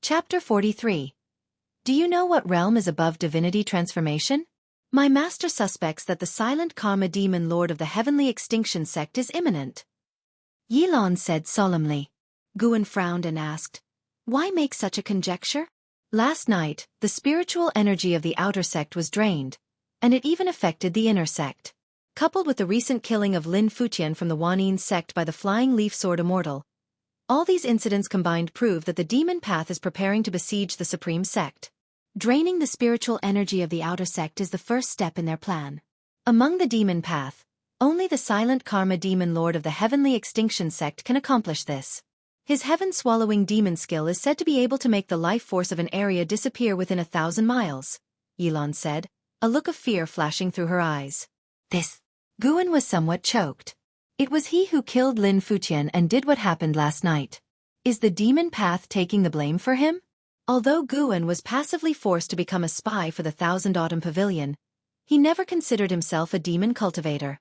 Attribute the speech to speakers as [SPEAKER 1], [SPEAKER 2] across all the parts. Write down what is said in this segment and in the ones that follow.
[SPEAKER 1] Chapter 43. Do you know what realm is above divinity transformation? My master suspects that the silent karma demon lord of the heavenly extinction sect is imminent. Yilon said solemnly. Guan frowned and asked, why make such a conjecture? Last night, the spiritual energy of the outer sect was drained, and it even affected the inner sect. Coupled with the recent killing of Lin Futian from the Wanyin sect by the Flying Leaf Sword Immortal, all these incidents combined prove that the demon path is preparing to besiege the supreme sect. Draining the spiritual energy of the outer sect is the first step in their plan. Among the demon path, only the silent karma demon lord of the heavenly extinction sect can accomplish this. His heaven-swallowing demon skill is said to be able to make the life force of an area disappear within 1,000 miles, Yilon said, a look of fear flashing through her eyes. Guan was somewhat choked. It was he who killed Lin Futian and did what happened last night. Is the demon path taking the blame for him? Although Guan was passively forced to become a spy for the Thousand Autumn Pavilion, he never considered himself a demon cultivator.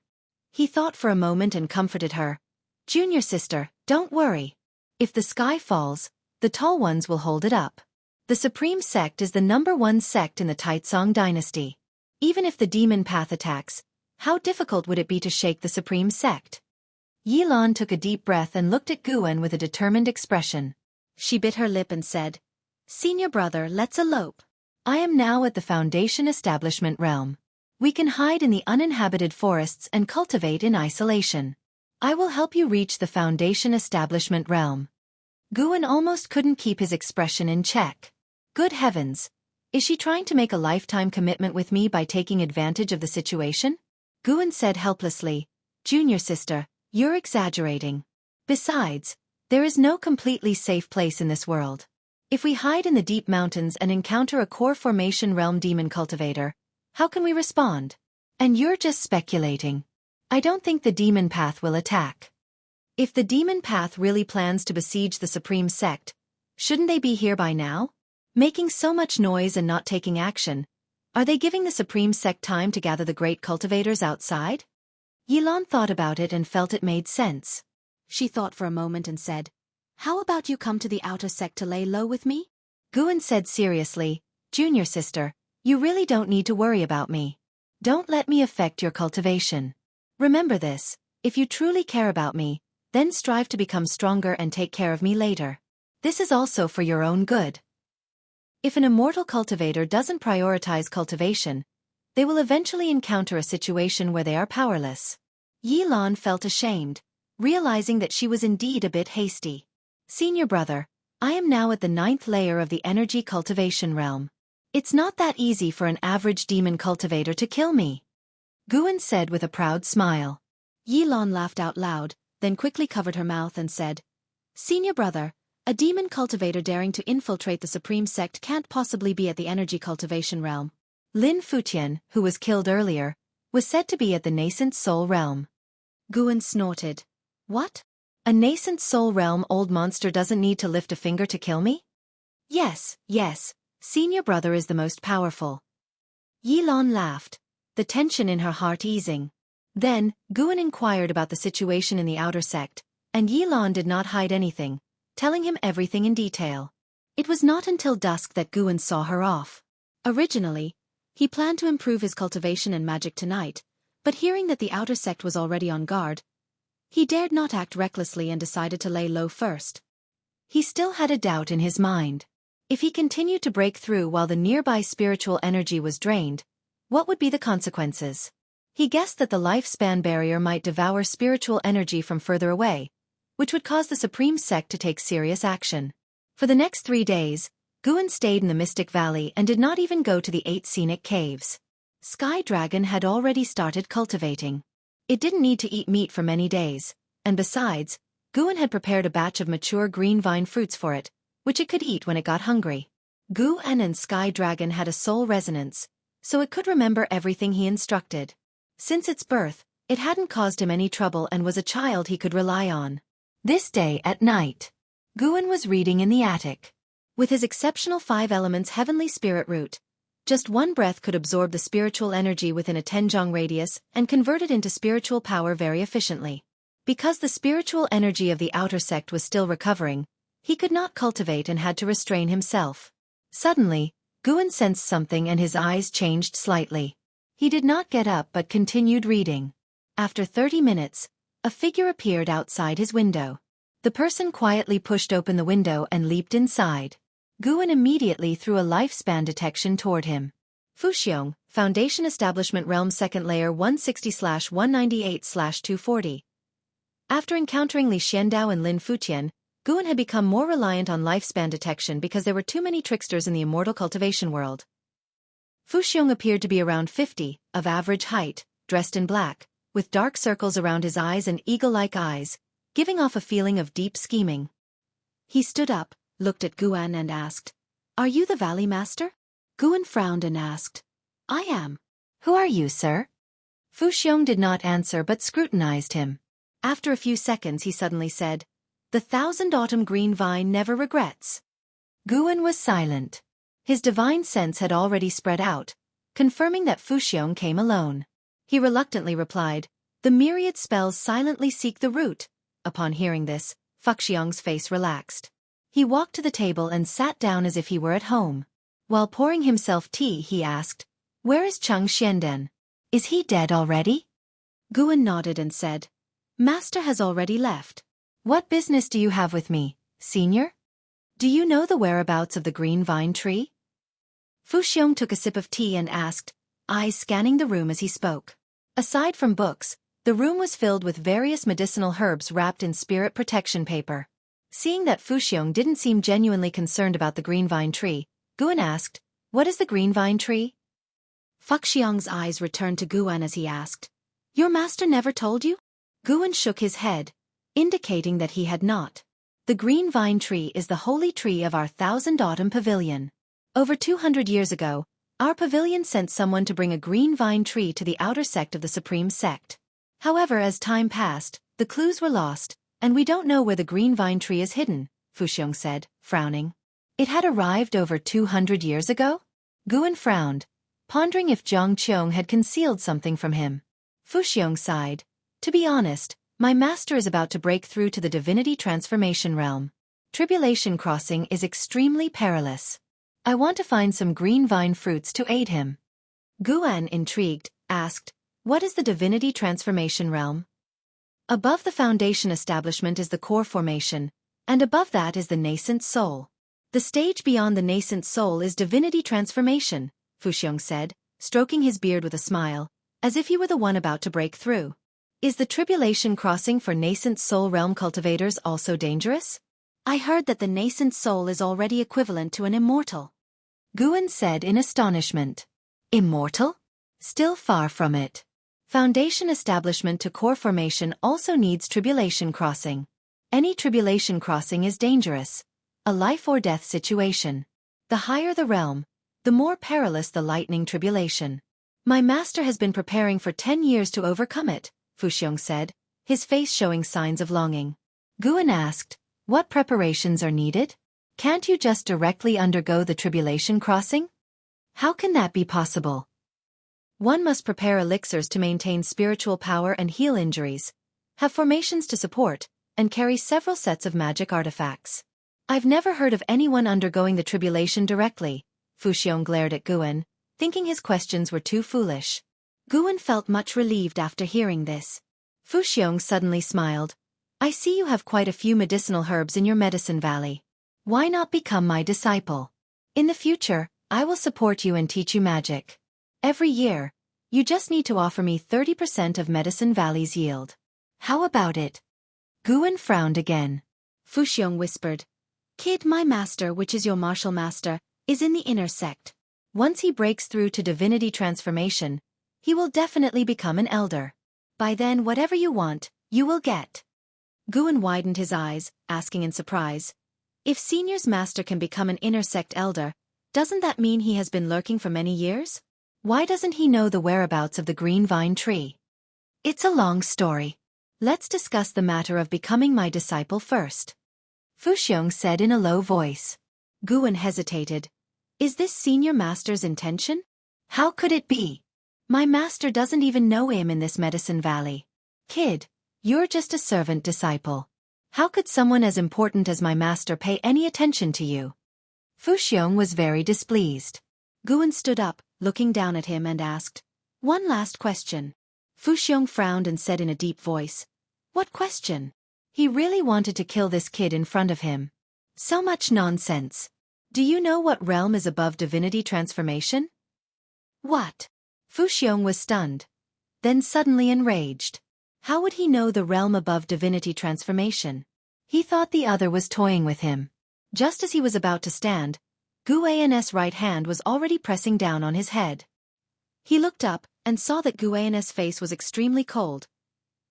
[SPEAKER 1] He thought for a moment and comforted her. Junior sister, don't worry. If the sky falls, the tall ones will hold it up. The Supreme Sect is the #1 sect in the Taitsong dynasty. Even if the demon path attacks, how difficult would it be to shake the Supreme Sect? Yilon took a deep breath and looked at Guan with a determined expression. She bit her lip and said, Senior brother, let's elope. I am now at the Foundation Establishment realm. We can hide in the uninhabited forests and cultivate in isolation. I will help you reach the Foundation Establishment realm. Guan almost couldn't keep his expression in check. Good heavens! Is she trying to make a lifetime commitment with me by taking advantage of the situation? Guan said helplessly, Junior sister, you're exaggerating. Besides, there is no completely safe place in this world. If we hide in the deep mountains and encounter a core formation realm demon cultivator, how can we respond? And you're just speculating. I don't think the demon path will attack. If the demon path really plans to besiege the Supreme Sect, shouldn't they be here by now? Making so much noise and not taking action, are they giving the Supreme Sect time to gather the great cultivators outside? Yilon thought about it and felt it made sense. She thought for a moment and said, how about you come to the outer sect to lay low with me? Guan said seriously, Junior sister, you really don't need to worry about me. Don't let me affect your cultivation. Remember this, if you truly care about me, then strive to become stronger and take care of me later. This is also for your own good. If an immortal cultivator doesn't prioritize cultivation, they will eventually encounter a situation where they are powerless. Yilon felt ashamed, realizing that she was indeed a bit hasty. Senior brother, I am now at the 9th layer of the energy cultivation realm. It's not that easy for an average demon cultivator to kill me. Guan said with a proud smile. Yilon laughed out loud, then quickly covered her mouth and said, Senior brother, a demon cultivator daring to infiltrate the Supreme Sect can't possibly be at the energy cultivation realm. Lin Futian, who was killed earlier, was said to be at the nascent soul realm. Guan snorted. What? A nascent soul realm old monster doesn't need to lift a finger to kill me? Yes, senior brother is the most powerful. Yilon laughed, the tension in her heart easing. Then, Guan inquired about the situation in the outer sect, and Yilon did not hide anything, telling him everything in detail. It was not until dusk that Guan saw her off. Originally, he planned to improve his cultivation and magic tonight, but hearing that the outer sect was already on guard, he dared not act recklessly and decided to lay low first. He still had a doubt in his mind. If he continued to break through while the nearby spiritual energy was drained, what would be the consequences? He guessed that the lifespan barrier might devour spiritual energy from further away, which would cause the Supreme Sect to take serious action. For the next 3 days, Guan stayed in the Mystic Valley and did not even go to the 8 scenic caves. Sky Dragon had already started cultivating. It didn't need to eat meat for many days, and besides, Guan had prepared a batch of mature green vine fruits for it, which it could eat when it got hungry. Guan and Sky Dragon had a soul resonance, so it could remember everything he instructed. Since its birth, it hadn't caused him any trouble and was a child he could rely on. This day at night, Guan was reading in the attic. With his exceptional 5 elements heavenly spirit root, just one breath could absorb the spiritual energy within a 10-jong radius and convert it into spiritual power very efficiently. Because the spiritual energy of the outer sect was still recovering, He could not cultivate and had to restrain himself. Suddenly, Guan sensed something and his eyes changed slightly. He did not get up but continued reading. After 30 minutes, a figure appeared outside his window. The person quietly pushed open the window and leaped inside. Guan immediately threw a lifespan detection toward him. Fuxiong, Foundation Establishment Realm Second Layer 160/198/240. After encountering Li Xiandao and Lin Futian, Guan had become more reliant on lifespan detection because there were too many tricksters in the immortal cultivation world. Fuxiong appeared to be around 50, of average height, dressed in black, with dark circles around his eyes and eagle-like eyes, giving off a feeling of deep scheming. He stood up, looked at Guan and asked, "Are you the Valley Master?" Guan frowned and asked, "I am." "Who are you, sir?" Fuxiong did not answer but scrutinized him. After a few seconds he suddenly said, "The 1,000 Autumn Green Vine never regrets." Guan was silent. His divine sense had already spread out, confirming that Fuxiong came alone. He reluctantly replied, "The myriad spells silently seek the root." Upon hearing this, Fuxiong's face relaxed. He walked to the table and sat down as if he were at home. While pouring himself tea he asked, "Where is Cheng Xianden? Is he dead already?" Guan nodded and said, "Master has already left." "What business do you have with me, senior? Do you know the whereabouts of the green vine tree?" Fuxiong took a sip of tea and asked, eyes scanning the room as he spoke. Aside from books, the room was filled with various medicinal herbs wrapped in spirit protection paper. Seeing that Fuxiong didn't seem genuinely concerned about the green vine tree, Guan asked, "What is the green vine tree?" Fuxiong's eyes returned to Guan as he asked, "Your master never told you?" Guan shook his head, indicating that he had not. "The green vine tree is the holy tree of our 1,000 Autumn Pavilion. Over 200 years ago, our pavilion sent someone to bring a green vine tree to the outer sect of the Supreme Sect. However, as time passed, the clues were lost, and we don't know where the green vine tree is hidden," Fuxiong said, frowning. "It had arrived over 200 years ago?" Guan frowned, pondering if Zhang Qiong had concealed something from him. Fuxiong sighed. "To be honest, my master is about to break through to the divinity transformation realm. Tribulation crossing is extremely perilous. I want to find some green vine fruits to aid him." Guan, intrigued, asked, "What is the divinity transformation realm?" "Above the foundation establishment is the core formation, and above that is the nascent soul. The stage beyond the nascent soul is divinity transformation," Fuxiong said, stroking his beard with a smile, as if he were the one about to break through. "Is the tribulation crossing for nascent soul realm cultivators also dangerous? I heard that the nascent soul is already equivalent to an immortal." Guan said in astonishment. "Immortal? Still far from it. Foundation establishment to core formation also needs tribulation crossing. Any tribulation crossing is dangerous, a life or death situation. The higher the realm, the more perilous the lightning tribulation. My master has been preparing for 10 years to overcome it," Fuxiong said, his face showing signs of longing. Guan asked, "What preparations are needed? Can't you just directly undergo the tribulation crossing? How can that be possible?" "One must prepare elixirs to maintain spiritual power and heal injuries, have formations to support, and carry several sets of magic artifacts. I've never heard of anyone undergoing the tribulation directly." Fuxiong glared at Guan, thinking his questions were too foolish. Guan felt much relieved after hearing this. Fuxiong suddenly smiled. "I see you have quite a few medicinal herbs in your medicine valley. Why not become my disciple? In the future, I will support you and teach you magic. Every year, you just need to offer me 30% of Medicine Valley's yield. How about it?" Guan frowned again. Fuxiong whispered, "Kid, my master, which is your martial master, is in the inner sect. Once he breaks through to divinity transformation, he will definitely become an elder. By then, whatever you want, you will get." Guan widened his eyes, asking in surprise, "If Senior's master can become an inner sect elder, doesn't that mean he has been lurking for many years? Why doesn't he know the whereabouts of the green vine tree?" "It's a long story. Let's discuss the matter of becoming my disciple first," Fuxiong said in a low voice. Guan hesitated. "Is this senior master's intention? How could it be? My master doesn't even know him in this Medicine Valley. Kid, you're just a servant disciple. How could someone as important as my master pay any attention to you? Fuxiong was very displeased. Guan stood up, looking down at him and asked, "One last question." Fuxiong frowned and said in a deep voice, "What question?" He really wanted to kill this kid in front of him. So much nonsense. Do you know what realm is above divinity transformation? What? Fuxiong was stunned. Then suddenly enraged. How would he know the realm above divinity transformation? He thought the other was toying with him. Just as he was about to stand, Guan's right hand was already pressing down on his head. He looked up and saw that Guan's face was extremely cold,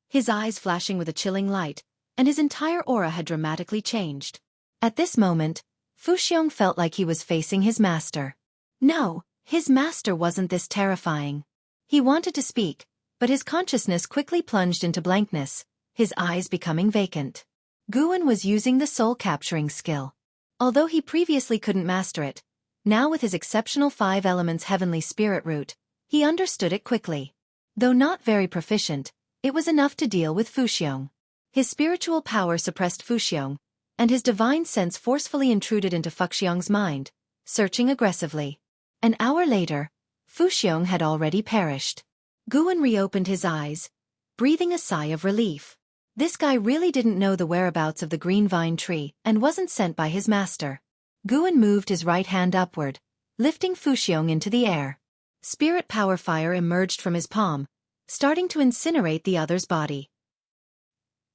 [SPEAKER 1] his eyes flashing with a chilling light, and his entire aura had dramatically changed. At this moment, Fuxiong felt like he was facing his master. No, his master wasn't this terrifying. He wanted to speak, but his consciousness quickly plunged into blankness, his eyes becoming vacant. Guan was using the soul-capturing skill. Although he previously couldn't master it, now with his exceptional 5 elements heavenly spirit root, he understood it quickly. Though not very proficient, it was enough to deal with Fuxiong. His spiritual power suppressed Fuxiong, and his divine sense forcefully intruded into Fuxiong's mind, searching aggressively. An hour later, Fuxiong had already perished. Guan reopened his eyes, breathing a sigh of relief. This guy really didn't know the whereabouts of the green vine tree and wasn't sent by his master. Guan moved his right hand upward, lifting Fuxiong into the air. Spirit power fire emerged from his palm, starting to incinerate the other's body.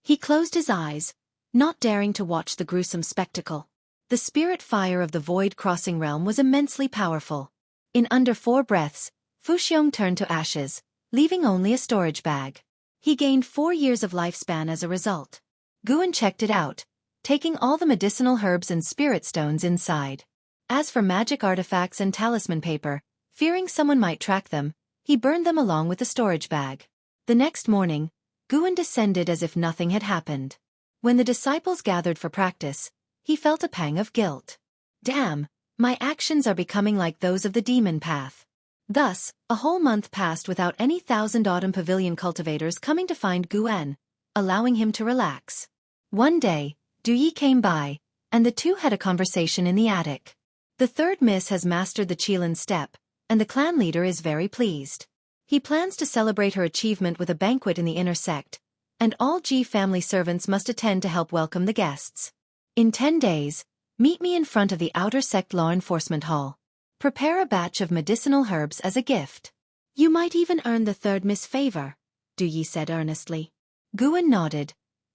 [SPEAKER 1] He closed his eyes, not daring to watch the gruesome spectacle. The spirit fire of the void-crossing realm was immensely powerful. In under 4 breaths, Fuxiong turned to ashes, leaving only a storage bag. He gained 4 years of lifespan as a result. Guan checked it out, taking all the medicinal herbs and spirit stones inside. As for magic artifacts and talisman paper, fearing someone might track them, he burned them along with the storage bag. The next morning, Guan descended as if nothing had happened. When the disciples gathered for practice, he felt a pang of guilt. Damn, my actions are becoming like those of the demon path. Thus, a whole month passed without any Thousand Autumn Pavilion cultivators coming to find Guan, allowing him to relax. One day, Duyi came by, and the two had a conversation in the attic. The third miss has mastered the Qilin step, and the clan leader is very pleased. He plans to celebrate her achievement with a banquet in the inner sect, and all G family servants must attend to help welcome the guests. In 10 days, meet me in front of the outer sect law enforcement hall. Prepare a batch of medicinal herbs as a gift. You might even earn the third miss favor, Duyi said earnestly. Guan nodded,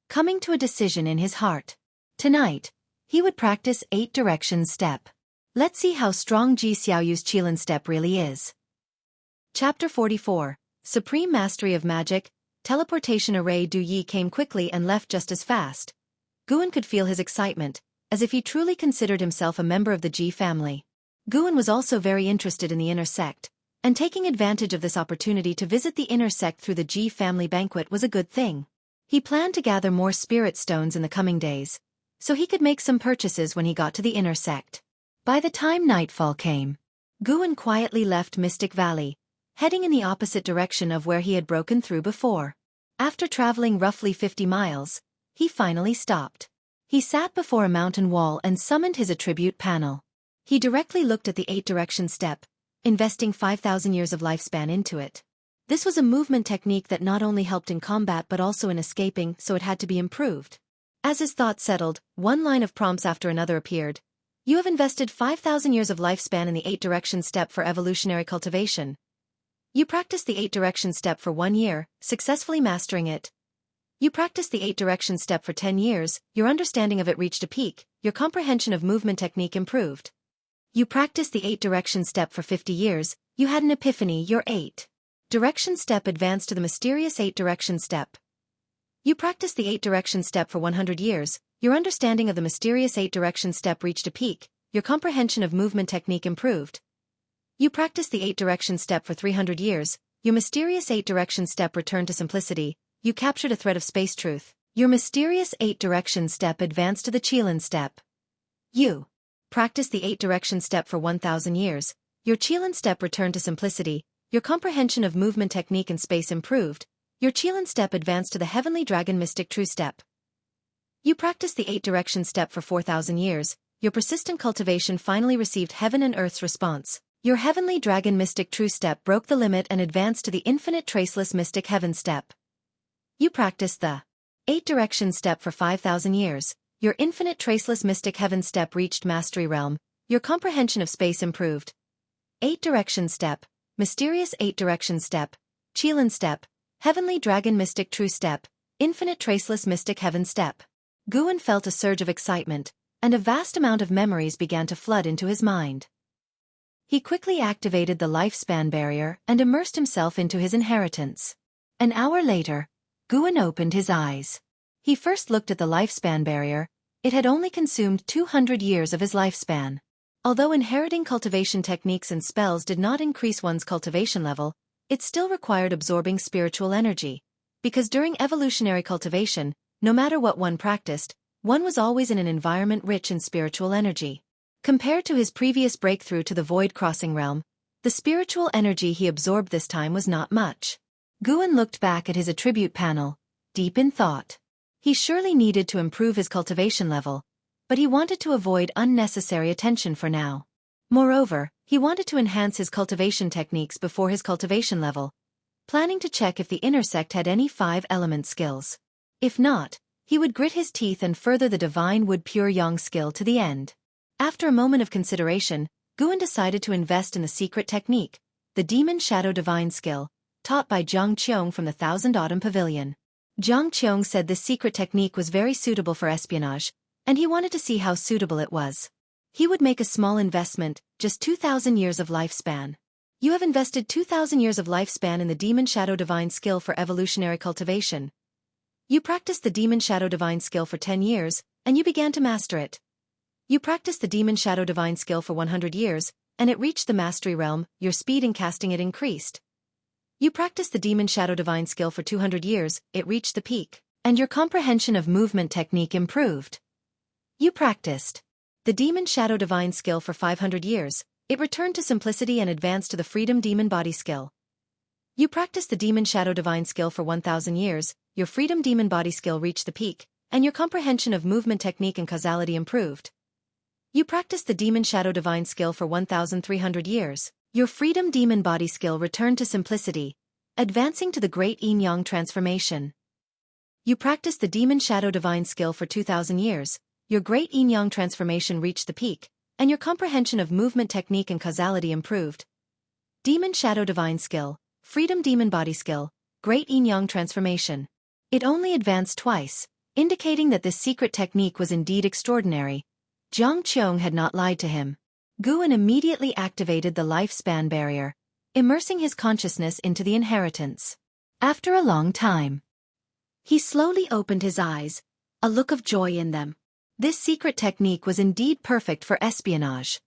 [SPEAKER 1] coming to a decision in his heart. Tonight, he would practice 8 directions step. Let's see how strong Ji Xiaoyu's Qilin step really is. Chapter 44, Supreme Mastery of Magic, Teleportation Array. Duyi came quickly and left just as fast. Guan could feel his excitement, as if he truly considered himself a member of the Ji family. Guan was also very interested in the inner sect, and taking advantage of this opportunity to visit the inner sect through the Ji family banquet was a good thing. He planned to gather more spirit stones in the coming days, so he could make some purchases when he got to the inner sect. By the time nightfall came, Guan quietly left Mystic Valley, heading in the opposite direction of where he had broken through before. After traveling roughly 50 miles, he finally stopped. He sat before a mountain wall and summoned his attribute panel. He directly looked at the 8-direction step, investing 5,000 years of lifespan into it. This was a movement technique that not only helped in combat but also in escaping, so it had to be improved. As his thoughts settled, one line of prompts after another appeared. You have invested 5,000 years of lifespan in the 8-direction step for evolutionary cultivation. You practiced the 8-direction step for 1 year, successfully mastering it. You practiced the 8-direction step for 10 years, your understanding of it reached a peak, your comprehension of movement technique improved. You practiced the 8-direction step for 50 years, you had an epiphany, your 8-direction step advanced to the mysterious 8-direction step. You practiced the 8-direction step for 100 years, your understanding of the mysterious 8-direction step reached a peak, your comprehension of movement technique improved. You practiced the 8-direction step for 300 years, your mysterious 8-direction step returned to simplicity, you captured a thread of space truth. Your mysterious 8-direction step advanced to the Qilin step. You practiced the 8-direction step for 1,000 years, your Qilin step returned to simplicity, your comprehension of movement technique and space improved, your Qilin step advanced to the heavenly dragon mystic true step. You practiced the 8-direction step for 4,000 years. Your persistent cultivation finally received heaven and earth's response. Your heavenly dragon mystic true step broke the limit and advanced to the infinite traceless mystic heaven step. You practiced the 8-direction step for 5,000 years. Your infinite traceless mystic heaven step reached mastery realm. Your comprehension of space improved. 8-direction step, mysterious 8-direction step, Qilin step, heavenly dragon mystic true step, infinite traceless mystic heaven step. Guan felt a surge of excitement, and a vast amount of memories began to flood into his mind. He quickly activated the lifespan barrier and immersed himself into his inheritance. An hour later, Guan opened his eyes. He first looked at the lifespan barrier. It had only consumed 200 years of his lifespan. Although inheriting cultivation techniques and spells did not increase one's cultivation level, it still required absorbing spiritual energy. Because during evolutionary cultivation, no matter what one practiced, one was always in an environment rich in spiritual energy. Compared to his previous breakthrough to the void-crossing realm, the spiritual energy he absorbed this time was not much. Guan looked back at his attribute panel, deep in thought. He surely needed to improve his cultivation level, but he wanted to avoid unnecessary attention for now. Moreover, he wanted to enhance his cultivation techniques before his cultivation level, planning to check if the inner sect had any 5-element skills. If not, he would grit his teeth and further the divine wood pure yang skill to the end. After a moment of consideration, Guan decided to invest in the secret technique, the Demon Shadow Divine skill, taught by Zhang Qiong from the Thousand Autumn Pavilion. Zhang Qiong said this secret technique was very suitable for espionage, and he wanted to see how suitable it was. He would make a small investment, just 2,000 years of lifespan. You have invested 2,000 years of lifespan in the Demon Shadow Divine skill for evolutionary cultivation. You practiced the Demon Shadow Divine skill for 10 years, and you began to master it. You practiced the Demon Shadow Divine skill for 100 years, and it reached the mastery realm. Your speed in casting it increased. You practiced the Demon Shadow Divine skill for 200 years, it reached the peak, and your comprehension of movement technique improved. You practiced the Demon Shadow Divine skill for 500 years, it returned to simplicity and advanced to the Freedom Demon Body skill. You practiced the Demon Shadow Divine skill for 1,000 years, your Freedom Demon Body skill reached the peak, and your comprehension of movement technique and causality improved. You practiced the Demon Shadow Divine skill for 1,300 years, your Freedom Demon Body skill returned to simplicity, advancing to the Great Yin-Yang transformation. You practiced the Demon Shadow Divine skill for 2,000 years, your Great Yin-Yang transformation reached the peak, and your comprehension of movement technique and causality improved. Demon Shadow Divine skill, Freedom Demon Body skill, Great Yin-Yang transformation. It only advanced twice, indicating that this secret technique was indeed extraordinary. Zhang Qiong had not lied to him. Guan immediately activated the lifespan barrier, immersing his consciousness into the inheritance. After a long time, he slowly opened his eyes, a look of joy in them. This secret technique was indeed perfect for espionage.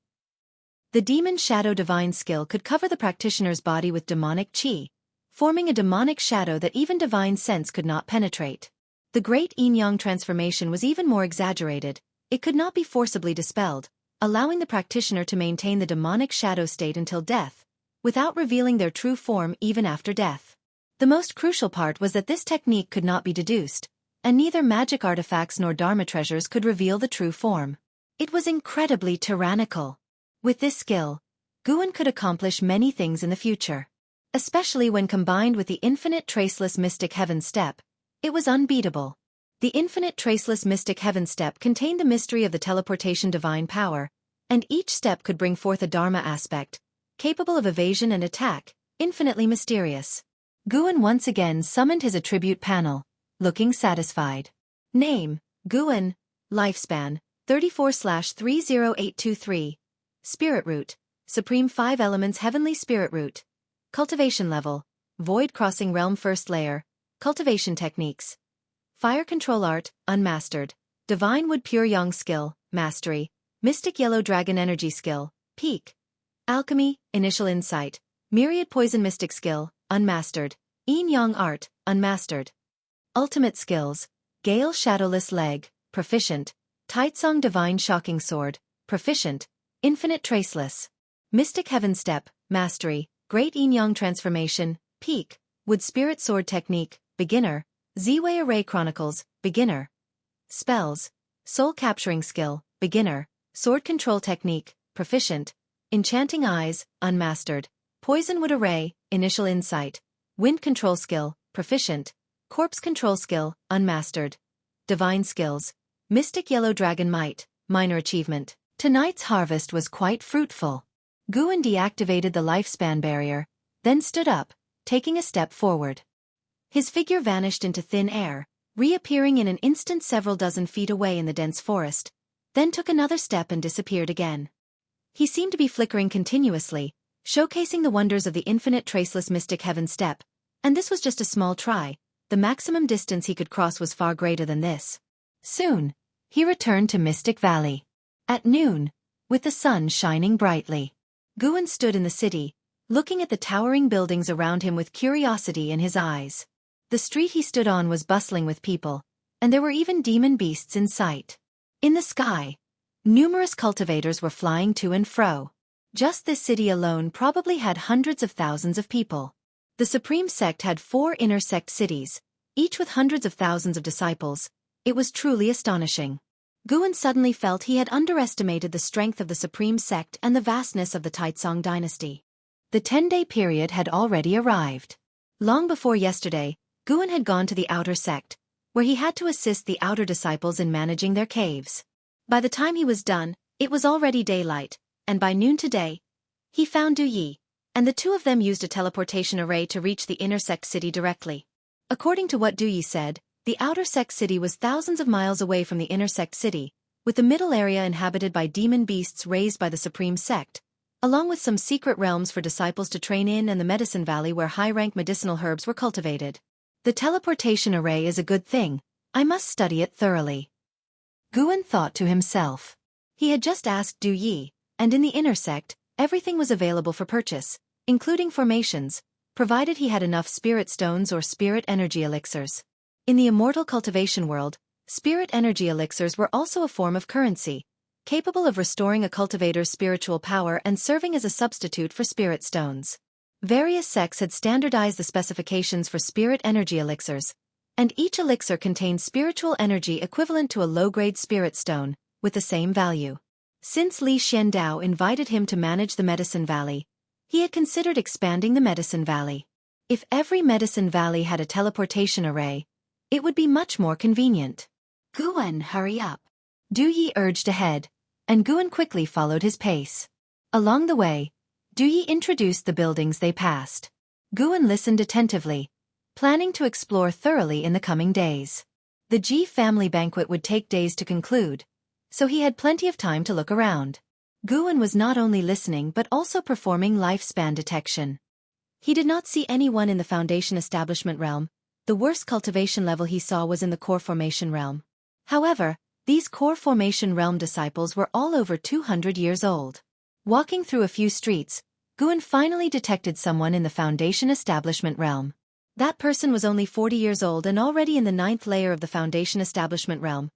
[SPEAKER 1] The Demon Shadow Divine skill could cover the practitioner's body with demonic qi, forming a demonic shadow that even divine sense could not penetrate. The Great Yin-Yang transformation was even more exaggerated. It could not be forcibly dispelled, allowing the practitioner to maintain the demonic shadow state until death, without revealing their true form even after death. The most crucial part was that this technique could not be deduced, and neither magic artifacts nor Dharma treasures could reveal the true form. It was incredibly tyrannical. With this skill, Guan could accomplish many things in the future. Especially when combined with the infinite traceless mystic heaven step, it was unbeatable. The infinite traceless mystic heaven step contained the mystery of the teleportation divine power, and each step could bring forth a Dharma aspect, capable of evasion and attack, infinitely mysterious. Guan once again summoned his attribute panel, looking satisfied. Name, Guan. Lifespan, 34/30823. Spirit Root, Supreme 5 Elements Heavenly Spirit Root. Cultivation Level, Void Crossing Realm First Layer. Cultivation Techniques. Fire Control Art, Unmastered. Divine Wood Pure Yang Skill, Mastery. Mystic Yellow Dragon Energy Skill, Peak. Alchemy, Initial Insight. Myriad Poison Mystic Skill, Unmastered. Yin-Yang Art, Unmastered. Ultimate Skills. Gale Shadowless Leg, Proficient. Taitsong Divine Shocking Sword, Proficient. Infinite Traceless. Mystic Heaven Step, Mastery. Great Yin-Yang Transformation, Peak. Wood Spirit Sword Technique, Beginner. Z-Way Array Chronicles, Beginner. Spells, Soul Capturing Skill, Beginner, Sword Control Technique, Proficient, Enchanting Eyes, Unmastered, Poison Wood Array, Initial Insight, Wind Control Skill, Proficient, Corpse Control Skill, Unmastered, Divine Skills, Mystic Yellow Dragon Might, Minor Achievement. Tonight's harvest was quite fruitful. Guan deactivated the lifespan barrier, then stood up, taking a step forward. His figure vanished into thin air, reappearing in an instant several dozen feet away in the dense forest, then took another step and disappeared again. He seemed to be flickering continuously, showcasing the wonders of the infinite traceless mystic heaven step, and this was just a small try. The maximum distance he could cross was far greater than this. Soon, he returned to Mystic Valley. At noon, with the sun shining brightly, Guan stood in the city, looking at the towering buildings around him with curiosity in his eyes. The street he stood on was bustling with people, and there were even demon beasts in sight. In the sky, numerous cultivators were flying to and fro. Just this city alone probably had hundreds of thousands of people. The Supreme Sect had 4 inner sect cities, each with hundreds of thousands of disciples. It was truly astonishing. Guan suddenly felt he had underestimated the strength of the Supreme Sect and the vastness of the Taitsong dynasty. The 10-day period had already arrived. Long before yesterday, Guan had gone to the outer sect, where he had to assist the outer disciples in managing their caves. By the time he was done, it was already daylight, and by noon today, he found Du Yi, and the two of them used a teleportation array to reach the inner sect city directly. According to what Du Yi said, the outer sect city was thousands of miles away from the inner sect city, with the middle area inhabited by demon beasts raised by the Supreme Sect, along with some secret realms for disciples to train in and the medicine valley where high-rank medicinal herbs were cultivated. The teleportation array is a good thing. I must study it thoroughly. Guan thought to himself. He had just asked Du Yi, and in the inner sect, everything was available for purchase, including formations, provided he had enough spirit stones or spirit energy elixirs. In the immortal cultivation world, spirit energy elixirs were also a form of currency, capable of restoring a cultivator's spiritual power and serving as a substitute for spirit stones. Various sects had standardized the specifications for spirit energy elixirs, and each elixir contained spiritual energy equivalent to a low-grade spirit stone, with the same value. Since Li Xiandao invited him to manage the Medicine Valley, he had considered expanding the Medicine Valley. If every Medicine Valley had a teleportation array, it would be much more convenient. Guan, hurry up. Du Yi urged ahead, and Guan quickly followed his pace. Along the way, Du Yi introduced the buildings they passed. Guan listened attentively, planning to explore thoroughly in the coming days. The Ji family banquet would take days to conclude, so he had plenty of time to look around. Guan was not only listening but also performing lifespan detection. He did not see anyone in the Foundation Establishment realm. The worst cultivation level he saw was in the Core Formation realm. However, these Core Formation realm disciples were all over 200 years old. Walking through a few streets, Guan finally detected someone in the Foundation Establishment realm. That person was only 40 years old and already in the 9th layer of the Foundation Establishment realm.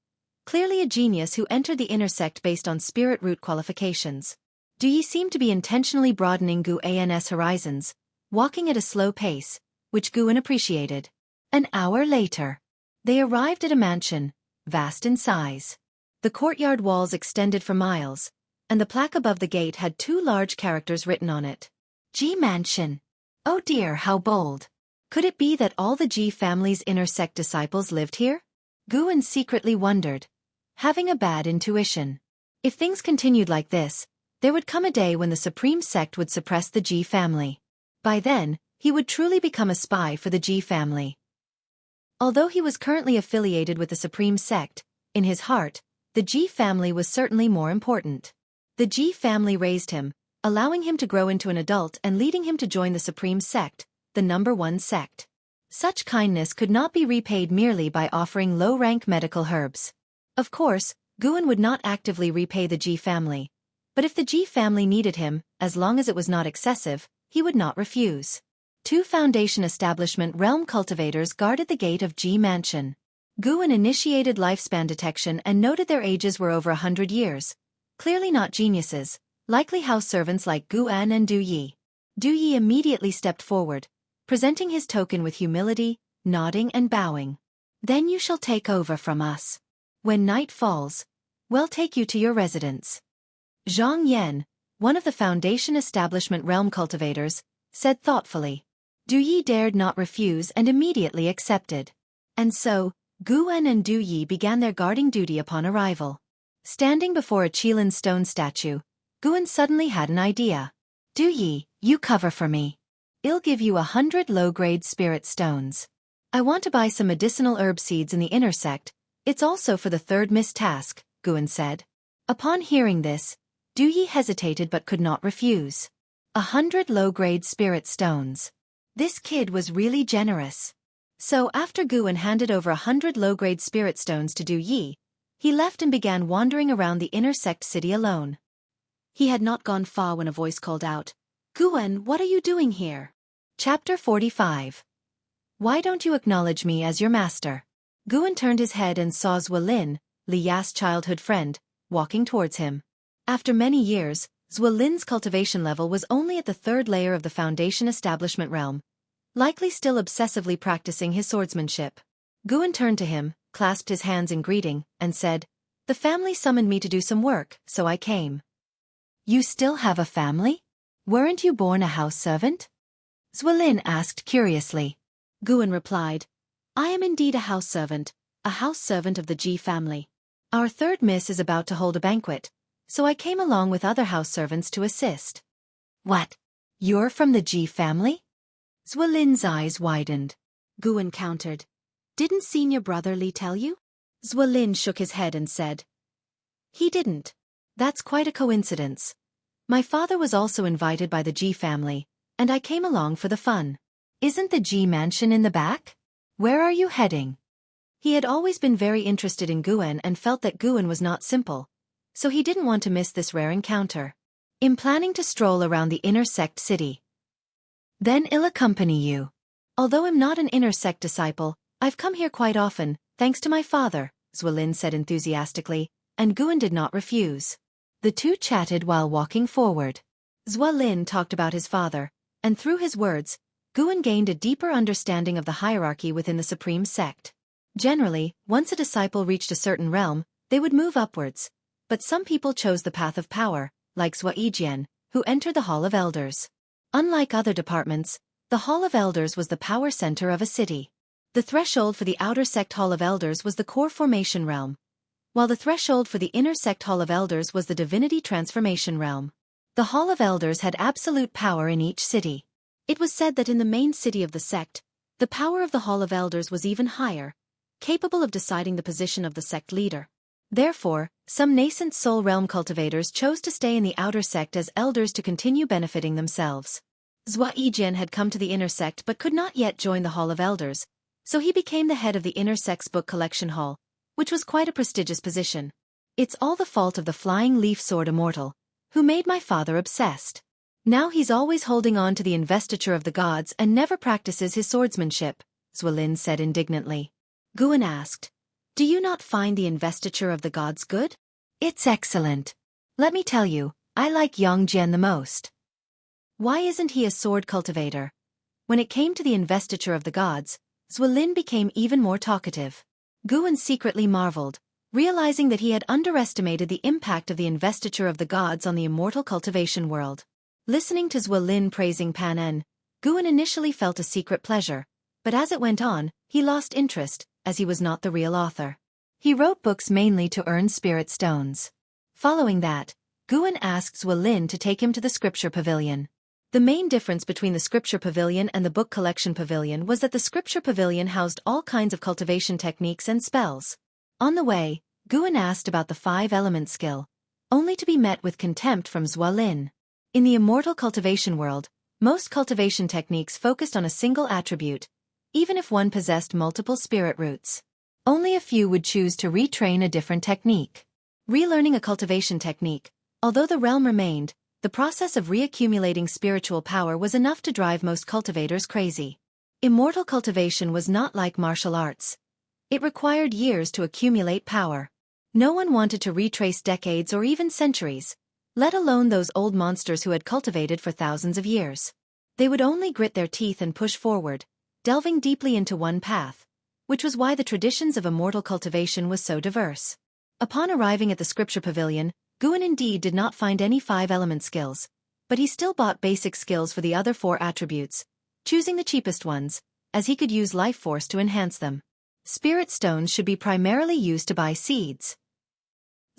[SPEAKER 1] Clearly a genius who entered the inner sect based on spirit root qualifications. Du Yi seemed to be intentionally broadening Guan's horizons, walking at a slow pace, which Guan appreciated. An hour later, they arrived at a mansion, vast in size. The courtyard walls extended for miles, and the plaque above the gate had 2 large characters written on it. Ji Mansion. Oh dear, how bold. Could it be that all the Ji family's inner sect disciples lived here? Guan secretly wondered, having a bad intuition. If things continued like this, there would come a day when the Supreme Sect would suppress the Ji family. By then, he would truly become a spy for the Ji family. Although he was currently affiliated with the Supreme Sect, in his heart, the Ji family was certainly more important. The Ji family raised him, allowing him to grow into an adult and leading him to join the Supreme Sect, the #1 sect. Such kindness could not be repaid merely by offering low-rank medical herbs. Of course, Guan would not actively repay the Ji family, but if the Ji family needed him, as long as it was not excessive, he would not refuse. 2 Foundation Establishment realm cultivators guarded the gate of Ji Mansion. Guan initiated lifespan detection and noted their ages were over 100 years. Clearly not geniuses, likely house servants like Guan and Du Yi. Du Yi immediately stepped forward, presenting his token with humility, nodding and bowing. Then you shall take over from us. When night falls, we'll take you to your residence. Zhang Yan, one of the Foundation Establishment realm cultivators, said thoughtfully. Du Yi dared not refuse and immediately accepted. And so, Gu En and Du Yi began their guarding duty upon arrival. Standing before a Qilin stone statue, Gu En suddenly had an idea. Du Yi, you cover for me. I'll give you 100 low-grade spirit stones. I want to buy some medicinal herb seeds in the inner sect. It's also for the third miss task, Gu En said. Upon hearing this, Du Yi hesitated but could not refuse. 100 low-grade spirit stones. This kid was really generous. So after Gu En handed over 100 low-grade spirit stones to Du Yi, he left and began wandering around the inner sect city alone. He had not gone far when a voice called out, Gu En, what are you doing here? Chapter 45. Why don't you acknowledge me as your master? Gu En turned his head and saw Zuolin, Li Ya's childhood friend, walking towards him. After many years, Zuolin's cultivation level was only at the third layer of the Foundation Establishment realm, likely still obsessively practicing his swordsmanship. Gu En turned to him, clasped his hands in greeting, and said, The family summoned me to do some work, so I came. You still have a family? Weren't you born a house servant? Zuolin asked curiously. Gu En replied, I am indeed a house servant of the Ji family. Our third miss is about to hold a banquet, so I came along with other house servants to assist. What? You're from the Ji family? Zuolin's eyes widened. Gu En countered. Didn't senior brother Li tell you? Zuolin shook his head and said. He didn't. That's quite a coincidence. My father was also invited by the Ji family, and I came along for the fun. Isn't the Ji mansion in the back? Where are you heading? He had always been very interested in Gu En and felt that Gu En was not simple, so he didn't want to miss this rare encounter. I'm planning to stroll around the inner sect city. Then I'll accompany you. Although I'm not an inner sect disciple, I've come here quite often, thanks to my father, Zuolin said enthusiastically, and Gu En did not refuse. The two chatted while walking forward. Zuolin talked about his father, and through his words, Gu En gained a deeper understanding of the hierarchy within the supreme sect. Generally, once a disciple reached a certain realm, they would move upwards, but some people chose the path of power, like Zuaijian, who entered the Hall of Elders. Unlike other departments, the Hall of Elders was the power center of a city. The threshold for the outer sect Hall of Elders was the core formation realm, while the threshold for the inner sect Hall of Elders was the divinity transformation realm. The Hall of Elders had absolute power in each city. It was said that in the main city of the sect, the power of the Hall of Elders was even higher, capable of deciding the position of the sect leader. Therefore, some nascent soul realm cultivators chose to stay in the outer sect as elders to continue benefiting themselves. Zuaijian had come to the inner sect but could not yet join the Hall of Elders, so he became the head of the inner sect's book collection hall, which was quite a prestigious position. It's all the fault of the flying leaf sword Immortal, who made my father obsessed. Now he's always holding on to the investiture of the gods and never practices his swordsmanship, Zuolin said indignantly. Gu En asked, Do you not find the investiture of the gods good? It's excellent. Let me tell you, I like Yang Jian the most. Why isn't he a sword cultivator? When it came to the investiture of the gods, Zuolin became even more talkative. Gu En secretly marveled, realizing that he had underestimated the impact of the investiture of the gods on the immortal cultivation world. Listening to Zuolin praising Pan En, Gu En initially felt a secret pleasure, but as it went on, he lost interest, as he was not the real author. He wrote books mainly to earn spirit stones. Following that, Gu En asked Zuolin to take him to the scripture pavilion. The main difference between the scripture pavilion and the book collection pavilion was that the scripture pavilion housed all kinds of cultivation techniques and spells. On the way, Gu En asked about the 5-element skill, only to be met with contempt from Zuolin. In the immortal cultivation world, most cultivation techniques focused on a single attribute, even if one possessed multiple spirit roots. Only a few would choose to retrain a different technique. Relearning a cultivation technique, although the realm remained, the process of reaccumulating spiritual power was enough to drive most cultivators crazy. Immortal cultivation was not like martial arts. It required years to accumulate power. No one wanted to retrace decades or even centuries, let alone those old monsters who had cultivated for thousands of years. They would only grit their teeth and push forward, delving deeply into one path, which was why the traditions of immortal cultivation was so diverse. Upon arriving at the scripture pavilion, Guan indeed did not find any 5-element skills, but he still bought basic skills for the other 4 attributes, choosing the cheapest ones, as he could use life force to enhance them. Spirit stones should be primarily used to buy seeds.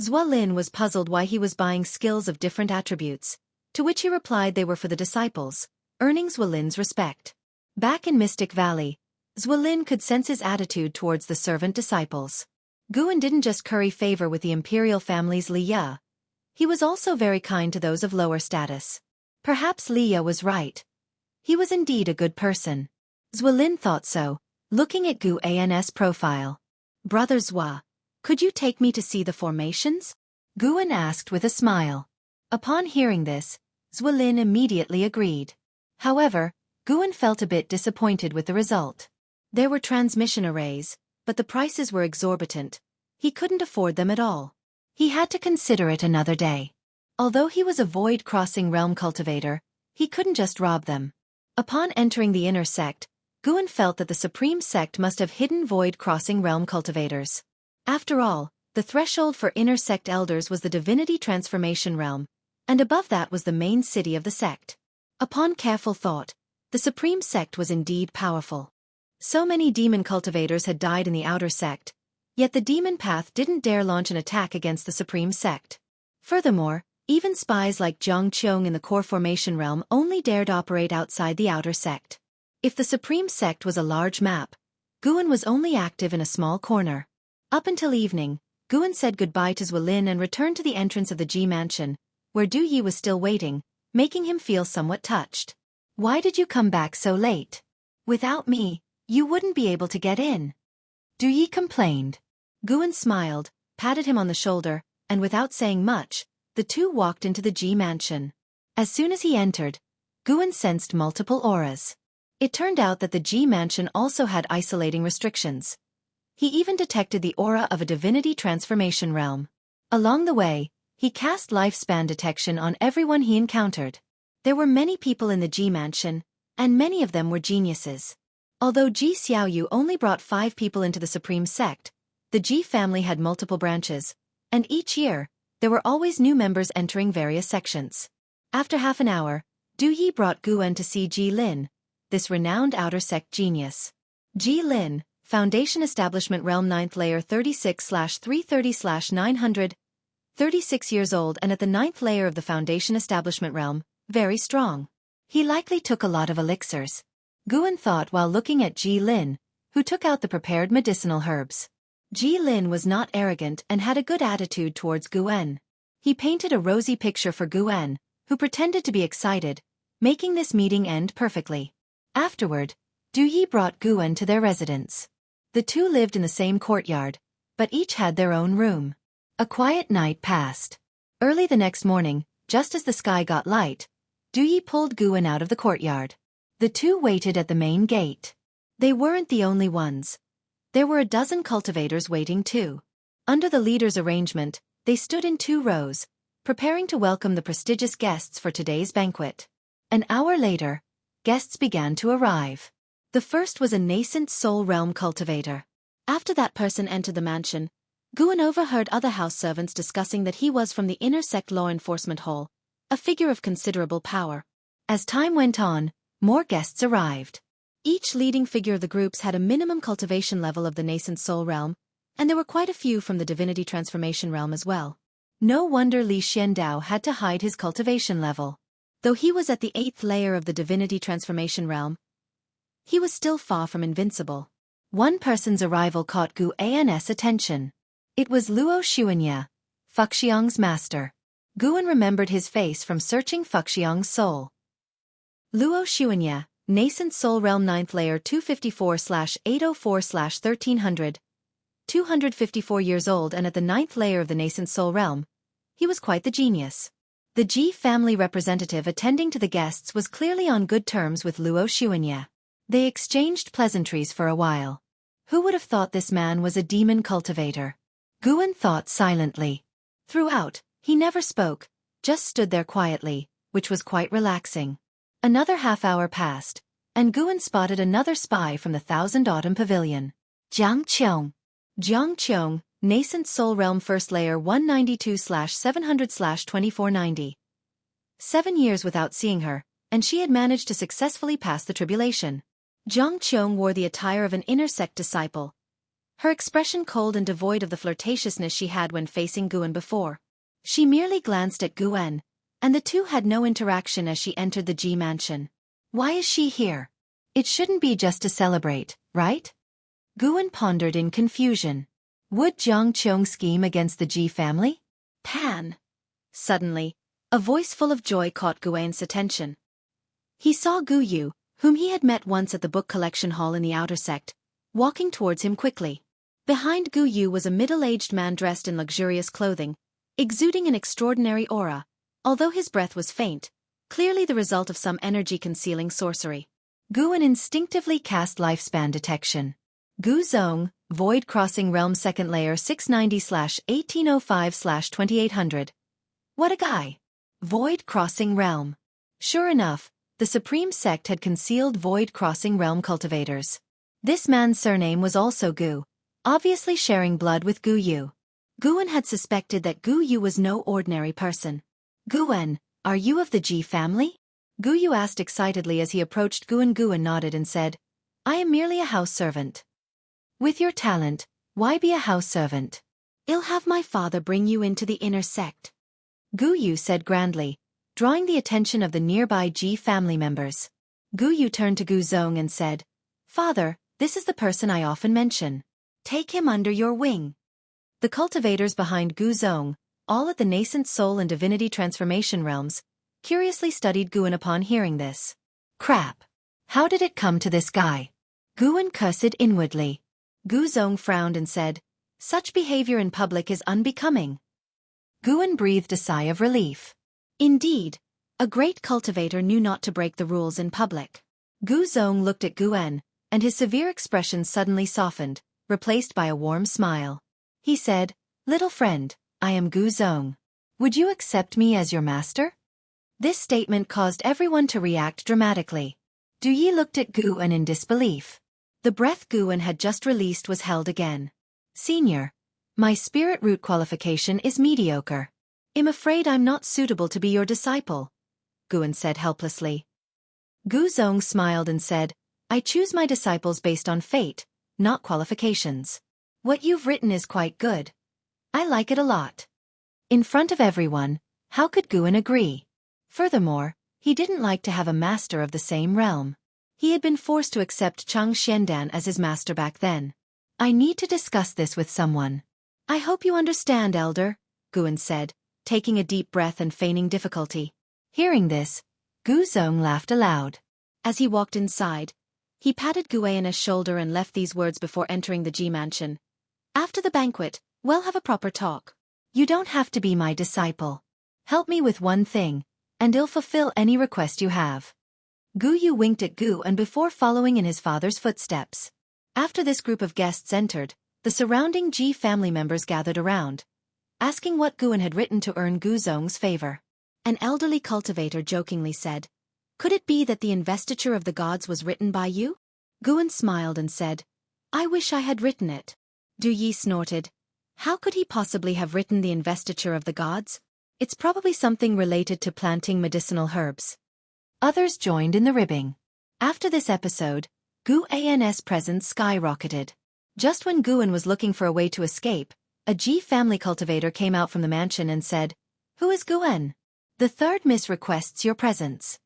[SPEAKER 1] Zhua Lin was puzzled why he was buying skills of different attributes, to which he replied they were for the disciples, earning Zhua Lin's respect. Back in Mystic Valley, Zhua Lin could sense his attitude towards the servant disciples. Guan didn't just curry favor with the imperial family's Li Ya. He was also very kind to those of lower status. Perhaps Li Ya was right. He was indeed a good person. Zhua Lin thought so, looking at Guan's profile. Brother Zhua, could you take me to see the formations? Guan asked with a smile. Upon hearing this, Zhua Lin immediately agreed. However, Guan felt a bit disappointed with the result. There were transmission arrays, but the prices were exorbitant. He couldn't afford them at all. He had to consider it another day. Although he was a void-crossing realm cultivator, he couldn't just rob them. Upon entering the inner sect, Guan felt that the supreme sect must have hidden void-crossing realm cultivators. After all, the threshold for inner sect elders was the divinity transformation realm, and above that was the main city of the sect. Upon careful thought, the supreme sect was indeed powerful. So many demon cultivators had died in the outer sect, yet the demon path didn't dare launch an attack against the supreme sect. Furthermore, even spies like Zhang Qiong in the core formation realm only dared operate outside the outer sect. If the supreme sect was a large map, Guan was only active in a small corner. Up until evening, Guan said goodbye to Zhua Lin and returned to the entrance of the Ji mansion, where Du Yi was still waiting, making him feel somewhat touched. Why did you come back so late? Without me, you wouldn't be able to get in. Du Yi complained. Guan smiled, patted him on the shoulder, and without saying much, the two walked into the Ji mansion. As soon as he entered, Guan sensed multiple auras. It turned out that the Ji mansion also had isolating restrictions. He even detected the aura of a divinity transformation realm. Along the way, he cast lifespan detection on everyone he encountered. There were many people in the Ji mansion, and many of them were geniuses. Although Ji Xiaoyu only brought 5 people into the supreme sect, the Ji family had multiple branches, and each year, there were always new members entering various sections. After half an hour, Du Yi brought Guan to see Ji Lin, this renowned outer sect genius. Ji Lin, Foundation Establishment Realm 9th Layer 36/330/900, 36 years old and at the 9th layer of the Foundation Establishment Realm, very strong. He likely took a lot of elixirs. Guan thought while looking at Ji Lin, who took out the prepared medicinal herbs. Ji Lin was not arrogant and had a good attitude towards Guan. He painted a rosy picture for Guan, who pretended to be excited, making this meeting end perfectly. Afterward, Du Yi brought Guan to their residence. The two lived in the same courtyard, but each had their own room. A quiet night passed. Early the next morning, just as the sky got light, Du Yi pulled Guan out of the courtyard. The two waited at the main gate. They weren't the only ones. There were a dozen cultivators waiting too. Under the leader's arrangement, they stood in 2 rows, preparing to welcome the prestigious guests for today's banquet. An hour later, guests began to arrive. The first was a nascent soul realm cultivator. After that person entered the mansion, Guan overheard other house servants discussing that he was from the inner sect law enforcement hall, a figure of considerable power. As time went on, more guests arrived. Each leading figure of the groups had a minimum cultivation level of the nascent soul realm, and there were quite a few from the divinity transformation realm as well. No wonder Li Xiandao had to hide his cultivation level. Though he was at the 8th layer of the divinity transformation realm, he was still far from invincible. One person's arrival caught Guan's attention. It was Luo Xuanya, Fuxiang's master. Guan remembered his face from searching Fuxiang's soul. Luo Xuanya, Nascent Soul Realm 9th Layer 254/804/1300, 254 years old and at the 9th layer of the Nascent Soul Realm. He was quite the genius. The Ji family representative attending to the guests was clearly on good terms with Luo Xuanya. They exchanged pleasantries for a while. Who would have thought this man was a demon cultivator? Guan thought silently. Throughout, he never spoke, just stood there quietly, which was quite relaxing. Another half-hour passed, and Guan spotted another spy from the Thousand Autumn Pavilion. Jiangqiong. Jiangqiong, Nascent Soul Realm First Layer 192/700/2490. 7 years without seeing her, and she had managed to successfully pass the tribulation. Jiangqiong wore the attire of an inner sect disciple, her expression cold and devoid of the flirtatiousness she had when facing Guan before. She merely glanced at Guan, and the two had no interaction as she entered the Ji mansion. Why is she here? It shouldn't be just to celebrate, right? Guan pondered in confusion. Would Jiangqiong scheme against the Ji family? Pan. Suddenly, a voice full of joy caught Guan's attention. He saw Gu Yu, whom he had met once at the book collection hall in the outer sect, walking towards him quickly. Behind Gu Yu was a middle-aged man dressed in luxurious clothing, exuding an extraordinary aura, although his breath was faint, clearly the result of some energy-concealing sorcery. Guan instinctively cast lifespan detection. Gu Zong, Void Crossing Realm Second Layer 690/1805/2800. What a guy! Void Crossing Realm. Sure enough, the Supreme Sect had concealed Void Crossing Realm cultivators. This man's surname was also Gu, obviously sharing blood with Gu Yu. Guan had suspected that Gu Yu was no ordinary person. Guan, are you of the Ji family? Gu Yu asked excitedly as he approached Guan. Guan nodded and said, I am merely a house servant. With your talent, why be a house servant? I'll have my father bring you into the inner sect. Gu Yu said grandly, drawing the attention of the nearby Ji family members. Gu Yu turned to Gu Zong and said, Father, this is the person I often mention. Take him under your wing. The cultivators behind Gu Zong, all at the nascent soul and divinity transformation realms, curiously studied Guan upon hearing this. Crap. How did it come to this guy? Guan cursed inwardly. Gu Zong frowned and said, Such behavior in public is unbecoming. Guan breathed a sigh of relief. Indeed, a great cultivator knew not to break the rules in public. Gu Zong looked at Guan, and his severe expression suddenly softened, replaced by a warm smile. He said, Little friend, I am Gu Zong. Would you accept me as your master? This statement caused everyone to react dramatically. Du Yi looked at Guan in disbelief. The breath Guan had just released was held again. Senior, my spirit root qualification is mediocre. I'm afraid I'm not suitable to be your disciple, Guan said helplessly. Gu Zong smiled and said, I choose my disciples based on fate, not qualifications. What you've written is quite good. I like it a lot. In front of everyone, how could Guan agree? Furthermore, he didn't like to have a master of the same realm. He had been forced to accept Chang Xiandan as his master back then. I need to discuss this with someone. I hope you understand, Elder, Guan said, taking a deep breath and feigning difficulty. Hearing this, Gu Zong laughed aloud. As he walked inside, he patted Guan's shoulder and left these words before entering the Ji mansion. After the banquet, we'll have a proper talk. You don't have to be my disciple. Help me with one thing, and I'll fulfill any request you have. Gu Yu winked at Guan before following in his father's footsteps. After this group of guests entered, the surrounding Ji family members gathered around, asking what Guan had written to earn Gu Zong's favor. An elderly cultivator jokingly said, Could it be that the investiture of the gods was written by you? Guan smiled and said, I wish I had written it. Du Yi snorted. How could he possibly have written the investiture of the gods? It's probably something related to planting medicinal herbs. Others joined in the ribbing. After this episode, Guan's presence skyrocketed. Just when Guan was looking for a way to escape, a Ji family cultivator came out from the mansion and said, Who is Guan? The third miss requests your presence.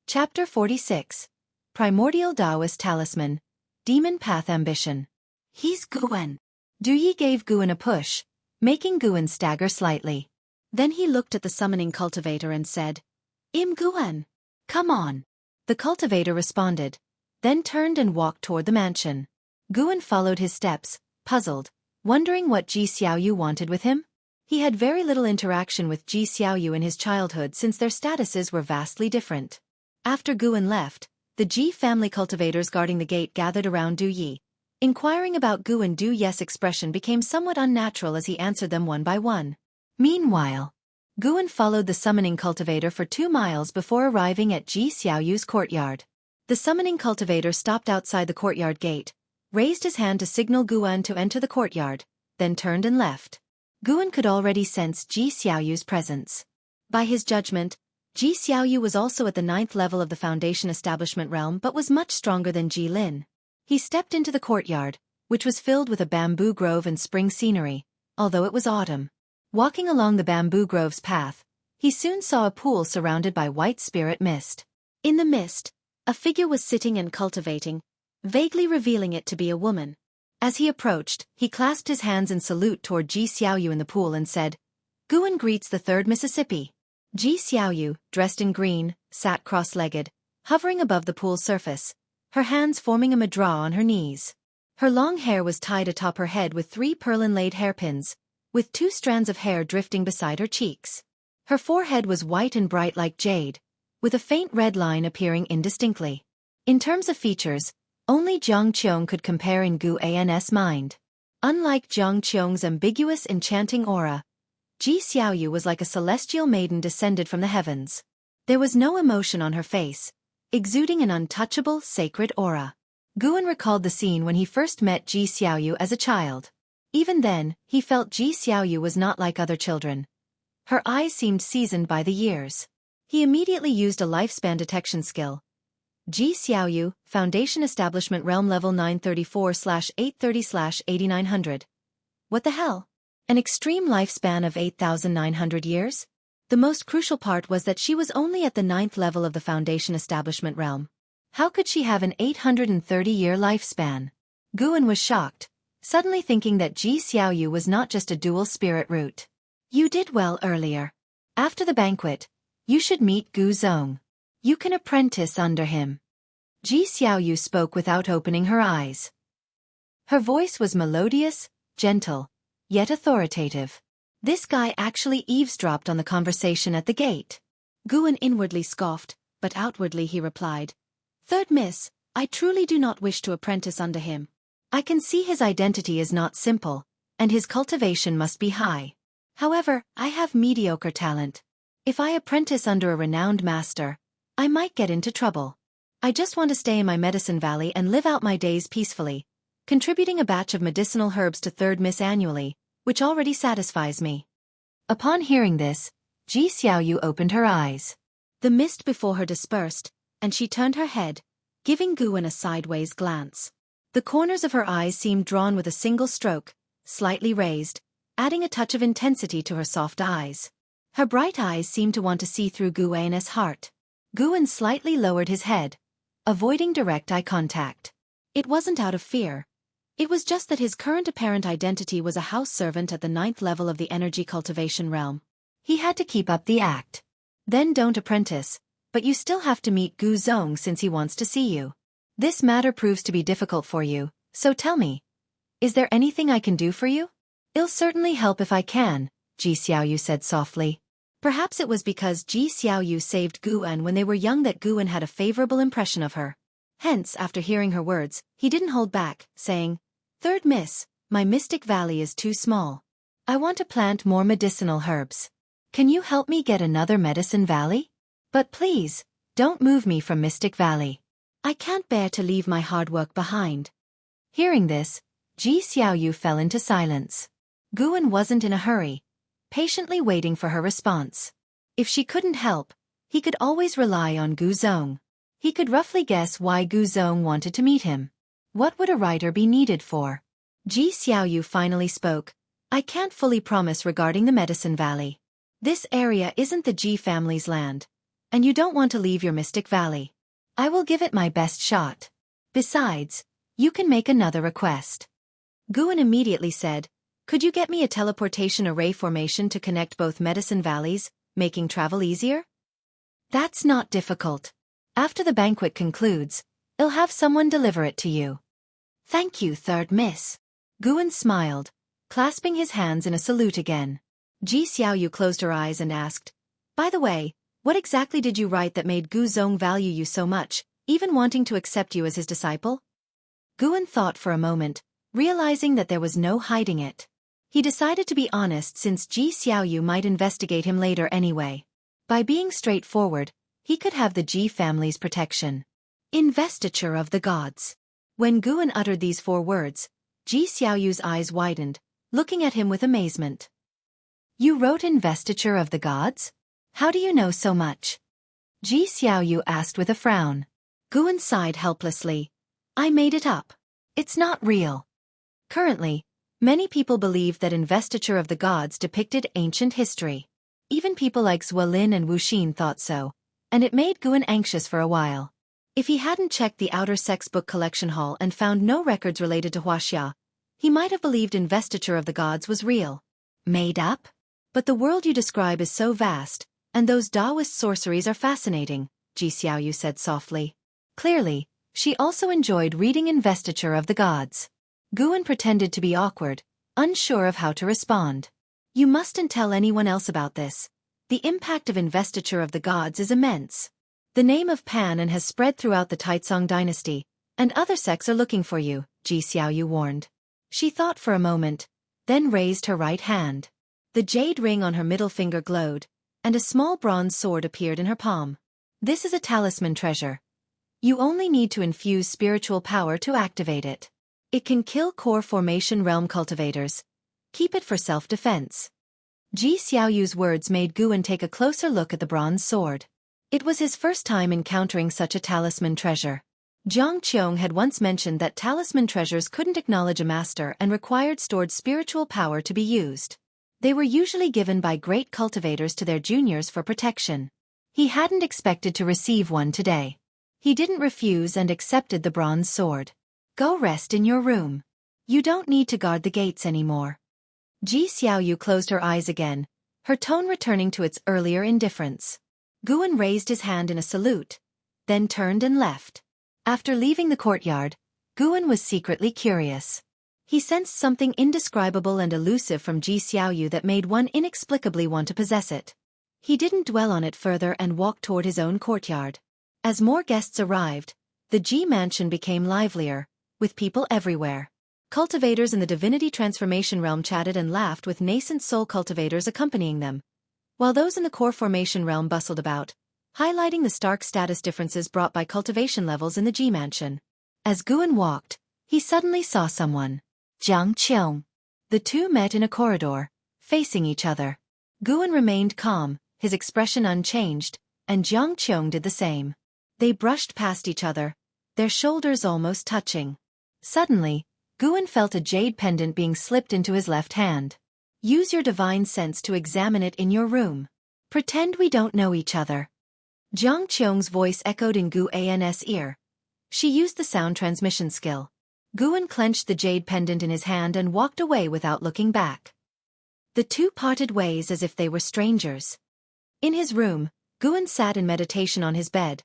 [SPEAKER 1] Chapter 46. Primordial Daoist Talisman, Demon Path Ambition. He's Guan. Du Yi gave Guan a push, making Guan stagger slightly. Then he looked at the summoning cultivator and said, I'm Guan. Come on. The cultivator responded, then turned and walked toward the mansion. Guan followed his steps, puzzled, wondering what Ji Xiaoyu wanted with him. He had very little interaction with Ji Xiaoyu in his childhood since their statuses were vastly different. After Guan left, the Ji family cultivators guarding the gate gathered around Du Yi, inquiring about Guan. Du Yi's expression became somewhat unnatural as he answered them one by one. Meanwhile, Guan followed the summoning cultivator for 2 miles before arriving at Ji Xiaoyu's courtyard. The summoning cultivator stopped outside the courtyard gate, raised his hand to signal Guan to enter the courtyard, then turned and left. Guan could already sense Ji Xiaoyu's presence. By his judgment, Ji Xiaoyu was also at the 9th level of the Foundation Establishment realm but was much stronger than Ji Lin. He stepped into the courtyard, which was filled with a bamboo grove and spring scenery, although it was autumn. Walking along the bamboo grove's path, he soon saw a pool surrounded by white spirit mist. In the mist, a figure was sitting and cultivating, vaguely revealing it to be a woman. As he approached, he clasped his hands in salute toward Ji Xiaoyu in the pool and said, "Guan greets the 3rd Mississippi." Ji Xiaoyu, dressed in green, sat cross-legged, hovering above the pool's surface, her hands forming a mudra on her knees. Her long hair was tied atop her head with 3 pearl-inlaid hairpins, with 2 strands of hair drifting beside her cheeks. Her forehead was white and bright like jade, with a faint red line appearing indistinctly. In terms of features, only Zhang Qiong could compare in Gu An's mind. Unlike Zhang Qiong's ambiguous enchanting aura, Ji Xiaoyu was like a celestial maiden descended from the heavens. There was no emotion on her face, exuding an untouchable, sacred aura. Guan recalled the scene when he first met Ji Xiaoyu as a child. Even then, he felt Ji Xiaoyu was not like other children. Her eyes seemed seasoned by the years. He immediately used a lifespan detection skill. Ji Xiaoyu, Foundation Establishment Realm Level 934/830/8900. What the hell? An extreme lifespan of 8,900 years? The most crucial part was that she was only at the 9th level of the Foundation Establishment realm. How could she have an 830-year lifespan? Guan was shocked, suddenly thinking that Ji Xiaoyu was not just a dual spirit root. You did well earlier. After the banquet, you should meet Gu Zong. You can apprentice under him. Ji Xiaoyu spoke without opening her eyes. Her voice was melodious, gentle, yet authoritative. This guy actually eavesdropped on the conversation at the gate. Guan inwardly scoffed, but outwardly he replied, "3rd Miss, I truly do not wish to apprentice under him. I can see his identity is not simple, and his cultivation must be high. However, I have mediocre talent. If I apprentice under a renowned master, I might get into trouble. I just want to stay in my medicine valley and live out my days peacefully, contributing a batch of medicinal herbs to 3rd Miss annually, which already satisfies me." Upon hearing this, Ji Xiaoyu opened her eyes. The mist before her dispersed, and she turned her head, giving Guan a sideways glance. The corners of her eyes seemed drawn with a single stroke, slightly raised, adding a touch of intensity to her soft eyes. Her bright eyes seemed to want to see through Guan's heart. Guan slightly lowered his head, avoiding direct eye contact. It wasn't out of fear. It was just that his current apparent identity was a house servant at the 9th level of the energy cultivation realm. He had to keep up the act. Then don't apprentice, but you still have to meet Gu Zong since he wants to see you. This matter proves to be difficult for you, so tell me, is there anything I can do for you? It'll certainly help if I can, Ji Xiaoyu said softly. Perhaps it was because Ji Xiaoyu saved Guan when they were young that Guan had a favorable impression of her. Hence, after hearing her words, he didn't hold back, saying, "3rd Miss, my mystic valley is too small. I want to plant more medicinal herbs. Can you help me get another medicine valley? But please, don't move me from Mystic Valley. I can't bear to leave my hard work behind." Hearing this, Ji Xiaoyu fell into silence. Guan wasn't in a hurry, patiently waiting for her response. If she couldn't help, he could always rely on Gu Zong. He could roughly guess why Gu Zong wanted to meet him. What would a writer be needed for? Ji Xiaoyu finally spoke. "I can't fully promise regarding the Medicine Valley. This area isn't the Ji family's land, and you don't want to leave your Mystic Valley. I will give it my best shot. Besides, you can make another request." Guan immediately said, "Could you get me a teleportation array formation to connect both Medicine Valleys, making travel easier?" "That's not difficult. After the banquet concludes, I'll have someone deliver it to you." "Thank you, 3rd Miss." Guan smiled, clasping his hands in a salute again. Ji Xiaoyu closed her eyes and asked, "By the way, what exactly did you write that made Gu Zong value you so much, even wanting to accept you as his disciple?" Guan thought for a moment, realizing that there was no hiding it. He decided to be honest since Ji Xiaoyu might investigate him later anyway. By being straightforward, he could have the Ji family's protection. "Investiture of the gods. When Guan uttered these 4 words, Ji Xiaoyu's eyes widened, looking at him with amazement. You wrote Investiture of the Gods? How do you know so much? Ji Xiaoyu asked with a frown. Guan sighed helplessly. I made it up. It's not real. Currently, many people believe that Investiture of the Gods depicted ancient history. Even people like Zuolin and Wuxin thought so, and it made Guan anxious for a while. If he hadn't checked the Outer Sect's book collection hall and found no records related to Huaxia, he might have believed Investiture of the Gods was real. Made up? But the world you describe is so vast, and those Daoist sorceries are fascinating, Ji Xiaoyu said softly. Clearly, she also enjoyed reading Investiture of the Gods. Guan pretended to be awkward, unsure of how to respond. You mustn't tell anyone else about this. The impact of Investiture of the Gods is immense. The name of Pan has spread throughout the Taizong dynasty, and other sects are looking for you, Ji Xiaoyu warned. She thought for a moment, then raised her right hand. The jade ring on her middle finger glowed, and a small bronze sword appeared in her palm. This is a talisman treasure. You only need to infuse spiritual power to activate it. It can kill core formation realm cultivators. Keep it for self-defense. Ji Xiaoyu's words made Guan take a closer look at the bronze sword. It was his first time encountering such a talisman treasure. Zhang Qiong had once mentioned that talisman treasures couldn't acknowledge a master and required stored spiritual power to be used. They were usually given by great cultivators to their juniors for protection. He hadn't expected to receive one today. He didn't refuse and accepted the bronze sword. Go rest in your room. You don't need to guard the gates anymore. Ji Xiaoyu closed her eyes again, her tone returning to its earlier indifference. Guan raised his hand in a salute, then turned and left. After leaving the courtyard, Guan was secretly curious. He sensed something indescribable and elusive from Ji Xiaoyu that made one inexplicably want to possess it. He didn't dwell on it further and walked toward his own courtyard. As more guests arrived, the Ji mansion became livelier, with people everywhere. Cultivators in the divinity transformation realm chatted and laughed with nascent soul cultivators accompanying them, while those in the core formation realm bustled about, highlighting the stark status differences brought by cultivation levels in the Ji mansion. As Guan walked, he suddenly saw someone. Zhang Qiong. The two met in a corridor, facing each other. Guan remained calm, his expression unchanged, and Zhang Qiong did the same. They brushed past each other, their shoulders almost touching. Suddenly, Guan felt a jade pendant being slipped into his left hand. Use your divine sense to examine it in your room. Pretend we don't know each other. Zhang Qiong's voice echoed in Guan's ear. She used the sound transmission skill. Guan clenched the jade pendant in his hand and walked away without looking back. The two parted ways as if they were strangers. In his room, Guan sat in meditation on his bed,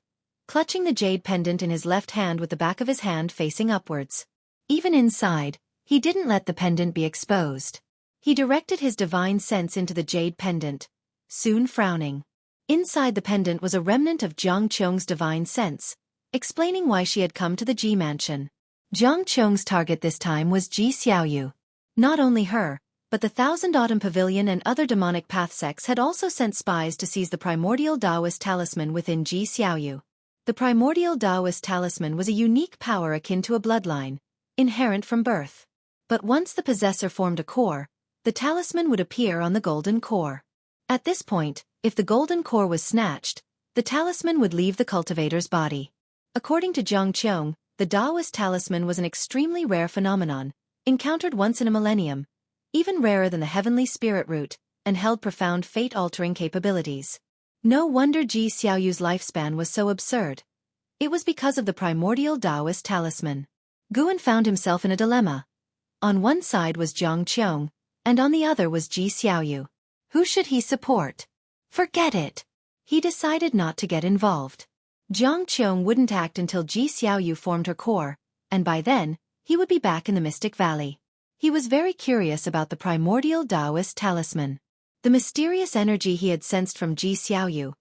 [SPEAKER 1] clutching the jade pendant in his left hand with the back of his hand facing upwards. Even inside, he didn't let the pendant be exposed. He directed his divine sense into the jade pendant, soon frowning. Inside the pendant was a remnant of Zhang Qiong's divine sense, explaining why she had come to the Ji mansion. Zhang Qiong's target this time was Ji Xiaoyu. Not only her, but the Thousand Autumn Pavilion and other demonic path sects had also sent spies to seize the Primordial Daoist Talisman within Ji Xiaoyu. The Primordial Daoist Talisman was a unique power akin to a bloodline, inherent from birth. But once the possessor formed a core, the talisman would appear on the golden core. At this point, if the golden core was snatched, the talisman would leave the cultivator's body. According to Zhang Qiong, the Daoist talisman was an extremely rare phenomenon, encountered once in a millennium, even rarer than the heavenly spirit root, and held profound fate-altering capabilities. No wonder Ji Xiaoyu's lifespan was so absurd. It was because of the primordial Daoist talisman. Guan found himself in a dilemma. On one side was Zhang Qiong, and on the other was Ji Xiaoyu. Who should he support? Forget it. He decided not to get involved. Zhang Qiong wouldn't act until Ji Xiaoyu formed her core, and by then, he would be back in the Mystic Valley. He was very curious about the primordial Daoist talisman. The mysterious energy he had sensed from Ji Xiaoyu.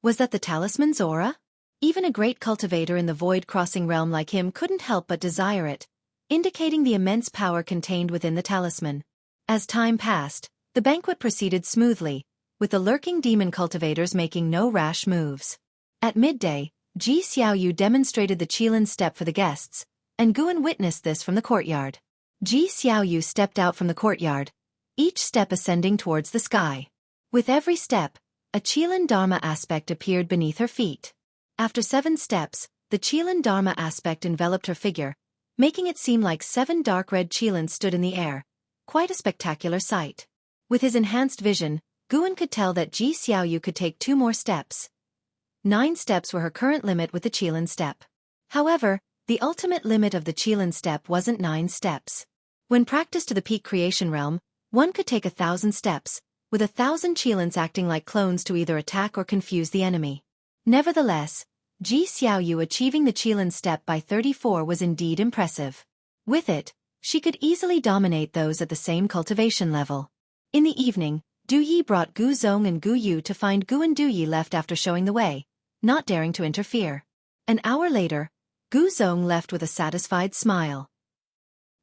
[SPEAKER 1] Was that the talisman's aura? Even a great cultivator in the void-crossing realm like him couldn't help but desire it, indicating the immense power contained within the talisman. As time passed, the banquet proceeded smoothly, with the lurking demon cultivators making no rash moves. At midday, Ji Xiaoyu demonstrated the Qilin step for the guests, and Guan witnessed this from the courtyard. Ji Xiaoyu stepped out from the courtyard, each step ascending towards the sky. With every step, a Qilan Dharma aspect appeared beneath her feet. After 7 steps, the Qilan Dharma aspect enveloped her figure, making it seem like 7 dark red Qilans stood in the air. Quite a spectacular sight. With his enhanced vision, Guan could tell that Ji Xiaoyu could take 2 more steps. 9 steps were her current limit with the Qilan step. However, the ultimate limit of the Qilan step wasn't 9 steps. When practiced to the peak creation realm, one could take 1,000 steps, with 1,000 Qilans acting like clones to either attack or confuse the enemy. Nevertheless, Ji Xiaoyu achieving the Qilan step by 34 was indeed impressive. With it, she could easily dominate those at the same cultivation level. In the evening, Du Yi brought Gu Zong and Gu Yu to find Gu and Du Yi left after showing the way, not daring to interfere. An hour later, Gu Zong left with a satisfied smile.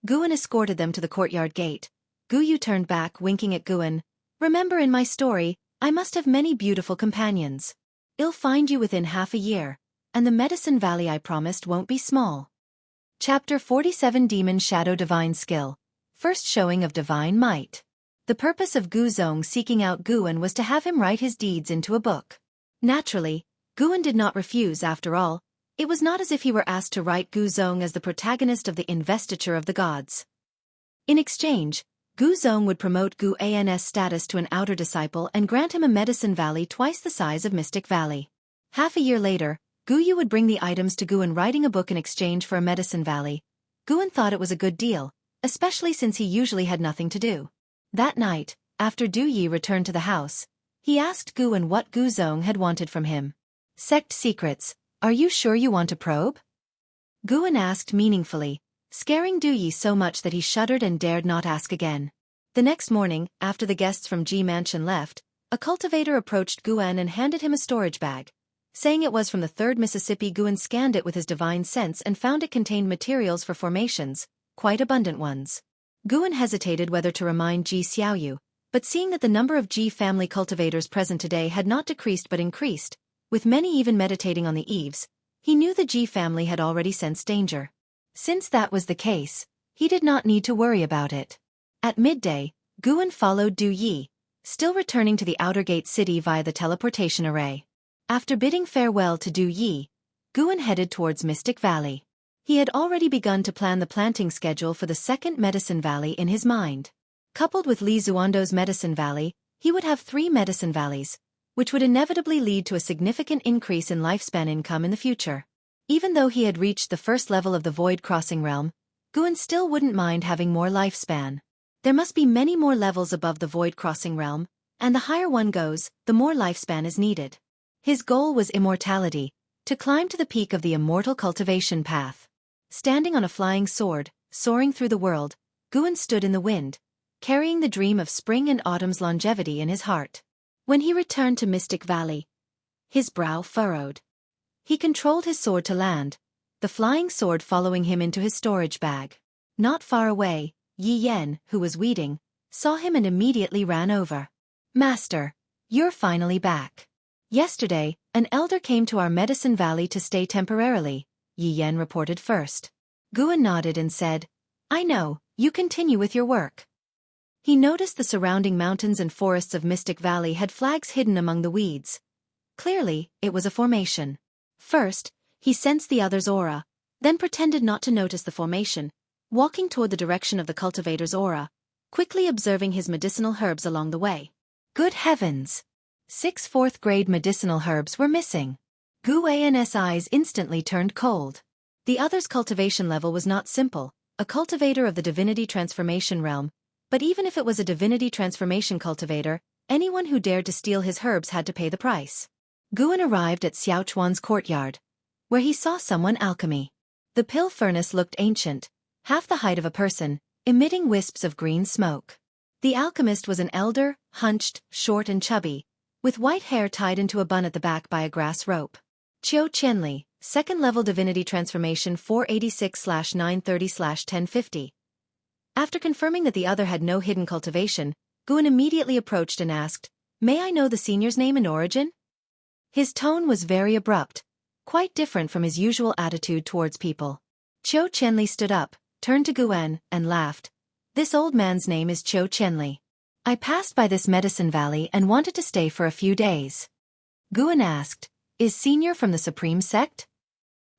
[SPEAKER 1] Guan escorted them to the courtyard gate. Gu Yu turned back, winking at Guan. Remember, in my story, I must have many beautiful companions. I'll find you within half a year, and the Medicine Valley I promised won't be small. Chapter 47 Demon Shadow Divine Skill. First showing of Divine Might. The purpose of Gu Zong seeking out Guan was to have him write his deeds into a book. Naturally, Guan did not refuse. After all, it was not as if he were asked to write Gu Zong as the protagonist of the investiture of the gods. In exchange, Gu Zong would promote Gu An's status to an outer disciple and grant him a Medicine Valley twice the size of Mystic Valley. Half a year later, Gu Yu would bring the items to Guan, writing a book in exchange for a Medicine Valley. Guan thought it was a good deal, especially since he usually had nothing to do. That night, after Du Yi returned to the house, he asked Guan what Gu Zong had wanted from him. Sect secrets, are you sure you want to probe? Guan asked meaningfully, scaring Du Yi so much that he shuddered and dared not ask again. The next morning, after the guests from Ji Mansion left, a cultivator approached Guan and handed him a storage bag. Saying it was from the 3rd Mississippi, Guan scanned it with his divine sense and found it contained materials for formations, quite abundant ones. Guan hesitated whether to remind Ji Xiaoyu, but seeing that the number of Ji family cultivators present today had not decreased but increased, with many even meditating on the eaves, he knew the Ji family had already sensed danger. Since that was the case, he did not need to worry about it. At midday, Guan followed Du Yi, still returning to the outer gate city via the teleportation array. After bidding farewell to Du Yi, Guan headed towards Mystic Valley. He had already begun to plan the planting schedule for the 2nd Medicine Valley in his mind. Coupled with Li Zuando's Medicine Valley, he would have 3 Medicine Valleys, which would inevitably lead to a significant increase in lifespan income in the future. Even though he had reached the first level of the Void Crossing realm, Guan still wouldn't mind having more lifespan. There must be many more levels above the Void Crossing realm, and the higher one goes, the more lifespan is needed. His goal was immortality, to climb to the peak of the immortal cultivation path. Standing on a flying sword, soaring through the world, Guan stood in the wind, carrying the dream of spring and autumn's longevity in his heart. When he returned to Mystic Valley, his brow furrowed. He controlled his sword to land, the flying sword following him into his storage bag. Not far away, Yi Yan, who was weeding, saw him and immediately ran over. Master, you're finally back. Yesterday, an elder came to our Medicine Valley to stay temporarily, Yi Yan reported first. Guan nodded and said, I know, you continue with your work. He noticed the surrounding mountains and forests of Mystic Valley had flags hidden among the weeds. Clearly, it was a formation. First, he sensed the other's aura, then pretended not to notice the formation, walking toward the direction of the cultivator's aura, quickly observing his medicinal herbs along the way. Good heavens! 6 4th-grade medicinal herbs were missing. Gu An's eyes instantly turned cold. The other's cultivation level was not simple, a cultivator of the divinity transformation realm, but even if it was a divinity transformation cultivator, anyone who dared to steal his herbs had to pay the price. Guan arrived at Xiaochuan's courtyard, where he saw someone alchemy. The pill furnace looked ancient, half the height of a person, emitting wisps of green smoke. The alchemist was an elder, hunched, short and chubby, with white hair tied into a bun at the back by a grass rope. Qiu Qianli, 2nd level divinity transformation 486/930/1050. After confirming that the other had no hidden cultivation, Guan immediately approached and asked, May I know the senior's name and origin? His tone was very abrupt, quite different from his usual attitude towards people. Qiu Chenli stood up, turned to Guan, and laughed. This old man's name is Qiu Chenli. I passed by this medicine valley and wanted to stay for a few days. Guan asked, is Senior from the Supreme Sect?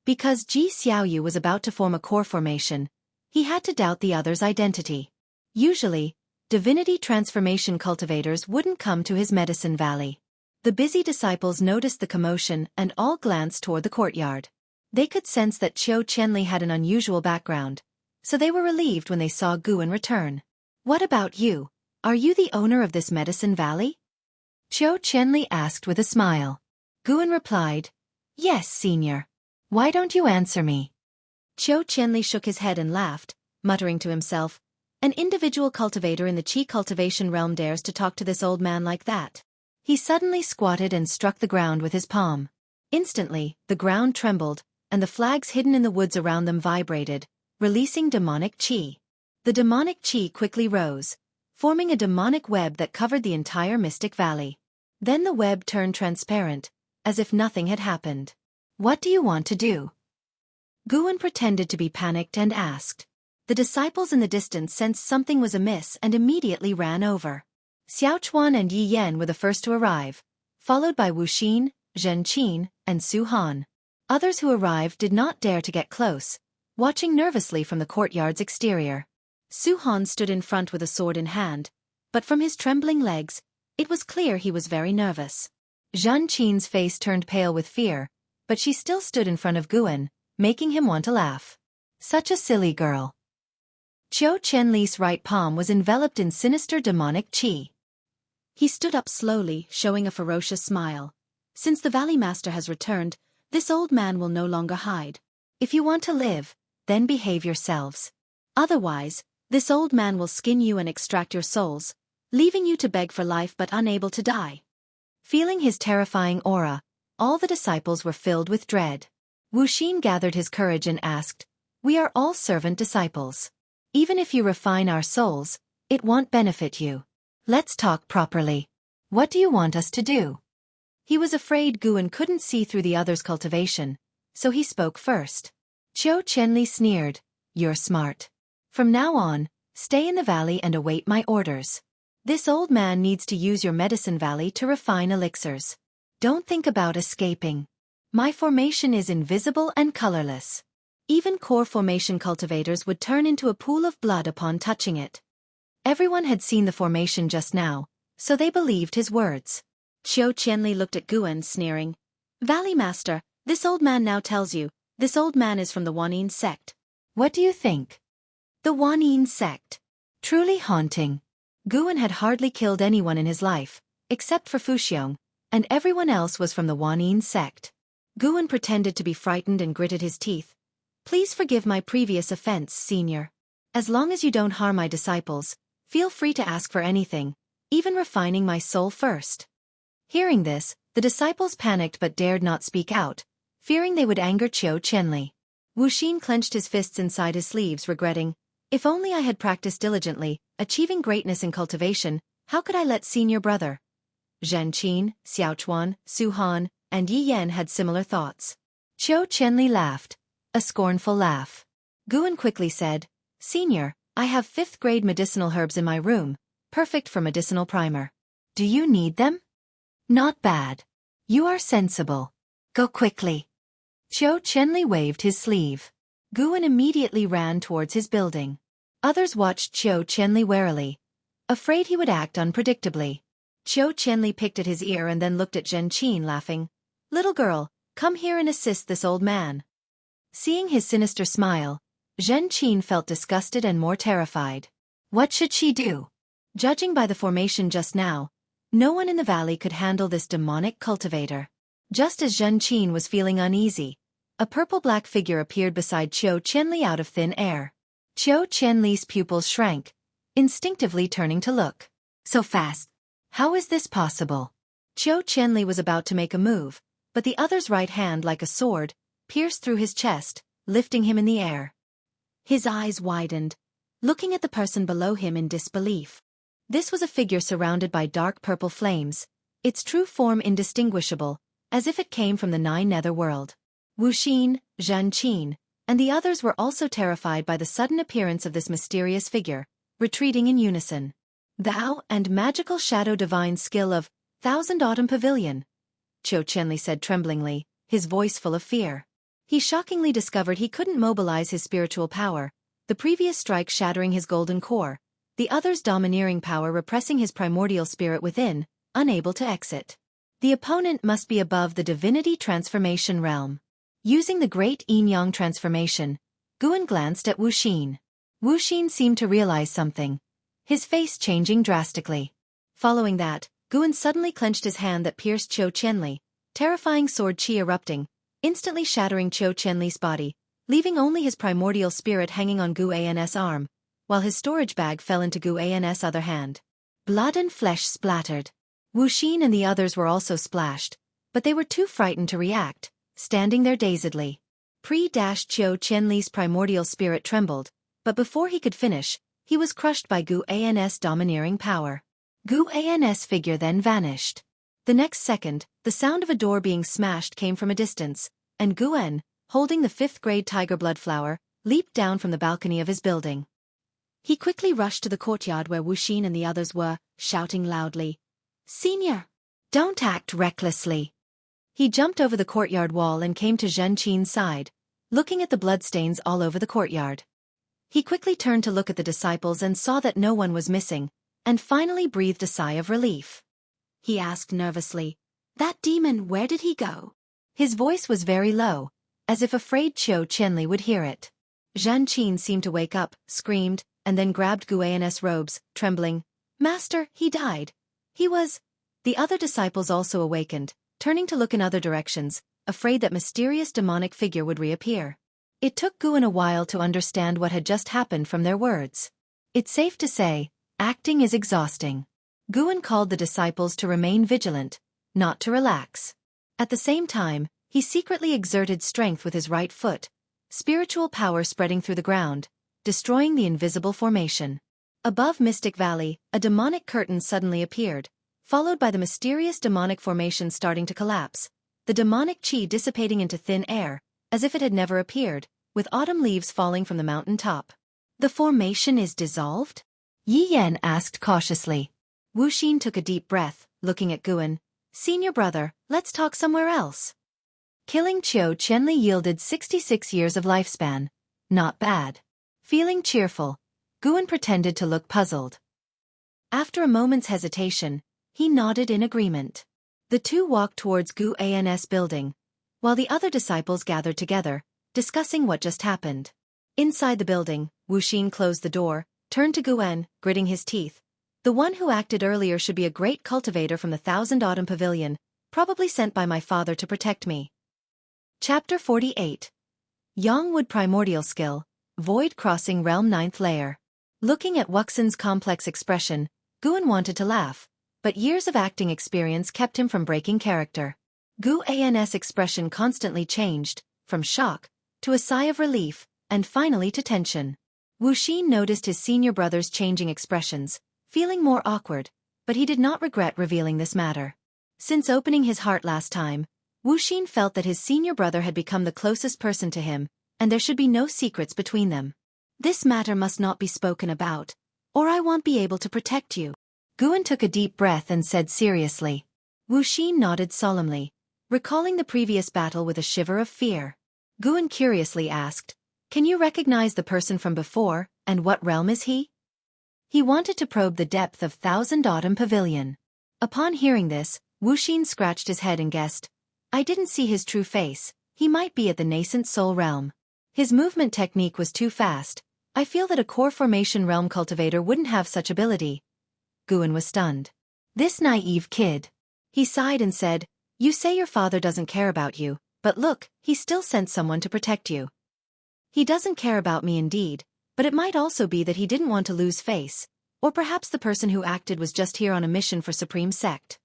[SPEAKER 1] Because Ji Xiaoyu was about to form a core formation, he had to doubt the other's identity. Usually, divinity transformation cultivators wouldn't come to his medicine valley. The busy disciples noticed the commotion and all glanced toward the courtyard. They could sense that Qiu Chenli had an unusual background, so they were relieved when they saw Guan return. What about you? Are you the owner of this medicine valley? Qiu Chenli asked with a smile. Guan replied, yes, Senior. Why don't you answer me? Qiu Chenli shook his head and laughed, muttering to himself, an individual cultivator in the Qi cultivation realm dares to talk to this old man like that. He suddenly squatted and struck the ground with his palm. Instantly, the ground trembled, and the flags hidden in the woods around them vibrated, releasing demonic Qi. The demonic Qi quickly rose, forming a demonic web that covered the entire Mystic Valley. Then the web turned transparent, as if nothing had happened. What do you want to do? Guan pretended to be panicked and asked. The disciples in the distance sensed something was amiss and immediately ran over. Xiaochuan and Yi Yan were the first to arrive, followed by Wu Xin, Zhen Qin, and Su Han. Others who arrived did not dare to get close, watching nervously from the courtyard's exterior. Su Han stood in front with a sword in hand, but from his trembling legs, it was clear he was very nervous. Zhen Qin's face turned pale with fear, but she still stood in front of Guan, making him want to laugh. Such a silly girl. Qiu Chenli's right palm was enveloped in sinister demonic qi. He stood up slowly, showing a ferocious smile. Since the Valley Master has returned, this old man will no longer hide. If you want to live, then behave yourselves. Otherwise, this old man will skin you and extract your souls, leaving you to beg for life but unable to die. Feeling his terrifying aura, all the disciples were filled with dread. Wu Xin gathered his courage and asked, we are all servant disciples. Even if you refine our souls, it won't benefit you. Let's talk properly. What do you want us to do? He was afraid Guan couldn't see through the other's cultivation, so he spoke first. Qiu Chenli sneered, you're smart. From now on, stay in the valley and await my orders. This old man needs to use your medicine valley to refine elixirs. Don't think about escaping. My formation is invisible and colorless. Even core formation cultivators would turn into a pool of blood upon touching it. Everyone had seen the formation just now, so they believed his words. Qiu Chenli looked at Guan, sneering. Valley Master, this old man now tells you, this old man is from the Wanyin Sect. What do you think? The Wanyin Sect. Truly haunting. Guan had hardly killed anyone in his life, except for Fuxiong, and everyone else was from the Wanyin Sect. Guan pretended to be frightened and gritted his teeth. Please forgive my previous offense, Senior. As long as you don't harm my disciples, feel free to ask for anything, even refining my soul first. Hearing this, the disciples panicked but dared not speak out, fearing they would anger Qiu Chenli. Wu Xin clenched his fists inside his sleeves, regretting, if only I had practiced diligently, achieving greatness in cultivation, how could I let Senior Brother? Zhen Qin, Xiaochuan, Su Han, and Yi Yan had similar thoughts. Qiu Chenli laughed, a scornful laugh. Guan quickly said, Senior, I have 5th grade medicinal herbs in my room, perfect for medicinal primer. Do you need them? Not bad. You are sensible. Go quickly. Qiu Chenli waved his sleeve. Guan immediately ran towards his building. Others watched Qiu Chenli warily, afraid he would act unpredictably. Qiu Chenli picked at his ear and then looked at Zhen Qin, laughing. Little girl, come here and assist this old man. Seeing his sinister smile, Zhen Qin felt disgusted and more terrified. What should she do? Judging by the formation just now, no one in the valley could handle this demonic cultivator. Just as Zhen Qin was feeling uneasy, a purple-black figure appeared beside Qiu Chenli out of thin air. Qiu Chenli's pupils shrank, instinctively turning to look. So fast. How is this possible? Qiu Chenli was about to make a move, but the other's right hand, like a sword, pierced through his chest, lifting him in the air. His eyes widened, looking at the person below him in disbelief. This was a figure surrounded by dark purple flames, its true form indistinguishable, as if it came from the 9 nether world. Wu Xin, Zhen Qin, and the others were also terrified by the sudden appearance of this mysterious figure, retreating in unison. "Thou and magical shadow divine skill of Thousand Autumn Pavilion," Qiu Qianli said tremblingly, his voice full of fear. He shockingly discovered he couldn't mobilize his spiritual power, the previous strike shattering his golden core, the other's domineering power repressing his primordial spirit within, unable to exit. The opponent must be above the divinity transformation realm. Using the great yin-yang transformation, Guan glanced at Wu Xin. Wu Xin seemed to realize something, his face changing drastically. Following that, Guan suddenly clenched his hand that pierced Qiu Qianli, terrifying sword qi erupting, instantly shattering Qiu Qianli's body, leaving only his primordial spirit hanging on Gu An's arm, while his storage bag fell into Gu An's other hand. Blood and flesh splattered. Wu Xin and the others were also splashed, but they were too frightened to react, standing there dazedly. Qiu Qianli's primordial spirit trembled, but before he could finish, he was crushed by Gu An's domineering power. Gu An's figure then vanished. The next second, the sound of a door being smashed came from a distance, and Gu En, holding the 5th-grade tiger blood flower, leaped down from the balcony of his building. He quickly rushed to the courtyard where Wu Xin and the others were, shouting loudly, "Senior! Don't act recklessly!" He jumped over the courtyard wall and came to Zhen Qin's side, looking at the bloodstains all over the courtyard. He quickly turned to look at the disciples and saw that no one was missing, and finally breathed a sigh of relief. He asked nervously, "That demon, where did he go?" His voice was very low, as if afraid Qiu Qianli would hear it. Zhen Qin seemed to wake up, screamed, and then grabbed Gu An's robes, trembling. "Master, he died. He was—" The other disciples also awakened, turning to look in other directions, afraid that mysterious demonic figure would reappear. It took Guan a while to understand what had just happened from their words. It's safe to say, acting is exhausting. Guan called the disciples to remain vigilant, not to relax. At the same time, he secretly exerted strength with his right foot, spiritual power spreading through the ground, destroying the invisible formation. Above Mystic Valley, a demonic curtain suddenly appeared, followed by the mysterious demonic formation starting to collapse, the demonic qi dissipating into thin air, as if it had never appeared, with autumn leaves falling from the mountain top. "The formation is dissolved?" Yi Yan asked cautiously. Wu Xin took a deep breath, looking at Guan. "Senior brother, let's talk somewhere else." Killing Qiu Qianli yielded 66 years of lifespan. Not bad. Feeling cheerful, Guan pretended to look puzzled. After a moment's hesitation, he nodded in agreement. The two walked towards Gu An's building, while the other disciples gathered together, discussing what just happened. Inside the building, Wu Xin closed the door, turned to Guan, gritting his teeth. "The one who acted earlier should be a great cultivator from the Thousand Autumn Pavilion, probably sent by my father to protect me." Chapter 48. Yongwood Primordial Skill, Void Crossing Realm 9th Layer. Looking at Wuxin's complex expression, Guan wanted to laugh, but years of acting experience kept him from breaking character. Gu An's expression constantly changed, from shock, to a sigh of relief, and finally to tension. Wu Xin noticed his senior brother's changing expressions, feeling more awkward, but he did not regret revealing this matter. Since opening his heart last time, Wu Xin felt that his senior brother had become the closest person to him, and there should be no secrets between them. "This matter must not be spoken about, or I won't be able to protect you." Guan took a deep breath and said seriously. Wu Xin nodded solemnly, recalling the previous battle with a shiver of fear. Guan curiously asked, "Can you recognize the person from before, and what realm is he?" He wanted to probe the depth of Thousand Autumn Pavilion. Upon hearing this, Wu Xin scratched his head and guessed, "I didn't see his true face, he might be at the nascent soul realm. His movement technique was too fast. I feel that a core formation realm cultivator wouldn't have such ability." Guan was stunned. This naive kid. He sighed and said, "You say your father doesn't care about you, but look, he still sent someone to protect you." "He doesn't care about me indeed, but it might also be that he didn't want to lose face, or perhaps the person who acted was just here on a mission for Supreme Sect."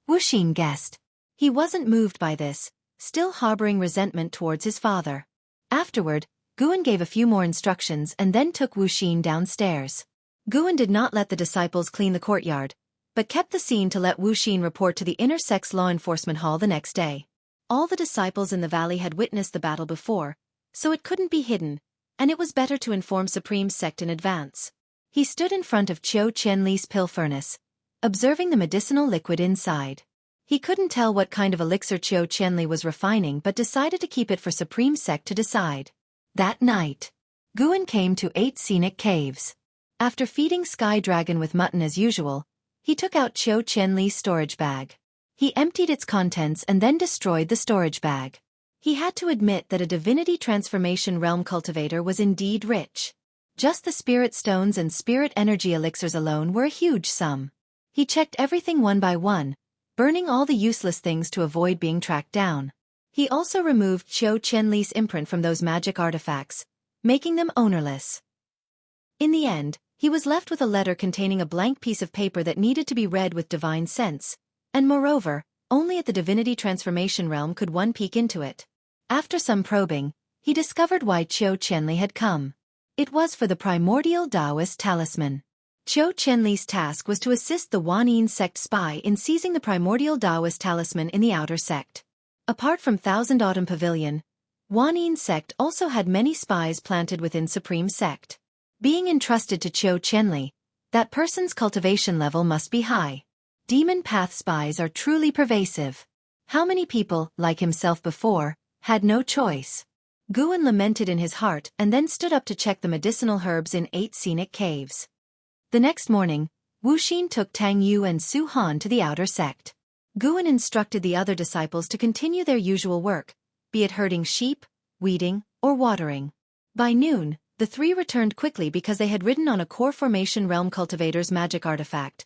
[SPEAKER 1] Wu Xin guessed. He wasn't moved by this, still harboring resentment towards his father. Afterward, Guan gave a few more instructions and then took Wu Xin downstairs. Guan did not let the disciples clean the courtyard, but kept the scene to let Wu Xin report to the Inner Sect's law enforcement hall the next day. All the disciples in the valley had witnessed the battle before, so it couldn't be hidden, and it was better to inform Supreme Sect in advance. He stood in front of Qiu Qianli's pill furnace, observing the medicinal liquid inside. He couldn't tell what kind of elixir Qiu Qianli was refining but decided to keep it for Supreme Sect to decide. That night, Guan came to 8 scenic caves. After feeding Sky Dragon with mutton as usual, he took out Qiu Qianli's storage bag. He emptied its contents and then destroyed the storage bag. He had to admit that a divinity transformation realm cultivator was indeed rich. Just the spirit stones and spirit energy elixirs alone were a huge sum. He checked everything one by one, burning all the useless things to avoid being tracked down. He also removed Qiu Qianli's imprint from those magic artifacts, making them ownerless. In the end, he was left with a letter containing a blank piece of paper that needed to be read with divine sense, and moreover, only at the divinity transformation realm could one peek into it. After some probing, he discovered why Qiu Qianli had come. It was for the Primordial Daoist Talisman. Qiu Qianli's task was to assist the Wanyin Sect spy in seizing the Primordial Daoist Talisman in the Outer Sect. Apart from Thousand Autumn Pavilion, Wanyin Sect also had many spies planted within Supreme Sect. Being entrusted to Qiu Qianli, that person's cultivation level must be high. Demon path spies are truly pervasive. How many people, like himself before, had no choice? Guan lamented in his heart and then stood up to check the medicinal herbs in 8 scenic caves. The next morning, Wu Xin took Tang Yu and Su Han to the Outer Sect. Guan instructed the other disciples to continue their usual work, be it herding sheep, weeding, or watering. By noon, the three returned quickly because they had ridden on a core formation realm cultivator's magic artifact,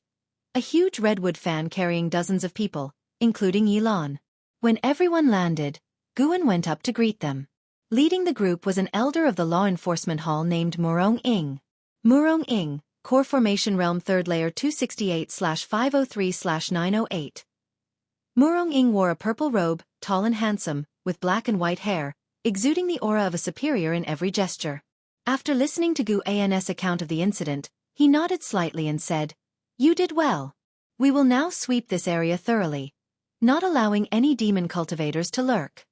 [SPEAKER 1] a huge redwood fan carrying dozens of people, including Yilan. When everyone landed, Guan went up to greet them. Leading the group was an elder of the law enforcement hall named Murong Ing. Murong Ing, Core Formation Realm 3rd Layer 268/503/908. Murong Ing wore a purple robe, tall and handsome, with black and white hair, exuding the aura of a superior in every gesture. After listening to Gu An's account of the incident, he nodded slightly and said, "You did well. We will now sweep this area thoroughly, not allowing any demon cultivators to lurk."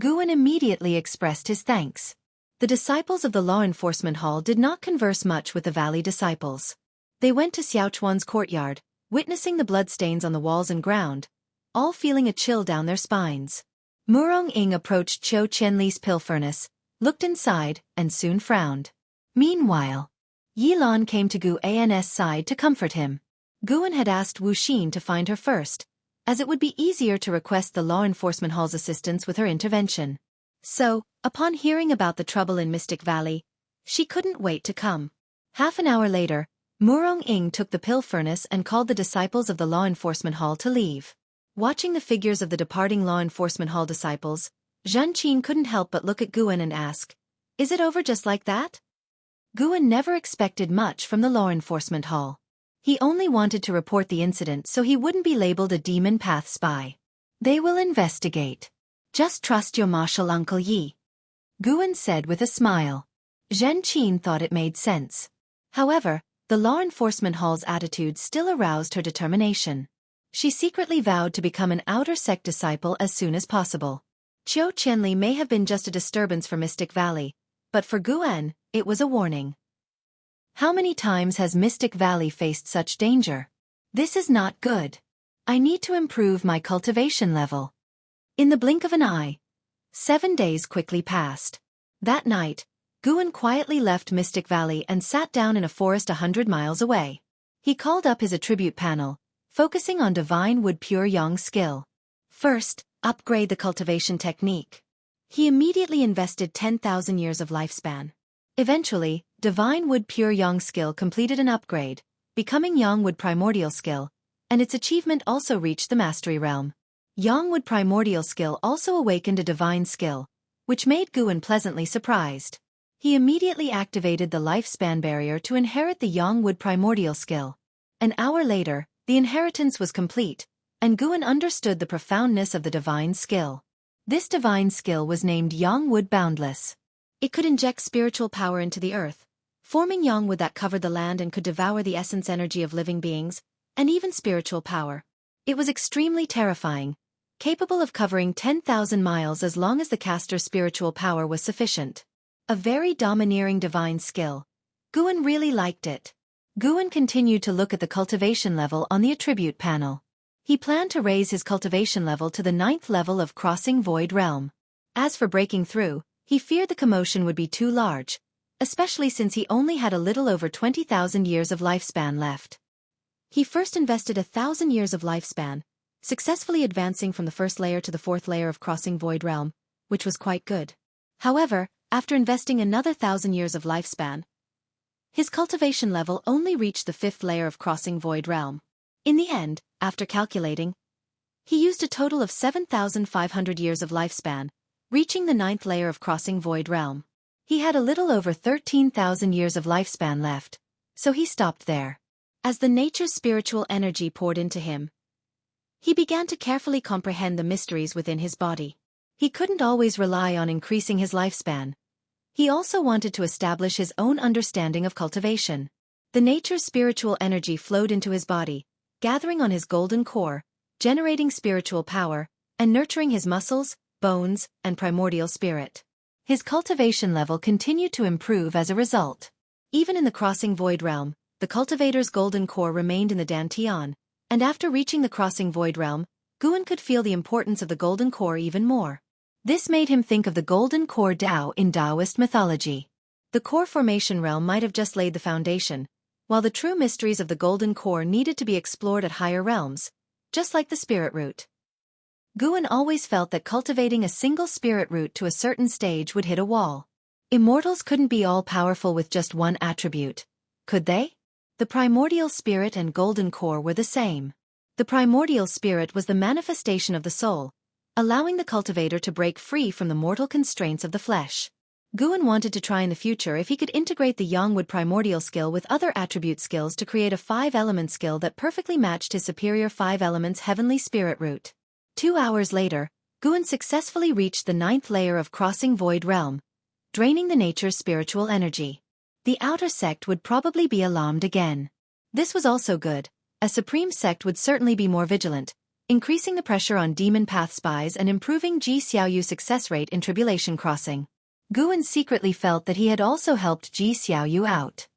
[SPEAKER 1] Guan immediately expressed his thanks. The disciples of the law enforcement hall did not converse much with the valley disciples. They went to Xiaochuan's courtyard, witnessing the bloodstains on the walls and ground, all feeling a chill down their spines. Murong Ing approached Qiu Qianli's pill furnace, looked inside, and soon frowned. Meanwhile, Yilan came to Gu An's side to comfort him. Guan had asked Wu Xin to find her first, as it would be easier to request the law enforcement hall's assistance with her intervention. So, upon hearing about the trouble in Mystic Valley, she couldn't wait to come. Half an hour later, Murong Ing took the pill furnace and called the disciples of the law enforcement hall to leave. Watching the figures of the departing law enforcement hall disciples, Zhen Qin couldn't help but look at Guan and ask, "Is it over just like that?" Guan never expected much from the law enforcement hall. He only wanted to report the incident so he wouldn't be labeled a demon path spy. "They will investigate. Just trust your martial Uncle Yi," Guan said with a smile. Zhen Qin thought it made sense. However, the law enforcement hall's attitude still aroused her determination. She secretly vowed to become an Outer Sect disciple as soon as possible. Qiu Qianli may have been just a disturbance for Mystic Valley, but for Guan, it was a warning. How many times has Mystic Valley faced such danger? This is not good. I need to improve my cultivation level. In the blink of an eye, 7 days quickly passed. That night, Guan quietly left Mystic Valley and sat down in a forest 100 miles away. He called up his attribute panel, focusing on Divine Wood Pure Yang skill. First, upgrade the cultivation technique. He immediately invested 10,000 years of lifespan. Eventually, Divine Wood Pure Yang skill completed an upgrade, becoming Yang Wood Primordial skill, and its achievement also reached the mastery realm. Yang Wood Primordial skill also awakened a divine skill, which made Guan pleasantly surprised. He immediately activated the lifespan barrier to inherit the Yang Wood Primordial skill. An hour later, the inheritance was complete, and Guan understood the profoundness of the divine skill. This divine skill was named Yang Wood Boundless. It could inject spiritual power into the earth, forming Yang Wood that covered the land and could devour the essence energy of living beings, and even spiritual power. It was extremely terrifying, capable of covering 10,000 miles as long as the caster's spiritual power was sufficient. A very domineering divine skill. Guan really liked it. Guan continued to look at the cultivation level on the attribute panel. He planned to raise his cultivation level to the 9th level of Crossing Void Realm. As for breaking through, he feared the commotion would be too large, especially since he only had a little over 20,000 years of lifespan left. He first invested 1,000 years of lifespan, successfully advancing from the 1st layer to the 4th layer of Crossing Void Realm, which was quite good. However, after investing another 1,000 years of lifespan, his cultivation level only reached the 5th layer of Crossing Void Realm. In the end, after calculating, he used a total of 7,500 years of lifespan, reaching the 9th layer of Crossing Void Realm. He had a little over 13,000 years of lifespan left, so he stopped there. As the nature's spiritual energy poured into him, he began to carefully comprehend the mysteries within his body. He couldn't always rely on increasing his lifespan. He also wanted to establish his own understanding of cultivation. The nature's spiritual energy flowed into his body, gathering on his golden core, generating spiritual power, and nurturing his muscles, bones, and primordial spirit. His cultivation level continued to improve as a result. Even in the Crossing Void Realm, the cultivator's golden core remained in the Daotian, and after reaching the Crossing Void Realm, Guan could feel the importance of the golden core even more. This made him think of the golden core Dao in Daoist mythology. The core formation realm might have just laid the foundation, while the true mysteries of the golden core needed to be explored at higher realms, just like the spirit root. Guan always felt that cultivating a single spirit root to a certain stage would hit a wall. Immortals couldn't be all-powerful with just one attribute, could they? The primordial spirit and golden core were the same. The primordial spirit was the manifestation of the soul, allowing the cultivator to break free from the mortal constraints of the flesh. Guan wanted to try in the future if he could integrate the Yangwood primordial skill with other attribute skills to create a 5-element skill that perfectly matched his superior 5 elements heavenly spirit root. 2 hours later, Guan successfully reached the 9th layer of Crossing Void Realm, draining the nature's spiritual energy. The outer sect would probably be alarmed again. This was also good. A supreme sect would certainly be more vigilant, increasing the pressure on demon path spies and improving Ji Xiaoyu's success rate in tribulation crossing. Guan secretly felt that he had also helped Ji Xiaoyu out.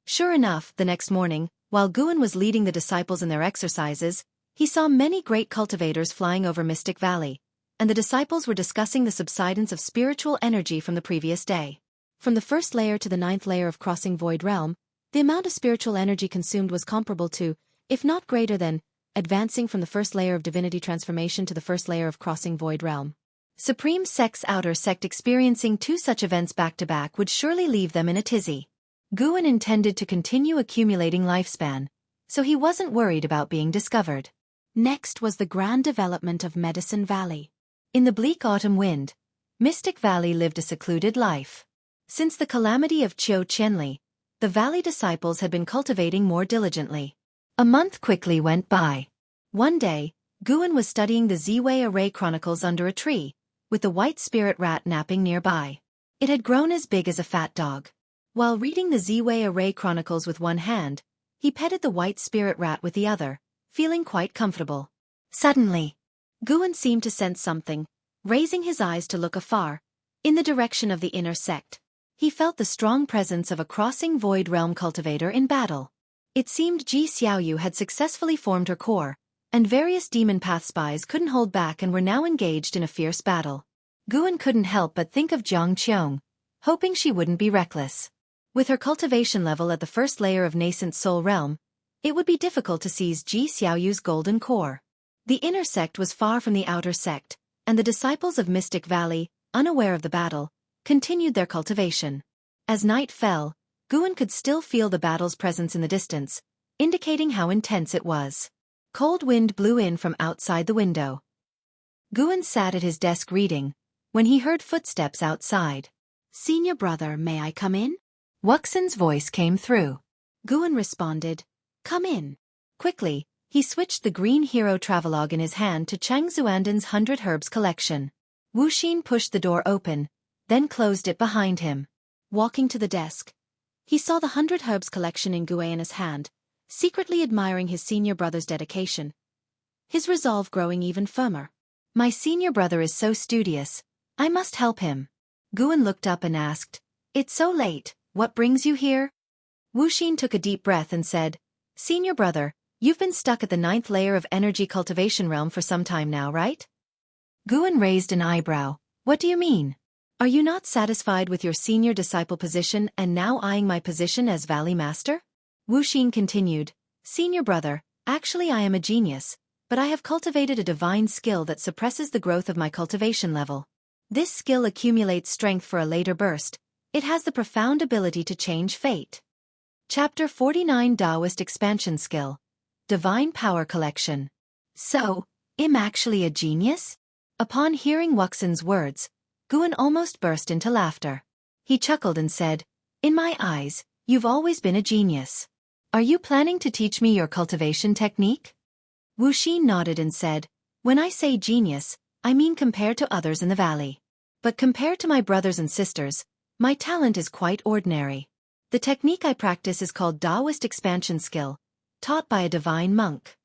[SPEAKER 1] Sure enough, the next morning, while Guan was leading the disciples in their exercises, he saw many great cultivators flying over Mystic Valley, and the disciples were discussing the subsidence of spiritual energy from the previous day. From the 1st layer to the 9th layer of Crossing Void Realm, the amount of spiritual energy consumed was comparable to, if not greater than, advancing from the 1st layer of divinity transformation to the 1st layer of Crossing Void Realm. Supreme Sect's outer sect experiencing 2 such events back-to-back would surely leave them in a tizzy. Guan intended to continue accumulating lifespan, so he wasn't worried about being discovered. Next was the grand development of Medicine Valley. In the bleak autumn wind, Mystic Valley lived a secluded life. Since the calamity of Qiu Qianli, the valley disciples had been cultivating more diligently. A month quickly went by. One day, Guan was studying the Ziwei Array Chronicles under a tree, with the white spirit rat napping nearby. It had grown as big as a fat dog. While reading the Ziwei Array Chronicles with one hand, he petted the white spirit rat with the other, feeling quite comfortable. Suddenly, Guan seemed to sense something, raising his eyes to look afar, in the direction of the inner sect. He felt the strong presence of a Crossing Void Realm cultivator in battle. It seemed Ji Xiaoyu had successfully formed her core, and various demon path spies couldn't hold back and were now engaged in a fierce battle. Guan couldn't help but think of Jiang Qiong, hoping she wouldn't be reckless. With her cultivation level at the 1st layer of nascent soul realm, it would be difficult to seize Ji Xiaoyu's golden core. The inner sect was far from the outer sect, and the disciples of Mystic Valley, unaware of the battle, continued their cultivation. As night fell, Guan could still feel the battle's presence in the distance, indicating how intense it was. Cold wind blew in from outside the window. Guan sat at his desk reading, when he heard footsteps outside. "Senior brother, may I come in?" Wuxin's voice came through. Guan responded, "Come in." Quickly, he switched the green hero travelogue in his hand to Chang Zuanden's 100 Herbs collection. Wu Xin pushed the door open, then closed it behind him. Walking to the desk, he saw the 100 Herbs collection in Guiana's hand, secretly admiring his senior brother's dedication, his resolve growing even firmer. My senior brother is so studious. I must help him. Guan looked up and asked, "It's so late, what brings you here?" Wuxin took a deep breath and said, "Senior brother, you've been stuck at the 9th layer of energy cultivation realm for some time now, right?" Guan raised an eyebrow. "What do you mean? Are you not satisfied with your senior disciple position and now eyeing my position as Valley Master?" Wuxin continued, "Senior brother, actually I am a genius, but I have cultivated a divine skill that suppresses the growth of my cultivation level. This skill accumulates strength for a later burst. It has the profound ability to change fate." Chapter 49 Daoist Expansion Skill. Divine Power Collection. "So, I'm actually a genius?" Upon hearing Wuxin's words, Guan almost burst into laughter. He chuckled and said, "In my eyes, you've always been a genius. Are you planning to teach me your cultivation technique?" Wuxin nodded and said, "When I say genius, I mean compared to others in the valley. But compared to my brothers and sisters, my talent is quite ordinary. The technique I practice is called Daoist Expansion Skill, taught by a divine monk.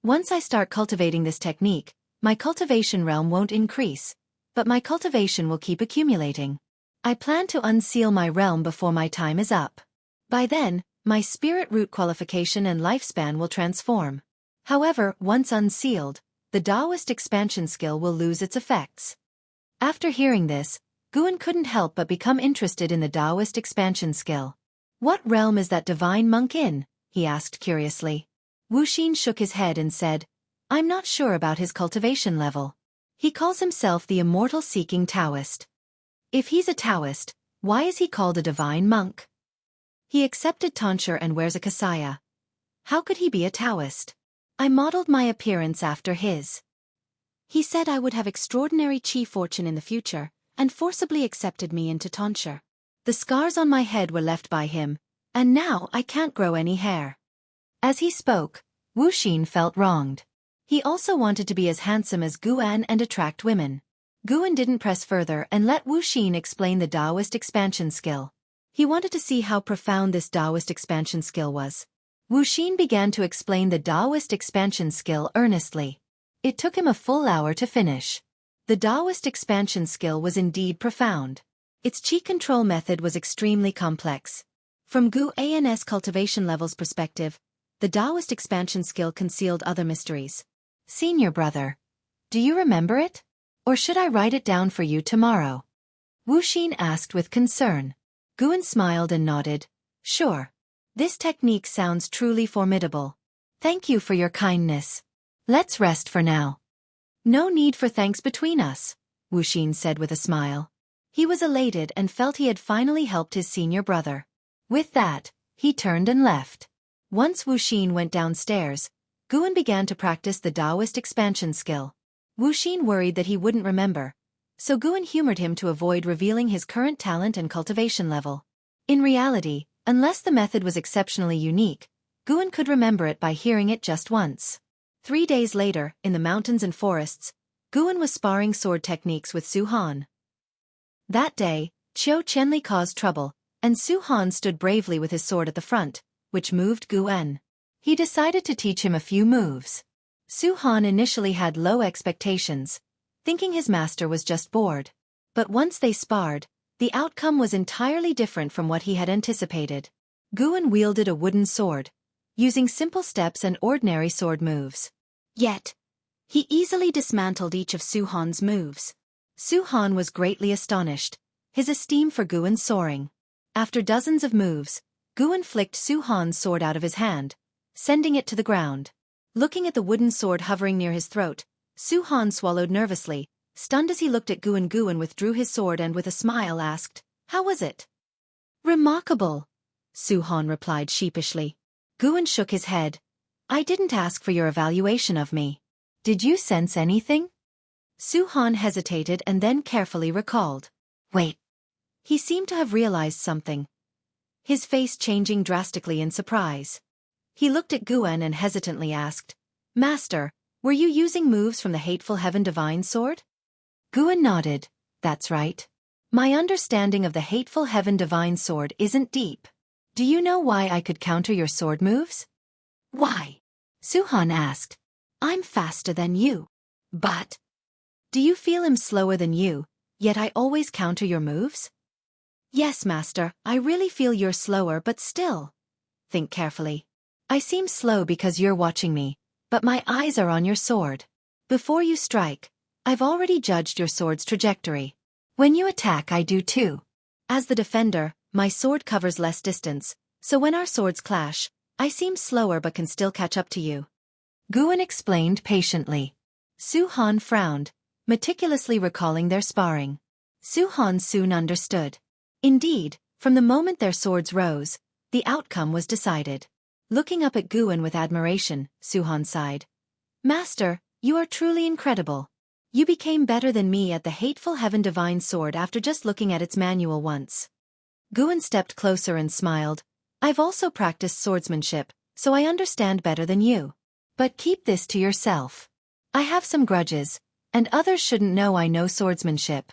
[SPEAKER 1] Once I start cultivating this technique, my cultivation realm won't increase, but my cultivation will keep accumulating. I plan to unseal my realm before my time is up. By then, my spirit root qualification and lifespan will transform. However, once unsealed, the Daoist Expansion Skill will lose its effects." After hearing this, Guan couldn't help but become interested in the Daoist Expansion Skill. "What realm is that divine monk in?" he asked curiously. Wuxin shook his head and said, "I'm not sure about his cultivation level. He calls himself the Immortal Seeking Taoist. If he's a Taoist, why is he called a divine monk? He accepted tonsure and wears a kasaya. How could he be a Taoist? I modeled my appearance after his. He said I would have extraordinary chi fortune in the future, and forcibly accepted me into tonsure. The scars on my head were left by him, and now I can't grow any hair." As he spoke, Wuxin felt wronged. He also wanted to be as handsome as Guan and attract women. Guan didn't press further and let Wuxin explain the Daoist Expansion Skill. He wanted to see how profound this Daoist Expansion Skill was. Wuxin began to explain the Daoist Expansion Skill earnestly. It took him a full hour to finish. The Daoist Expansion Skill was indeed profound. Its chi control method was extremely complex. From Guan's cultivation levels perspective, the Daoist Expansion Skill concealed other mysteries. "Senior brother, do you remember it? Or should I write it down for you tomorrow?" Wuxin asked with concern. Guan smiled and nodded. "Sure. This technique sounds truly formidable. Thank you for your kindness. Let's rest for now." "No need for thanks between us," Wuxin said with a smile. He was elated and felt he had finally helped his senior brother. With that, he turned and left. Once Wuxin went downstairs, Guan began to practice the Daoist Expansion Skill. Wuxin worried that he wouldn't remember, so Guan humored him to avoid revealing his current talent and cultivation level. In reality, unless the method was exceptionally unique, Guan could remember it by hearing it just once. 3 days later, in the mountains and forests, Guan was sparring sword techniques with Su Han. That day, Qiu Chenli caused trouble, and Su Han stood bravely with his sword at the front, which moved Guan. He decided to teach him a few moves. Su Han initially had low expectations, thinking his master was just bored. But once they sparred, the outcome was entirely different from what he had anticipated. Guan wielded a wooden sword, using simple steps and ordinary sword moves. Yet, he easily dismantled each of Su Han's moves. Su Han was greatly astonished, his esteem for Guan soaring. After dozens of moves, Guan flicked Su Han's sword out of his hand, sending it to the ground. Looking at the wooden sword hovering near his throat, Su Han swallowed nervously, stunned as he looked at Guan. Guan withdrew his sword and with a smile asked, "How was it?" "Remarkable," Su Han replied sheepishly. Guan shook his head. "I didn't ask for your evaluation of me. Did you sense anything?" Su Han hesitated and then carefully recalled. "Wait." He seemed to have realized something, his face changing drastically in surprise. He looked at Guan and hesitantly asked, "Master, were you using moves from the Hateful Heaven Divine Sword?" Guan nodded. "That's right. My understanding of the Hateful Heaven Divine Sword isn't deep. Do you know why I could counter your sword moves?" "Why?" Su Han asked. "I'm faster than you." "But..." Do you feel I'm slower than you, yet I always counter your moves? Yes, master, I really feel you're slower, but still. Think carefully. I seem slow because you're watching me, but my eyes are on your sword. Before you strike, I've already judged your sword's trajectory. When you attack, I do too. As the defender, my sword covers less distance, so when our swords clash, I seem slower but can still catch up to you. Guan explained patiently. Su-Han frowned, meticulously recalling their sparring. Su-Han soon understood. Indeed, from the moment their swords rose, the outcome was decided. Looking up at Guan with admiration, Su-Han sighed. Master, you are truly incredible. You became better than me at the hateful Heaven Divine Sword after just looking at its manual once. Guan stepped closer and smiled. I've also practiced swordsmanship, so I understand better than you. But keep this to yourself. I have some grudges, and others shouldn't know I know swordsmanship.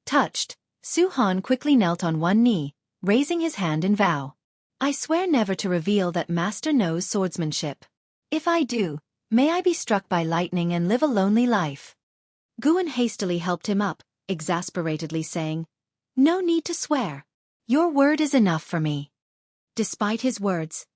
[SPEAKER 1] Touched, Su-Han quickly knelt on one knee, raising his hand in vow. I swear never to reveal that Master knows swordsmanship. If I do, may I be struck by lightning and live a lonely life. Guan hastily helped him up, exasperatedly saying, No need to swear. Your word is enough for me. Despite his words,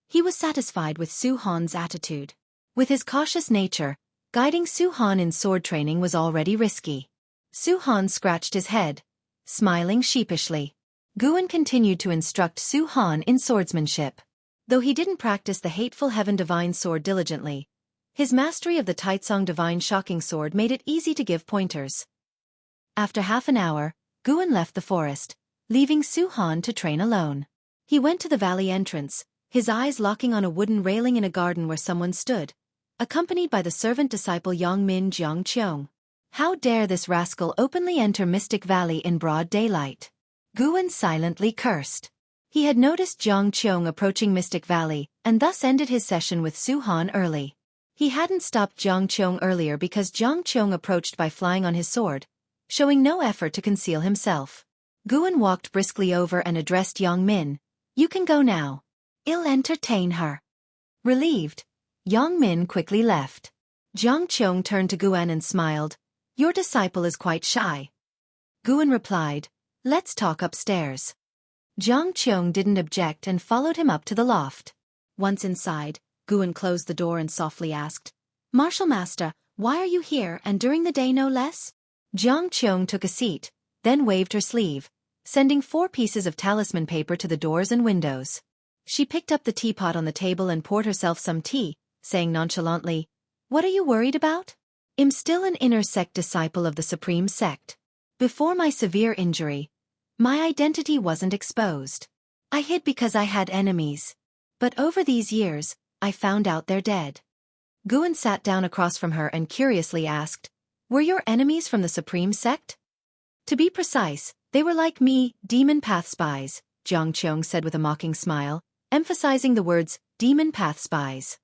[SPEAKER 1] he was satisfied with Su-Han's attitude. With his cautious nature, guiding Su-Han in sword training was already risky. Su-Han scratched his head, smiling sheepishly. Guan continued to instruct Su-Han in swordsmanship. Though he didn't practice the hateful Heaven Divine Sword diligently, his mastery of the Taitsong Divine Shocking Sword made it easy to give pointers. After half an hour, Guan left the forest, leaving Su-Han to train alone. He went to the valley entrance, his eyes locking on a wooden railing in a garden where someone stood, accompanied by the servant disciple Yongmin Jiangqiong. How dare this rascal openly enter Mystic Valley in broad daylight? Guan silently cursed. He had noticed Jiangqiong approaching Mystic Valley, and thus ended his session with Su-Han early. He hadn't stopped Jiangqiong earlier because Jiangqiong approached by flying on his sword, showing no effort to conceal himself. Guan walked briskly over and addressed Yongmin. You can go now. I'll entertain her. Relieved, Yongmin quickly left. Jiangqiong turned to Guan and smiled. Your disciple is quite shy. Guan replied, Let's talk upstairs. Jiangqiong didn't object and followed him up to the loft. Once inside, Guan closed the door and softly asked, Martial Master, why are you here and during the day no less? Jiangqiong took a seat, then waved her sleeve, sending 4 pieces of talisman paper to the doors and windows. She picked up the teapot on the table and poured herself some tea, saying nonchalantly, What are you worried about? I'm still an inner sect disciple of the Supreme Sect. Before my severe injury, my identity wasn't exposed. I hid because I had enemies. But over these years, I found out they're dead. Guan sat down across from her and curiously asked, Were your enemies from the Supreme Sect? To be precise, they were like me, demon path spies, Jiangqiong said with a mocking smile, emphasizing the words, demon path spies.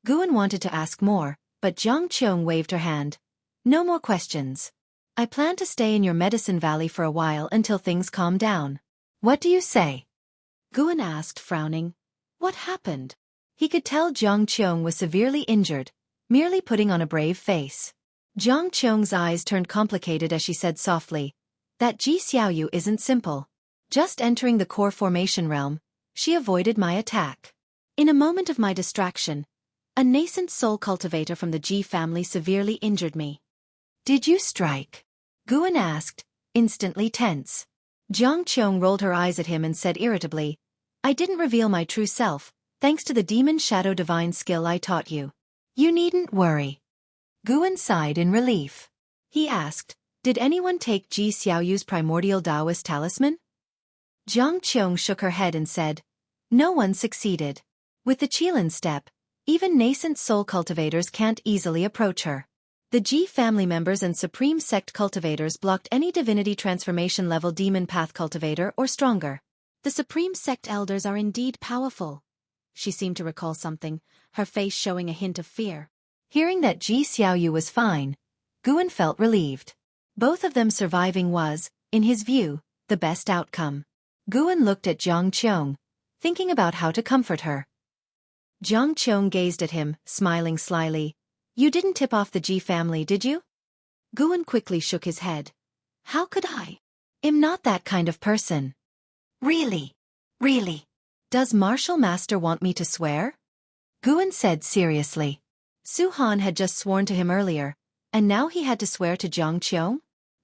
[SPEAKER 1] Guan wanted to ask more, but Jiangqiong waved her hand. No more questions. I plan to stay in your medicine valley for a while until things calm down. What do you say? Guan asked, frowning. What happened? He could tell Jiangqiong was severely injured, merely putting on a brave face. Jiangqiong's eyes turned complicated as she said softly, That Ji Xiaoyu isn't simple. Just entering the core formation realm, she avoided my attack. In a moment of my distraction, a nascent soul cultivator from the Ji family severely injured me. Did you strike? Guan asked, instantly tense. Jiangqiong rolled her eyes at him and said irritably, I didn't reveal my true self, thanks to the demon shadow divine skill I taught you. You needn't worry. Guan sighed in relief. He asked, Did anyone take Ji Xiaoyu's primordial Daoist talisman? Jiangqiong shook her head and said, No one succeeded. With the Qilin step, even nascent soul cultivators can't easily approach her. The Ji family members and Supreme Sect cultivators blocked any divinity transformation level demon path cultivator or stronger. The Supreme Sect elders are indeed powerful. She seemed to recall something, her face showing a hint of fear. Hearing that Ji Xiaoyu was fine, Guan felt relieved. Both of them surviving was, in his view, the best outcome. Guan looked at Jiangqiong, thinking about how to comfort her. Jiangqiong gazed at him, smiling slyly. You didn't tip off the Ji family, did you? Guan quickly shook his head. How could I? I'm not that kind of person. Really? Really? Does Martial Master want me to swear? Guan said seriously. Su-Han had just sworn to him earlier, and now he had to swear to Jiang Qiong?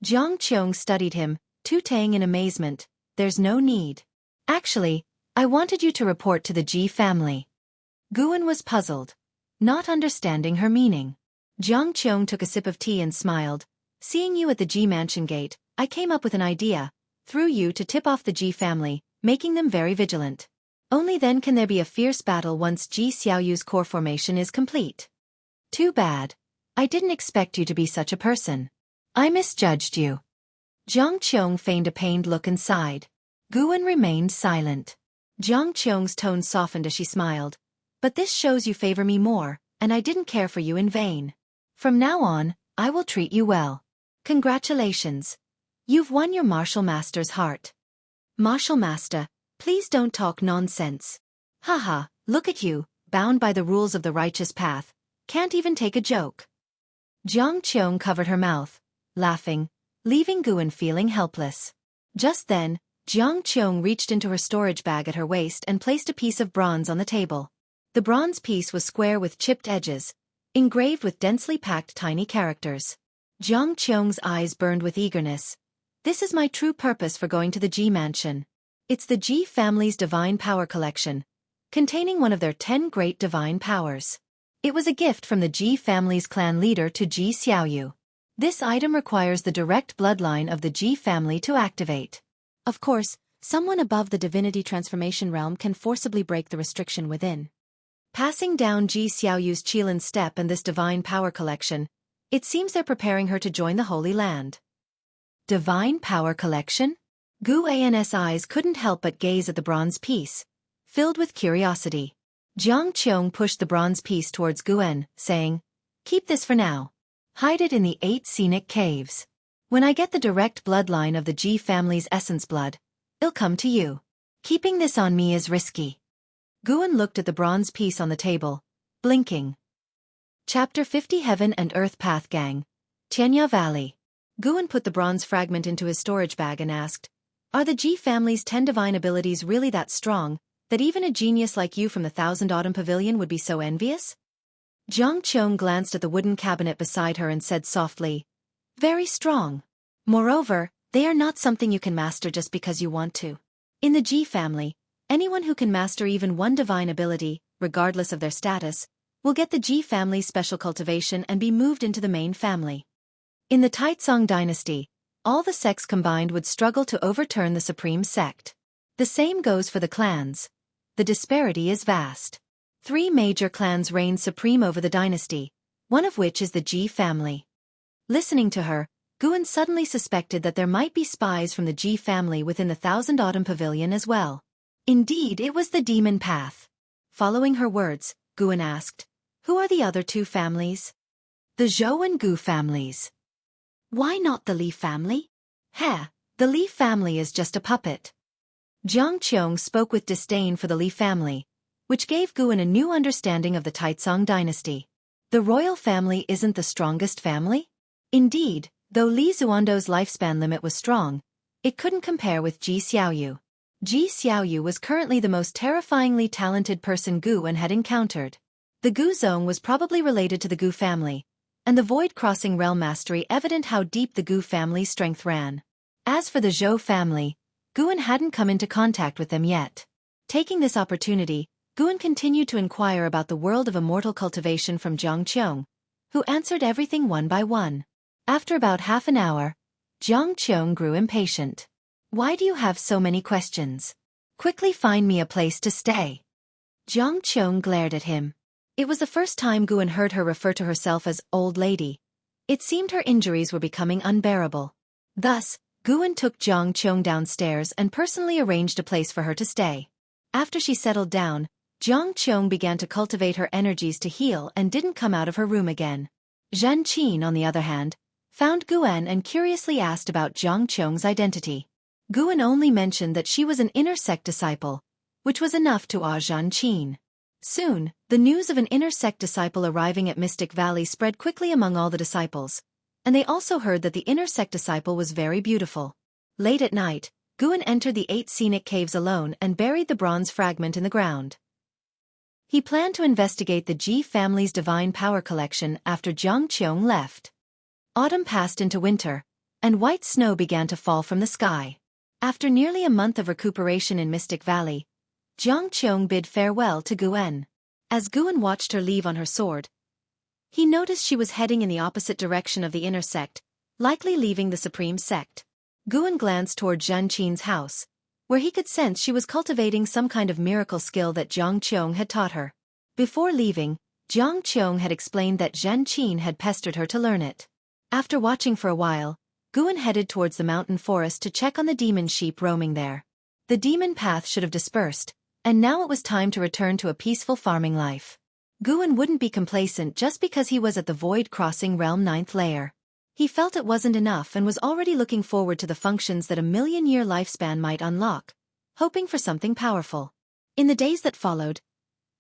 [SPEAKER 1] Jiang Qiong studied him, tutaying in amazement. There's no need. Actually, I wanted you to report to the Ji family. Guan was puzzled, not understanding her meaning. Jiang Qiong took a sip of tea and smiled. Seeing you at the Ji mansion gate, I came up with an idea, through you to tip off the Ji family, making them very vigilant. Only then can there be a fierce battle once Ji Xiaoyu's core formation is complete. Too bad. I didn't expect you to be such a person. I misjudged you. Jiang Qiong feigned a pained look and sighed. Guan remained silent. Jiang Qiong's tone softened as she smiled. But this shows you favor me more, and I didn't care for you in vain. From now on, I will treat you well. Congratulations. You've won your Martial Master's heart. Martial Master, please don't talk nonsense. Haha, look at you, bound by the rules of the righteous path. Can't even take a joke. Jiang Qiong covered her mouth, laughing, leaving Guan feeling helpless. Just then, Jiang Qiong reached into her storage bag at her waist and placed a piece of bronze on the table. The bronze piece was square with chipped edges, engraved with densely packed tiny characters. Jiang Qiong's eyes burned with eagerness. This is my true purpose for going to the Ji mansion. It's the Ji family's divine power collection, containing one of their 10 great divine powers. It was a gift from the Ji family's clan leader to Ji Xiaoyu. This item requires the direct bloodline of the Ji family to activate. Of course, someone above the divinity transformation realm can forcibly break the restriction within. Passing down Ji Xiaoyu's Qilin step and this divine power collection, it seems they're preparing her to join the Holy Land. Divine power collection? Gu An's eyes couldn't help but gaze at the bronze piece, filled with curiosity. Jiang Qiong pushed the bronze piece towards Guan, saying, Keep this for now. Hide it in the 8 scenic caves. When I get the direct bloodline of the Ji family's essence blood, it'll come to you. Keeping this on me is risky. Guan looked at the bronze piece on the table, blinking. Chapter 50 Heaven and Earth Path Gang. Tianya Valley. Guan put the bronze fragment into his storage bag and asked, Are the Ji family's 10 divine abilities really that strong, that even a genius like you from the Thousand Autumn Pavilion would be so envious? Jiang Qiong glanced at the wooden cabinet beside her and said softly, Very strong. Moreover, they are not something you can master just because you want to. In the Ji family, anyone who can master even one divine ability, regardless of their status, will get the Ji family's special cultivation and be moved into the main family. In the Taizong dynasty, all the sects combined would struggle to overturn the supreme sect. The same goes for the clans. The disparity is vast. 3 major clans reign supreme over the dynasty, one of which is the Ji family. Listening to her, Guan suddenly suspected that there might be spies from the Ji family within the Thousand Autumn Pavilion as well. Indeed, it was the demon path. Following her words, Guan asked, Who are the other 2 families? The Zhou and Gu families. Why not the Li family? The Li family is just a puppet. Jiang Qiong spoke with disdain for the Li family, which gave Guan a new understanding of the Taizong dynasty. The royal family isn't the strongest family? Indeed, though Li Zuando's lifespan limit was strong, it couldn't compare with Ji Xiaoyu. Ji Xiaoyu was currently the most terrifyingly talented person Guan had encountered. The Gu Zong was probably related to the Gu family, and the void-crossing realm mastery evident how deep the Gu family's strength ran. As for the Zhou family, Guan hadn't come into contact with them yet. Taking this opportunity, Guan continued to inquire about the world of immortal cultivation from Jiang Qiong, who answered everything one by one. After about half an hour, Jiang Qiong grew impatient. Why do you have so many questions? Quickly find me a place to stay. Jiang Qiong glared at him. It was the first time Guan heard her refer to herself as old lady. It seemed her injuries were becoming unbearable. Thus, Guan took Jiang Qiong downstairs and personally arranged a place for her to stay. After she settled down, Jiang Qiong began to cultivate her energies to heal and didn't come out of her room again. Zhan Qin, on the other hand, found Guan and curiously asked about Jiang Qiong's identity. Guan only mentioned that she was an inner sect disciple, which was enough to awe Zhan Qin. Soon, the news of an inner sect disciple arriving at Mystic Valley spread quickly among all the disciples, and they also heard that the inner sect disciple was very beautiful. Late at night, Guan entered the 8 scenic caves alone and buried the bronze fragment in the ground. He planned to investigate the Ji family's divine power collection after Jiang Qiong left. Autumn passed into winter, and white snow began to fall from the sky. After nearly a month of recuperation in Mystic Valley, Jiang Qiong bid farewell to Guan. As Guan watched her leave on her sword, he noticed she was heading in the opposite direction of the inner sect, likely leaving the supreme sect. Guan glanced toward Zhen Qin's house, where he could sense she was cultivating some kind of miracle skill that Jiang Qiong had taught her. Before leaving, Jiang Qiong had explained that Zhen Qin had pestered her to learn it. After watching for a while, Guan headed towards the mountain forest to check on the demon sheep roaming there. The demon path should have dispersed, and now it was time to return to a peaceful farming life. Guan wouldn't be complacent just because he was at the Void Crossing Realm 9th layer. He felt it wasn't enough and was already looking forward to the functions that a million-year lifespan might unlock, hoping for something powerful. In the days that followed,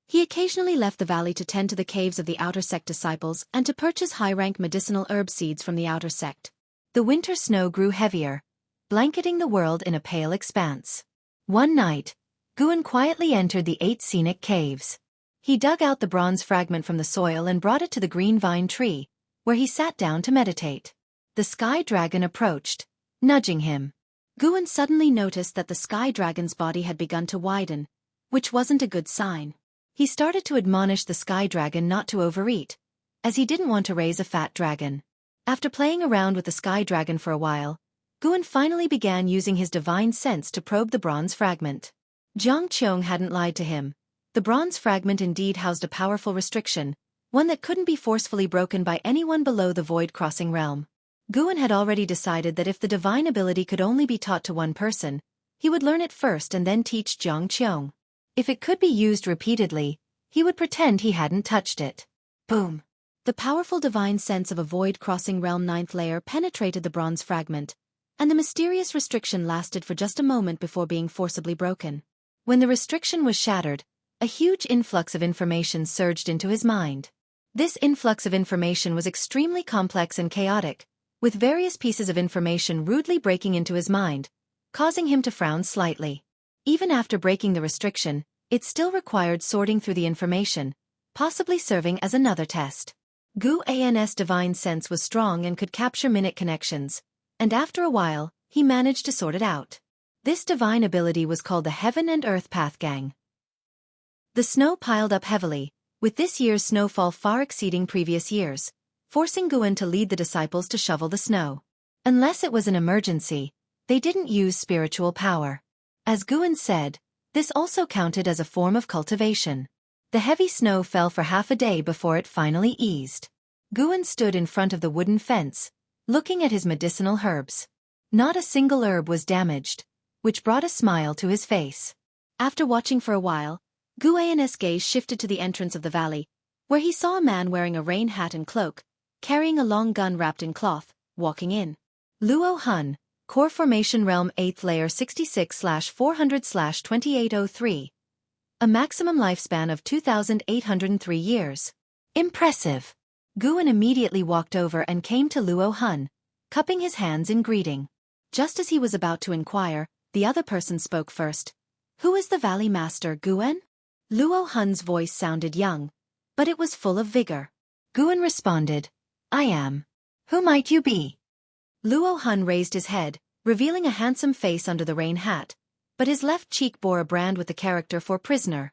[SPEAKER 1] he occasionally left the valley to tend to the caves of the Outer Sect disciples and to purchase high-rank medicinal herb seeds from the Outer Sect. The winter snow grew heavier, blanketing the world in a pale expanse. One night, Guan quietly entered the 8 scenic caves. He dug out the bronze fragment from the soil and brought it to the green vine tree, where he sat down to meditate. The sky dragon approached, nudging him. Guan suddenly noticed that the sky dragon's body had begun to widen, which wasn't a good sign. He started to admonish the sky dragon not to overeat, as he didn't want to raise a fat dragon. After playing around with the sky dragon for a while, Guan finally began using his divine sense to probe the bronze fragment. Jiang Qiong hadn't lied to him. The bronze fragment indeed housed a powerful restriction, one that couldn't be forcefully broken by anyone below the Void Crossing realm. Guan had already decided that if the divine ability could only be taught to one person, he would learn it first and then teach Jiang Qiong. If it could be used repeatedly, he would pretend he hadn't touched it. Boom! The powerful divine sense of a Void Crossing Realm 9th layer penetrated the bronze fragment, and the mysterious restriction lasted for just a moment before being forcibly broken. When the restriction was shattered, a huge influx of information surged into his mind. This influx of information was extremely complex and chaotic, with various pieces of information rudely breaking into his mind, causing him to frown slightly. Even after breaking the restriction, it still required sorting through the information, possibly serving as another test. Guan's divine sense was strong and could capture minute connections, and after a while, he managed to sort it out. This divine ability was called the Heaven and Earth Path Gang. The snow piled up heavily, with this year's snowfall far exceeding previous years, forcing Guan to lead the disciples to shovel the snow. Unless it was an emergency, they didn't use spiritual power. As Guan said, this also counted as a form of cultivation. The heavy snow fell for half a day before it finally eased. Guan stood in front of the wooden fence, looking at his medicinal herbs. Not a single herb was damaged, which brought a smile to his face. After watching for a while, Guan's gaze shifted to the entrance of the valley, where he saw a man wearing a rain hat and cloak, carrying a long gun wrapped in cloth, walking in. Luo Hun, Core Formation Realm 8th Layer 66/400/2803. A maximum lifespan of 2,803 years. Impressive. Guan immediately walked over and came to Luo Hun, cupping his hands in greeting. Just as he was about to inquire, the other person spoke first. Who is the Valley Master, Guan? Luo Hun's voice sounded young, but it was full of vigor. Guan responded, I am. Who might you be? Luo Hun raised his head, revealing a handsome face under the rain hat, but his left cheek bore a brand with the character for prisoner.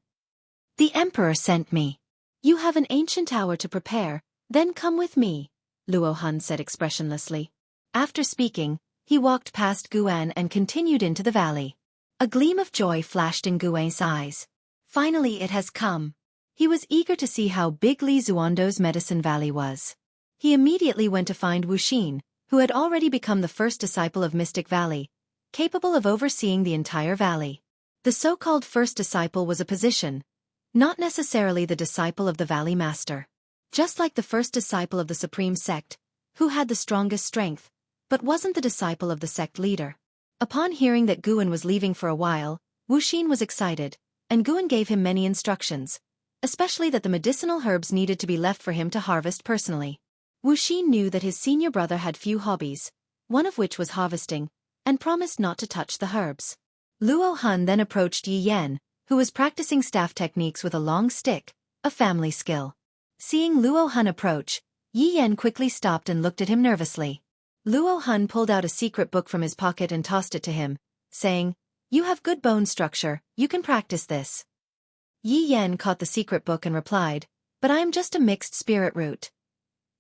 [SPEAKER 1] The Emperor sent me. You have an ancient hour to prepare, then come with me, Luo Hun said expressionlessly. After speaking, he walked past Guan and continued into the valley. A gleam of joy flashed in Guan's eyes. Finally it has come. He was eager to see how big Li Zuando's Medicine Valley was. He immediately went to find Wuxin, who had already become the first disciple of Mystic Valley, capable of overseeing the entire valley. The so-called first disciple was a position, not necessarily the disciple of the Valley Master. Just like the first disciple of the Supreme Sect, who had the strongest strength, but wasn't the disciple of the sect leader. Upon hearing that Guan was leaving for a while, Wuxin was excited, and Guan gave him many instructions, especially that the medicinal herbs needed to be left for him to harvest personally. Wuxi knew that his senior brother had few hobbies, one of which was harvesting, and promised not to touch the herbs. Luo Han then approached Yi Yan, who was practicing staff techniques with a long stick, a family skill. Seeing Luo Han approach, Yi Yan quickly stopped and looked at him nervously. Luo Han pulled out a secret book from his pocket and tossed it to him, saying, "You have good bone structure, you can practice this." Yi Yan caught the secret book and replied, "But I am just a mixed spirit root.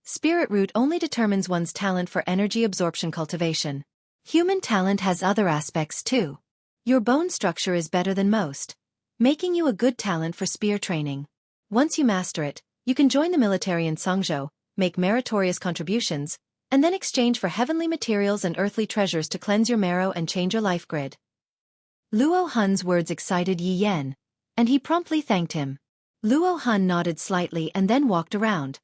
[SPEAKER 1] Spirit root only determines one's talent for energy absorption cultivation. Human talent has other aspects too. Your bone structure is better than most, making you a good talent for spear training. Once you master it, you can join the military in Songzhou, make meritorious contributions, and then exchange for heavenly materials and earthly treasures to cleanse your marrow and change your life grid." Luo Han's words excited Yi Yan, and he promptly thanked him. Luo Han nodded slightly and then walked around,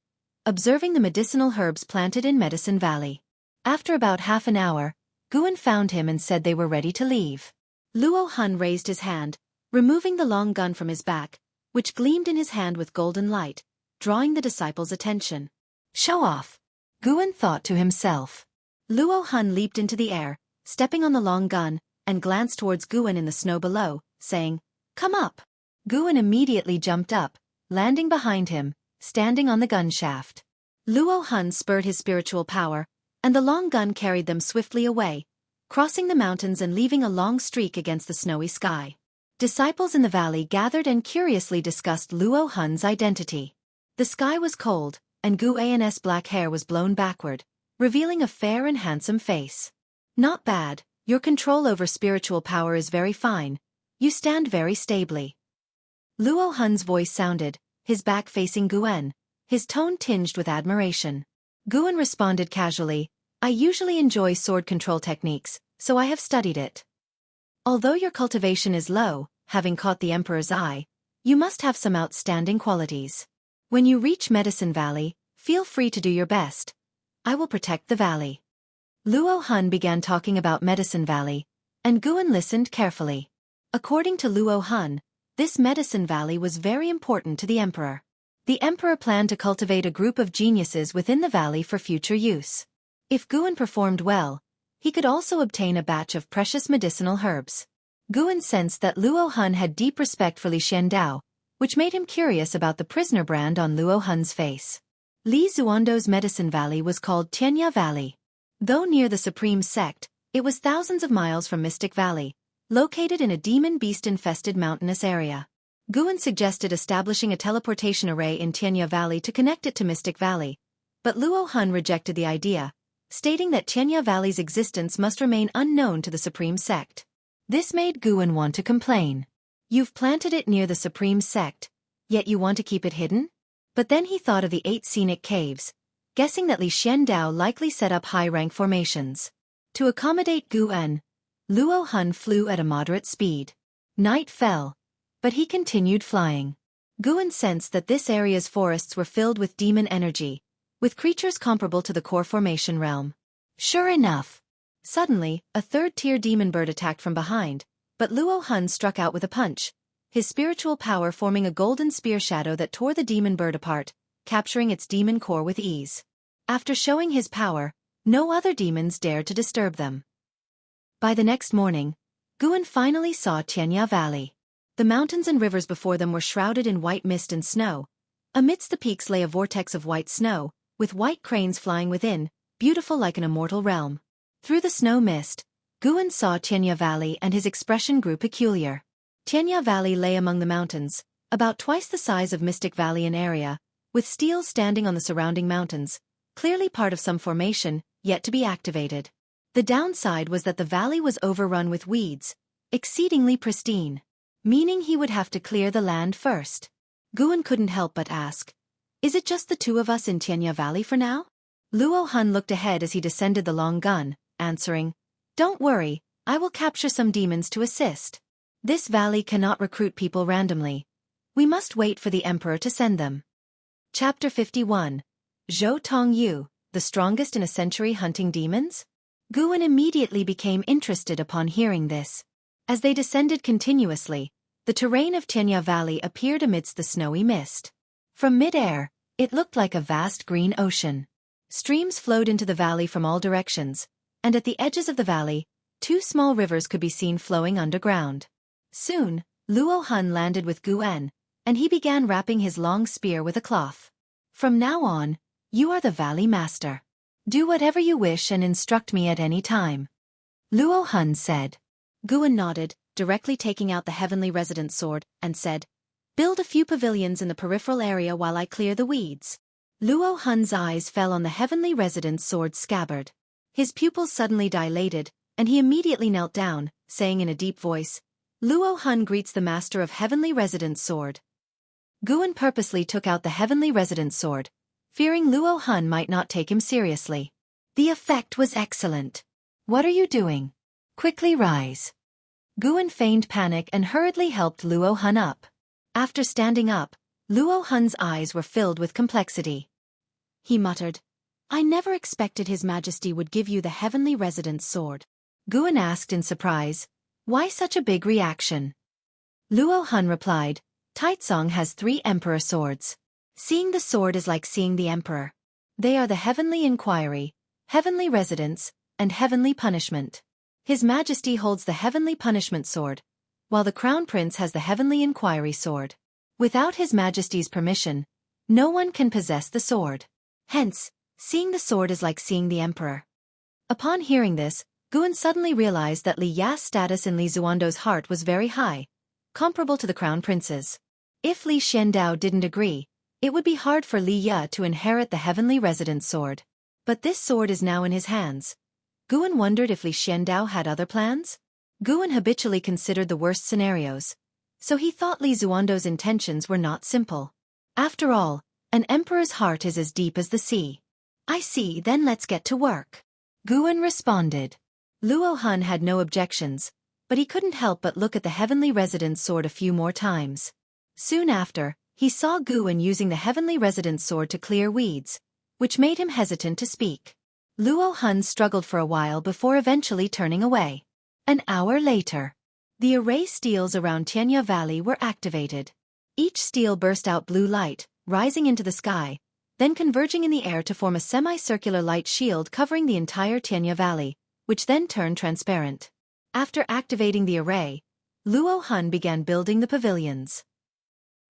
[SPEAKER 1] observing the medicinal herbs planted in Medicine Valley. After about half an hour, Guan found him and said they were ready to leave. Luo Han raised his hand, removing the long gun from his back, which gleamed in his hand with golden light, drawing the disciples' attention. "Show off," Guan thought to himself. Luo Han leaped into the air, stepping on the long gun, and glanced towards Guan in the snow below, saying, "Come up." Guan immediately jumped up, landing behind him, standing on the gun shaft. Luo Han spurred his spiritual power, and the long gun carried them swiftly away, crossing the mountains and leaving a long streak against the snowy sky. Disciples in the valley gathered and curiously discussed Luo Han's identity. The sky was cold, and Guan's black hair was blown backward, revealing a fair and handsome face. "Not bad, your control over spiritual power is very fine. You stand very stably." Luo Han's voice sounded, his back facing Guan, his tone tinged with admiration. Guan responded casually, "I usually enjoy sword control techniques, so I have studied it. Although your cultivation is low, having caught the Emperor's eye, you must have some outstanding qualities. When you reach Medicine Valley, feel free to do your best. I will protect the valley." Luo Han began talking about Medicine Valley, and Guan listened carefully. According to Luo Han, this Medicine Valley was very important to the Emperor. The Emperor planned to cultivate a group of geniuses within the valley for future use. If Guan performed well, he could also obtain a batch of precious medicinal herbs. Guan sensed that Luo Han had deep respect for Li Xiandao, which made him curious about the prisoner brand on Luo Han's face. Li Zuando's Medicine Valley was called Tianya Valley. Though near the Supreme Sect, it was thousands of miles from Mystic Valley, located in a demon beast-infested mountainous area. Guan suggested establishing a teleportation array in Tianya Valley to connect it to Mystic Valley, but Luo Han rejected the idea, stating that Tianya Valley's existence must remain unknown to the Supreme Sect. This made Guan want to complain. "You've planted it near the Supreme Sect, yet you want to keep it hidden?" But then he thought of the 8 scenic caves, guessing that Li Xiandao likely set up high-rank formations. To accommodate Guan, Luo Han flew at a moderate speed. Night fell, but he continued flying. Guan sensed that this area's forests were filled with demon energy, with creatures comparable to the core formation realm. Sure enough. Suddenly, a third-tier demon bird attacked from behind, but Luo Han struck out with a punch, his spiritual power forming a golden spear shadow that tore the demon bird apart, capturing its demon core with ease. After showing his power, no other demons dared to disturb them. By the next morning, Guan finally saw Tianya Valley. The mountains and rivers before them were shrouded in white mist and snow. Amidst the peaks lay a vortex of white snow, with white cranes flying within, beautiful like an immortal realm. Through the snow mist, Guan saw Tianya Valley and his expression grew peculiar. Tianya Valley lay among the mountains, about twice the size of Mystic Valley in area, with steel standing on the surrounding mountains, clearly part of some formation, yet to be activated. The downside was that the valley was overrun with weeds, exceedingly pristine, meaning he would have to clear the land first. Guan couldn't help but ask, "Is it just the 2 of us in Tianya Valley for now?" Luo Han looked ahead as he descended the long gun, answering, "Don't worry, I will capture some demons to assist. This valley cannot recruit people randomly. We must wait for the Emperor to send them." Chapter 51. Zhou Tong Yu, the strongest in a century hunting demons? Guan immediately became interested upon hearing this. As they descended continuously, the terrain of Tianya Valley appeared amidst the snowy mist. From mid-air, it looked like a vast green ocean. Streams flowed into the valley from all directions, and at the edges of the valley, 2 small rivers could be seen flowing underground. Soon, Luo Hun landed with Guan, and he began wrapping his long spear with a cloth. From now on, you are the valley master. Do whatever you wish and instruct me at any time. Luo Hun said. Guan nodded, directly taking out the heavenly residence sword, and said, Build a few pavilions in the peripheral area while I clear the weeds. Luo Hun's eyes fell on the heavenly residence sword scabbard. His pupils suddenly dilated, and he immediately knelt down, saying in a deep voice, Luo Hun greets the master of heavenly residence sword. Guan purposely took out the heavenly residence sword, fearing Luo Hun might not take him seriously. The effect was excellent. What are you doing? Quickly rise. Guan feigned panic and hurriedly helped Luo Hun up. After standing up, Luo Hun's eyes were filled with complexity. He muttered, I never expected His Majesty would give you the heavenly residence sword. Guan asked in surprise, Why such a big reaction? Luo Hun replied, Taitsong has 3 emperor swords. Seeing the sword is like seeing the emperor. They are the heavenly inquiry, heavenly residence, and heavenly punishment. His Majesty holds the heavenly punishment sword, while the Crown Prince has the heavenly inquiry sword. Without His Majesty's permission, no one can possess the sword. Hence, seeing the sword is like seeing the emperor. Upon hearing this, Guan suddenly realized that Li Ya's status in Li Zuando's heart was very high, comparable to the Crown Prince's. If Li Xiandao didn't agree, it would be hard for Li Ya to inherit the heavenly residence sword. But this sword is now in his hands. Guan wondered if Li Xiandao had other plans? Guan habitually considered the worst scenarios, so he thought Li Zuando's intentions were not simple. After all, an emperor's heart is as deep as the sea. I see, then let's get to work. Guan responded. Luo Hun had no objections, but he couldn't help but look at the heavenly residence sword a few more times. Soon after, he saw Guan using the heavenly residence sword to clear weeds, which made him hesitant to speak. Luo Hun struggled for a while before eventually turning away. An hour later, the array steels around Tianya Valley were activated. Each steel burst out blue light, rising into the sky, then converging in the air to form a semicircular light shield covering the entire Tianya Valley, which then turned transparent. After activating the array, Luo Hun began building the pavilions.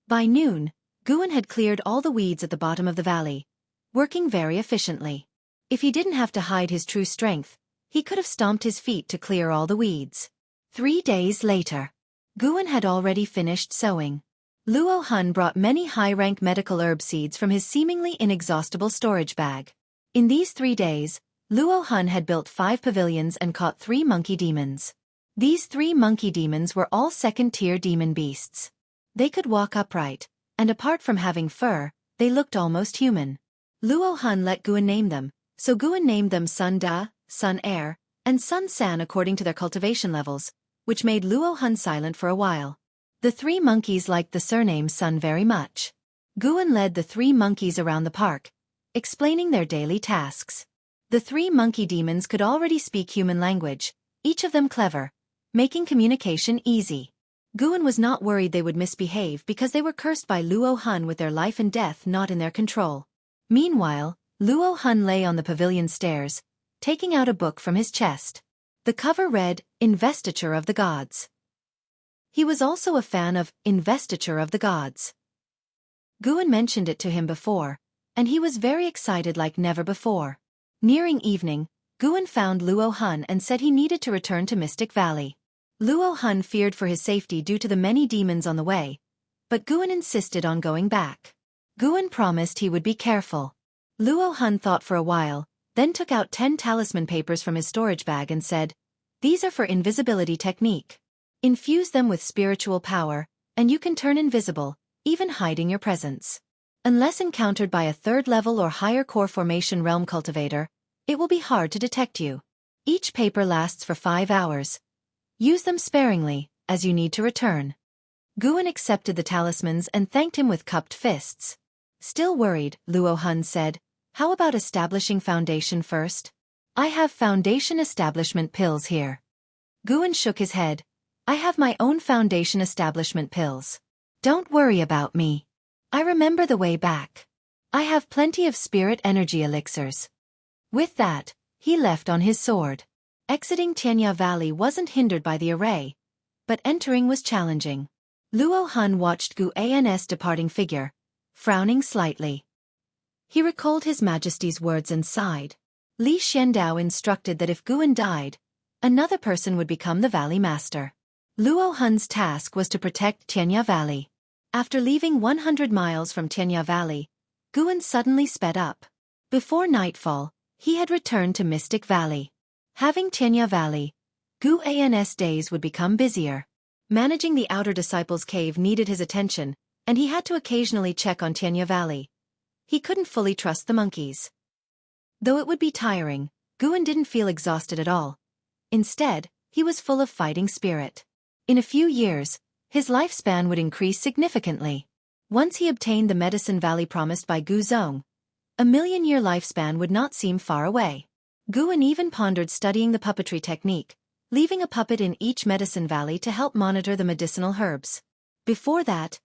[SPEAKER 1] By noon, Guan had cleared all the weeds at the bottom of the valley, working very efficiently. If he didn't have to hide his true strength, he could have stomped his feet to clear all the weeds. 3 days later, Guan had already finished sowing. Luo Hun brought many high-rank medical herb seeds from his seemingly inexhaustible storage bag. In these 3 days, Luo Hun had built 5 pavilions and caught 3 monkey demons. These 3 monkey demons were all second-tier demon beasts. They could walk upright, and apart from having fur, they looked almost human. Luo Hun let Guan name them, so Guan named them Sun Da, Sun Air, and Sun San according to their cultivation levels, which made Luo Hun silent for a while. The 3 monkeys liked the surname Sun very much. Guan led the 3 monkeys around the park, explaining their daily tasks. The 3 monkey demons could already speak human language, each of them clever, making communication easy. Guan was not worried they would misbehave because they were cursed by Luo Hun with their life and death not in their control. Meanwhile, Luo Hun lay on the pavilion stairs, taking out a book from his chest. The cover read, Investiture of the Gods. He was also a fan of Investiture of the Gods. Guan mentioned it to him before, and he was very excited like never before. Nearing evening, Guan found Luo Hun and said he needed to return to Mystic Valley. Luo Hun feared for his safety due to the many demons on the way, but Guan insisted on going back. Guan promised he would be careful. Luo Hun thought for a while, then took out 10 talisman papers from his storage bag and said, These are for invisibility technique. Infuse them with spiritual power, and you can turn invisible, even hiding your presence. Unless encountered by a 3rd level or higher core formation realm cultivator, it will be hard to detect you. Each paper lasts for 5 hours. Use them sparingly, as you need to return. Guan accepted the talismans and thanked him with cupped fists. Still worried, Luo Hun said, How about establishing foundation first? I have foundation establishment pills here. Guan shook his head. I have my own foundation establishment pills. Don't worry about me. I remember the way back. I have plenty of spirit energy elixirs. With that, he left on his sword. Exiting Tianya Valley wasn't hindered by the array, but entering was challenging. Luo Han watched Gu An's departing figure, frowning slightly. He recalled His Majesty's words and sighed. Li Xiandao instructed that if Guan died, another person would become the Valley Master. Luo Han's task was to protect Tianya Valley. After leaving 100 miles from Tianya Valley, Guan suddenly sped up. Before nightfall, he had returned to Mystic Valley. Having Tianya Valley, Gu An's days would become busier. Managing the Outer Disciples' Cave needed his attention, and he had to occasionally check on Tianya Valley. He couldn't fully trust the monkeys. Though it would be tiring, Guan didn't feel exhausted at all. Instead, he was full of fighting spirit. In a few years, his lifespan would increase significantly. Once he obtained the Medicine Valley promised by Gu Zong, a million-year lifespan would not seem far away. Guan even pondered studying the puppetry technique, leaving a puppet in each Medicine Valley to help monitor the medicinal herbs. Before that,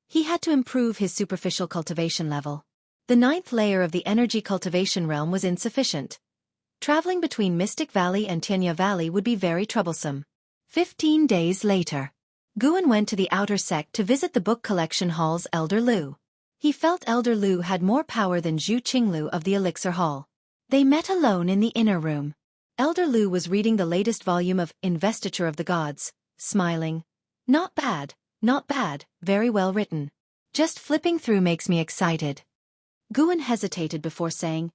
[SPEAKER 1] he had to improve his superficial cultivation level. The 9th layer of the energy cultivation realm was insufficient. Traveling between Mystic Valley and Tianya Valley would be very troublesome. 15 days later, Guan went to the outer sect to visit the book collection hall's Elder Lu. He felt Elder Lu had more power than Zhu Qinglu of the Elixir Hall. They met alone in the inner room. Elder Lu was reading the latest volume of Investiture of the Gods, smiling. Not bad, very well written. Just flipping through makes me excited. Guan hesitated before saying,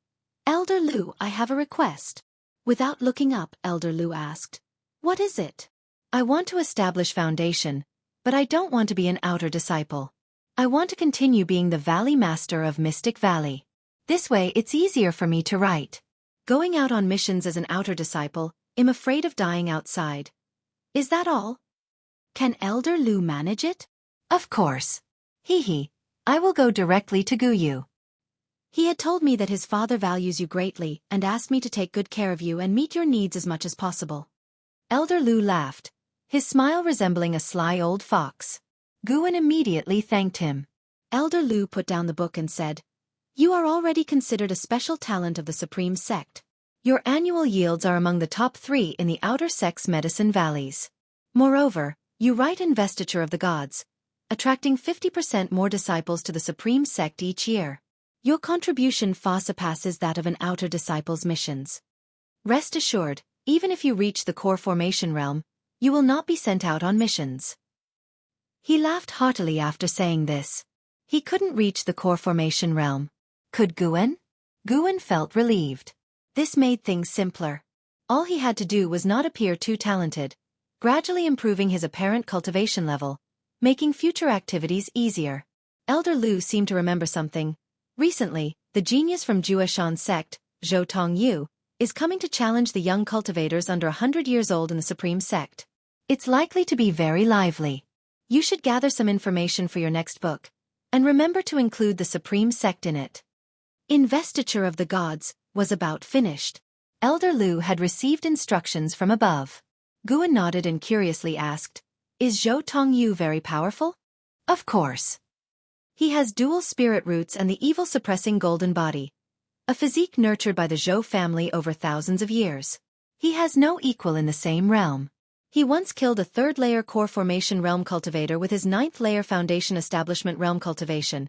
[SPEAKER 1] Elder Lu, I have a request. Without looking up, Elder Lu asked, What is it? I want to establish foundation, but I don't want to be an outer disciple. I want to continue being the Valley Master of Mystic Valley. This way it's easier for me to write. Going out on missions as an outer disciple, I'm afraid of dying outside. Is that all? Can Elder Lu manage it? Of course. Hee. I will go directly to Guyu. He had told me that his father values you greatly and asked me to take good care of you and meet your needs as much as possible. Elder Lu laughed, his smile resembling a sly old fox. Guan immediately thanked him. Elder Lu put down the book and said, You are already considered a special talent of the Supreme Sect. Your annual yields are among the top 3 in the Outer Sect's Medicine Valleys. Moreover, you write Investiture of the Gods, attracting 50% more disciples to the Supreme Sect each year. Your contribution far surpasses that of an outer disciple's missions. Rest assured, even if you reach the core formation realm, you will not be sent out on missions. He laughed heartily after saying this. He couldn't reach the core formation realm. Could Guan? Guan felt relieved. This made things simpler. All he had to do was not appear too talented, gradually improving his apparent cultivation level, making future activities easier. Elder Lu seemed to remember something. Recently, the genius from Jueshan Sect, Zhou Tongyu, is coming to challenge the young cultivators under 100 years old in the Supreme Sect. It's likely to be very lively. You should gather some information for your next book, and remember to include the Supreme Sect in it. Investiture of the Gods was about finished. Elder Lu had received instructions from above. Guan nodded and curiously asked, Is Zhou Tongyu very powerful? Of course. He has dual spirit roots and the evil-suppressing golden body, a physique nurtured by the Zhou family over thousands of years. He has no equal in the same realm. He once killed a 3rd-layer core formation realm cultivator with his 9th-layer foundation establishment realm cultivation,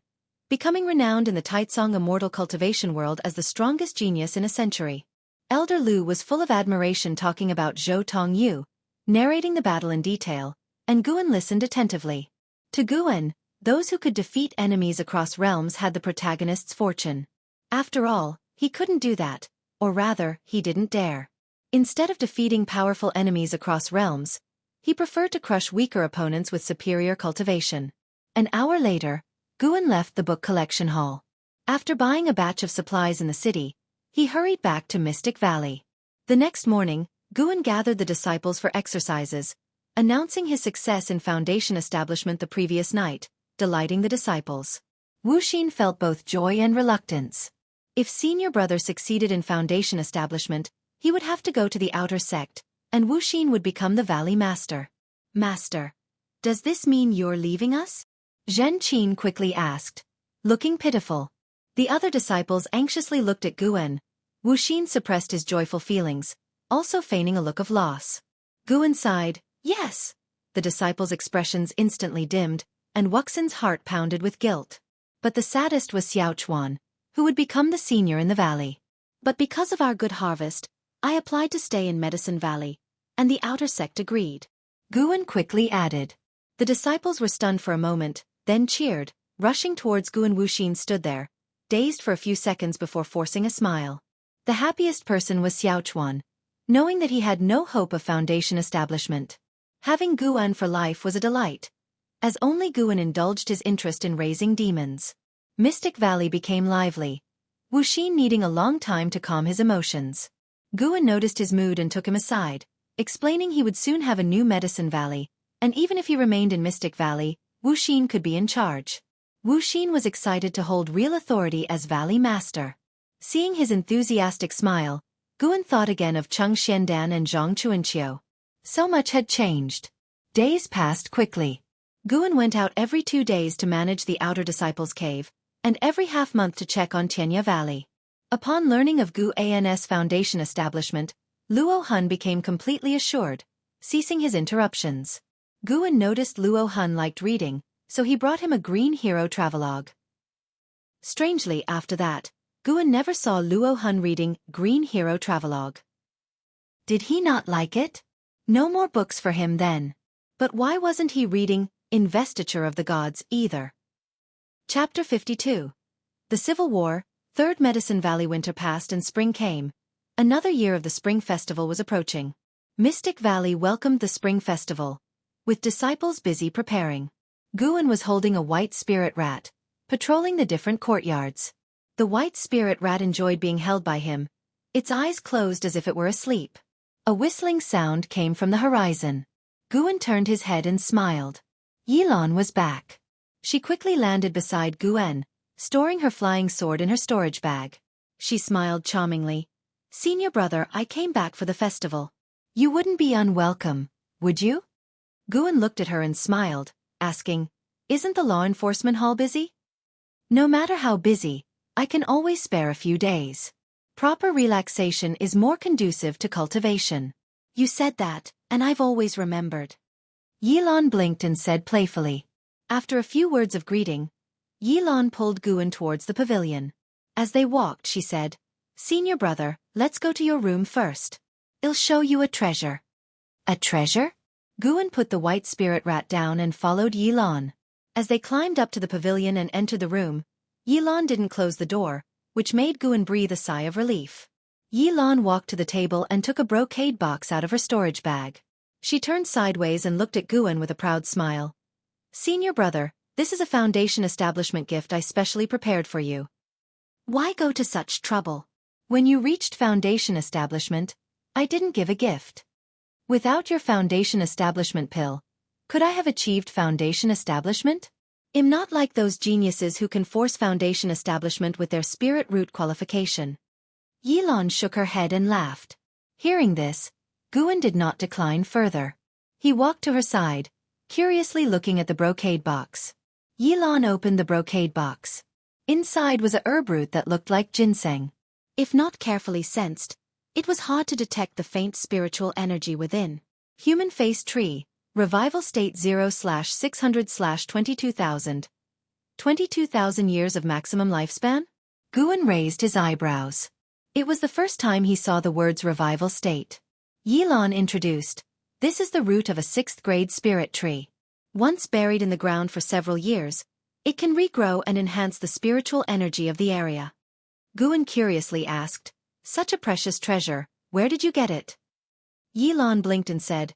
[SPEAKER 1] becoming renowned in the Taitsong Immortal cultivation world as the strongest genius in a century. Elder Lu was full of admiration talking about Zhou Tongyu, narrating the battle in detail, and Guan listened attentively. To Guan, those who could defeat enemies across realms had the protagonist's fortune. After all, he couldn't do that, or rather, he didn't dare. Instead of defeating powerful enemies across realms, he preferred to crush weaker opponents with superior cultivation. An hour later, Guan left the book collection hall. After buying a batch of supplies in the city, he hurried back to Mystic Valley. The next morning, Guan gathered the disciples for exercises, announcing his success in foundation establishment the previous night, delighting the disciples. Wuxin felt both joy and reluctance. If senior brother succeeded in foundation establishment, he would have to go to the outer sect, and Wuxin would become the Valley Master. Master, does this mean you're leaving us? Zhen Qin quickly asked, looking pitiful. The other disciples anxiously looked at Guan. Wuxin suppressed his joyful feelings, also feigning a look of loss. Guan sighed, yes. The disciples' expressions instantly dimmed, and Wuxin's heart pounded with guilt. But the saddest was Xiaochuan, who would become the senior in the valley. But because of our good harvest, I applied to stay in Medicine Valley, and the outer sect agreed. Guan quickly added. The disciples were stunned for a moment, then cheered, rushing towards Guan. Wuxin stood there, dazed for a few seconds before forcing a smile. The happiest person was Xiaochuan, knowing that he had no hope of foundation establishment. Having Guan for life was a delight, as only Guan indulged his interest in raising demons. Mystic Valley became lively, Wuxin needing a long time to calm his emotions. Guan noticed his mood and took him aside, explaining he would soon have a new Medicine Valley, and even if he remained in Mystic Valley, Wuxin could be in charge. Wuxin was excited to hold real authority as Valley Master. Seeing his enthusiastic smile, Guan thought again of Cheng Xiandan and Zhang Chuanqiu. So much had changed. Days passed quickly. Guan went out every 2 days to manage the outer disciples' cave, and every half-month to check on Tianya Valley. Upon learning of Guan's foundation establishment, Luo Hun became completely assured, ceasing his interruptions. Guan noticed Luo Hun liked reading, so he brought him a Green Hero travelogue. Strangely, after that, Guan never saw Luo Hun reading Green Hero travelogue. Did he not like it? No more books for him then. But why wasn't he reading Investiture of the Gods either? Chapter 52. The Civil War, Third Medicine Valley. Winter passed and spring came. Another year of the Spring Festival was approaching. Mystic Valley welcomed the Spring Festival, with disciples busy preparing. Guan was holding a white spirit rat, patrolling the different courtyards. The white spirit rat enjoyed being held by him, its eyes closed as if it were asleep. A whistling sound came from the horizon. Guan turned his head and smiled. Yilan was back. She quickly landed beside Guan, storing her flying sword in her storage bag. She smiled charmingly. Senior brother, I came back for the festival. You wouldn't be unwelcome, would you? Guan looked at her and smiled, asking, Isn't the law enforcement hall busy? No matter how busy, I can always spare a few days. Proper relaxation is more conducive to cultivation. You said that, and I've always remembered. Yilan blinked and said playfully. After a few words of greeting, Yilan pulled Guan towards the pavilion. As they walked, she said, Senior brother, let's go to your room first. I'll show you a treasure. A treasure? Guan put the white spirit rat down and followed Yilan. As they climbed up to the pavilion and entered the room, Yilan didn't close the door, which made Guan breathe a sigh of relief. Yilan walked to the table and took a brocade box out of her storage bag. She turned sideways and looked at Guan with a proud smile. Senior brother, this is a foundation establishment gift I specially prepared for you. Why go to such trouble? When you reached foundation establishment, I didn't give a gift. Without your foundation establishment pill, could I have achieved foundation establishment? I'm not like those geniuses who can force foundation establishment with their spirit root qualification. Yilan shook her head and laughed. Hearing this, Guan did not decline further. He walked to her side, curiously looking at the brocade box. Yilan opened the brocade box. Inside was a herb root that looked like ginseng. If not carefully sensed, it was hard to detect the faint spiritual energy within. Human face tree, revival state 0/600/22,000. 22,000 years of maximum lifespan? Guan raised his eyebrows. It was the first time he saw the words revival state. Yilan introduced, this is the root of a 6th-grade spirit tree. Once buried in the ground for several years, it can regrow and enhance the spiritual energy of the area. Guan curiously asked, such a precious treasure, where did you get it? Yilan blinked and said,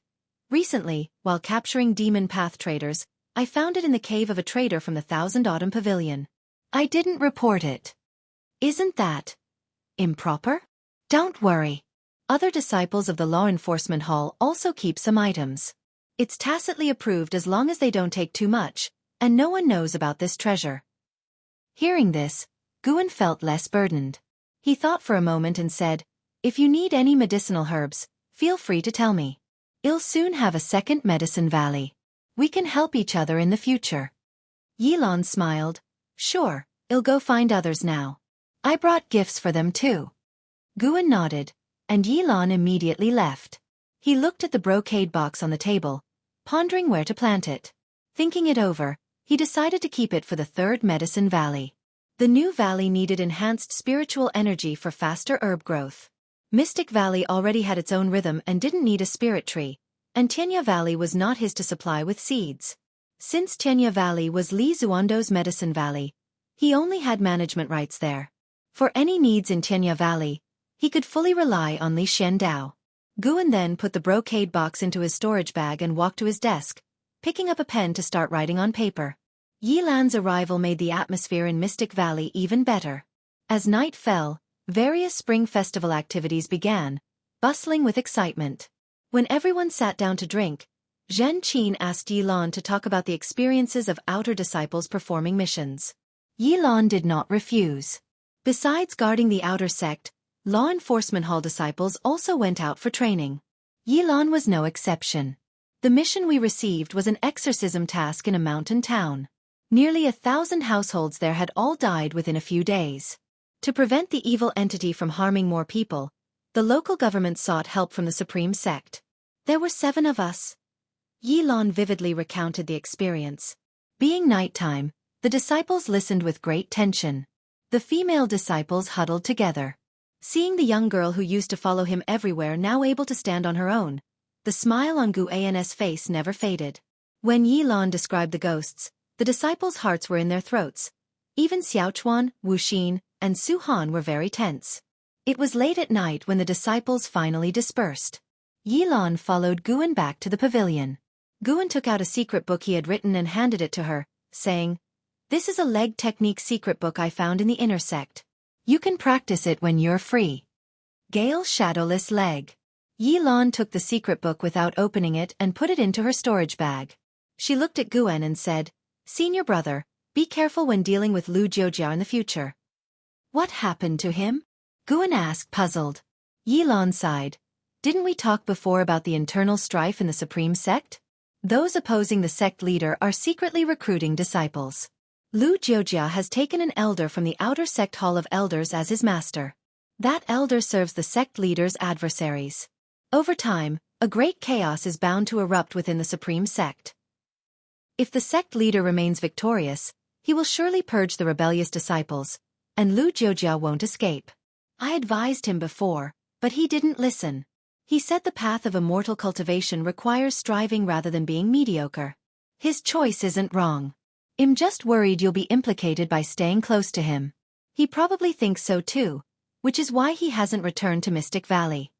[SPEAKER 1] recently, while capturing demon path traders, I found it in the cave of a trader from the Thousand Autumn Pavilion. I didn't report it. Isn't that improper? Don't worry. Other disciples of the Law Enforcement Hall also keep some items. It's tacitly approved as long as they don't take too much, and no one knows about this treasure. Hearing this, Guan felt less burdened. He thought for a moment and said, if you need any medicinal herbs, feel free to tell me. I'll soon have a second Medicine Valley. We can help each other in the future. Yilan smiled. Sure, I'll go find others now. I brought gifts for them too. Guan nodded, and Yilan immediately left. He looked at the brocade box on the table, pondering where to plant it. Thinking it over, he decided to keep it for the third Medicine Valley. The new valley needed enhanced spiritual energy for faster herb growth. Mystic Valley already had its own rhythm and didn't need a spirit tree, and Tianya Valley was not his to supply with seeds. Since Tianya Valley was Li Zuando's Medicine Valley, he only had management rights there. For any needs in Tianya Valley, he could fully rely on Li Xiandao. Guan then put the brocade box into his storage bag and walked to his desk, picking up a pen to start writing on paper. Yilan's arrival made the atmosphere in Mystic Valley even better. As night fell, various spring festival activities began, bustling with excitement. When everyone sat down to drink, Zhen Qin asked Yilan to talk about the experiences of outer disciples performing missions. Yilan did not refuse. Besides guarding the outer sect, law enforcement hall disciples also went out for training. Yilan was no exception. The mission we received was an exorcism task in a mountain town. Nearly 1,000 households there had all died within a few days. To prevent the evil entity from harming more people, the local government sought help from the Supreme Sect. There were 7 of us. Yilan vividly recounted the experience. Being nighttime, the disciples listened with great tension. The female disciples huddled together. Seeing the young girl who used to follow him everywhere now able to stand on her own, the smile on Gu An's face never faded. When Yilan described the ghosts, the disciples' hearts were in their throats. Even Xiaochuan, Wu Xin, and Su Han were very tense. It was late at night when the disciples finally dispersed. Yilan followed Guan back to the pavilion. Guan took out a secret book he had written and handed it to her, saying, "This is a leg technique secret book I found in the inner sect. You can practice it when you're free." Gale Shadowless Leg. Yilan took the secret book without opening it and put it into her storage bag. She looked at Guan and said, "Senior brother, be careful when dealing with Lu Jiujia in the future." "What happened to him?" Guan asked, puzzled. Yilan sighed. "Didn't we talk before about the internal strife in the Supreme Sect? Those opposing the sect leader are secretly recruiting disciples. Lu Jiujia has taken an elder from the outer sect Hall of Elders as his master. That elder serves the sect leader's adversaries. Over time, a great chaos is bound to erupt within the Supreme Sect. If the sect leader remains victorious, he will surely purge the rebellious disciples, and Lu Jiujia won't escape. I advised him before, but he didn't listen. He said the path of immortal cultivation requires striving rather than being mediocre. His choice isn't wrong. I'm just worried you'll be implicated by staying close to him. He probably thinks so too, which is why he hasn't returned to Mystic Valley."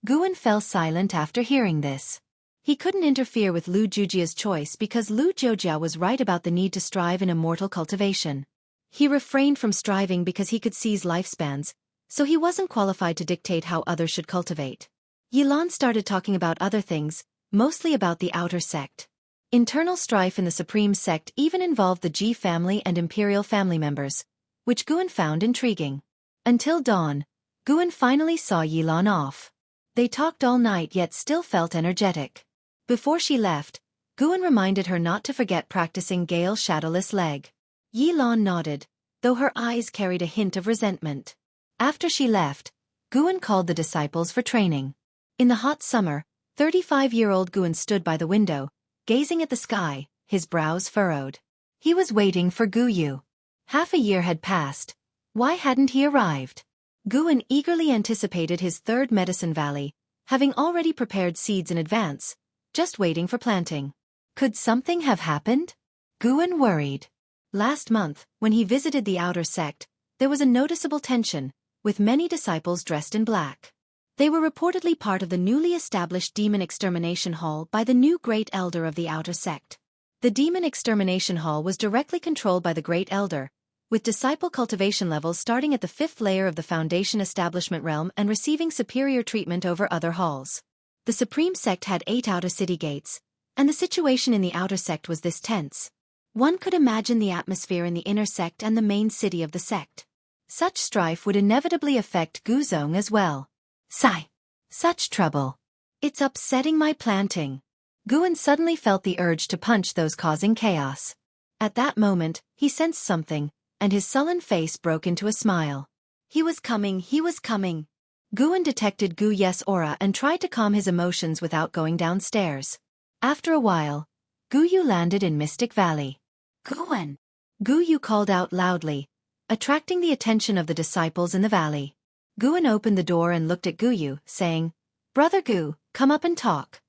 [SPEAKER 1] Guan fell silent after hearing this. He couldn't interfere with Lu Jiujia's choice because Lu Jiujia was right about the need to strive in immortal cultivation. He refrained from striving because he could seize lifespans, so he wasn't qualified to dictate how others should cultivate. Yilan started talking about other things, mostly about the outer sect. Internal strife in the Supreme Sect even involved the Ji family and Imperial family members, which Guan found intriguing. Until dawn, Guan finally saw Yilan off. They talked all night yet still felt energetic. Before she left, Guan reminded her not to forget practicing Gale Shadowless Leg. Yilan nodded, though her eyes carried a hint of resentment. After she left, Guan called the disciples for training. In the hot summer, 35-year-old Guan stood by the window, gazing at the sky, his brows furrowed. He was waiting for Guyu. Half a year had passed. Why hadn't he arrived? Guan eagerly anticipated his third Medicine Valley, having already prepared seeds in advance, just waiting for planting. Could something have happened? Guan worried. Last month, when he visited the outer sect, there was a noticeable tension, with many disciples dressed in black. They were reportedly part of the newly established Demon Extermination Hall by the new Great Elder of the outer sect. The Demon Extermination Hall was directly controlled by the Great Elder, with disciple cultivation levels starting at the 5th layer of the Foundation Establishment realm and receiving superior treatment over other halls. The Supreme Sect had 8 outer city gates, and the situation in the outer sect was this tense. One could imagine the atmosphere in the inner sect and the main city of the sect. Such strife would inevitably affect Guzong as well. Sigh. Such trouble. It's upsetting my planting. Guan suddenly felt the urge to punch those causing chaos. At that moment, he sensed something, and his sullen face broke into a smile. He was coming, he was coming. Guan detected Gu Ye's aura and tried to calm his emotions without going downstairs. After a while, Gu Yu landed in Mystic Valley. Guan! Gu Yu called out loudly, attracting the attention of the disciples in the valley. Guan opened the door and looked at Gu Yu, saying, "Brother Gu, come up and talk."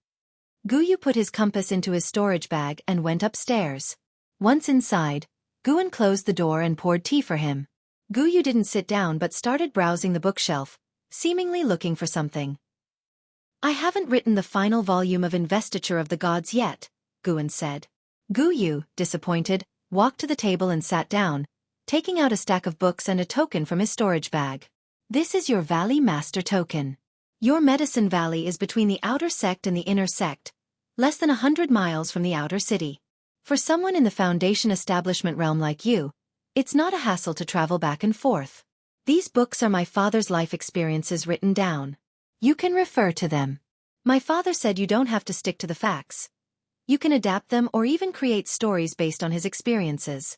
[SPEAKER 1] Gu Yu put his compass into his storage bag and went upstairs. Once inside, Guan closed the door and poured tea for him. Gu Yu didn't sit down but started browsing the bookshelf, seemingly looking for something. "I haven't written the final volume of Investiture of the Gods yet," Guan said. Gu Yu, disappointed, walked to the table and sat down, taking out a stack of books and a token from his storage bag. "This is your Valley Master token. Your Medicine Valley is between the outer sect and the inner sect, less than 100 miles from the outer city. For someone in the Foundation establishment realm like you, it's not a hassle to travel back and forth. These books are my father's life experiences written down. You can refer to them. My father said you don't have to stick to the facts. You can adapt them or even create stories based on his experiences."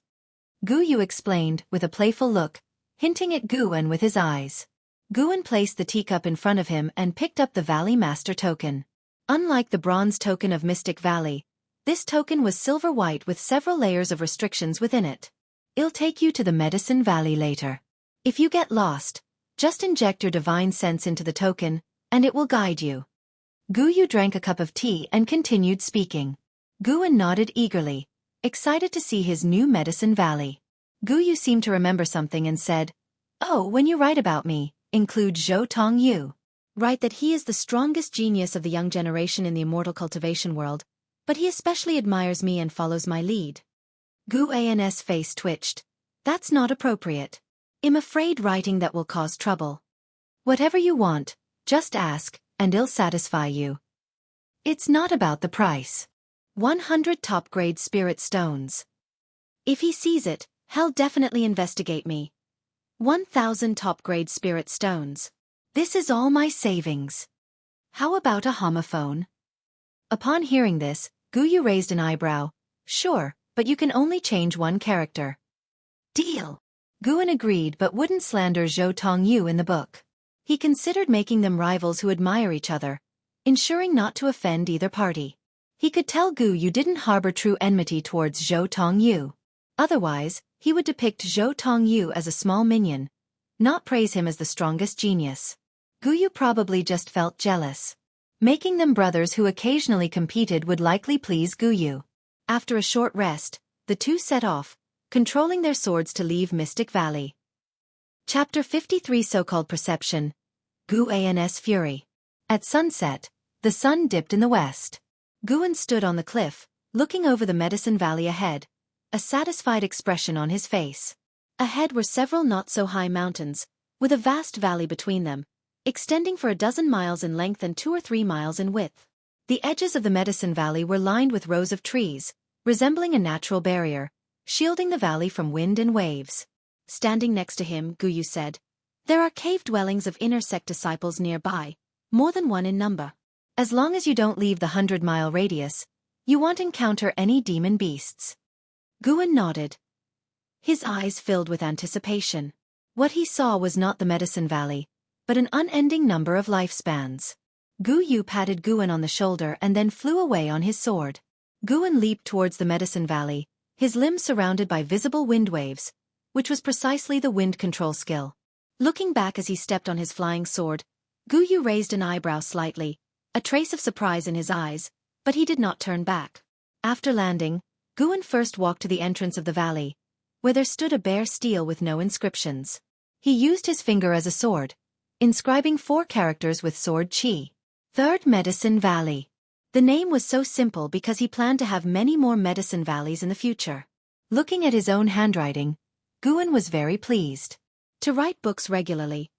[SPEAKER 1] Gu Yu explained, with a playful look, hinting at Guan with his eyes. Guan placed the teacup in front of him and picked up the Valley Master token. Unlike the bronze token of Mystic Valley, this token was silver-white with several layers of restrictions within it. "It'll take you to the Medicine Valley later. If you get lost, just inject your divine sense into the token, and it will guide you." Gu Yu drank a cup of tea and continued speaking. Guan nodded eagerly, excited to see his new Medicine Valley. Gu Yu seemed to remember something and said, "Oh, when you write about me, include Zhou Tongyu. Write that he is the strongest genius of the young generation in the immortal cultivation world, but he especially admires me and follows my lead." Guan's face twitched. "That's not appropriate. I'm afraid writing that will cause trouble. Whatever you want, just ask, and I'll satisfy you. It's not about the price. 100 top-grade spirit stones. If he sees it, he'll definitely investigate me. 1,000 top-grade spirit stones. This is all my savings. How about a homophone?" Upon hearing this, Gu Yu raised an eyebrow. "Sure, but you can only change one character." "Deal." Guan agreed but wouldn't slander Zhou Tongyu in the book. He considered making them rivals who admire each other, ensuring not to offend either party. He could tell Gu Yu didn't harbor true enmity towards Zhou Tongyu. Otherwise, he would depict Zhou Tongyu as a small minion, not praise him as the strongest genius. Gu Yu probably just felt jealous. Making them brothers who occasionally competed would likely please Gu Yu. After a short rest, the two set off, controlling their swords to leave Mystic Valley. Chapter 53 So-Called Perception. Guan's Fury. At sunset, the sun dipped in the west. Guan stood on the cliff, looking over the Medicine Valley ahead, a satisfied expression on his face. Ahead were several not-so-high mountains, with a vast valley between them, extending for a dozen miles in length and 2 or 3 miles in width. The edges of the Medicine Valley were lined with rows of trees, resembling a natural barrier, shielding the valley from wind and waves. Standing next to him, Gu Yu said, "There are cave dwellings of inner sect disciples nearby, more than one in number. As long as you don't leave the 100-mile radius, you won't encounter any demon beasts." Guan nodded. His eyes filled with anticipation. What he saw was not the Medicine Valley, but an unending number of lifespans. Gu Yu patted Guan on the shoulder and then flew away on his sword. Guan leaped towards the Medicine Valley, his limbs surrounded by visible wind waves, which was precisely the wind control skill. Looking back as he stepped on his flying sword, Gu Yu raised an eyebrow slightly, a trace of surprise in his eyes, but he did not turn back. After landing, Guan first walked to the entrance of the valley, where there stood a bare stele with no inscriptions. He used his finger as a sword, inscribing 4 characters with sword chi. Third Medicine Valley. The name was so simple because he planned to have many more Medicine Valleys in the future. Looking at his own handwriting, Guan was very pleased. To write books regularly,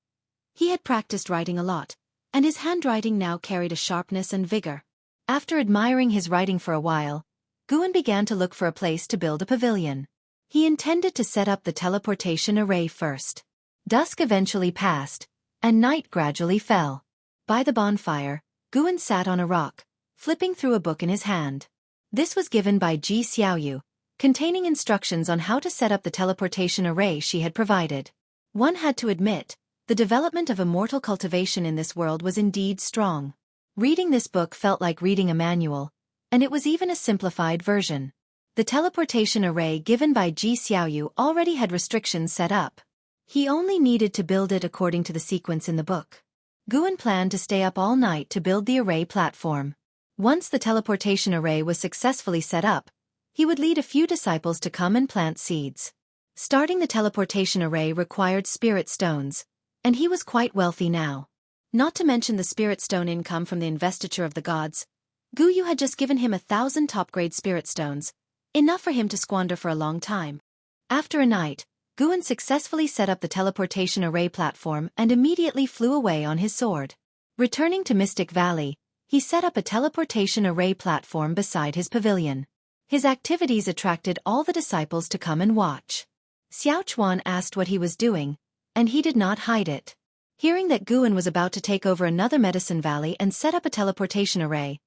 [SPEAKER 1] he had practiced writing a lot, and his handwriting now carried a sharpness and vigor. After admiring his writing for a while, Guan began to look for a place to build a pavilion. He intended to set up the teleportation array first. Dusk eventually passed, and night gradually fell. By the bonfire, Guan sat on a rock, flipping through a book in his hand. This was given by Ji Xiaoyu, containing instructions on how to set up the teleportation array she had provided. One had to admit, the development of immortal cultivation in this world was indeed strong. Reading this book felt like reading a manual, and it was even a simplified version. The teleportation array given by Ji Xiaoyu already had restrictions set up. He only needed to build it according to the sequence in the book. Guan planned to stay up all night to build the array platform. Once the teleportation array was successfully set up, he would lead a few disciples to come and plant seeds. Starting the teleportation array required spirit stones, and he was quite wealthy now. Not to mention the spirit stone income from the investiture of the gods. Gu Yu had just given him 1,000 top-grade spirit stones, enough for him to squander for a long time. After a night, Guan successfully set up the teleportation array platform and immediately flew away on his sword. Returning to Mystic Valley, he set up a teleportation array platform beside his pavilion. His activities attracted all the disciples to come and watch. Xiao Chuan asked what he was doing, and he did not hide it. Hearing that Guan was about to take over another Medicine Valley and set up a teleportation array,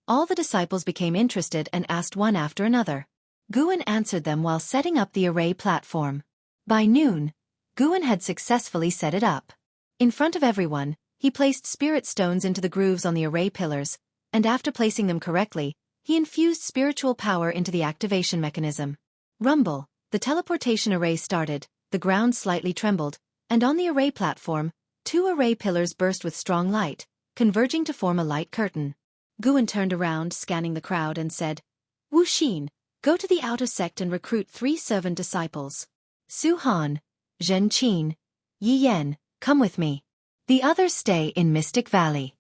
[SPEAKER 1] all the disciples became interested and asked one after another. Guan answered them while setting up the array platform. By noon, Guan had successfully set it up. In front of everyone, he placed spirit stones into the grooves on the array pillars, and after placing them correctly, he infused spiritual power into the activation mechanism. Rumble, the teleportation array started, the ground slightly trembled, and on the array platform, 2 array pillars burst with strong light, converging to form a light curtain. Guan turned around, scanning the crowd, and said, "Wu Xin, go to the outer sect and recruit 3 servant disciples. Su Han, Zhen Qin, Yi Yan, come with me. The others stay in Mystic Valley."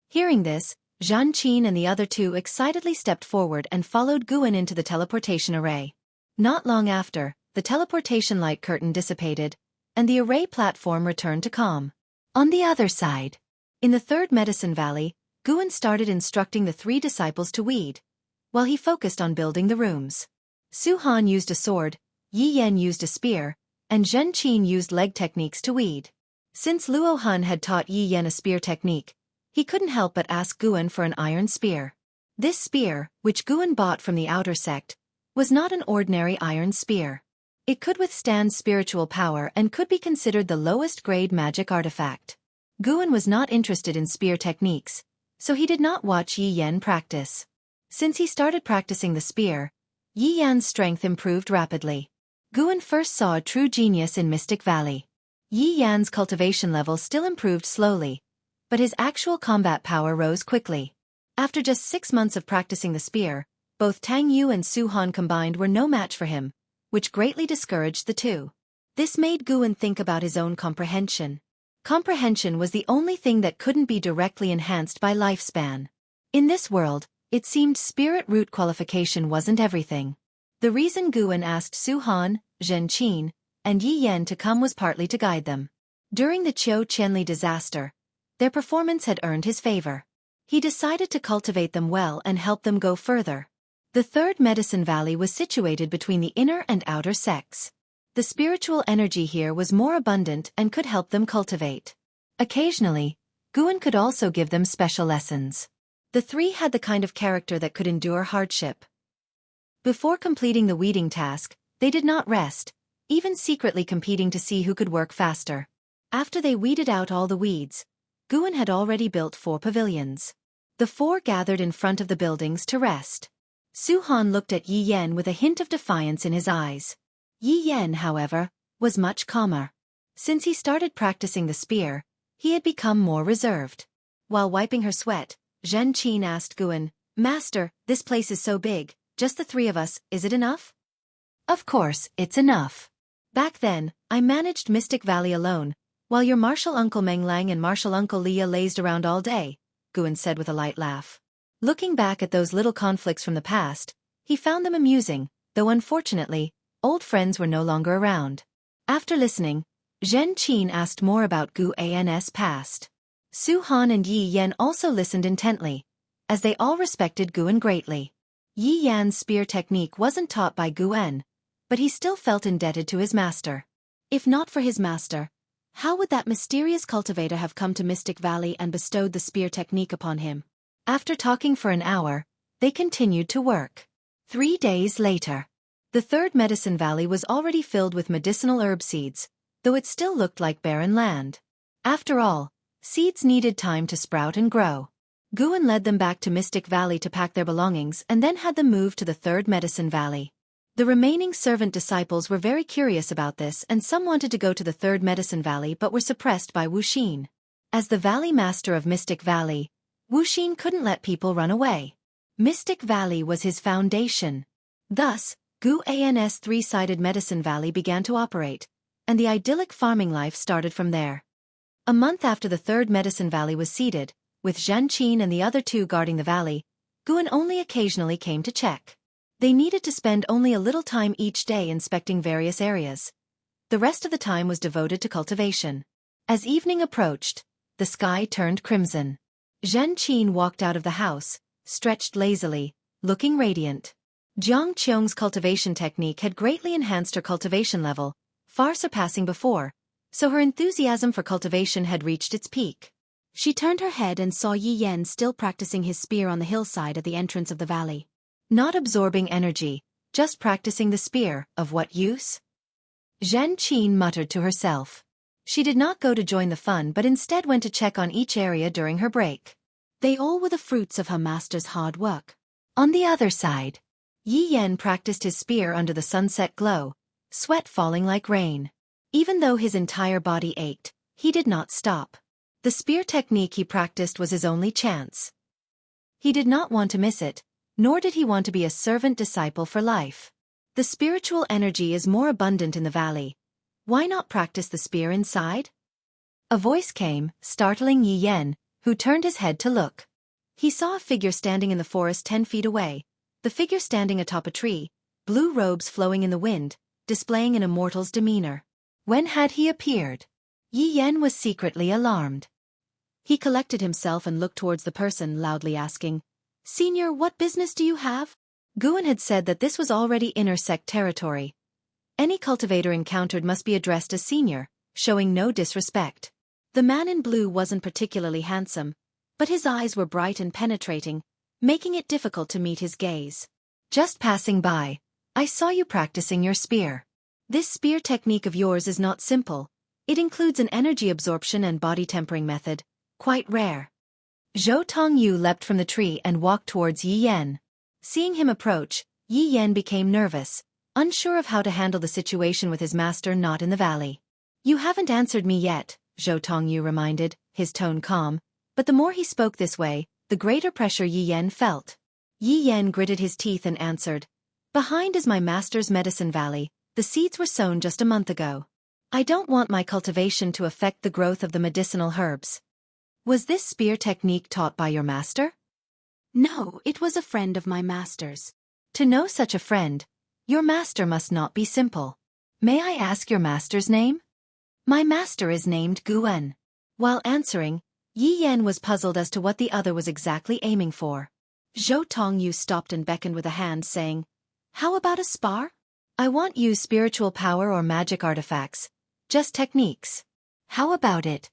[SPEAKER 1] Hearing this, Zhan Qin and the other 2 excitedly stepped forward and followed Guan into the teleportation array. Not long after, the teleportation light curtain dissipated, and the array platform returned to calm. On the other side, in the 3rd Medicine Valley, Guan started instructing the 3 disciples to weed, while he focused on building the rooms. Su Han used a sword, Yi Yan used a spear, and Zhen Qin used leg techniques to weed. Since Luo Han had taught Yi Yan a spear technique, he couldn't help but ask Guan for an iron spear. This spear, which Guan bought from the outer sect, was not an ordinary iron spear. It could withstand spiritual power and could be considered the lowest grade magic artifact. Guan was not interested in spear techniques, so he did not watch Yi Yan practice. Since he started practicing the spear, Yi Yan's strength improved rapidly. Guan first saw a true genius in Mystic Valley. Yi Yan's cultivation level still improved slowly, but his actual combat power rose quickly. After just 6 months of practicing the spear, both Tang Yu and Su Han combined were no match for him, which greatly discouraged the 2. This made Guan think about his own comprehension. Comprehension was the only thing that couldn't be directly enhanced by lifespan. In this world, it seemed spirit root qualification wasn't everything. The reason Guan asked Su Han, Zhen Qin, and Yi Yan to come was partly to guide them. During the Qiu Qianli disaster, their performance had earned his favor. He decided to cultivate them well and help them go further. The 3rd Medicine Valley was situated between the inner and outer sects. The spiritual energy here was more abundant and could help them cultivate. Occasionally, Guan could also give them special lessons. The 3 had the kind of character that could endure hardship. Before completing the weeding task, they did not rest, even secretly competing to see who could work faster. After they weeded out all the weeds, Guan had already built 4 pavilions. The 4 gathered in front of the buildings to rest. Su Han looked at Yi Yan with a hint of defiance in his eyes. Yi Yan, however, was much calmer. Since he started practicing the spear, he had become more reserved. While wiping her sweat, Zhen Qin asked Guan, "Master, this place is so big, just the 3 of us, is it enough?" "Of course, it's enough. Back then, I managed Mystic Valley alone, while your martial uncle Meng Lang and martial uncle Lia lazed around all day," Guan said with a light laugh. Looking back at those little conflicts from the past, he found them amusing, though unfortunately, old friends were no longer around. After listening, Zhen Qin asked more about Guan's past. Su Han and Yi Yan also listened intently, as they all respected Guan greatly. Yi Yan's spear technique wasn't taught by Guan, but he still felt indebted to his master. If not for his master, how would that mysterious cultivator have come to Mystic Valley and bestowed the spear technique upon him? After talking for an hour, they continued to work. 3 days later, The third medicine valley was already filled with medicinal herb seeds, though it still looked like barren land. After all, seeds needed time to sprout and grow. Guan led them back to Mystic Valley to pack their belongings and then had them move to the third medicine valley. The remaining servant disciples were very curious about this, and some wanted to go to the third medicine valley but were suppressed by Wu Xin. As the valley master of Mystic Valley, Wu Xin couldn't let people run away. Mystic Valley was his foundation. Thus, Guan's three-sided medicine valley began to operate, and the idyllic farming life started from there. A month after the third medicine valley was seeded, with Zhan Qin and the other two guarding the valley, Guan only occasionally came to check. They needed to spend only a little time each day inspecting various areas. The rest of the time was devoted to cultivation. As evening approached, the sky turned crimson. Zhan Qin walked out of the house, stretched lazily, looking radiant. Jiang Qiong's cultivation technique had greatly enhanced her cultivation level, far surpassing before, so her enthusiasm for cultivation had reached its peak. She turned her head and saw Yi Yan still practicing his spear on the hillside at the entrance of the valley. Not absorbing energy, just practicing the spear, of what use? Zhan Qin muttered to herself. She did not go to join the fun but instead went to check on each area during her break. They all were the fruits of her master's hard work. On the other side, Yi Yan practiced his spear under the sunset glow, sweat falling like rain. Even though his entire body ached, he did not stop. The spear technique he practiced was his only chance. He did not want to miss it, nor did he want to be a servant disciple for life. The spiritual energy is more abundant in the valley. Why not practice the spear inside? A voice came, startling Yi Yan, who turned his head to look. He saw a figure standing in the forest 10 feet away, the figure standing atop a tree, blue robes flowing in the wind, displaying an immortal's demeanor. When had he appeared? Yi Yan was secretly alarmed. He collected himself and looked towards the person, loudly asking, "Senior, what business do you have?" Guan had said that this was already inner sect territory. Any cultivator encountered must be addressed as senior, showing no disrespect. The man in blue wasn't particularly handsome, but his eyes were bright and penetrating, making it difficult to meet his gaze. "Just passing by, I saw you practicing your spear. This spear technique of yours is not simple. It includes an energy absorption and body tempering method, quite rare." Zhou Tongyu leapt from the tree and walked towards Yi Yan. Seeing him approach, Yi Yan became nervous, unsure of how to handle the situation with his master not in the valley. "You haven't answered me yet," Zhou Tongyu reminded, his tone calm, but the more he spoke this way, the greater pressure Yi Yan felt. Yi Yan gritted his teeth and answered, "Behind is my master's medicine valley. The seeds were sown just a month ago. I don't want my cultivation to affect the growth of the medicinal herbs." "Was this spear technique taught by your master?" "No, it was a friend of my master's." "To know such a friend, your master must not be simple. May I ask your master's name?" "My master is named Guan." While answering, Yi Yan was puzzled as to what the other was exactly aiming for. Zhou Tongyu stopped and beckoned with a hand, saying, "How about a spar? I won't use spiritual power or magic artifacts, just techniques. How about it?"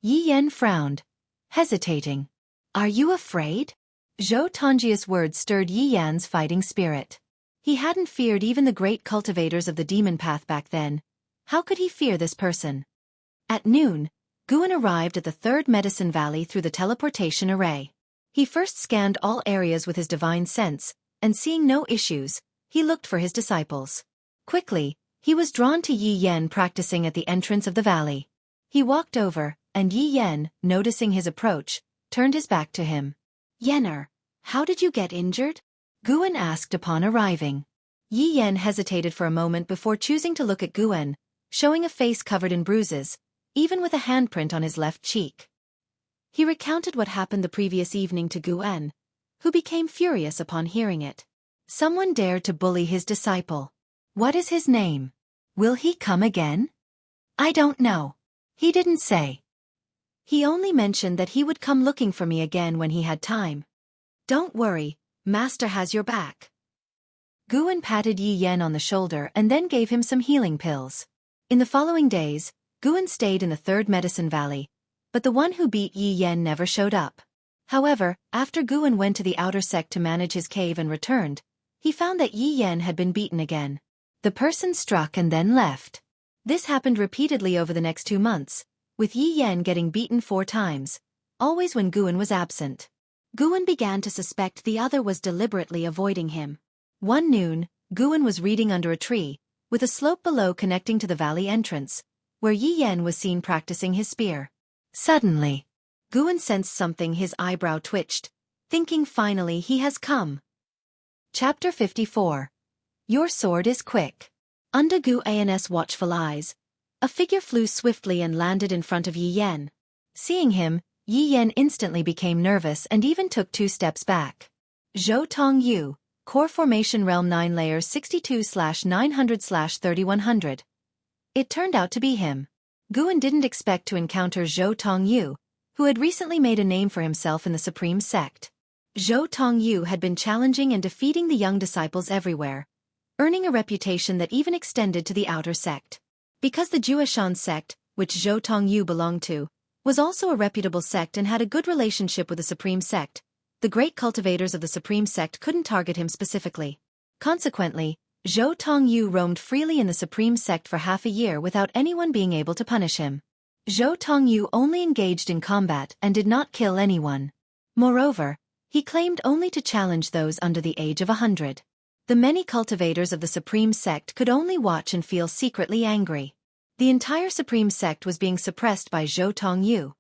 [SPEAKER 1] Yi Yan frowned, hesitating. "Are you afraid?" Zhou Tongji's words stirred Yi Yan's fighting spirit. He hadn't feared even the great cultivators of the demon path back then. How could he fear this person? At noon, Guan arrived at the third medicine valley through the teleportation array. He first scanned all areas with his divine sense, and seeing no issues, he looked for his disciples. Quickly, he was drawn to Yi Yan practicing at the entrance of the valley. He walked over, and Yi Yan, noticing his approach, turned his back to him. "Yener, how did you get injured?" Guan asked upon arriving. Yi Yan hesitated for a moment before choosing to look at Guan, showing a face covered in bruises, even with a handprint on his left cheek. He recounted what happened the previous evening to Guan, who became furious upon hearing it. Someone dared to bully his disciple. "What is his name? Will he come again?" "I don't know. He didn't say. He only mentioned that he would come looking for me again when he had time." "Don't worry, Master has your back." Guan patted Yi Yan on the shoulder and then gave him some healing pills. In the following days, Guan stayed in the third medicine valley, but the one who beat Yi Yan never showed up. However, after Guan went to the outer sect to manage his cave and returned, he found that Yi Yan had been beaten again. The person struck and then left. This happened repeatedly over the next 2 months, with Yi Yan getting beaten 4 times, always when Guan was absent. Guan began to suspect the other was deliberately avoiding him. One noon, Guan was reading under a tree, with a slope below connecting to the valley entrance, where Yi Yan was seen practicing his spear. Suddenly, Guan sensed something. His eyebrow twitched, thinking finally he has come. Chapter 54. Your sword is quick. Under Guan's watchful eyes, a figure flew swiftly and landed in front of Yi Yan. Seeing him, Yi Yan instantly became nervous and even took 2 steps back. Zhou Tongyu, Core Formation Realm 9 Layers 62/900/3100. It turned out to be him. Guan didn't expect to encounter Zhou Tongyu, who had recently made a name for himself in the Supreme Sect. Zhou Tongyu had been challenging and defeating the young disciples everywhere, earning a reputation that even extended to the outer sect. Because the Daotian sect, which Zhou Tongyu belonged to, was also a reputable sect and had a good relationship with the Supreme Sect, the great cultivators of the Supreme Sect couldn't target him specifically. Consequently, Zhou Tongyu roamed freely in the Supreme Sect for half a year without anyone being able to punish him. Zhou Tongyu only engaged in combat and did not kill anyone. Moreover, he claimed only to challenge those under the age of 100. The many cultivators of the Supreme Sect could only watch and feel secretly angry. The entire Supreme Sect was being suppressed by Zhou Tongyu.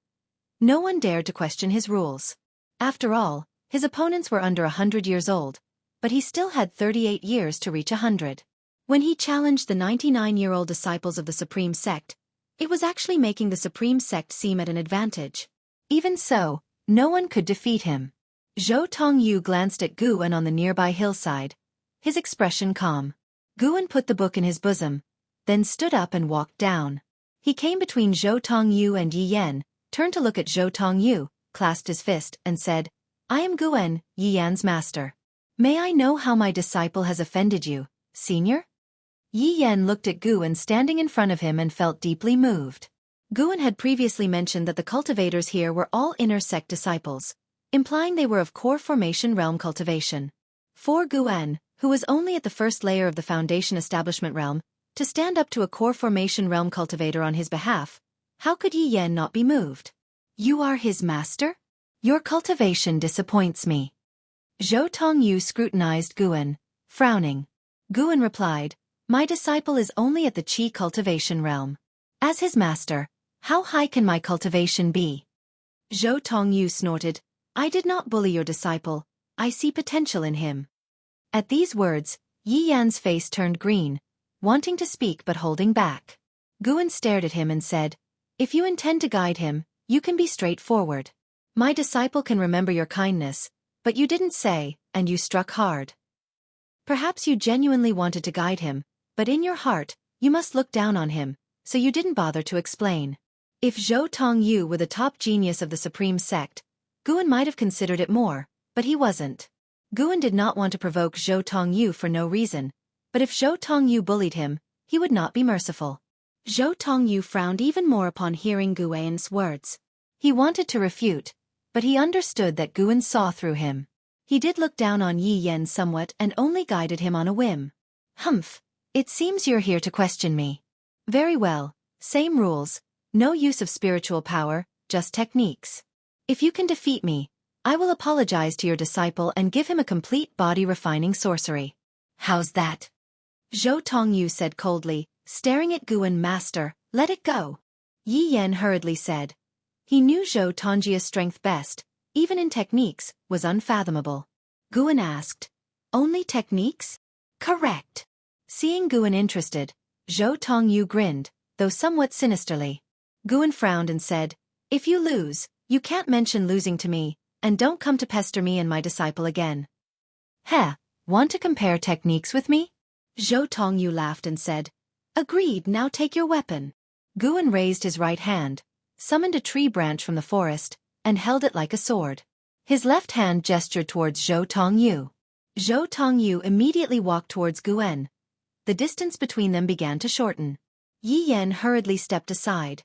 [SPEAKER 1] No one dared to question his rules. After all, his opponents were under 100 years old, but he still had 38 years to reach 100. When he challenged the 99-year-old disciples of the Supreme Sect, it was actually making the Supreme Sect seem at an advantage. Even so, no one could defeat him. Zhou Tongyu glanced at Guan on the nearby hillside, his expression calm. Guan put the book in his bosom, then stood up and walked down. He came between Zhou Tongyu and Yi Yan, turned to look at Zhou Tongyu, clasped his fist, and said, I am Guan, Yi Yan's master. May I know how my disciple has offended you, senior? Yi Yan looked at Guan standing in front of him and felt deeply moved. Guan had previously mentioned that the cultivators here were all inner sect disciples, implying they were of core formation realm cultivation. For Guan, who was only at the first layer of the foundation establishment realm, to stand up to a core formation realm cultivator on his behalf, how could Yi Yan not be moved? You are his master? Your cultivation disappoints me. Zhou Tongyu scrutinized Guan, frowning. Guan replied, My disciple is only at the Qi cultivation realm. As his master, how high can my cultivation be? Zhou Tongyu snorted, I did not bully your disciple, I see potential in him. At these words, Yi Yan's face turned green, wanting to speak but holding back. Guan stared at him and said, If you intend to guide him, you can be straightforward. My disciple can remember your kindness, but you didn't say, and you struck hard. Perhaps you genuinely wanted to guide him, but in your heart, you must look down on him, so you didn't bother to explain. If Zhou Tongyu were the top genius of the Supreme Sect, Guan might have considered it more, but he wasn't. Guan did not want to provoke Zhou Tongyu for no reason, but if Zhou Tongyu bullied him, he would not be merciful. Zhou Tongyu frowned even more upon hearing Guan's words. He wanted to refute, but he understood that Guan saw through him. He did look down on Yi Yan somewhat and only guided him on a whim. Humph, it seems you're here to question me. Very well, same rules, no use of spiritual power, just techniques. If you can defeat me, I will apologize to your disciple and give him a complete body-refining sorcery. How's that? Zhou Tongyu said coldly, staring at Guan. Master, let it go. Yi Yan hurriedly said. He knew Zhou Tongju's strength best, even in techniques, was unfathomable. Guan asked, Only techniques? Correct. Seeing Guan interested, Zhou Tongyu grinned, though somewhat sinisterly. Guan frowned and said, If you lose, you can't mention losing to me, and don't come to pester me and my disciple again. Heh, want to compare techniques with me? Zhou Tongyu laughed and said, Agreed, now take your weapon. Guan raised his right hand, summoned a tree branch from the forest, and held it like a sword. His left hand gestured towards Zhou Tongyu. Zhou Tongyu immediately walked towards Guan. The distance between them began to shorten. Yi Yan hurriedly stepped aside,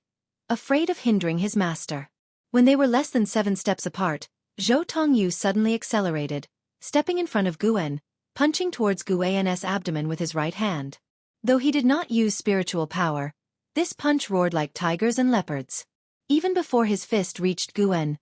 [SPEAKER 1] afraid of hindering his master. When they were less than 7 steps apart, Zhou Tongyu suddenly accelerated, stepping in front of Guan, punching towards Guan's abdomen with his right hand. Though he did not use spiritual power, this punch roared like tigers and leopards. Even before his fist reached Guan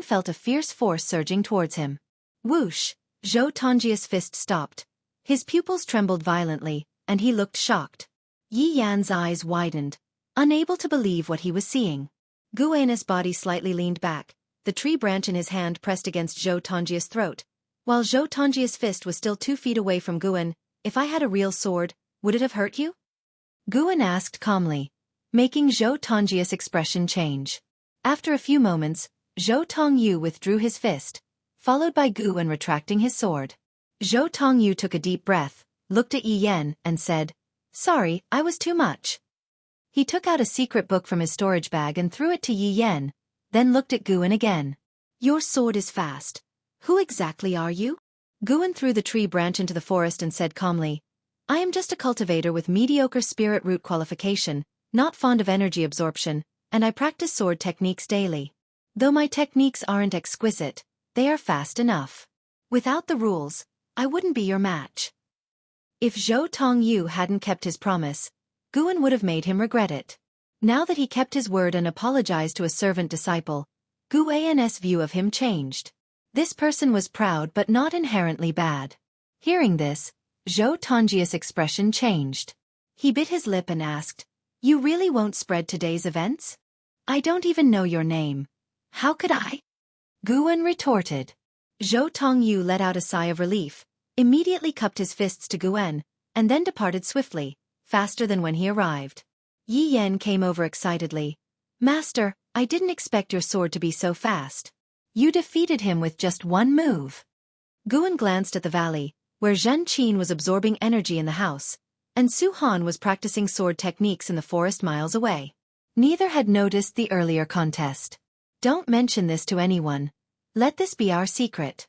[SPEAKER 1] felt a fierce force surging towards him. Whoosh! Zhou Tongji's fist stopped. His pupils trembled violently, and he looked shocked. Yi Yan's eyes widened, unable to believe what he was seeing. Guan's body slightly leaned back, the tree branch in his hand pressed against Zhou Tongji's throat. While Zhou Tongji's fist was still 2 feet away from Guan, "If I had a real sword, would it have hurt you?" Guan asked calmly, making Zhou Tongji's expression change. After a few moments, Zhou Tongyu withdrew his fist, followed by Guan retracting his sword. Zhou Tongyu took a deep breath, looked at Yi Yan, and said, "Sorry, I was too much." He took out a secret book from his storage bag and threw it to Yi Yan, then looked at Guan again. "Your sword is fast. Who exactly are you?" Guan threw the tree branch into the forest and said calmly, "I am just a cultivator with mediocre spirit root qualification, not fond of energy absorption, and I practice sword techniques daily. Though my techniques aren't exquisite, they are fast enough. Without the rules, I wouldn't be your match." If Zhou Tongyu hadn't kept his promise, Guan would have made him regret it. Now that he kept his word and apologized to a servant disciple, Guan's view of him changed. This person was proud but not inherently bad. Hearing this, Zhou Tongji's expression changed. He bit his lip and asked, "You really won't spread today's events? I don't even know your name. How could I?" Guan retorted. Zhou Tongyu let out a sigh of relief, immediately cupped his fists to Guan, and then departed swiftly, faster than when he arrived. Yi Yan came over excitedly. "Master, I didn't expect your sword to be so fast. You defeated him with just one move." Guan glanced at the valley, where Zhen Qin was absorbing energy in the house, and Su Han was practicing sword techniques in the forest miles away. Neither had noticed the earlier contest. "Don't mention this to anyone. Let this be our secret.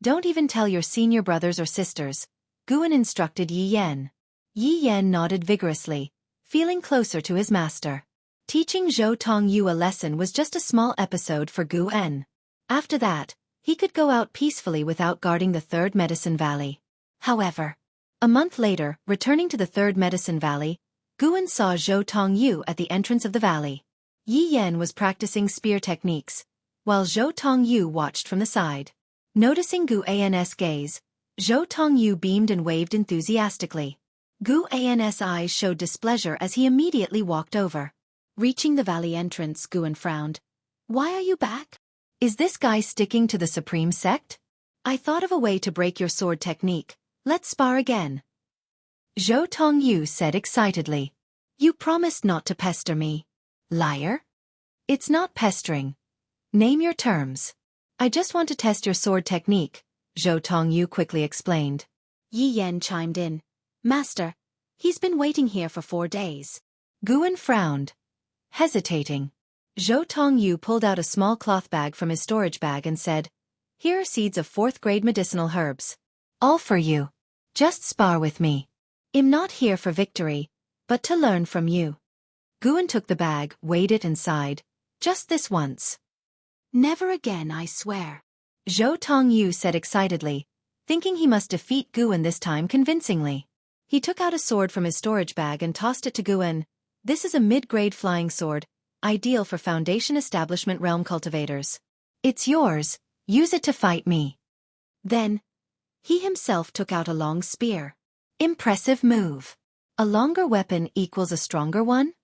[SPEAKER 1] Don't even tell your senior brothers or sisters," Guan instructed Yi Yan. Yi Yan nodded vigorously, feeling closer to his master. Teaching Zhou Tongyu a lesson was just a small episode for Guan. After that, he could go out peacefully without guarding the Third Medicine Valley. However, a month later, returning to the Third Medicine Valley, Guan saw Zhou Tongyu at the entrance of the valley. Yi Yan was practicing spear techniques, while Zhou Tongyu watched from the side. Noticing Guan's gaze, Zhou Tongyu beamed and waved enthusiastically. Guan's eyes showed displeasure as he immediately walked over. Reaching the valley entrance, Guan frowned. "Why are you back? Is this guy sticking to the Supreme Sect? I thought of a way to break your sword technique. Let's spar again." Zhou Tongyu said excitedly. "You promised not to pester me. Liar." "It's not pestering. Name your terms." "I just want to test your sword technique," Zhou Tongyu quickly explained. Yi Yan chimed in. "Master, he's been waiting here for 4 days." Guan frowned, hesitating. Zhou Tongyu pulled out a small cloth bag from his storage bag and said, "Here are seeds of 4th-grade medicinal herbs. All for you. Just spar with me. I'm not here for victory, but to learn from you." Guan took the bag, weighed it and sighed. "Just this once." "Never again, I swear," Zhou Tongyu said excitedly, thinking he must defeat Guan this time convincingly. He took out a sword from his storage bag and tossed it to Guan. "This is a mid-grade flying sword, ideal for Foundation Establishment realm cultivators. It's yours, use it to fight me." Then, he himself took out a long spear. Impressive move. A longer weapon equals a stronger one?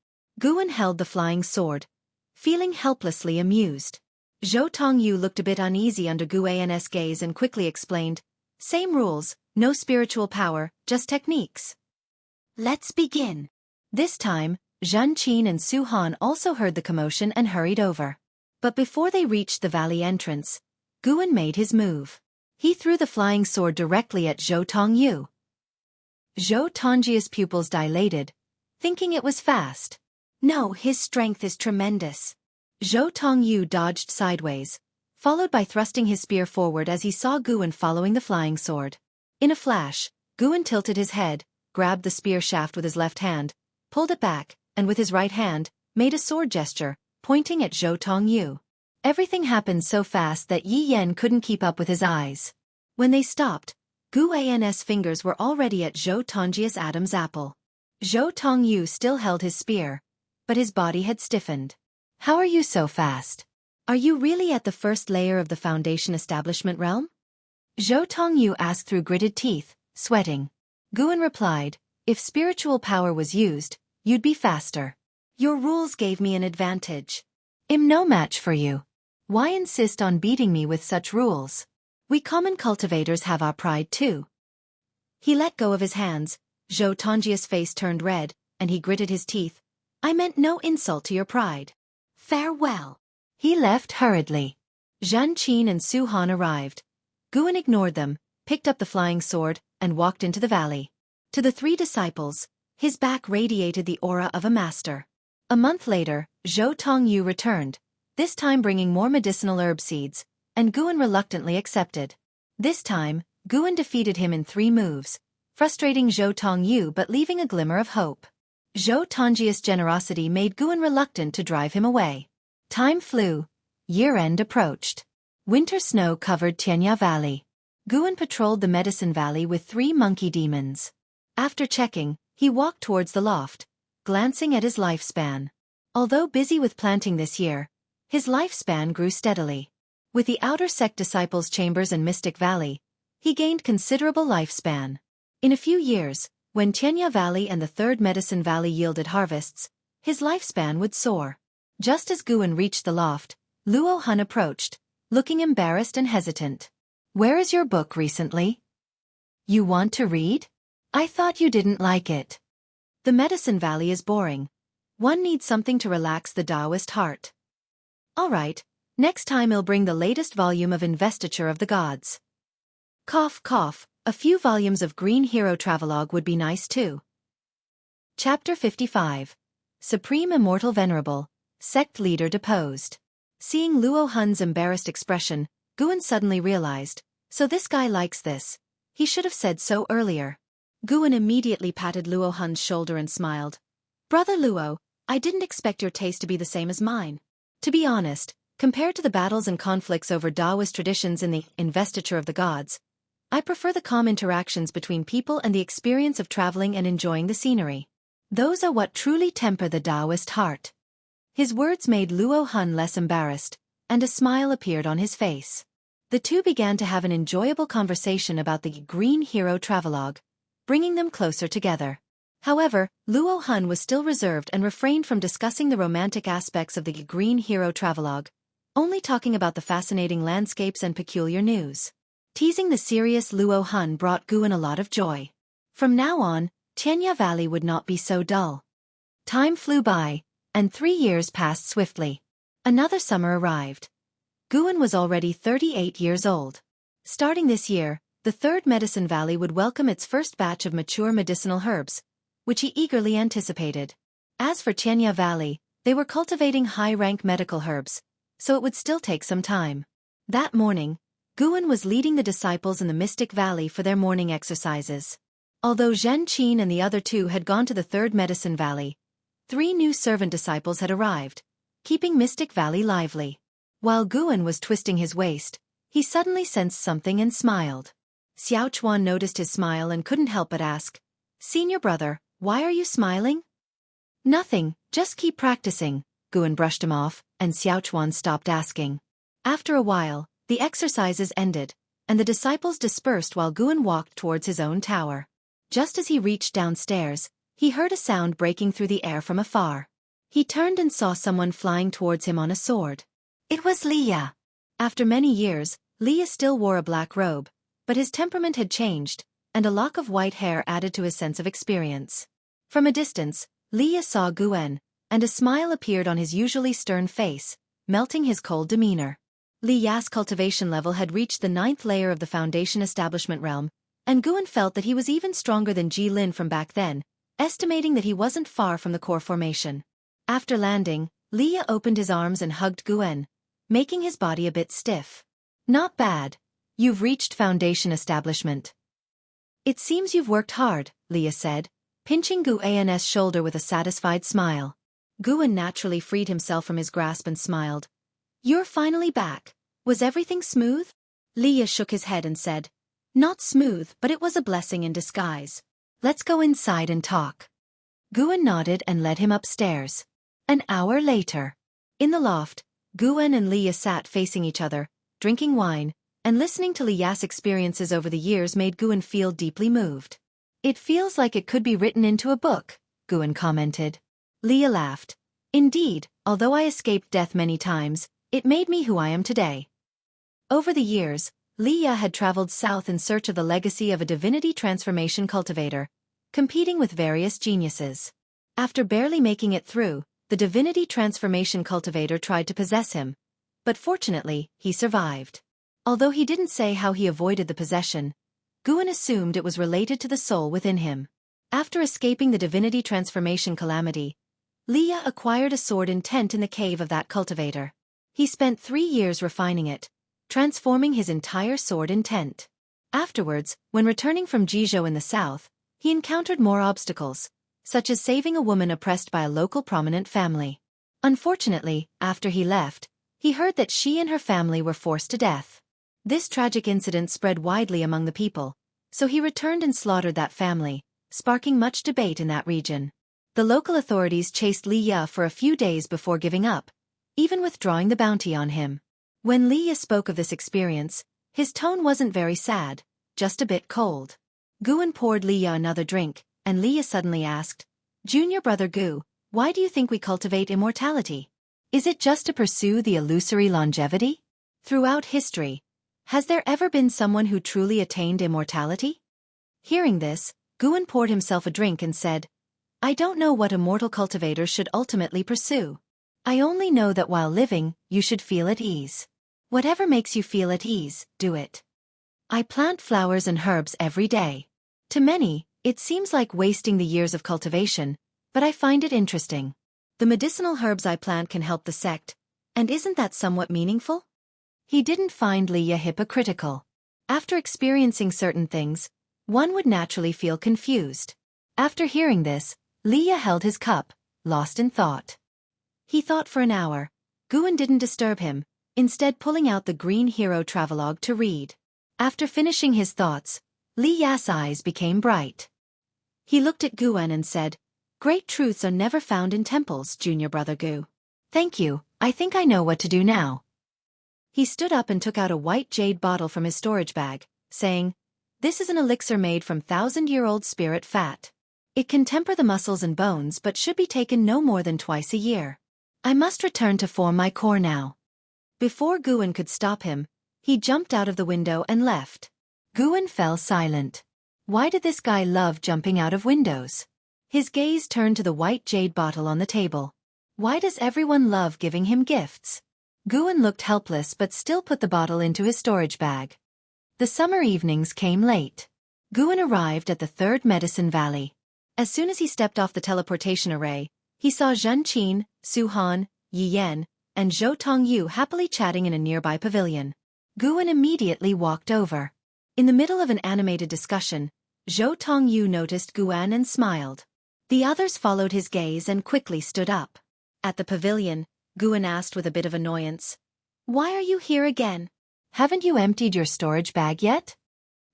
[SPEAKER 1] Guan held the flying sword, feeling helplessly amused. Zhou Tongyu looked a bit uneasy under Guan's gaze and quickly explained, "Same rules, no spiritual power, just techniques." "Let's begin." This time, Zhen Qin and Su Han also heard the commotion and hurried over. But before they reached the valley entrance, Guan made his move. He threw the flying sword directly at Zhou Tongyu. Zhou Tongji's pupils dilated, thinking it was fast. No, his strength is tremendous. Zhou Tongyu dodged sideways, followed by thrusting his spear forward as he saw Guan following the flying sword. In a flash, Guan tilted his head, grabbed the spear shaft with his left hand, pulled it back, and with his right hand, made a sword gesture, pointing at Zhou Tongyu. Everything happened so fast that Yi Yan couldn't keep up with his eyes. When they stopped, Guan's fingers were already at Zhou Tongji's Adam's apple. Zhou Tongyu still held his spear, but his body had stiffened. How are you so fast? Are you really at the first layer of the Foundation establishment realm? Zhou Tongyu asked through gritted teeth, sweating. Guan replied, if spiritual power was used, you'd be faster. Your rules gave me an advantage. I'm no match for you. Why insist on beating me with such rules? We common cultivators have our pride too. He let go of his hands, Zhou Tongji's face turned red, and he gritted his teeth. I meant no insult to your pride. Farewell. He left hurriedly. Zhan Qin and Su Han arrived. Guan ignored them, picked up the flying sword, and walked into the valley. To the three disciples, his back radiated the aura of a master. A month later, Zhou Tongyu returned, this time bringing more medicinal herb seeds, and Guan reluctantly accepted. This time, Guan defeated him in 3 moves, frustrating Zhou Tongyu but leaving a glimmer of hope. Zhou Tongji's generosity made Guan reluctant to drive him away. Time flew. Year-end approached. Winter snow covered Tianya Valley. Guan patrolled the Medicine Valley with 3 monkey demons. After checking, he walked towards the loft, glancing at his lifespan. Although busy with planting this year, his lifespan grew steadily. With the outer Sect disciples' chambers and Mystic Valley, he gained considerable lifespan. In a few years, when Tianya Valley and the 3rd Medicine Valley yielded harvests, his lifespan would soar. Just as Guan reached the loft, Luo Han approached, looking embarrassed and hesitant. Where is your book recently? You want to read? I thought you didn't like it. The Medicine Valley is boring. One needs something to relax the Daoist heart. All right, next time I'll bring the latest volume of Investiture of the Gods. Cough, cough, a few volumes of Green Hero Travelogue would be nice too. Chapter 55. Supreme Immortal Venerable, Sect Leader Deposed. Seeing Luo Han's embarrassed expression, Guan suddenly realized, so this guy likes this. He should have said so earlier. Guan immediately patted Luo Han's shoulder and smiled. Brother Luo, I didn't expect your taste to be the same as mine. To be honest, compared to the battles and conflicts over Daoist traditions in the Investiture of the Gods, I prefer the calm interactions between people and the experience of traveling and enjoying the scenery. Those are what truly temper the Daoist heart. His words made Luo Han less embarrassed, and a smile appeared on his face. The two began to have an enjoyable conversation about the Green Hero Travelogue, bringing them closer together. However, Luo Han was still reserved and refrained from discussing the romantic aspects of the Green Hero Travelogue, only talking about the fascinating landscapes and peculiar news. Teasing the serious Luo Han brought Guan a lot of joy. From now on, Tianya Valley would not be so dull. Time flew by, and 3 years passed swiftly. Another summer arrived. Guan was already 38 years old. Starting this year, the 3rd Medicine Valley would welcome its first batch of mature medicinal herbs, which he eagerly anticipated. As for Tianya Valley, they were cultivating high-rank medical herbs, so it would still take some time. That morning, Guan was leading the disciples in the Mystic Valley for their morning exercises. Although Zhan Qin and the other 2 had gone to the 3rd Medicine Valley, 3 new servant disciples had arrived, keeping Mystic Valley lively. While Guan was twisting his waist, he suddenly sensed something and smiled. Xiao Chuan noticed his smile and couldn't help but ask, Senior brother, why are you smiling? Nothing, just keep practicing, Guan brushed him off, and Xiao Chuan stopped asking. After a while, the exercises ended, and the disciples dispersed while Guan walked towards his own tower. Just as he reached downstairs, he heard a sound breaking through the air from afar. He turned and saw someone flying towards him on a sword. It was Leah. After many years, Leah still wore a black robe, but his temperament had changed, and a lock of white hair added to his sense of experience. From a distance, Leah saw Guan, and a smile appeared on his usually stern face, melting his cold demeanor. Leah's cultivation level had reached the 9th layer of the Foundation Establishment realm, and Guan felt that he was even stronger than Ji Lin from back then, estimating that he wasn't far from the core formation. After landing, Leah opened his arms and hugged Guan, making his body a bit stiff. Not bad. You've reached Foundation Establishment. It seems you've worked hard, Leah said, pinching Guan's shoulder with a satisfied smile. Guan naturally freed himself from his grasp and smiled. You're finally back. Was everything smooth? Leah shook his head and said, Not smooth, but it was a blessing in disguise. Let's go inside and talk. Guan nodded and led him upstairs. An hour later. In the loft, Guan and Leah sat facing each other, drinking wine, and listening to Leah's experiences over the years made Guan feel deeply moved. It feels like it could be written into a book, Guan commented. Leah laughed. Indeed, although I escaped death many times, it made me who I am today. Over the years, Leah had traveled south in search of the legacy of a divinity transformation cultivator, competing with various geniuses. After barely making it through, the divinity transformation cultivator tried to possess him, but fortunately, he survived. Although he didn't say how he avoided the possession, Guan assumed it was related to the soul within him. After escaping the divinity transformation calamity, Leah acquired a sword intent in the cave of that cultivator. He spent 3 years refining it, transforming his entire sword intent. Afterwards, when returning from Jizhou in the south, he encountered more obstacles, such as saving a woman oppressed by a local prominent family. Unfortunately, after he left, he heard that she and her family were forced to death. This tragic incident spread widely among the people, so he returned and slaughtered that family, sparking much debate in that region. The local authorities chased Leah for a few days before giving up, even withdrawing the bounty on him. When Leah spoke of this experience, his tone wasn't very sad, just a bit cold. Guan poured Leah another drink, and Leah suddenly asked, Junior brother Gu, why do you think we cultivate immortality? Is it just to pursue the illusory longevity? Throughout history, has there ever been someone who truly attained immortality? Hearing this, Guan poured himself a drink and said, I don't know what immortal cultivators should ultimately pursue. I only know that while living, you should feel at ease. Whatever makes you feel at ease, do it. I plant flowers and herbs every day. To many, it seems like wasting the years of cultivation, but I find it interesting. The medicinal herbs I plant can help the sect, and isn't that somewhat meaningful? He didn't find Leah hypocritical. After experiencing certain things, one would naturally feel confused. After hearing this, Leah held his cup, lost in thought. He thought for an hour. Guan didn't disturb him, instead pulling out the Green Hero Travelogue to read. After finishing his thoughts, Leah's eyes became bright. He looked at Guan and said, Great truths are never found in temples, Junior brother Gu. Thank you, I think I know what to do now. He stood up and took out a white jade bottle from his storage bag, saying, This is an elixir made from 1,000-year-old spirit fat. It can temper the muscles and bones but should be taken no more than twice a year. I must return to form my core now. Before Guan could stop him, he jumped out of the window and left. Guan fell silent. Why did this guy love jumping out of windows? His gaze turned to the white jade bottle on the table. Why does everyone love giving him gifts? Guan looked helpless but still put the bottle into his storage bag. The summer evenings came late. Guan arrived at the 3rd Medicine Valley. As soon as he stepped off the teleportation array, he saw Zhen Qin, Su Han, Yi Yan, and Zhou Tongyu happily chatting in a nearby pavilion. Guan immediately walked over. In the middle of an animated discussion, Zhou Tongyu noticed Guan and smiled. The others followed his gaze and quickly stood up. At the pavilion, Guan asked with a bit of annoyance, Why are you here again? Haven't you emptied your storage bag yet?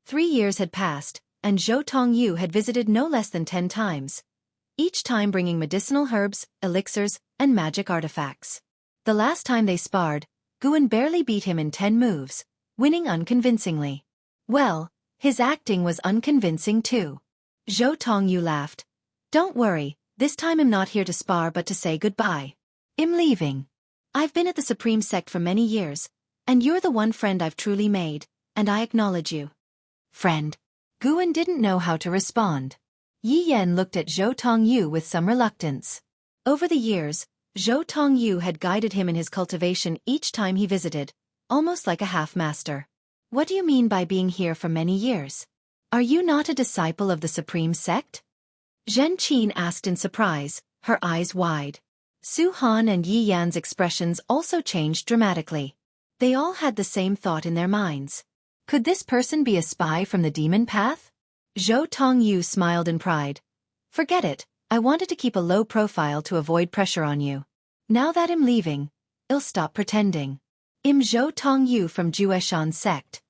[SPEAKER 1] 3 years had passed, and Zhou Tongyu had visited no less than 10 times, each time bringing medicinal herbs, elixirs, and magic artifacts. The last time they sparred, Guan barely beat him in 10 moves, winning unconvincingly. Well, his acting was unconvincing too. Zhou Tongyu laughed. Don't worry, this time I'm not here to spar but to say goodbye. I'm leaving. I've been at the Supreme Sect for many years, and you're the one friend I've truly made, and I acknowledge you. Friend. Guan didn't know how to respond. Yi Yan looked at Zhou Tongyu with some reluctance. Over the years, Zhou Tongyu had guided him in his cultivation each time he visited, almost like a half-master. What do you mean by being here for many years? Are you not a disciple of the Supreme Sect? Zhen Qin asked in surprise, her eyes wide. Su Han and Yi Yan's expressions also changed dramatically. They all had the same thought in their minds. Could this person be a spy from the demon path? Zhou Tongyu smiled in pride. Forget it, I wanted to keep a low profile to avoid pressure on you. Now that I'm leaving, I'll stop pretending. I'm Zhou Tongyu from Jueshan Sect.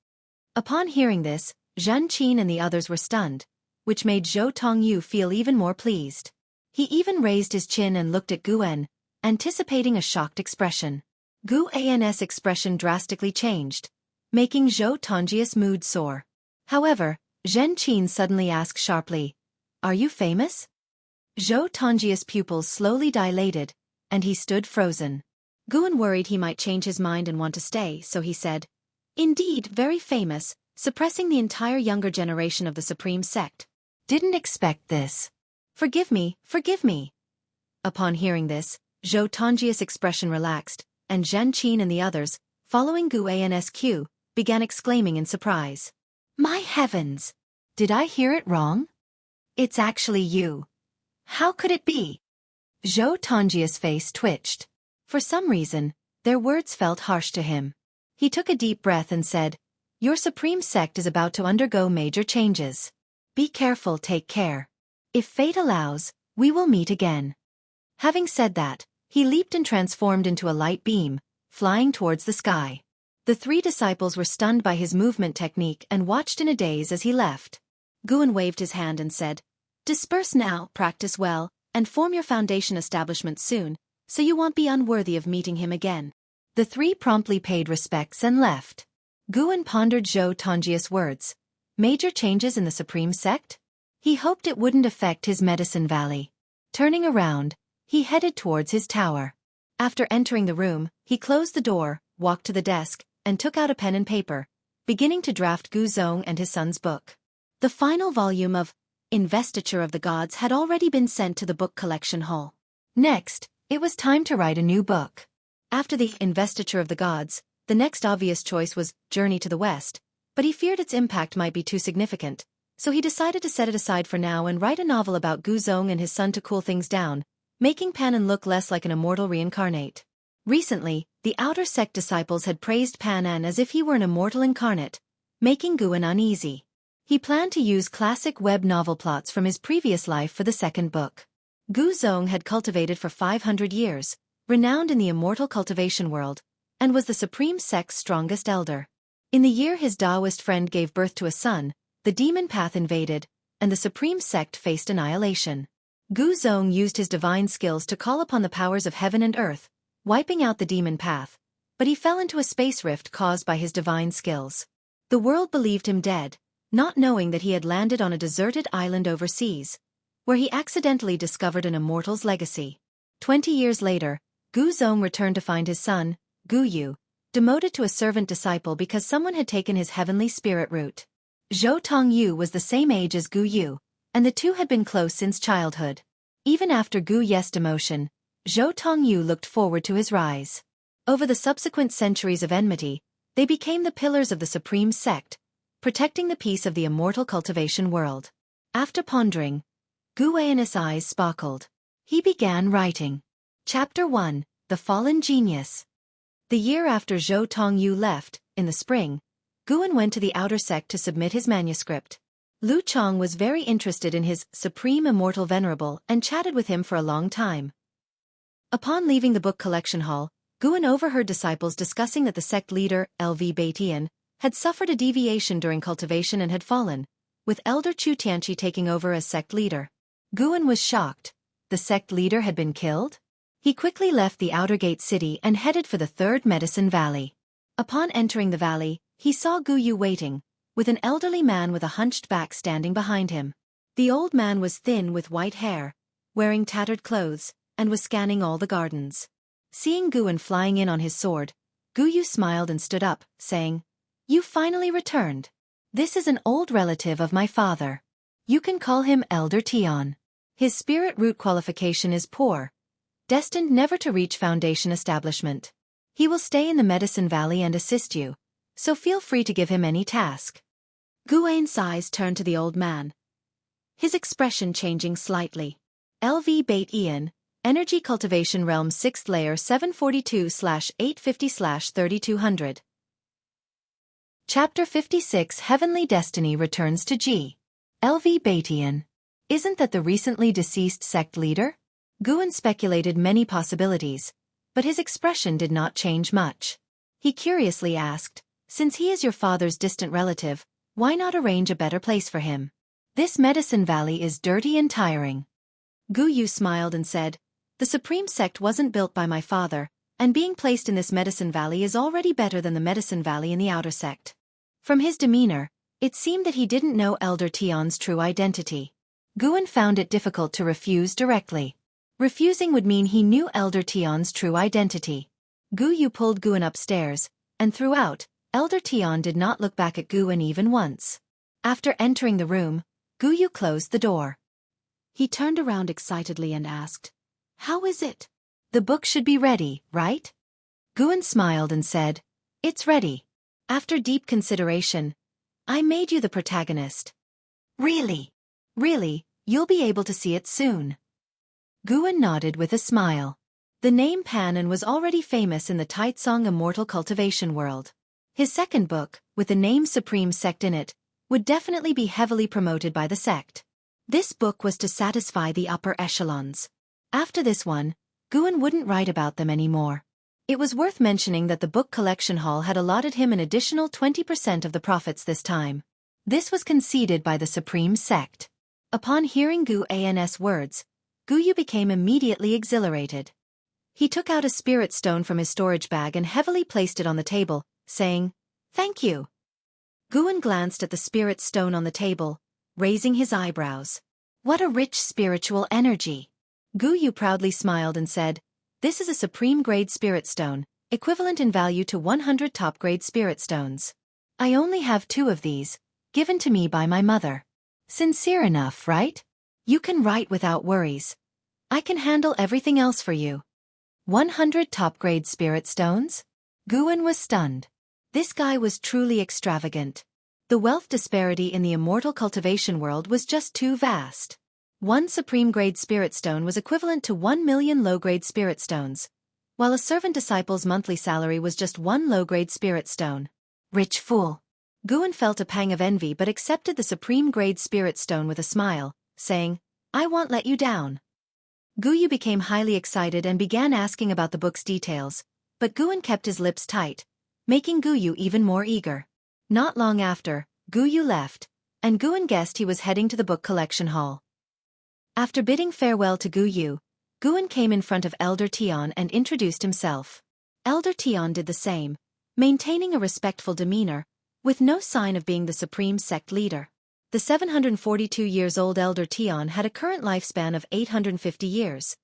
[SPEAKER 1] Upon hearing this, Zhan Qin and the others were stunned, which made Zhou Tongyu feel even more pleased. He even raised his chin and looked at Gu En, anticipating a shocked expression. Gu An's expression drastically changed, making Zhou Tongyi's mood soar. However, Zhen Qin suddenly asked sharply, "Are you famous?" Zhou Tongyi's pupils slowly dilated, and he stood frozen. Guan worried he might change his mind and want to stay, so he said, "Indeed, very famous, suppressing the entire younger generation of the Supreme Sect. Didn't expect this. Forgive me, forgive me." Upon hearing this, Zhou Tongyi's expression relaxed, and Zhen Qin and the others, following Gu An's cue, began exclaiming in surprise. "My heavens! Did I hear it wrong? It's actually you. How could it be?" Zhou Tongyi's face twitched. For some reason, their words felt harsh to him. He took a deep breath and said, "Your Supreme Sect is about to undergo major changes. Be careful, take care. If fate allows, we will meet again." Having said that, he leaped and transformed into a light beam, flying towards the sky. The three disciples were stunned by his movement technique and watched in a daze as he left. Guan waved his hand and said, "Disperse now, practice well, and form your foundation establishment soon, so you won't be unworthy of meeting him again." The three promptly paid respects and left. Guan pondered Zhou Tongyi's words. Major changes in the Supreme Sect? He hoped it wouldn't affect his Medicine Valley. Turning around, he headed towards his tower. After entering the room, he closed the door, walked to the desk, and took out a pen and paper, beginning to draft Gu Zong and his son's book. The final volume of Investiture of the Gods had already been sent to the book collection hall. Next, it was time to write a new book. After the Investiture of the Gods, the next obvious choice was Journey to the West, but he feared its impact might be too significant, so he decided to set it aside for now and write a novel about Gu Zong and his son to cool things down, making Panan look less like an immortal reincarnate. Recently, the Outer Sect disciples had praised Panan as if he were an immortal incarnate, making Guan uneasy. He planned to use classic web novel plots from his previous life for the second book. Gu Zong had cultivated for 500 years, renowned in the immortal cultivation world, and was the Supreme Sect's strongest elder. In the year his Daoist friend gave birth to a son, the demon path invaded, and the Supreme Sect faced annihilation. Gu Zong used his divine skills to call upon the powers of heaven and earth, wiping out the demon path, but he fell into a space rift caused by his divine skills. The world believed him dead, not knowing that he had landed on a deserted island overseas, where he accidentally discovered an immortal's legacy. 20 years later, Gu Zong returned to find his son, Gu Yu, demoted to a servant disciple because someone had taken his heavenly spirit root. Zhou Tongyu was the same age as Gu Yu, and the two had been close since childhood. Even after Gu Yu's demotion, Zhou Tongyu looked forward to his rise. Over the subsequent centuries of enmity, they became the pillars of the Supreme Sect, protecting the peace of the immortal cultivation world. After pondering, Gu Yu's eyes sparkled. He began writing. Chapter 1, The Fallen Genius. The year after Zhou Tongyu left, in the spring, Guan went to the Outer Sect to submit his manuscript. Lu Chong was very interested in his Supreme Immortal Venerable and chatted with him for a long time. Upon leaving the book collection hall, Guan overheard disciples discussing that the sect leader, LoveLore, had suffered a deviation during cultivation and had fallen, with Elder Chu Tianqi taking over as sect leader. Guan was shocked. The sect leader had been killed? He quickly left the Outer Gate City and headed for the Third Medicine Valley. Upon entering the valley, he saw Gu Yu waiting, with an elderly man with a hunched back standing behind him. The old man was thin with white hair, wearing tattered clothes, and was scanning all the gardens. Seeing Guan flying in on his sword, Gu Yu smiled and stood up, saying, "You finally returned. This is an old relative of my father. You can call him Elder Tian. His spirit root qualification is poor, destined never to reach foundation establishment. He will stay in the Medicine Valley and assist you, so feel free to give him any task." Guan's eyes turned to the old man, his expression changing slightly. LoveLore, Energy Cultivation Realm 6th Layer 742/850/3200. Chapter 56 Heavenly Destiny Returns to G. LoveLore. Isn't that the recently deceased sect leader? Guan speculated many possibilities, but his expression did not change much. He curiously asked, "Since he is your father's distant relative, Why not arrange a better place for him? This medicine valley is dirty and tiring. Gu Yu smiled and said, the Supreme Sect wasn't built by my father, and being placed in this medicine valley is already better than the medicine valley in the outer sect. From his demeanor, it seemed that he didn't know Elder Tion's true identity. Guan found it difficult to refuse directly. Refusing would mean he knew Elder Tion's true identity. Gu Yu pulled Guan upstairs, and throughout, Elder Tion did not look back at Guan even once. After entering the room, Gu Yu closed the door. He turned around excitedly and asked, how is it? The book should be ready, right? Guan smiled and said, it's ready. After deep consideration, I made you the protagonist. Really? Really, you'll be able to see it soon. Guan nodded with a smile. The name Panan was already famous in the Taitsong Immortal cultivation world. His second book, with the name Supreme Sect in it, would definitely be heavily promoted by the sect. This book was to satisfy the upper echelons. After this one, Guan wouldn't write about them anymore. It was worth mentioning that the book collection hall had allotted him an additional 20% of the profits this time. This was conceded by the Supreme Sect. Upon hearing Gu An's words, Gu Yu became immediately exhilarated. He took out a spirit stone from his storage bag and heavily placed it on the table, saying, thank you. Guan glanced at the spirit stone on the table, raising his eyebrows. What a rich spiritual energy. Gu Yu proudly smiled and said, this is a supreme-grade spirit stone, equivalent in value to 100 top-grade spirit stones. I only have 2 of these, given to me by my mother. Sincere enough, right? You can write without worries. I can handle everything else for you. 100 top-grade spirit stones? Guan was stunned. This guy was truly extravagant. The wealth disparity in the immortal cultivation world was just too vast. 1 supreme-grade spirit stone was equivalent to 1 million low-grade spirit stones, while a servant disciple's monthly salary was just 1 low-grade spirit stone. Rich fool. Guan felt a pang of envy but accepted the supreme-grade spirit stone with a smile, saying, I won't let you down. Gu Yu became highly excited and began asking about the book's details, but Guan kept his lips tight, making Gu Yu even more eager. Not long after, Gu Yu left, and Guan guessed he was heading to the book collection hall. After bidding farewell to Gu Yu, Guan came in front of Elder Tion and introduced himself. Elder Tion did the same, maintaining a respectful demeanor, with no sign of being the Supreme Sect leader. The 742-years-old Elder Tion had a current lifespan of 850 years,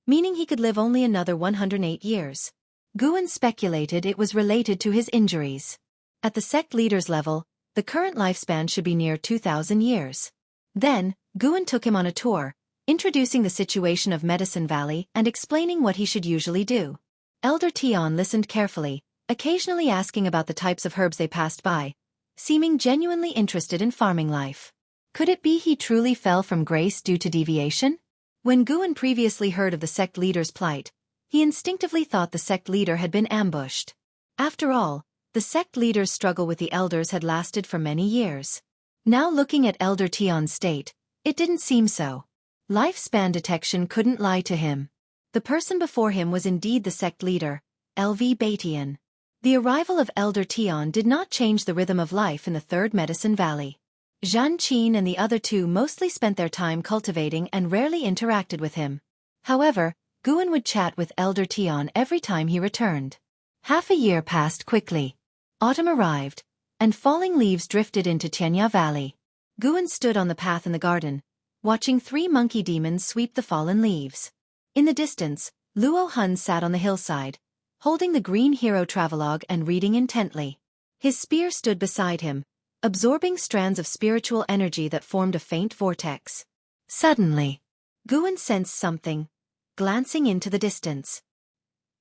[SPEAKER 1] meaning he could live only another 108 years. Guan speculated it was related to his injuries. At the sect leader's level, the current lifespan should be near 2,000 years. Then, Guan took him on a tour, introducing the situation of Medicine Valley and explaining what he should usually do. Elder Tion listened carefully, occasionally asking about the types of herbs they passed by, seeming genuinely interested in farming life. Could it be he truly fell from grace due to deviation? When Guan previously heard of the sect leader's plight, he instinctively thought the sect leader had been ambushed. After all, the sect leader's struggle with the elders had lasted for many years. Now looking at Elder Tion's state, it didn't seem so. Lifespan detection couldn't lie to him. The person before him was indeed the sect leader, LV Batian. The arrival of Elder Tion did not change the rhythm of life in the Third Medicine Valley. Zhan Qin and the other 2 mostly spent their time cultivating and rarely interacted with him. However, Guan would chat with Elder Tion every time he returned. Half a year passed quickly. Autumn arrived, and falling leaves drifted into Tianya Valley. Guan stood on the path in the garden, watching 3 monkey demons sweep the fallen leaves. In the distance, Luo Hun sat on the hillside, holding the green hero travelogue and reading intently. His spear stood beside him, absorbing strands of spiritual energy that formed a faint vortex. Suddenly, Guan sensed something, glancing into the distance.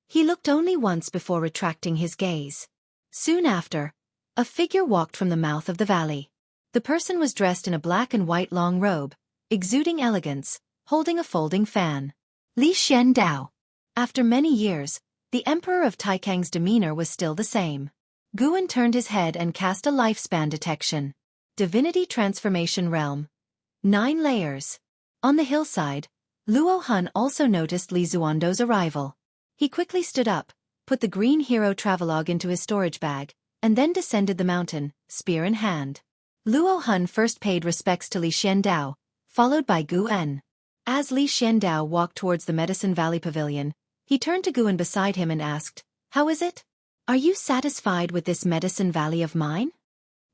[SPEAKER 1] He looked only once before retracting his gaze. Soon after, a figure walked from the mouth of the valley. The person was dressed in a black and white long robe, exuding elegance, holding a folding fan. Li Xian Dao. After many years, the Emperor of Taikang's demeanor was still the same. Guan turned his head and cast a lifespan detection. Divinity Transformation Realm. 9 layers. On the hillside, Luo Hun also noticed Li Zuando's arrival. He quickly stood up, put the green hero travelogue into his storage bag, and then descended the mountain, spear in hand. Luo Hun first paid respects to Li Xiandao, followed by Gu En. As Li Xiandao walked towards the Medicine Valley Pavilion, he turned to Gu En beside him and asked, "How is it? Are you satisfied with this Medicine Valley of mine?"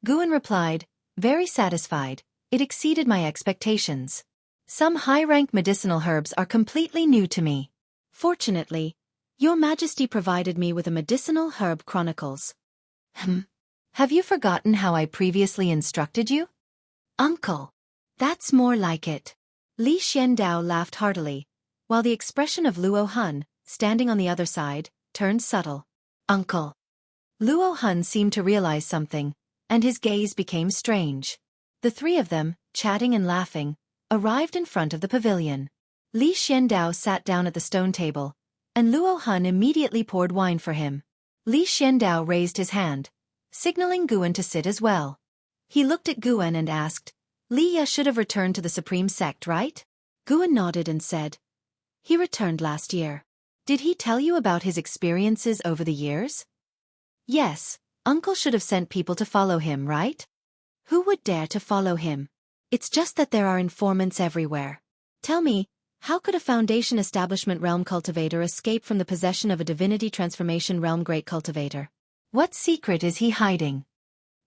[SPEAKER 1] Gu En replied, "Very satisfied, it exceeded my expectations. Some high-rank medicinal herbs are completely new to me. Fortunately, Your Majesty provided me with a medicinal herb chronicles." Have you forgotten how I previously instructed you? Uncle. That's more like it. Li Xiandao laughed heartily, while the expression of Luo Hun, standing on the other side, turned subtle. Uncle. Luo Hun seemed to realize something, and his gaze became strange. The three of them, chatting and laughing, arrived in front of the pavilion. Li Xiandao sat down at the stone table, and Luo Hun immediately poured wine for him. Li Xiandao raised his hand, signaling Gu En to sit as well. He looked at Gu En and asked, "Li Ya should have returned to the Supreme Sect, right?" Gu En nodded and said, "He returned last year. Did he tell you about his experiences over the years?" "Yes, Uncle should have sent people to follow him, right?" "Who would dare to follow him? It's just that there are informants everywhere. Tell me, how could a Foundation Establishment Realm Cultivator escape from the possession of a Divinity Transformation Realm Great Cultivator? What secret is he hiding?"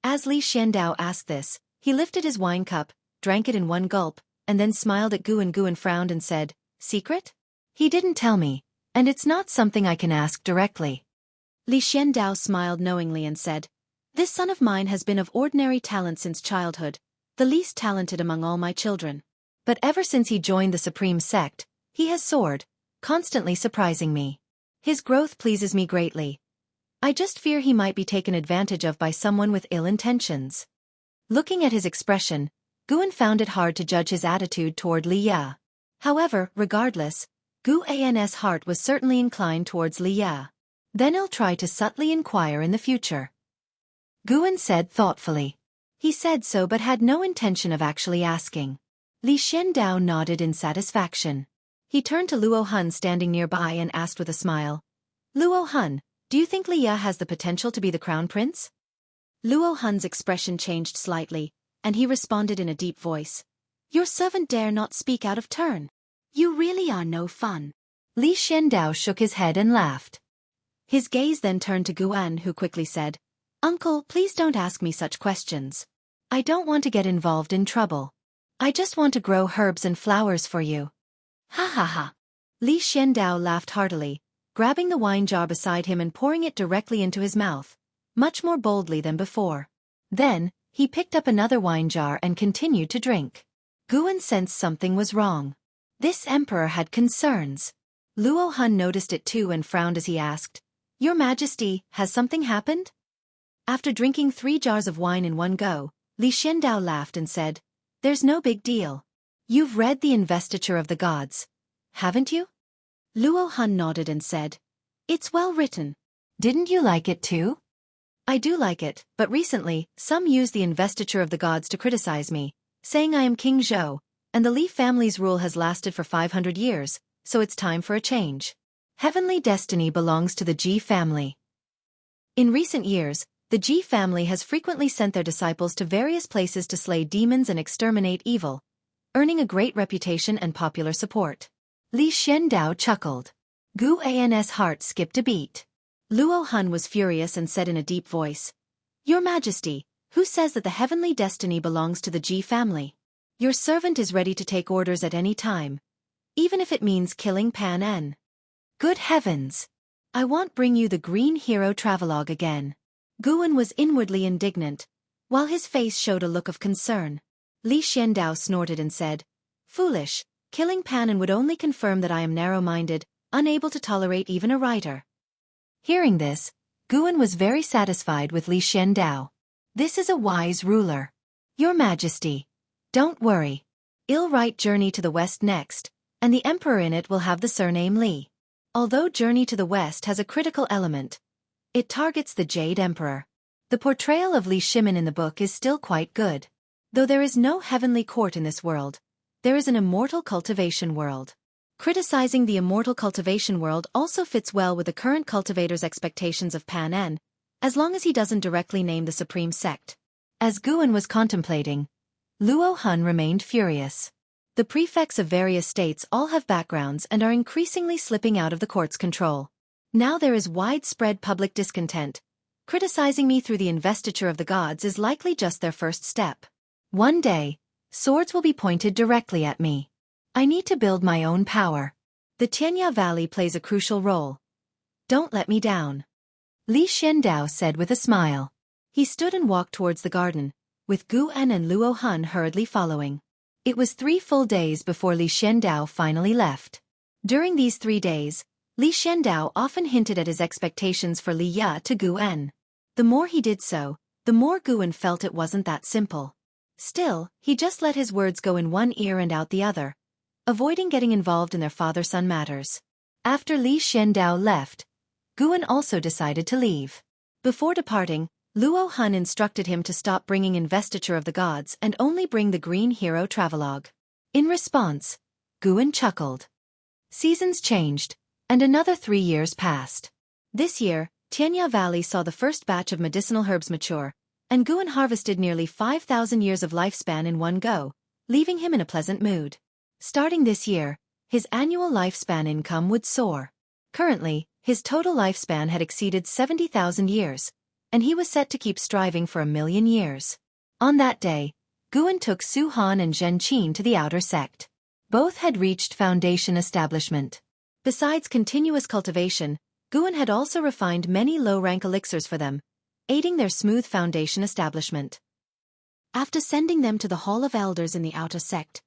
[SPEAKER 1] As Li Xiandao asked this, he lifted his wine cup, drank it in one gulp, and then smiled at Gu En. Gu En frowned and said, "Secret? He didn't tell me, and it's not something I can ask directly." Li Xiandao smiled knowingly and said, "This son of mine has been of ordinary talent since childhood, the least talented among all my children. But ever since he joined the Supreme Sect, he has soared, constantly surprising me. His growth pleases me greatly. I just fear he might be taken advantage of by someone with ill intentions." Looking at his expression, Gu En found it hard to judge his attitude toward Li Ya. However, regardless, Gu An's heart was certainly inclined towards Li Ya. Then he'll try to subtly inquire in the future. Gu En said thoughtfully. He said so but had no intention of actually asking. Li Xiandao nodded in satisfaction. He turned to Luo Hun standing nearby and asked with a smile, "Luo Hun, do you think Li Ya has the potential to be the crown prince?" Luo Hun's expression changed slightly, and he responded in a deep voice, "Your servant dare not speak out of turn. You really are no fun." Li Xiandao shook his head and laughed. His gaze then turned to Gu En, who quickly said, "Uncle, please don't ask me such questions. I don't want to get involved in trouble. I just want to grow herbs and flowers for you." "Ha ha ha." Li Xiandao laughed heartily, grabbing the wine jar beside him and pouring it directly into his mouth, much more boldly than before. Then, he picked up another wine jar and continued to drink. Gu En sensed something was wrong. This emperor had concerns. Luo Hun noticed it too and frowned as he asked, "Your Majesty, has something happened?" After drinking 3 jars of wine in one go, Li Xiandao laughed and said, "There's no big deal. You've read The Investiture of the Gods, haven't you?" Luo Hun nodded and said, "It's well written. Didn't you like it too?" "I do like it, but recently, some use the Investiture of the Gods to criticize me, saying I am King Zhou, and the Li family's rule has lasted for 500 years, so it's time for a change. Heavenly destiny belongs to the Ji family." In recent years, the Ji family has frequently sent their disciples to various places to slay demons and exterminate evil, earning a great reputation and popular support. Li Xiandao chuckled. Gu An's heart skipped a beat. Luo Hun was furious and said in a deep voice, "Your Majesty, who says that the heavenly destiny belongs to the Ji family? Your servant is ready to take orders at any time, even if it means killing Pan En." "Good heavens! I won't bring you the Green Hero travelogue again." Gu En was inwardly indignant, while his face showed a look of concern. Li Xiandao snorted and said, "Foolish, killing Pan En would only confirm that I am narrow-minded, unable to tolerate even a writer." Hearing this, Gu En was very satisfied with Li Xiandao. This is a wise ruler. "Your Majesty, don't worry. I'll write Journey to the West next, and the emperor in it will have the surname Li. Although Journey to the West has a critical element, it targets the Jade Emperor. The portrayal of Li Shimin in the book is still quite good. Though there is no heavenly court in this world, there is an immortal cultivation world. Criticizing the immortal cultivation world also fits well with the current cultivator's expectations of Pan En, as long as he doesn't directly name the Supreme Sect. As Guan was contemplating, Luo Hun remained furious. The prefects of various states all have backgrounds and are increasingly slipping out of the court's control. Now there is widespread public discontent. Criticizing me through the investiture of the gods is likely just their first step. One day, swords will be pointed directly at me. I need to build my own power. The Tianya Valley plays a crucial role. Don't let me down. Li Xiandao said with a smile. He stood and walked towards the garden, with Guan and Luo Hun hurriedly following. It was 3 full days before Li Xiandao finally left. During these 3 days, Li Xiandao often hinted at his expectations for Li Ya to Guan. The more he did so, the more Guan felt it wasn't that simple. Still, he just let his words go in one ear and out the other, avoiding getting involved in their father-son matters. After Li Xiandao left, Guan also decided to leave. Before departing, Luo Hun instructed him to stop bringing investiture of the gods and only bring the Green Hero travelogue. In response, Guan chuckled. Seasons changed, and another 3 years passed. This year, Tianya Valley saw the first batch of medicinal herbs mature, and Guan harvested nearly 5,000 years of lifespan in one go, leaving him in a pleasant mood. Starting this year, his annual lifespan income would soar. Currently, his total lifespan had exceeded 70,000 years, and he was set to keep striving for 1,000,000 years. On that day, Guan took Su Han and Zhen Qin to the outer sect. Both had reached foundation establishment. Besides continuous cultivation, Guan had also refined many low-rank elixirs for them, aiding their smooth foundation establishment. After sending them to the Hall of Elders in the outer sect,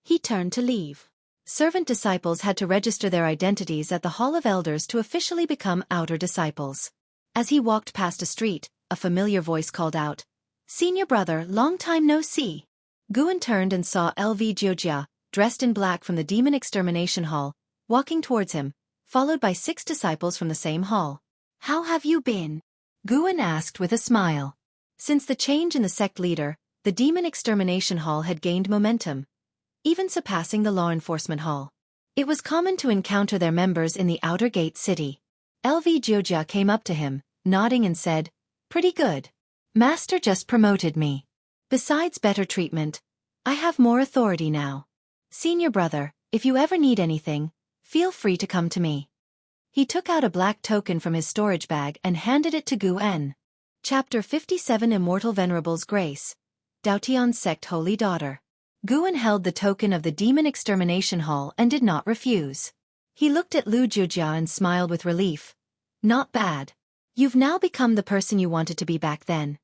[SPEAKER 1] he turned to leave. Servant disciples had to register their identities at the Hall of Elders to officially become outer disciples. As he walked past a street, a familiar voice called out, "Senior brother, long time no see." Guan turned and saw LV Jiojia, dressed in black from the Demon Extermination Hall, walking towards him, followed by 6 disciples from the same hall. "How have you been?" Guan asked with a smile. Since the change in the sect leader, the Demon Extermination Hall had gained momentum, even surpassing the Law Enforcement Hall. It was common to encounter their members in the outer gate city. LV Jiojia came up to him, nodding and said, "Pretty good. Master just promoted me. Besides better treatment, I have more authority now. Senior brother, if you ever need anything, feel free to come to me." He took out a black token from his storage bag and handed it to Guan. Chapter 57 Immortal Venerable's Grace. Daotian Sect Holy Daughter. Guan held the token of the Demon Extermination Hall and did not refuse. He looked at Lu Jiujia and smiled with relief. "Not bad. You've now become the person you wanted to be back then."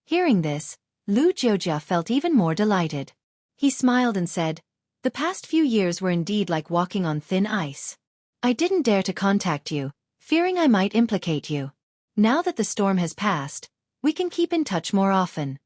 [SPEAKER 1] Hearing this, Lu Jiujia felt even more delighted. He smiled and said, "The past few years were indeed like walking on thin ice. I didn't dare to contact you, fearing I might implicate you. Now that the storm has passed, we can keep in touch more often."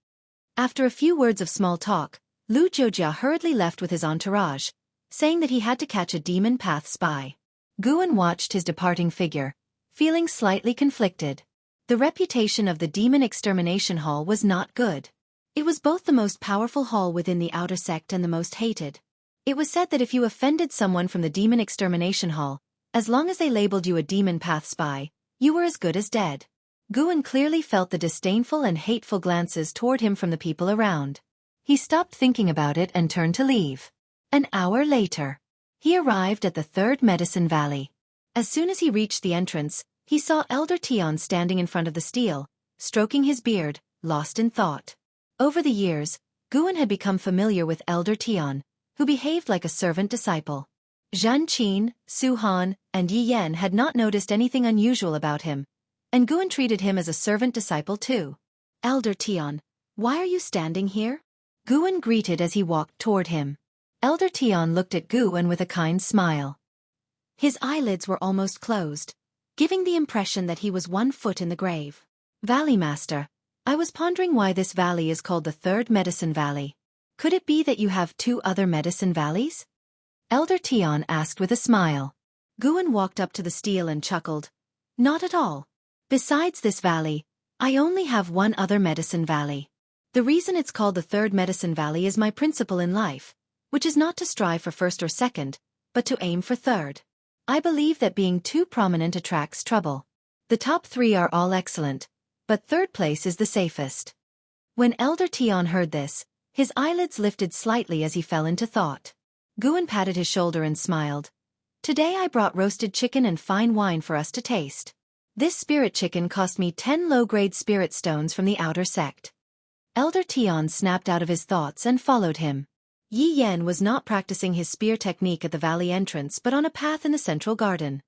[SPEAKER 1] After a few words of small talk, Lu Jiujia hurriedly left with his entourage, saying that he had to catch a demon path spy. Guan watched his departing figure, feeling slightly conflicted. The reputation of the Demon Extermination Hall was not good. It was both the most powerful hall within the outer sect and the most hated. It was said that if you offended someone from the Demon Extermination Hall, as long as they labeled you a demon path spy, you were as good as dead. Guan clearly felt the disdainful and hateful glances toward him from the people around. He stopped thinking about it and turned to leave. An hour later, he arrived at the 3rd Medicine Valley. As soon as he reached the entrance, he saw Elder Tion standing in front of the stele, stroking his beard, lost in thought. Over the years, Guan had become familiar with Elder Tion, who behaved like a servant disciple. Zhen Qin, Su Han, and Yi Yan had not noticed anything unusual about him, and Guan treated him as a servant disciple too. "Elder Tion, why are you standing here?" Guan greeted as he walked toward him. Elder Tion looked at Guan with a kind smile. His eyelids were almost closed, giving the impression that he was 1 foot in the grave. "Valley Master, I was pondering why this valley is called the 3rd Medicine Valley. Could it be that you have 2 other medicine valleys?" Elder Tion asked with a smile. Guan walked up to the stele and chuckled. "Not at all. Besides this valley, I only have 1 other medicine valley. The reason it's called the 3rd Medicine Valley is my principle in life, which is not to strive for 1st or 2nd, but to aim for 3rd. I believe that being too prominent attracts trouble. The top 3 are all excellent, but 3rd place is the safest." When Elder Tian heard this, his eyelids lifted slightly as he fell into thought. Guan patted his shoulder and smiled. Today I brought roasted chicken and fine wine for us to taste. This spirit chicken cost me 10 low-grade spirit stones from the outer sect. Elder Tian snapped out of his thoughts and followed him. Yi Yan was not practicing his spear technique at the valley entrance but on a path in the central garden.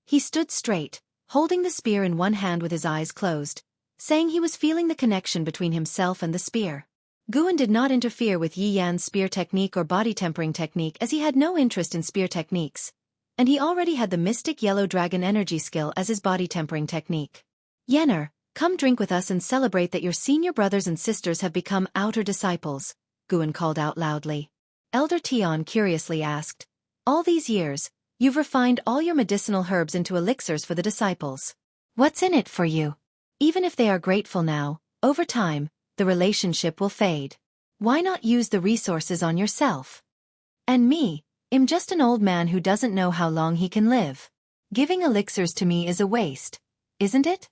[SPEAKER 1] He stood straight, holding the spear in one hand with his eyes closed, saying he was feeling the connection between himself and the spear. Guan did not interfere with Yi Yan's spear technique or body tempering technique as he had no interest in spear techniques, and he already had the mystic yellow dragon energy skill as his body tempering technique. Yenner, come drink with us and celebrate that your senior brothers and sisters have become outer disciples, Guan called out loudly. Elder Tian curiously asked, all these years, you've refined all your medicinal herbs into elixirs for the disciples. What's in it for you? Even if they are grateful now, over time, the relationship will fade. Why not use the resources on yourself? And me, I'm just an old man who doesn't know how long he can live. Giving elixirs to me is a waste, isn't it?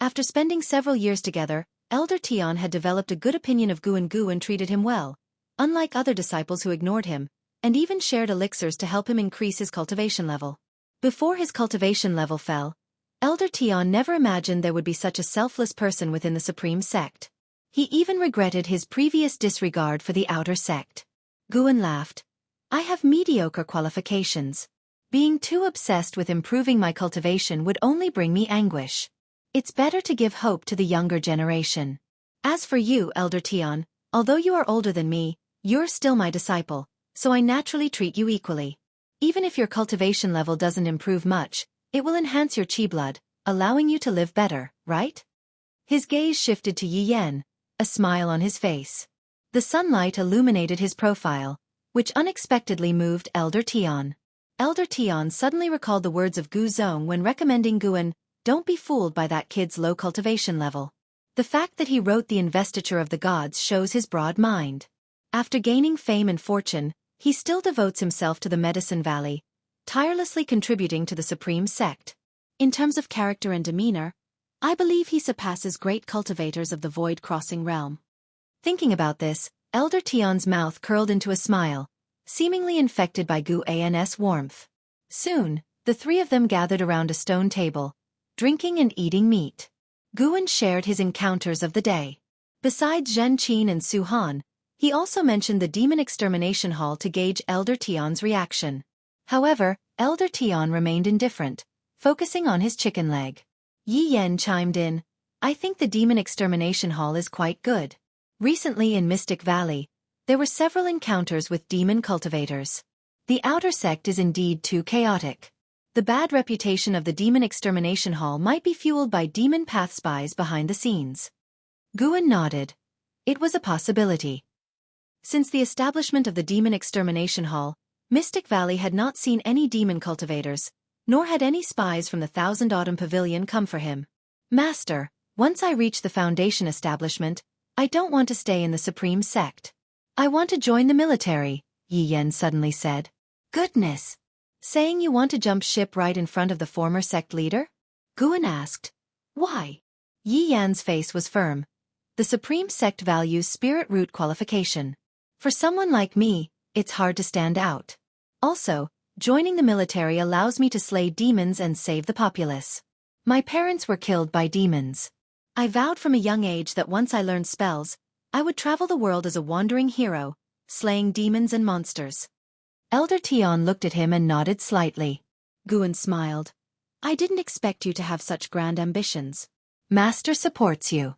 [SPEAKER 1] After spending several years together, Elder Tian had developed a good opinion of Guan and treated him well, unlike other disciples who ignored him, and even shared elixirs to help him increase his cultivation level. Before his cultivation level fell, Elder Tian never imagined there would be such a selfless person within the Supreme Sect. He even regretted his previous disregard for the outer sect. Guan laughed. I have mediocre qualifications. Being too obsessed with improving my cultivation would only bring me anguish. It's better to give hope to the younger generation. As for you, Elder Tian, although you are older than me, you're still my disciple, so I naturally treat you equally. Even if your cultivation level doesn't improve much, it will enhance your chi blood, allowing you to live better, right? His gaze shifted to Yi Yan, a smile on his face. The sunlight illuminated his profile, which unexpectedly moved Elder Tian. Elder Tian suddenly recalled the words of Gu Zong when recommending Guan, don't be fooled by that kid's low cultivation level. The fact that he wrote the investiture of the gods shows his broad mind. After gaining fame and fortune, he still devotes himself to the Medicine Valley, tirelessly contributing to the Supreme Sect. In terms of character and demeanor, I believe he surpasses great cultivators of the void-crossing realm. Thinking about this, Elder Tian's mouth curled into a smile, seemingly infected by Guan's warmth. Soon, the three of them gathered around a stone table, drinking and eating meat. Guan shared his encounters of the day. Besides Zhen Qin and Su Han, he also mentioned the Demon Extermination Hall to gauge Elder Tian's reaction. However, Elder Tian remained indifferent, focusing on his chicken leg. Yi Yan chimed in, I think the Demon Extermination Hall is quite good. Recently in Mystic Valley, there were several encounters with demon cultivators. The outer sect is indeed too chaotic. The bad reputation of the Demon Extermination Hall might be fueled by demon path spies behind the scenes. Guan nodded. It was a possibility. Since the establishment of the Demon Extermination Hall, Mystic Valley had not seen any demon cultivators, nor had any spies from the Thousand Autumn Pavilion come for him. Master, once I reach the Foundation establishment, I don't want to stay in the Supreme Sect. I want to join the military, Yi Yan suddenly said. Goodness! Saying you want to jump ship right in front of the former sect leader? Guan asked. Why? Yi Yan's face was firm. The Supreme Sect values spirit root qualification. For someone like me, it's hard to stand out. Also, joining the military allows me to slay demons and save the populace. My parents were killed by demons. I vowed from a young age that once I learned spells, I would travel the world as a wandering hero, slaying demons and monsters. Elder Tian looked at him and nodded slightly. Guan smiled. I didn't expect you to have such grand ambitions. Master supports you.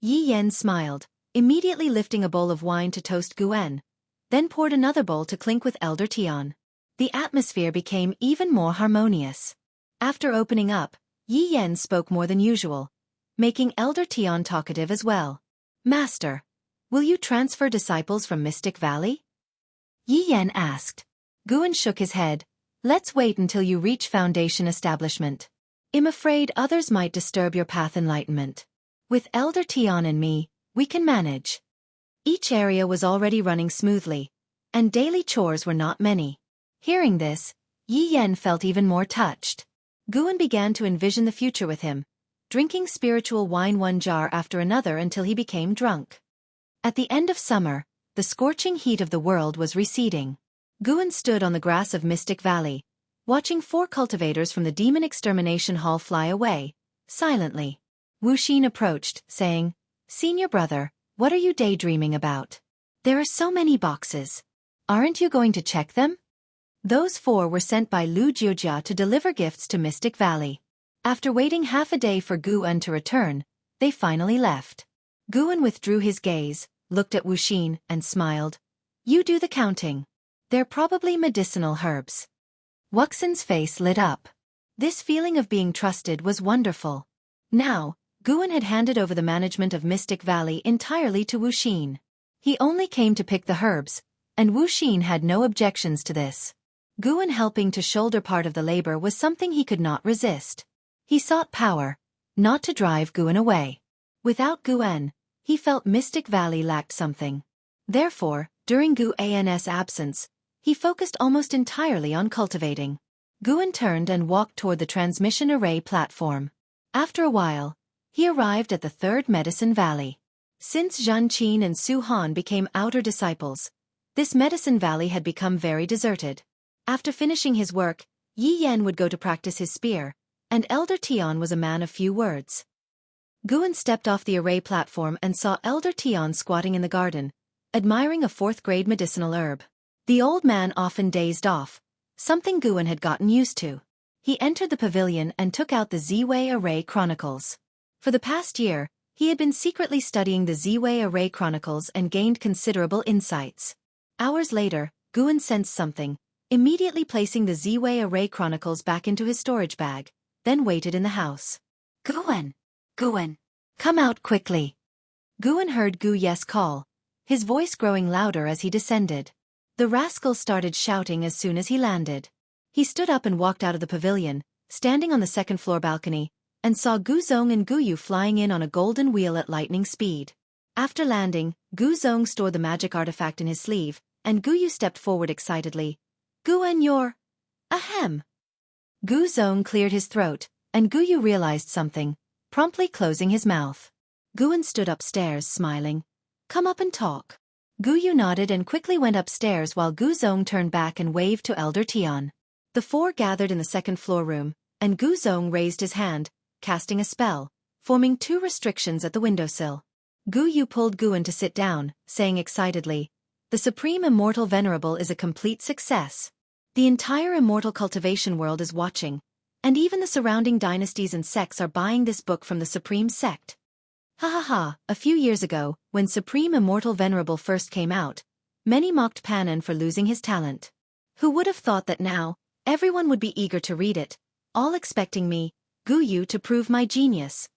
[SPEAKER 1] Yi Yan smiled, immediately lifting a bowl of wine to toast Guan, then poured another bowl to clink with Elder Tian. The atmosphere became even more harmonious. After opening up, Yi Yan spoke more than usual, making Elder Tian talkative as well. Master, will you transfer disciples from Mystic Valley? Yi Yan asked. Guan shook his head. Let's wait until you reach Foundation establishment. I'm afraid others might disturb your path enlightenment. With Elder Tian and me, we can manage. Each area was already running smoothly, and daily chores were not many. Hearing this, Yi Yan felt even more touched. Guan began to envision the future with him, drinking spiritual wine one jar after another until he became drunk. At the end of summer, the scorching heat of the world was receding. Guan stood on the grass of Mystic Valley, watching 4 cultivators from the Demon Extermination Hall fly away, silently. Wuxin approached, saying, "Senior brother, what are you daydreaming about? There are so many boxes. Aren't you going to check them?" Those 4 were sent by Lu Jiujia to deliver gifts to Mystic Valley. After waiting half a day for Guan to return, they finally left. Guan withdrew his gaze, looked at Wuxin, and smiled. "You do the counting. They're probably medicinal herbs." Wuxin's face lit up. This feeling of being trusted was wonderful. Now, Guan had handed over the management of Mystic Valley entirely to Wuxin. He only came to pick the herbs, and Wuxin had no objections to this. Guan helping to shoulder part of the labor was something he could not resist. He sought power, not to drive Guan away. Without Guan, he felt Mystic Valley lacked something. Therefore, during Guan's absence, he focused almost entirely on cultivating. Guan turned and walked toward the transmission array platform. After a while, he arrived at the 3rd Medicine Valley. Since Zhan Qin and Su Han became outer disciples, this Medicine Valley had become very deserted. After finishing his work, Yi Yan would go to practice his spear, and Elder Tian was a man of few words. Guan stepped off the array platform and saw Elder Tian squatting in the garden, admiring a 4th-grade medicinal herb. The old man often dazed off, something Guan had gotten used to. He entered the pavilion and took out the Z-Way Array Chronicles. For the past year, he had been secretly studying the Z-Way Array Chronicles and gained considerable insights. Hours later, Guan sensed something, immediately placing the Z-Way Array Chronicles back into his storage bag, then waited in the house. "Guan! Guan! Come out quickly!" Guan heard Gu Yes call, his voice growing louder as he descended. The rascal started shouting as soon as he landed. He stood up and walked out of the pavilion, standing on the 2nd-floor balcony, and saw Gu Zong and Gu Yu flying in on a golden wheel at lightning speed. After landing, Gu Zong stored the magic artifact in his sleeve, and Gu Yu stepped forward excitedly. "Guan, you're... ahem." Gu Zong cleared his throat, and Gu Yu realized something, promptly closing his mouth. Guan stood upstairs, smiling. "Come up and talk." Gu Yu nodded and quickly went upstairs while Gu Zong turned back and waved to Elder Tian. The 4 gathered in the 2nd-floor room, and Gu Zong raised his hand, casting a spell, forming 2 restrictions at the windowsill. Gu Yu pulled Guan to sit down, saying excitedly, "The Supreme Immortal Venerable is a complete success. The entire immortal cultivation world is watching, and even the surrounding dynasties and sects are buying this book from the Supreme Sect." Ha ha ha, a few years ago, when Supreme Immortal Venerable first came out, many mocked Panan for losing his talent. Who would have thought that now, everyone would be eager to read it, all expecting me, Gu Yu, to prove my genius.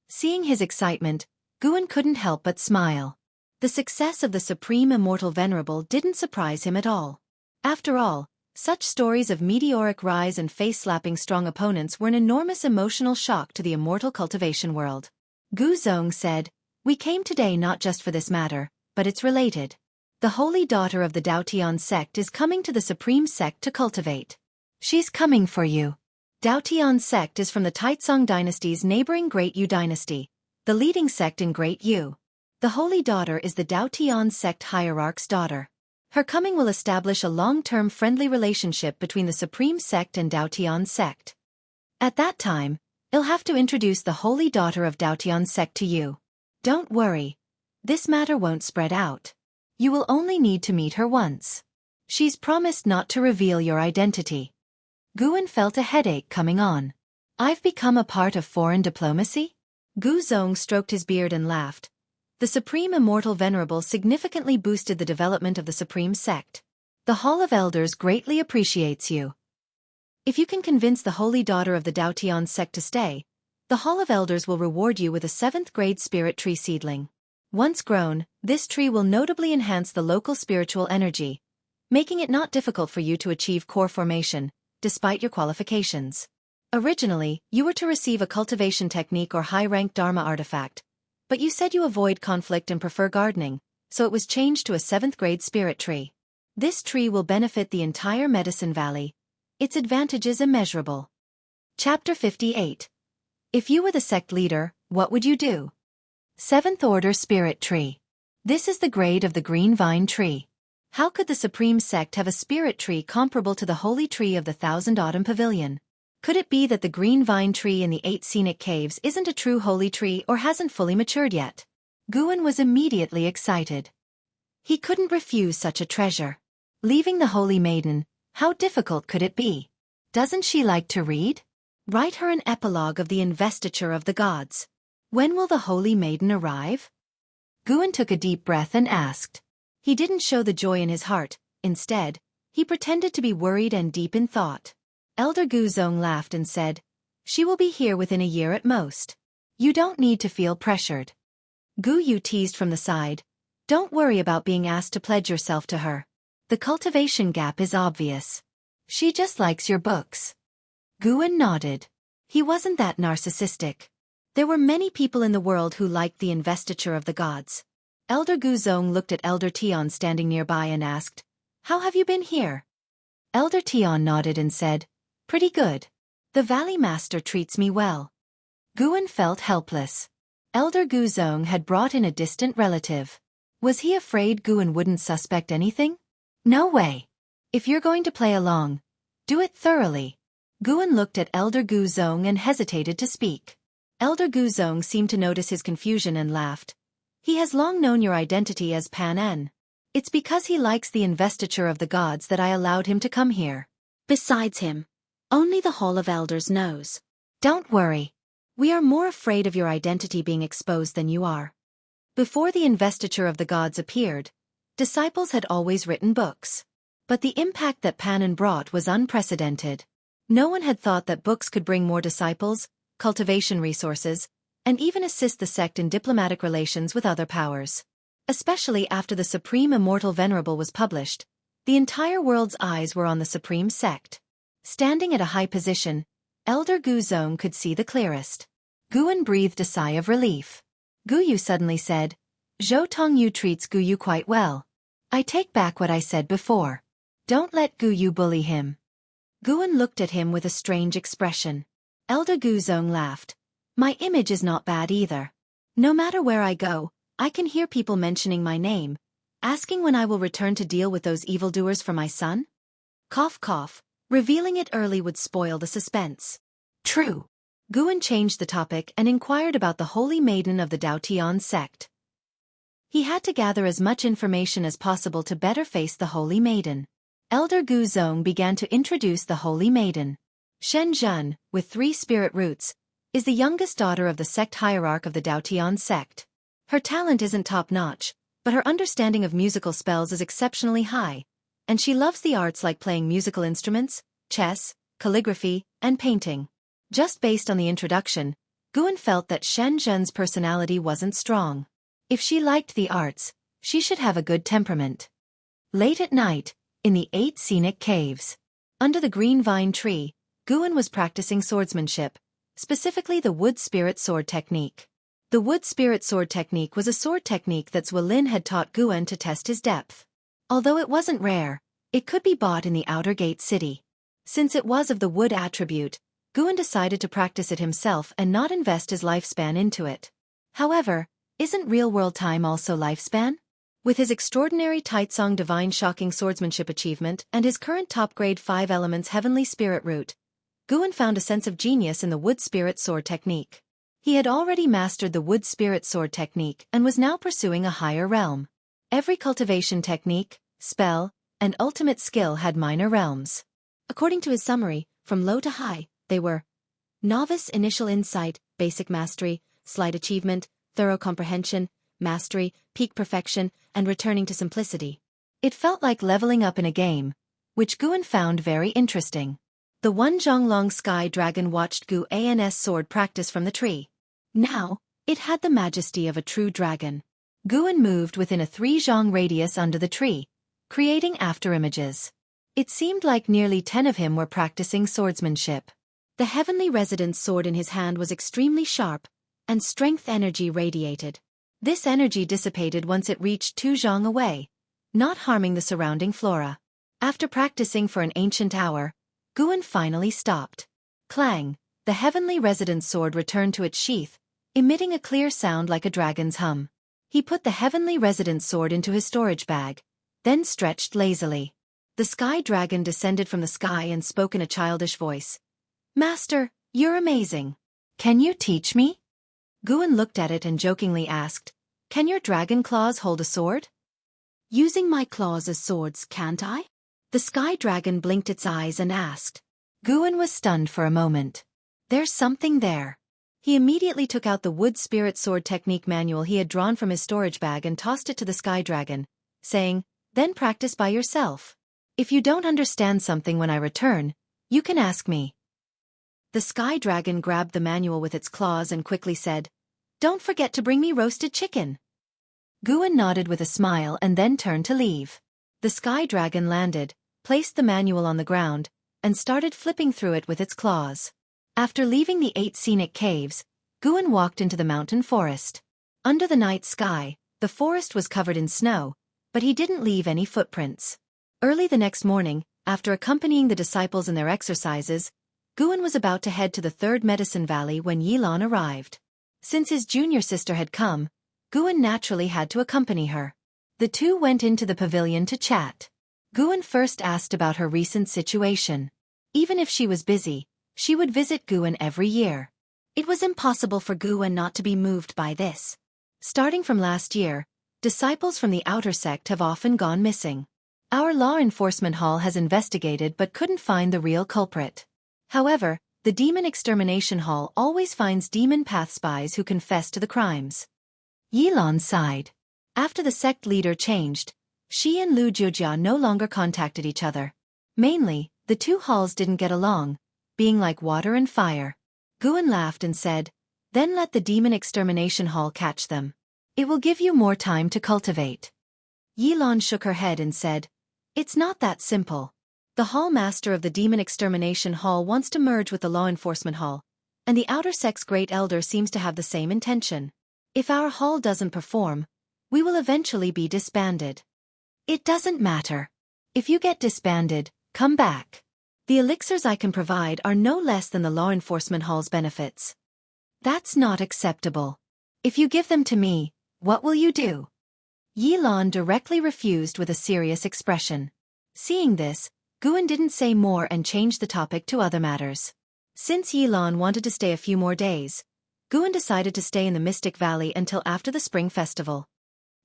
[SPEAKER 1] Seeing his excitement, Guan couldn't help but smile. The success of the Supreme Immortal Venerable didn't surprise him at all. After all, such stories of meteoric rise and face-slapping strong opponents were an enormous emotional shock to the immortal cultivation world. Gu Zong said, "We came today not just for this matter, but it's related. The holy daughter of the Daotian sect is coming to the Supreme Sect to cultivate. She's coming for you." Daotian sect is from the Taizong dynasty's neighboring Great Yu dynasty, the leading sect in Great Yu. The holy daughter is the Daotian sect hierarch's daughter. Her coming will establish a long-term friendly relationship between the Supreme Sect and Daotian sect. At that time, I'll have to introduce the holy daughter of Daotian sect to you. Don't worry. This matter won't spread out. You will only need to meet her once. She's promised not to reveal your identity. Guan felt a headache coming on. I've become a part of foreign diplomacy? Gu Zong stroked his beard and laughed. The Supreme Immortal Venerable significantly boosted the development of the Supreme Sect. The Hall of Elders greatly appreciates you. If you can convince the holy daughter of the Daotian sect to stay, the Hall of Elders will reward you with a 7th-grade spirit tree seedling. Once grown, this tree will notably enhance the local spiritual energy, making it not difficult for you to achieve core formation, despite your qualifications. Originally, you were to receive a cultivation technique or high-rank Dharma artifact, but you said you avoid conflict and prefer gardening, so it was changed to a 7th-grade spirit tree. This tree will benefit the entire Medicine Valley. Its advantages immeasurable. Chapter 58. If you were the sect leader, what would you do? 7th Order Spirit Tree. This is the grade of the Green Vine Tree. How could the Supreme Sect have a spirit tree comparable to the Holy Tree of the Thousand Autumn Pavilion? Could it be that the Green Vine Tree in the 8 Scenic Caves isn't a true holy tree or hasn't fully matured yet? Guan was immediately excited. He couldn't refuse such a treasure. Leaving the Holy Maiden, how difficult could it be? Doesn't she like to read? Write her an epilogue of the investiture of the gods. When will the Holy Maiden arrive? Guan took a deep breath and asked. He didn't show the joy in his heart. Instead, he pretended to be worried and deep in thought. Elder Guzong laughed and said, "She will be here within a year at most. You don't need to feel pressured." Gu Yu teased from the side, "Don't worry about being asked to pledge yourself to her. The cultivation gap is obvious. She just likes your books." Guan nodded. He wasn't that narcissistic. There were many people in the world who liked the investiture of the gods. Elder Guzong looked at Elder Tian standing nearby and asked, "How have you been here?" Elder Tian nodded and said, "Pretty good. The Valley Master treats me well." Guan felt helpless. Elder Guzong had brought in a distant relative. Was he afraid Guan wouldn't suspect anything? No way. If you're going to play along, do it thoroughly. Guan looked at Elder Guzong and hesitated to speak. Elder Guzong seemed to notice his confusion and laughed. "He has long known your identity as Pan En. It's because he likes the investiture of the gods that I allowed him to come here. Besides him, only the Hall of Elders knows. Don't worry. We are more afraid of your identity being exposed than you are." Before the investiture of the gods appeared, disciples had always written books. But the impact that Pan En brought was unprecedented. No one had thought that books could bring more disciples, cultivation resources, and even assist the sect in diplomatic relations with other powers. Especially after the Supreme Immortal Venerable was published, the entire world's eyes were on the Supreme Sect. Standing at a high position, Elder Guzong could see the clearest. Guan breathed a sigh of relief. Gu Yu suddenly said, "Zhou Tongyu treats Gu Yu quite well. I take back what I said before. Don't let Gu Yu bully him." Guan looked at him with a strange expression. Elder Guzong laughed. "My image is not bad either. No matter where I go, I can hear people mentioning my name, asking when I will return to deal with those evildoers for my son." Cough cough, revealing it early would spoil the suspense. True. Guan changed the topic and inquired about the Holy Maiden of the Daotian sect. He had to gather as much information as possible to better face the Holy Maiden. Elder Guzong began to introduce the Holy Maiden. Shen Zhen, with 3 spirit roots, is the youngest daughter of the sect hierarch of the Daotian sect. Her talent isn't top-notch, but her understanding of musical spells is exceptionally high, and she loves the arts like playing musical instruments, chess, calligraphy, and painting. Just based on the introduction, Guan felt that Shen Zhen's personality wasn't strong. If she liked the arts, she should have a good temperament. Late at night, in the 8 Scenic Caves, under the Green Vine Tree, Guan was practicing swordsmanship, specifically the Wood Spirit Sword technique. The Wood Spirit Sword technique was a sword technique that Zwilin had taught Guan to test his depth. Although it wasn't rare, it could be bought in the Outer Gate City. Since it was of the wood attribute, Guan decided to practice it himself and not invest his lifespan into it. However, isn't real-world time also lifespan? With his extraordinary Taitsong Divine Shocking Swordsmanship achievement and his current top-grade 5 Elements Heavenly Spirit root, Guan found a sense of genius in the Wood Spirit Sword technique. He had already mastered the Wood Spirit Sword technique and was now pursuing a higher realm. Every cultivation technique, spell, and ultimate skill had minor realms. According to his summary, from low to high, they were Novice Initial Insight, Basic Mastery, Slight Achievement, Thorough Comprehension, Mastery, Peak Perfection, and Returning to Simplicity. It felt like leveling up in a game, which Guan found very interesting. The one Zhonglong Sky Dragon watched Gu An's sword practice from the tree. Now, it had the majesty of a true dragon. Guan moved within a 3 zhong radius under the tree, creating afterimages. It seemed like nearly 10 of him were practicing swordsmanship. The heavenly resident's sword in his hand was extremely sharp, and strength energy radiated. This energy dissipated once it reached 2 zhong away, not harming the surrounding flora. After practicing for an ancient hour, Guan finally stopped. Clang! the heavenly residence sword returned to its sheath, emitting a clear sound like a dragon's hum. He put the heavenly residence sword into his storage bag, then stretched lazily. The sky dragon descended from the sky and spoke in a childish voice. "Master, you're amazing. Can you teach me?" Guan looked at it and jokingly asked, "Can your dragon claws hold a sword?" "Using my claws as swords, can't I?" The sky dragon blinked its eyes and asked. Guan was stunned for a moment. There's something there. He immediately took out the wood spirit sword technique manual he had drawn from his storage bag and tossed it to the sky dragon, saying, "Then practice by yourself. If you don't understand something when I return, you can ask me." The sky dragon grabbed the manual with its claws and quickly said, "Don't forget to bring me roasted chicken." Guan nodded with a smile and then turned to leave. The sky dragon landed, placed the manual on the ground, and started flipping through it with its claws. After leaving the 8 scenic caves, Guan walked into the mountain forest. Under the night sky, the forest was covered in snow, but he didn't leave any footprints. Early the next morning, after accompanying the disciples in their exercises, Guan was about to head to the third medicine valley when Yilan arrived. Since his junior sister had come, Guan naturally had to accompany her. The two went into the pavilion to chat. Guan first asked about her recent situation. Even if she was busy, she would visit Guan every year. It was impossible for Guan not to be moved by this. Starting from last year, disciples from the outer sect have often gone missing. Our law enforcement hall has investigated but couldn't find the real culprit. However, the Demon Extermination Hall always finds demon path spies who confess to the crimes. Yilan sighed. After the sect leader changed, she and Lu Jiujia no longer contacted each other. Mainly, the two halls didn't get along, being like water and fire. Guan laughed and said, "Then let the Demon Extermination Hall catch them. It will give you more time to cultivate." Yilan shook her head and said, "It's not that simple. The hall master of the Demon Extermination Hall wants to merge with the Law Enforcement Hall, and the Outer Sect's Great Elder seems to have the same intention. If our hall doesn't perform, we will eventually be disbanded. It doesn't matter. If you get disbanded, come back. The elixirs I can provide are no less than the Law Enforcement Hall's benefits." "That's not acceptable. If you give them to me, what will you do?" Yilan directly refused with a serious expression. Seeing this, Guan didn't say more and changed the topic to other matters. Since Yilan wanted to stay a few more days, Guan decided to stay in the Mystic Valley until after the Spring Festival.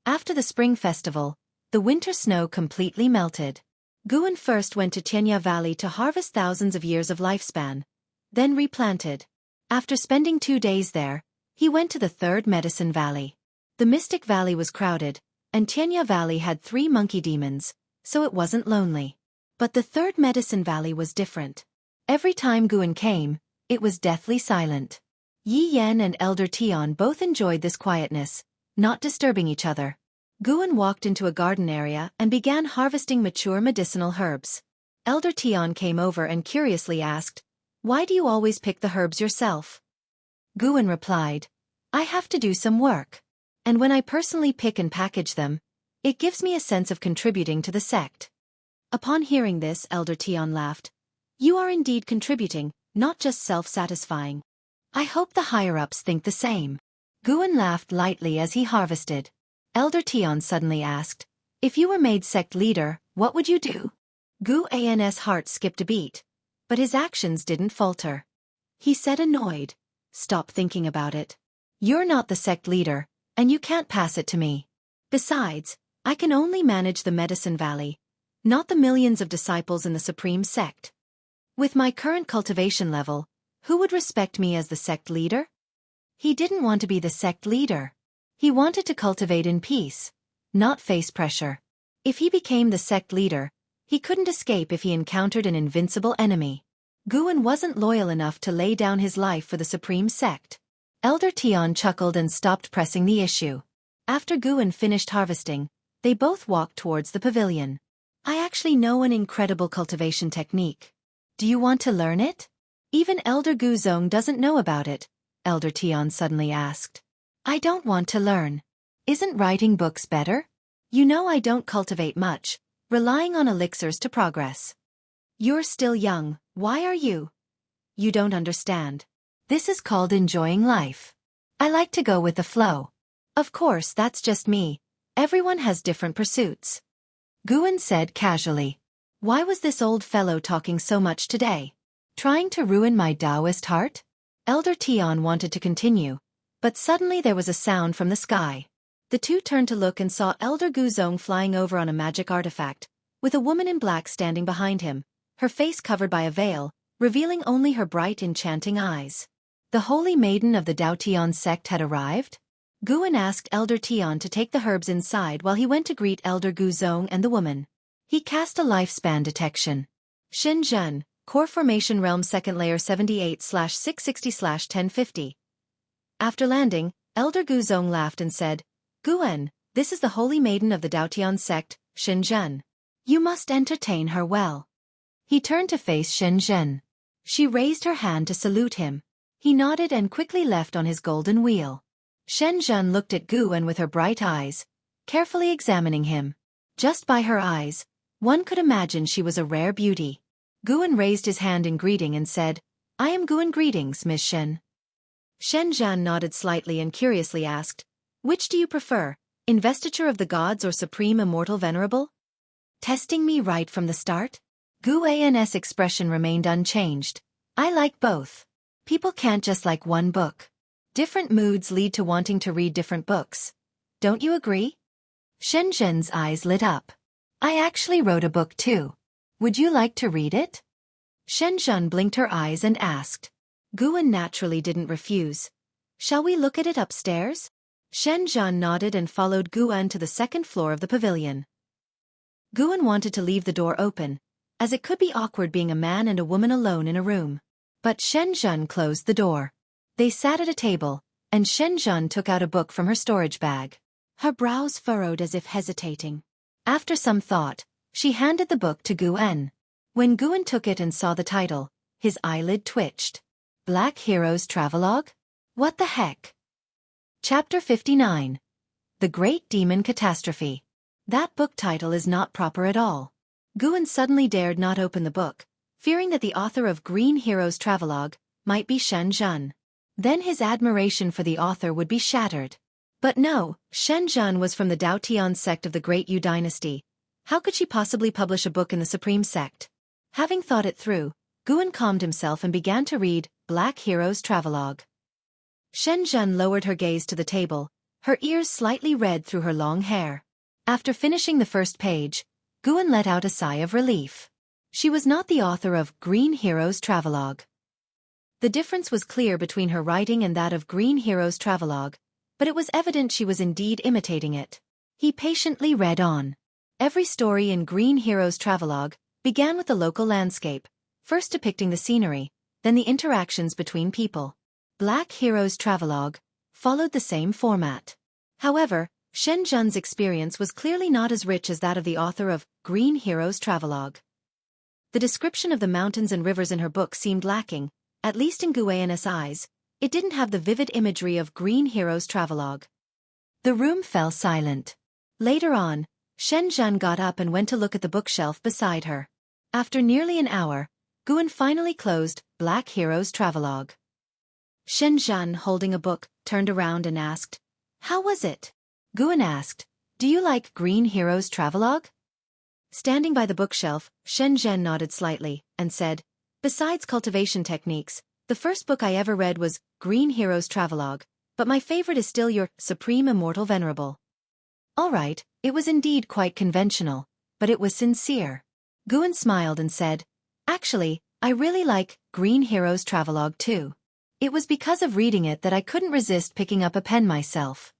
[SPEAKER 1] After the Spring Festival, the winter snow completely melted. Guan first went to Tianya Valley to harvest thousands of years of lifespan, then replanted. After spending 2 days there, he went to the third Medicine Valley. The Mystic Valley was crowded, and Tianya Valley had 3 monkey demons, so it wasn't lonely. But the third Medicine Valley was different. Every time Guan came, it was deathly silent. Yi Yan and Elder Tian both enjoyed this quietness, not disturbing each other. Guan walked into a garden area and began harvesting mature medicinal herbs. Elder Tian came over and curiously asked, "Why do you always pick the herbs yourself?" Guan replied, "I have to do some work. And when I personally pick and package them, it gives me a sense of contributing to the sect." Upon hearing this, Elder Tian laughed. "You are indeed contributing, not just self-satisfying. I hope the higher-ups think the same." Guan laughed lightly as he harvested. Elder Tian suddenly asked, "If you were made sect leader, what would you do?" Guan's heart skipped a beat, but his actions didn't falter. He said annoyed, "Stop thinking about it. You're not the sect leader, and you can't pass it to me. Besides, I can only manage the Medicine Valley, not the millions of disciples in the Supreme Sect. With my current cultivation level, who would respect me as the sect leader?" He didn't want to be the sect leader. He wanted to cultivate in peace, not face pressure. If he became the sect leader, he couldn't escape if he encountered an invincible enemy. Guan wasn't loyal enough to lay down his life for the Supreme Sect. Elder Tian chuckled and stopped pressing the issue. After Guan finished harvesting, they both walked towards the pavilion. "I actually know an incredible cultivation technique. Do you want to learn it?" "Even Elder Guzong doesn't know about it," Elder Tian suddenly asked. "I don't want to learn. Isn't writing books better? You know I don't cultivate much, relying on elixirs to progress." "You're still young, why are you?" You don't understand. This is called enjoying life. I like to go with the flow. Of course, that's just me. Everyone has different pursuits. Guan said casually. Why was this old fellow talking so much today? Trying to ruin my Daoist heart? Elder Tian wanted to continue, but suddenly there was a sound from the sky. The two turned to look and saw Elder Guzong flying over on a magic artifact, with a woman in black standing behind him, her face covered by a veil, revealing only her bright enchanting eyes. The holy maiden of the Daotian sect had arrived? Guan asked Elder Tian to take the herbs inside while he went to greet Elder Guzong and the woman. He cast a lifespan detection. Shenzhen, Core Formation Realm 2nd Layer 78/660/1050. After landing, Elder Guzong laughed and said, Guan, this is the holy maiden of the Daotian sect, Shenzhen. You must entertain her well. He turned to face Shenzhen. She raised her hand to salute him. He nodded and quickly left on his golden wheel. Shenzhen looked at Guan with her bright eyes, carefully examining him. Just by her eyes, one could imagine she was a rare beauty. Guan raised his hand in greeting and said, I am Guan. Greetings, Miss Shen. Shenzhen nodded slightly and curiously asked, Which do you prefer, Investiture of the Gods or Supreme Immortal Venerable? Testing me right from the start? Guan's expression remained unchanged. I like both. People can't just like one book. Different moods lead to wanting to read different books. Don't you agree? Shenzhen's eyes lit up. I actually wrote a book too. Would you like to read it? Shenzhen blinked her eyes and asked. Guan naturally didn't refuse. Shall we look at it upstairs? Shenzhen nodded and followed Guan to the second floor of the pavilion. Guan wanted to leave the door open, as it could be awkward being a man and a woman alone in a room. But Shenzhen closed the door. They sat at a table, and Shenzhen took out a book from her storage bag. Her brows furrowed as if hesitating. After some thought, she handed the book to Guan. When Guan took it and saw the title, his eyelid twitched. Black Hero's Travelogue? What the heck? Chapter 59. The Great Demon Catastrophe. That book title is not proper at all. Guan suddenly dared not open the book, fearing that the author of Green Hero's Travelogue might be Shenzhen. Then his admiration for the author would be shattered. But no, Shenzhen was from the Daotian sect of the Great Yu dynasty. How could she possibly publish a book in the Supreme Sect? Having thought it through, Guan calmed himself and began to read Black Hero's Travelogue. Shenzhen lowered her gaze to the table, her ears slightly red through her long hair. After finishing the first page, Guan let out a sigh of relief. She was not the author of Green Hero's Travelogue. The difference was clear between her writing and that of Green Hero's Travelogue, but it was evident she was indeed imitating it. He patiently read on. Every story in Green Hero's Travelogue began with the local landscape, first depicting the scenery, then the interactions between people. Black Hero's Travelogue followed the same format. However, Shenzhen's experience was clearly not as rich as that of the author of Green Hero's Travelogue. The description of the mountains and rivers in her book seemed lacking, at least in Guan's eyes. It didn't have the vivid imagery of Green Hero's Travelogue. The room fell silent. Later on, Shenzhen got up and went to look at the bookshelf beside her. After nearly an hour, Guan finally closed Black Hero's Travelogue. Shenzhen, holding a book, turned around and asked, How was it? Guan asked, Do you like Green Hero's Travelogue? Standing by the bookshelf, Shenzhen nodded slightly, and said, Besides cultivation techniques, the first book I ever read was Green Hero's Travelogue, but my favorite is still your Supreme Immortal Venerable. All right, it was indeed quite conventional, but it was sincere. Guan smiled and said, Actually, I really like Green Hero's Travelogue too. It was because of reading it that I couldn't resist picking up a pen myself.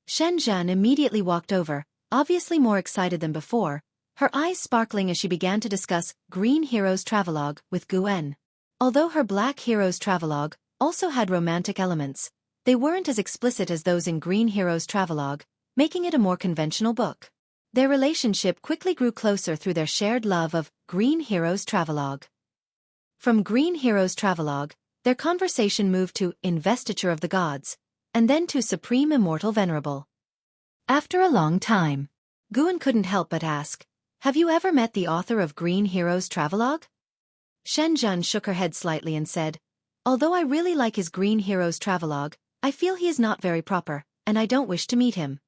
[SPEAKER 1] Shenzhen immediately walked over, obviously more excited than before, her eyes sparkling as she began to discuss Green Hero's Travelogue with Guan. Although her Black Hero's Travelogue also had romantic elements, they weren't as explicit as those in Green Hero's Travelogue, making it a more conventional book. Their relationship quickly grew closer through their shared love of Green Hero's Travelogue. From Green Hero's Travelogue, their conversation moved to Investiture of the Gods, and then to Supreme Immortal Venerable. After a long time, Guan couldn't help but ask, Have you ever met the author of Green Hero's Travelogue? Shenzhen shook her head slightly and said, "Although I really like his Green Heroes travelogue, I feel he is not very proper, and I don't wish to meet him."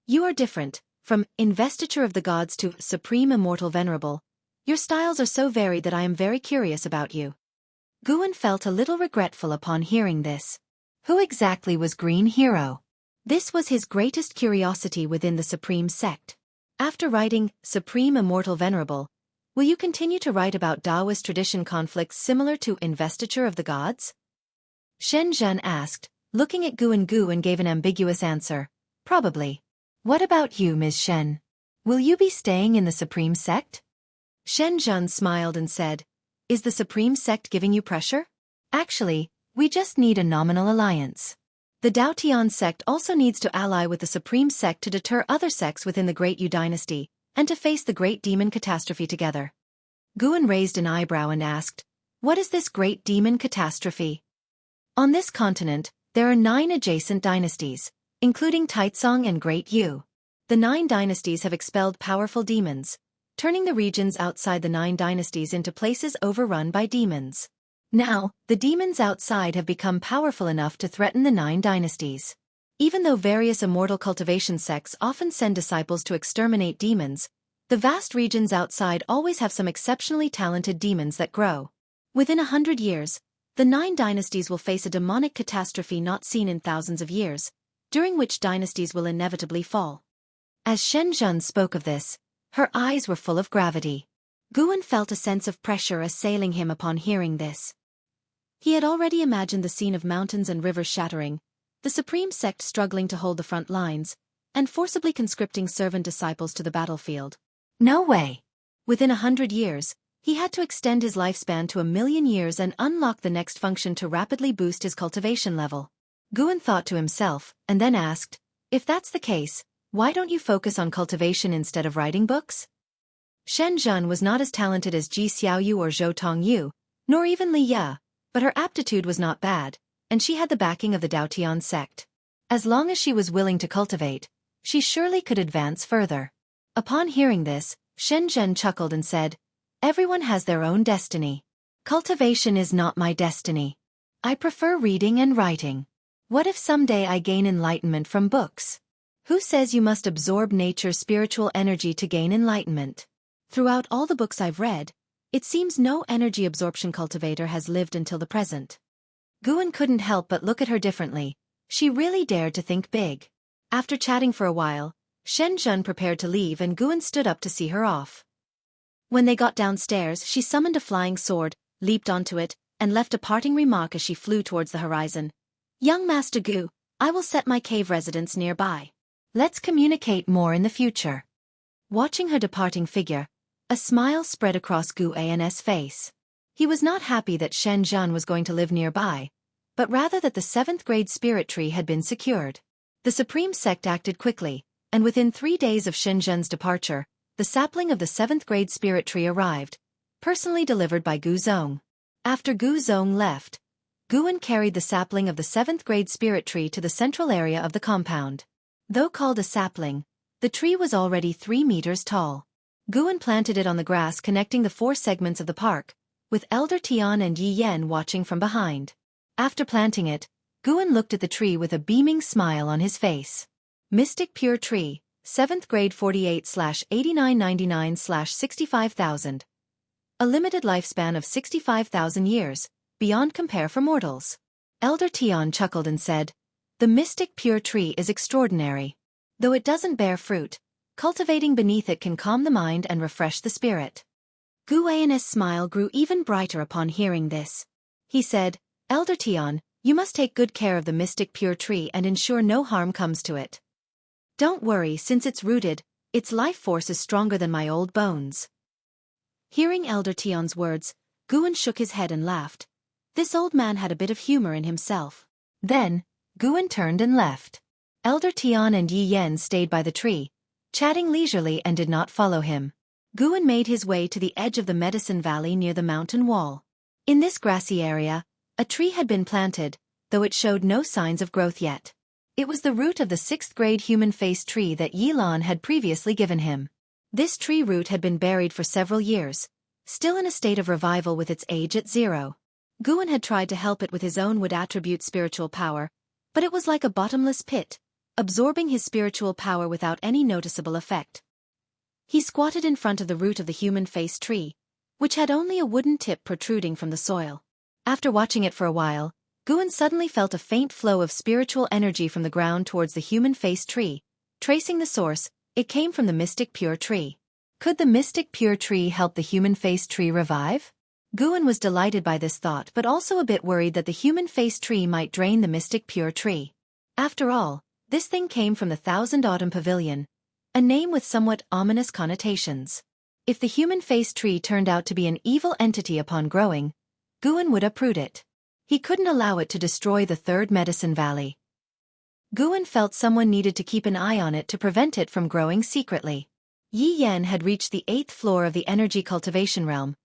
[SPEAKER 1] "You are different, from Investiture of the Gods to Supreme Immortal Venerable. Your styles are so varied that I am very curious about you." Guan felt a little regretful upon hearing this. Who exactly was Green Hero? This was his greatest curiosity within the Supreme Sect. After writing Supreme Immortal Venerable, will you continue to write about Daoist tradition conflicts similar to Investiture of the Gods? Shen Zhen asked, looking at Guan. Guan gave an ambiguous answer. Probably. What about you, Ms. Shen? Will you be staying in the Supreme Sect? Shen Zhen smiled and said, "Is the Supreme Sect giving you pressure? Actually, we just need a nominal alliance. The Daotian sect also needs to ally with the Supreme Sect to deter other sects within the Great Yu dynasty, and to face the Great Demon Catastrophe together." Guan raised an eyebrow and asked, "What is this Great Demon Catastrophe?" On this continent, there are 9 adjacent dynasties, including Taitsong and Great Yu. The 9 dynasties have expelled powerful demons, turning the regions outside the 9 dynasties into places overrun by demons. Now, the demons outside have become powerful enough to threaten the 9 dynasties. Even though various immortal cultivation sects often send disciples to exterminate demons, the vast regions outside always have some exceptionally talented demons that grow. Within 100 years, the 9 dynasties will face a demonic catastrophe not seen in thousands of years, during which dynasties will inevitably fall. As Shen Zhen spoke of this, her eyes were full of gravity. Guan felt a sense of pressure assailing him upon hearing this. He had already imagined the scene of mountains and rivers shattering, the Supreme Sect struggling to hold the front lines, and forcibly conscripting servant disciples to the battlefield. No way! Within 100 years, he had to extend his lifespan to 1,000,000 years and unlock the next function to rapidly boost his cultivation level. Guan thought to himself, and then asked, "If that's the case, why don't you focus on cultivation instead of writing books?" Shen Zhen was not as talented as Ji Xiaoyu or Zhou Tongyu, nor even Li Ya, but her aptitude was not bad, and she had the backing of the Daotian sect. As long as she was willing to cultivate, she surely could advance further. Upon hearing this, Shen Zhen chuckled and said, "Everyone has their own destiny. Cultivation is not my destiny. I prefer reading and writing. What if someday I gain enlightenment from books? Who says you must absorb nature's spiritual energy to gain enlightenment? Throughout all the books I've read, it seems no energy absorption cultivator has lived until the present." Guan couldn't help but look at her differently. She really dared to think big. After chatting for a while, Shen Zhen prepared to leave and Guan stood up to see her off. When they got downstairs, she summoned a flying sword, leaped onto it, and left a parting remark as she flew towards the horizon. "Young Master Gu, I will set my cave residence nearby. Let's communicate more in the future." Watching her departing figure, a smile spread across Guan's face. He was not happy that Shen Zhen was going to live nearby, but rather that the 7th grade spirit tree had been secured. The Supreme Sect acted quickly, and within 3 days of Shen Zhen's departure, the sapling of the 7th grade spirit tree arrived, personally delivered by Gu Zong. After Gu Zong left, Guan carried the sapling of the 7th grade spirit tree to the central area of the compound. Though called a sapling, the tree was already 3 meters tall. Guan planted it on the grass connecting the 4 segments of the park, with Elder Tian and Yi Yan watching from behind. After planting it, Guan looked at the tree with a beaming smile on his face. Mystic Pure Tree, 7th grade 48/8999/65,000. A limited lifespan of 65,000 years, beyond compare for mortals. Elder Tian chuckled and said, "The Mystic Pure Tree is extraordinary. Though it doesn't bear fruit, cultivating beneath it can calm the mind and refresh the spirit." Guan's smile grew even brighter upon hearing this. He said, "Elder Tian, you must take good care of the Mystic Pure Tree and ensure no harm comes to it. Don't worry, since it's rooted, its life force is stronger than my old bones." Hearing Elder Tian's words, Guan shook his head and laughed. This old man had a bit of humor in himself. Then, Guan turned and left. Elder Tian and Yi Yan stayed by the tree, chatting leisurely, and did not follow him. Guan made his way to the edge of the Medicine Valley near the mountain wall. In this grassy area, a tree had been planted, though it showed no signs of growth yet. It was the root of the 6th grade human-faced tree that Yilan had previously given him. This tree root had been buried for several years, still in a state of revival with its age at 0. Guan had tried to help it with his own wood attribute spiritual power, but it was like a bottomless pit, absorbing his spiritual power without any noticeable effect. He squatted in front of the root of the human-faced tree, which had only a wooden tip protruding from the soil. After watching it for a while, Guan suddenly felt a faint flow of spiritual energy from the ground towards the human-faced tree. Tracing the source, it came from the mystic pure tree. Could the mystic pure tree help the human-faced tree revive? Guan was delighted by this thought but also a bit worried that the human-faced tree might drain the mystic pure tree. After all, this thing came from the Thousand Autumn Pavilion, a name with somewhat ominous connotations. If the human-faced tree turned out to be an evil entity upon growing, Guan would uproot it. He couldn't allow it to destroy the Third Medicine Valley. Guan felt someone needed to keep an eye on it to prevent it from growing secretly. Yi Yan had reached the 8th floor of the energy cultivation realm,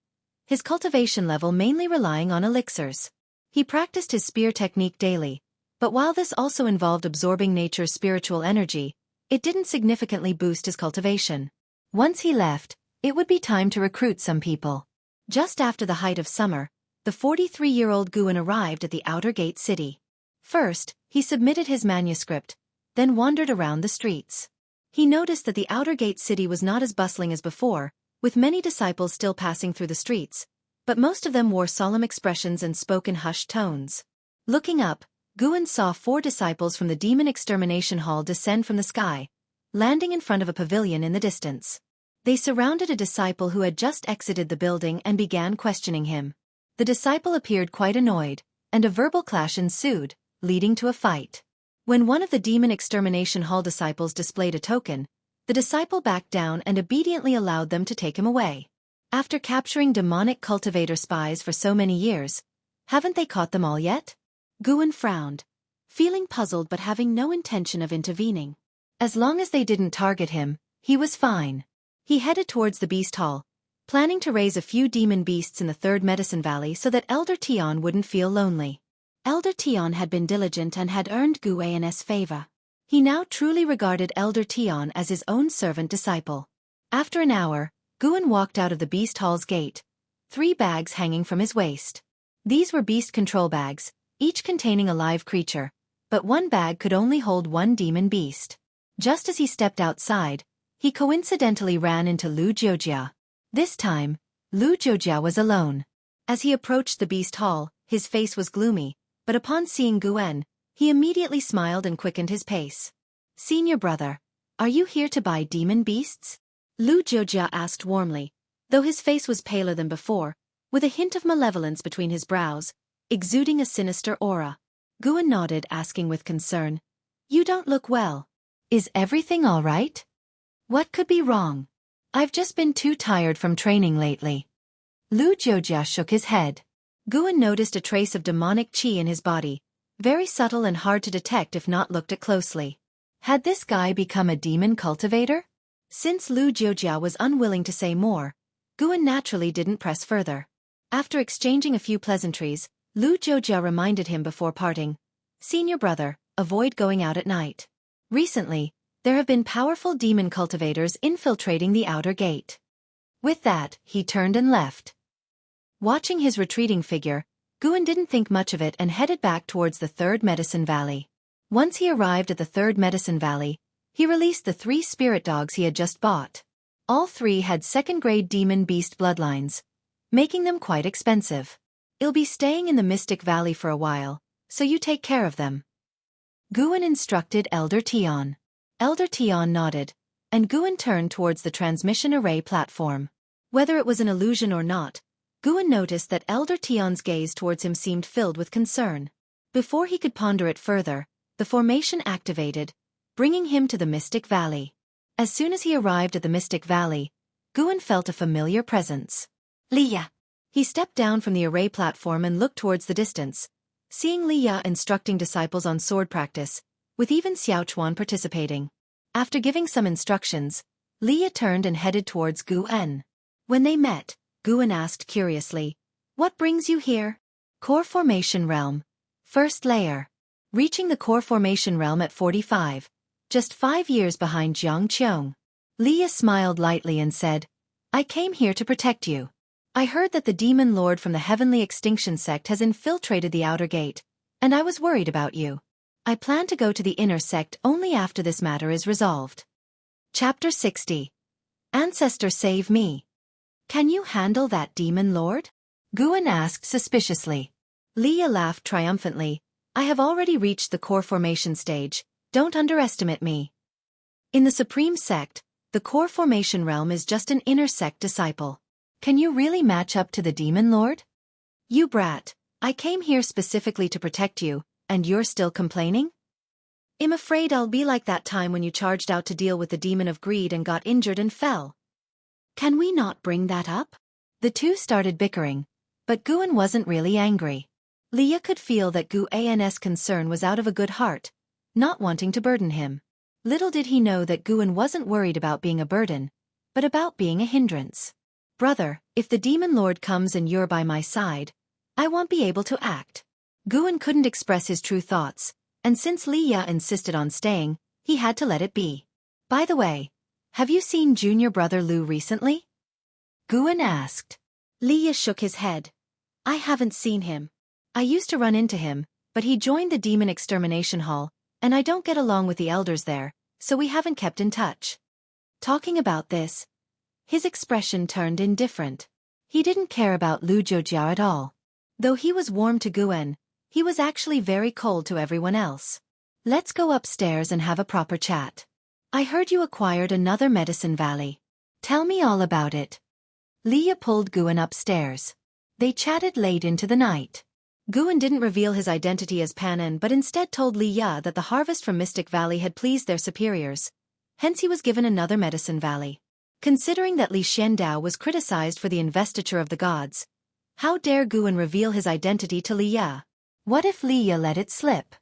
[SPEAKER 1] his cultivation level mainly relying on elixirs. He practiced his spear technique daily, but while this also involved absorbing nature's spiritual energy, it didn't significantly boost his cultivation. Once he left, it would be time to recruit some people. Just after the height of summer, the 43-year-old Guan arrived at the outer gate city. First, he submitted his manuscript, then wandered around the streets. He noticed that the outer gate city was not as bustling as before, with many disciples still passing through the streets, but most of them wore solemn expressions and spoke in hushed tones. Looking up, Guan saw 4 disciples from the Demon Extermination Hall descend from the sky, landing in front of a pavilion in the distance. They surrounded a disciple who had just exited the building and began questioning him. The disciple appeared quite annoyed, and a verbal clash ensued, leading to a fight. When one of the Demon Extermination Hall disciples displayed a token, the disciple backed down and obediently allowed them to take him away. After capturing demonic cultivator spies for so many years, haven't they caught them all yet? Guan frowned, feeling puzzled but having no intention of intervening. As long as they didn't target him, he was fine. He headed towards the Beast Hall, planning to raise a few demon beasts in the Third Medicine Valley so that Elder Tian wouldn't feel lonely. Elder Tian had been diligent and had earned Guan's favor. He now truly regarded Elder Tian as his own servant disciple. After an hour, Guan walked out of the Beast Hall's gate, 3 bags hanging from his waist. These were beast control bags, each containing a live creature, but one bag could only hold 1 demon beast. Just as he stepped outside, he coincidentally ran into Lu Jiujia. This time, Lu Jiujia was alone. As he approached the Beast Hall, his face was gloomy, but upon seeing Guan, he immediately smiled and quickened his pace. "Senior brother, are you here to buy demon beasts?" Lu Jiujia asked warmly, though his face was paler than before, with a hint of malevolence between his brows, exuding a sinister aura. Guan nodded, asking with concern, "You don't look well. Is everything all right? What could be wrong?" "I've just been too tired from training lately." Lu Jiujia shook his head. Guan noticed a trace of demonic qi in his body, very subtle and hard to detect if not looked at closely. Had this guy become a demon cultivator? Since Lu Jiujia was unwilling to say more, Guan naturally didn't press further. After exchanging a few pleasantries, Lu Jiujia reminded him before parting, "Senior brother, avoid going out at night. Recently, there have been powerful demon cultivators infiltrating the outer gate." With that, he turned and left. Watching his retreating figure, Guan didn't think much of it and headed back towards the Third Medicine Valley. Once he arrived at the Third Medicine Valley, he released the 3 spirit dogs he had just bought. All 3 had 2nd-grade demon beast bloodlines, making them quite expensive. "I'll be staying in the Mystic Valley for a while, so you take care of them," Guan instructed Elder Tian. Elder Tian nodded, and Guan turned towards the transmission array platform. Whether it was an illusion or not, Guan noticed that Elder Tian's gaze towards him seemed filled with concern. Before he could ponder it further, the formation activated, bringing him to the Mystic Valley. As soon as he arrived at the Mystic Valley, Guan felt a familiar presence. "Liya!" He stepped down from the array platform and looked towards the distance, seeing Liya instructing disciples on sword practice, with even Xiaochuan participating. After giving some instructions, Liya turned and headed towards Guan. When they met, Guan asked curiously, "What brings you here?" "Core Formation Realm. First layer." Reaching the Core Formation Realm at 45, just 5 years behind Jiang Qiong. Liya smiled lightly and said, "I came here to protect you." I heard that the demon lord from the Heavenly Extinction Sect has infiltrated the outer gate, and I was worried about you. I plan to go to the inner sect only after this matter is resolved. Chapter 60. Ancestor, save me. Can you handle that demon lord? Guan asked suspiciously. Leah laughed triumphantly. I have already reached the core formation stage, don't underestimate me. In the Supreme Sect, the core formation realm is just an inner sect disciple. Can you really match up to the demon lord? You brat, I came here specifically to protect you, and you're still complaining? I'm afraid I'll be like that time when you charged out to deal with the demon of greed and got injured and fell. Can we not bring that up? The two started bickering, but Guan wasn't really angry. Leah could feel that Guan's concern was out of a good heart, not wanting to burden him. Little did he know that Guan wasn't worried about being a burden, but about being a hindrance. Brother, if the demon lord comes and you're by my side, I won't be able to act. Guan couldn't express his true thoughts, and since Leah insisted on staying, he had to let it be. By the way, have you seen junior brother Lu recently? Guan asked. Leah shook his head. I haven't seen him. I used to run into him, but he joined the demon extermination hall, and I don't get along with the elders there, so we haven't kept in touch. Talking about this, his expression turned indifferent. He didn't care about Lu Jiujia at all. Though he was warm to Guan, he was actually very cold to everyone else. Let's go upstairs and have a proper chat. I heard you acquired another Medicine Valley. Tell me all about it. Leah pulled Guan upstairs. They chatted late into the night. Guan didn't reveal his identity as Panan but instead told Leah that the harvest from Mystic Valley had pleased their superiors. Hence he was given another Medicine Valley. Considering that Li Xiandao was criticized for the investiture of the gods, how dare Guan reveal his identity to Leah? What if Leah let it slip?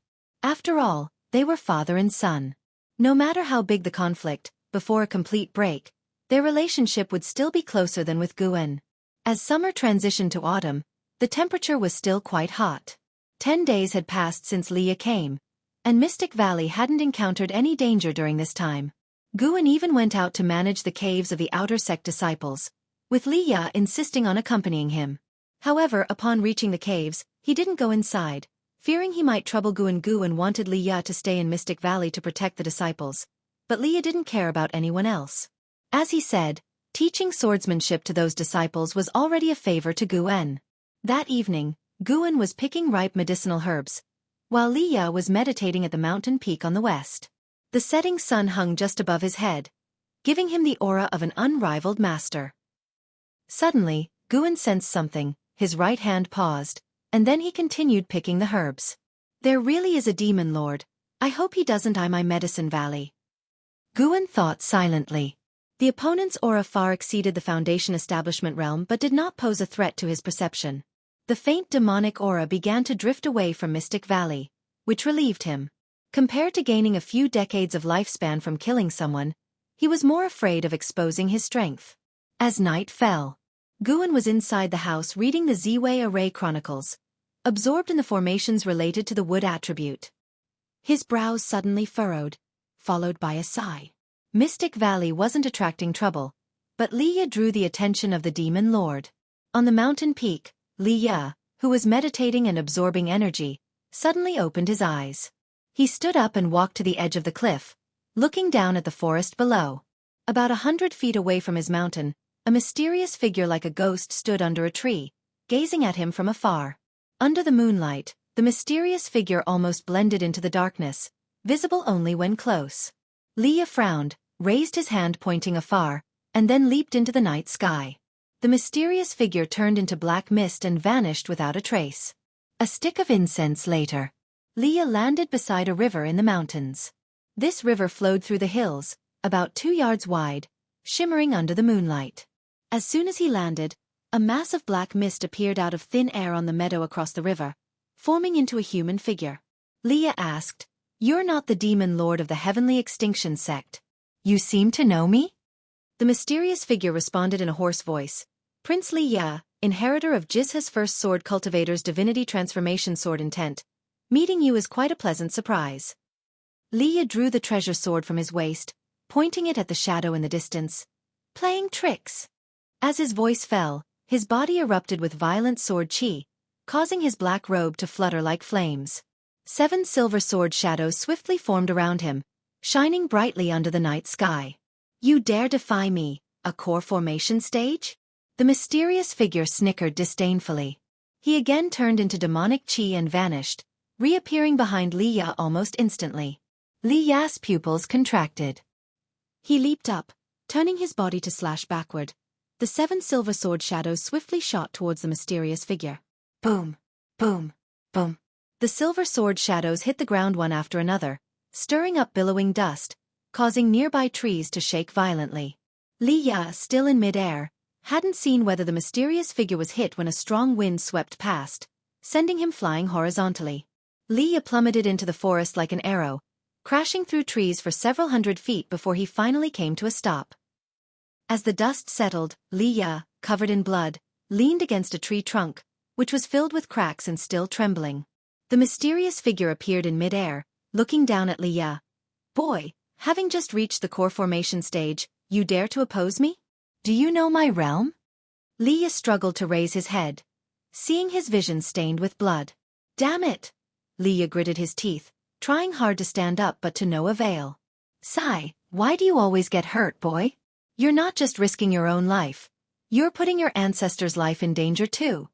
[SPEAKER 1] After all, they were father and son. No matter how big the conflict, before a complete break, their relationship would still be closer than with Guan. As summer transitioned to autumn, the temperature was still quite hot. 10 days had passed since Leah came, and Mystic Valley hadn't encountered any danger during this time. Guan even went out to manage the caves of the outer sect disciples, with Leah insisting on accompanying him. However, upon reaching the caves, he didn't go inside, fearing he might trouble Guan. Guan wanted Leah to stay in Mystic Valley to protect the disciples, but Leah didn't care about anyone else. As he said, teaching swordsmanship to those disciples was already a favor to Guan. That evening, Guan was picking ripe medicinal herbs, while Leah was meditating at the mountain peak on the west. The setting sun hung just above his head, giving him the aura of an unrivaled master. Suddenly, Guan sensed something, his right hand paused, and then he continued picking the herbs. There really is a demon lord. I hope he doesn't eye my Medicine Valley. Guan thought silently. The opponent's aura far exceeded the Foundation establishment realm but did not pose a threat to his perception. The faint demonic aura began to drift away from Mystic Valley, which relieved him. Compared to gaining a few decades of lifespan from killing someone, he was more afraid of exposing his strength. As night fell, Guan was inside the house reading the Ziwei Array Chronicles, absorbed in the formations related to the wood attribute. His brows suddenly furrowed, followed by a sigh. Mystic Valley wasn't attracting trouble, but Leah drew the attention of the demon lord. On the mountain peak, Leah, who was meditating and absorbing energy, suddenly opened his eyes. He stood up and walked to the edge of the cliff, looking down at the forest below. About 100 feet away from his mountain, a mysterious figure like a ghost stood under a tree, gazing at him from afar. Under the moonlight, the mysterious figure almost blended into the darkness, visible only when close. Leah frowned, raised his hand pointing afar, and then leaped into the night sky. The mysterious figure turned into black mist and vanished without a trace. A stick of incense later, Leah landed beside a river in the mountains. This river flowed through the hills, about 2 yards wide, shimmering under the moonlight. As soon as he landed, a mass of black mist appeared out of thin air on the meadow across the river, forming into a human figure. Leah asked, "You're not the demon lord of the Heavenly Extinction Sect. You seem to know me?" The mysterious figure responded in a hoarse voice, "Prince Leah, inheritor of Jizha's first sword cultivator's divinity transformation sword intent. Meeting you is quite a pleasant surprise." Leah drew the treasure sword from his waist, pointing it at the shadow in the distance. "Playing tricks." As his voice fell, His body erupted with violent sword chi, causing his black robe to flutter like flames. 7 silver sword shadows swiftly formed around him, shining brightly under the night sky. You dare defy me, a core formation stage? The mysterious figure snickered disdainfully. He again turned into demonic chi and vanished, reappearing behind Li Ya almost instantly. Li Ya's pupils contracted. He leaped up, turning his body to slash backward. The 7 silver sword shadows swiftly shot towards the mysterious figure. Boom! Boom! Boom! The silver sword shadows hit the ground one after another, stirring up billowing dust, causing nearby trees to shake violently. Li Ya, still in mid-air, hadn't seen whether the mysterious figure was hit when a strong wind swept past, sending him flying horizontally. Li Ya plummeted into the forest like an arrow, crashing through trees for several hundred feet before he finally came to a stop. As the dust settled, Li Ya, covered in blood, leaned against a tree trunk, which was filled with cracks and still trembling. The mysterious figure appeared in mid-air, looking down at Li Ya. Boy, having just reached the core formation stage, you dare to oppose me? Do you know my realm? Li Ya struggled to raise his head, seeing his vision stained with blood. Damn it! Li Ya gritted his teeth, trying hard to stand up but to no avail. Sigh, why do you always get hurt, boy? You're not just risking your own life. You're putting your ancestor's life in danger too.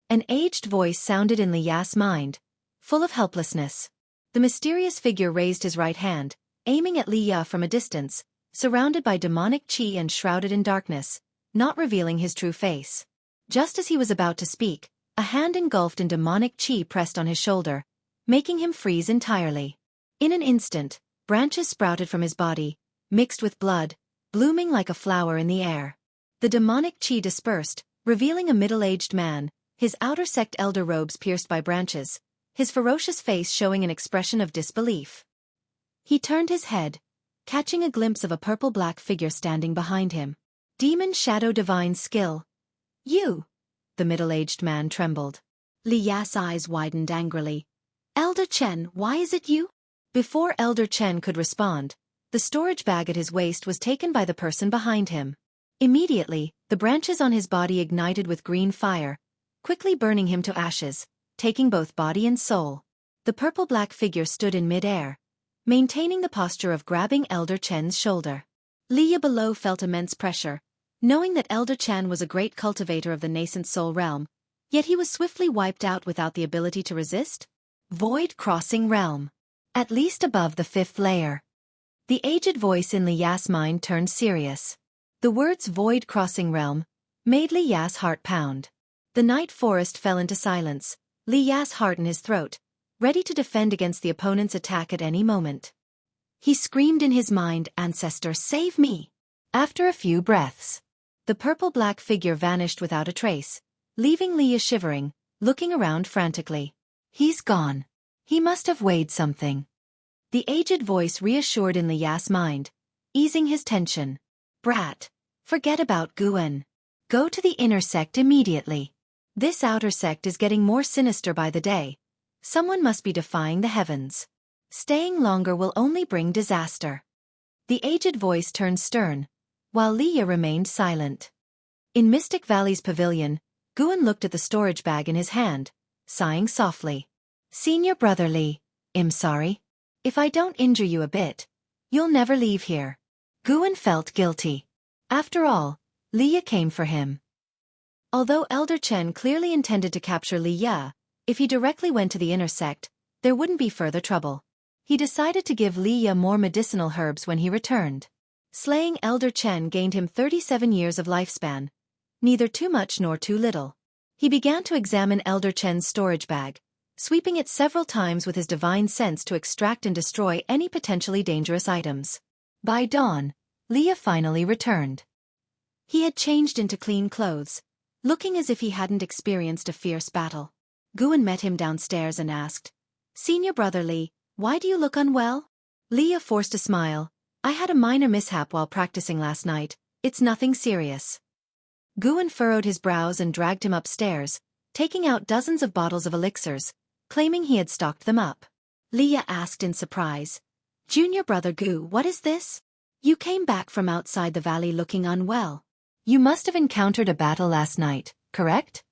[SPEAKER 1] An aged voice sounded in Li Ya's mind, full of helplessness. The mysterious figure raised his right hand, aiming at Li Ya from a distance, surrounded by demonic chi and shrouded in darkness, not revealing his true face. Just as he was about to speak, a hand engulfed in demonic chi pressed on his shoulder, making him freeze entirely. In an instant, branches sprouted from his body, mixed with blood, blooming like a flower in the air. The demonic chi dispersed, revealing a middle-aged man, his outer sect elder robes pierced by branches, his ferocious face showing an expression of disbelief. He turned his head, catching a glimpse of a purple-black figure standing behind him. Demon Shadow Divine Skill. You! The middle-aged man trembled. Li Ya's eyes widened angrily. Elder Chen, why is it you? Before Elder Chen could respond, the storage bag at his waist was taken by the person behind him. Immediately, the branches on his body ignited with green fire, quickly burning him to ashes, taking both body and soul. The purple-black figure stood in mid-air, maintaining the posture of grabbing Elder Chen's shoulder. Li Ya below felt immense pressure, knowing that Elder Chen was a great cultivator of the nascent soul realm, yet he was swiftly wiped out without the ability to resist. Void Crossing Realm. At least above the 5th layer. The aged voice in Li Ya's mind turned serious. The words Void Crossing Realm made Li Ya's heart pound. The night forest fell into silence, Li Ya's heart in his throat, ready to defend against the opponent's attack at any moment. He screamed in his mind, Ancestor, save me! After a few breaths, the purple-black figure vanished without a trace, leaving Li Ya shivering, looking around frantically. He's gone. He must have weighed something. The aged voice reassured in Li Ya's mind, easing his tension. Brat, forget about Guan. Go to the inner sect immediately. This outer sect is getting more sinister by the day. Someone must be defying the heavens. Staying longer will only bring disaster. The aged voice turned stern, while Li Ya remained silent. In Mystic Valley's pavilion, Guan looked at the storage bag in his hand, sighing softly. Senior brother Li, I'm sorry. If I don't injure you a bit, you'll never leave here. Guan felt guilty. After all, Li Ya came for him. Although Elder Chen clearly intended to capture Li Ya, if he directly went to the inner sect, there wouldn't be further trouble. He decided to give Li Ya more medicinal herbs when he returned. Slaying Elder Chen gained him 37 years of lifespan, neither too much nor too little. He began to examine Elder Chen's storage bag, sweeping it several times with his divine sense to extract and destroy any potentially dangerous items. By dawn, Li Ya finally returned. He had changed into clean clothes, looking as if he hadn't experienced a fierce battle. Guan met him downstairs and asked, Senior brother Li, why do you look unwell? Li Ya forced a smile. I had a minor mishap while practicing last night. It's nothing serious. Guan furrowed his brows and dragged him upstairs, taking out dozens of bottles of elixirs, claiming he had stocked them up. Li Ya asked in surprise, Junior brother Gu, what is this? You came back from outside the valley looking unwell. You must have encountered a battle last night, correct?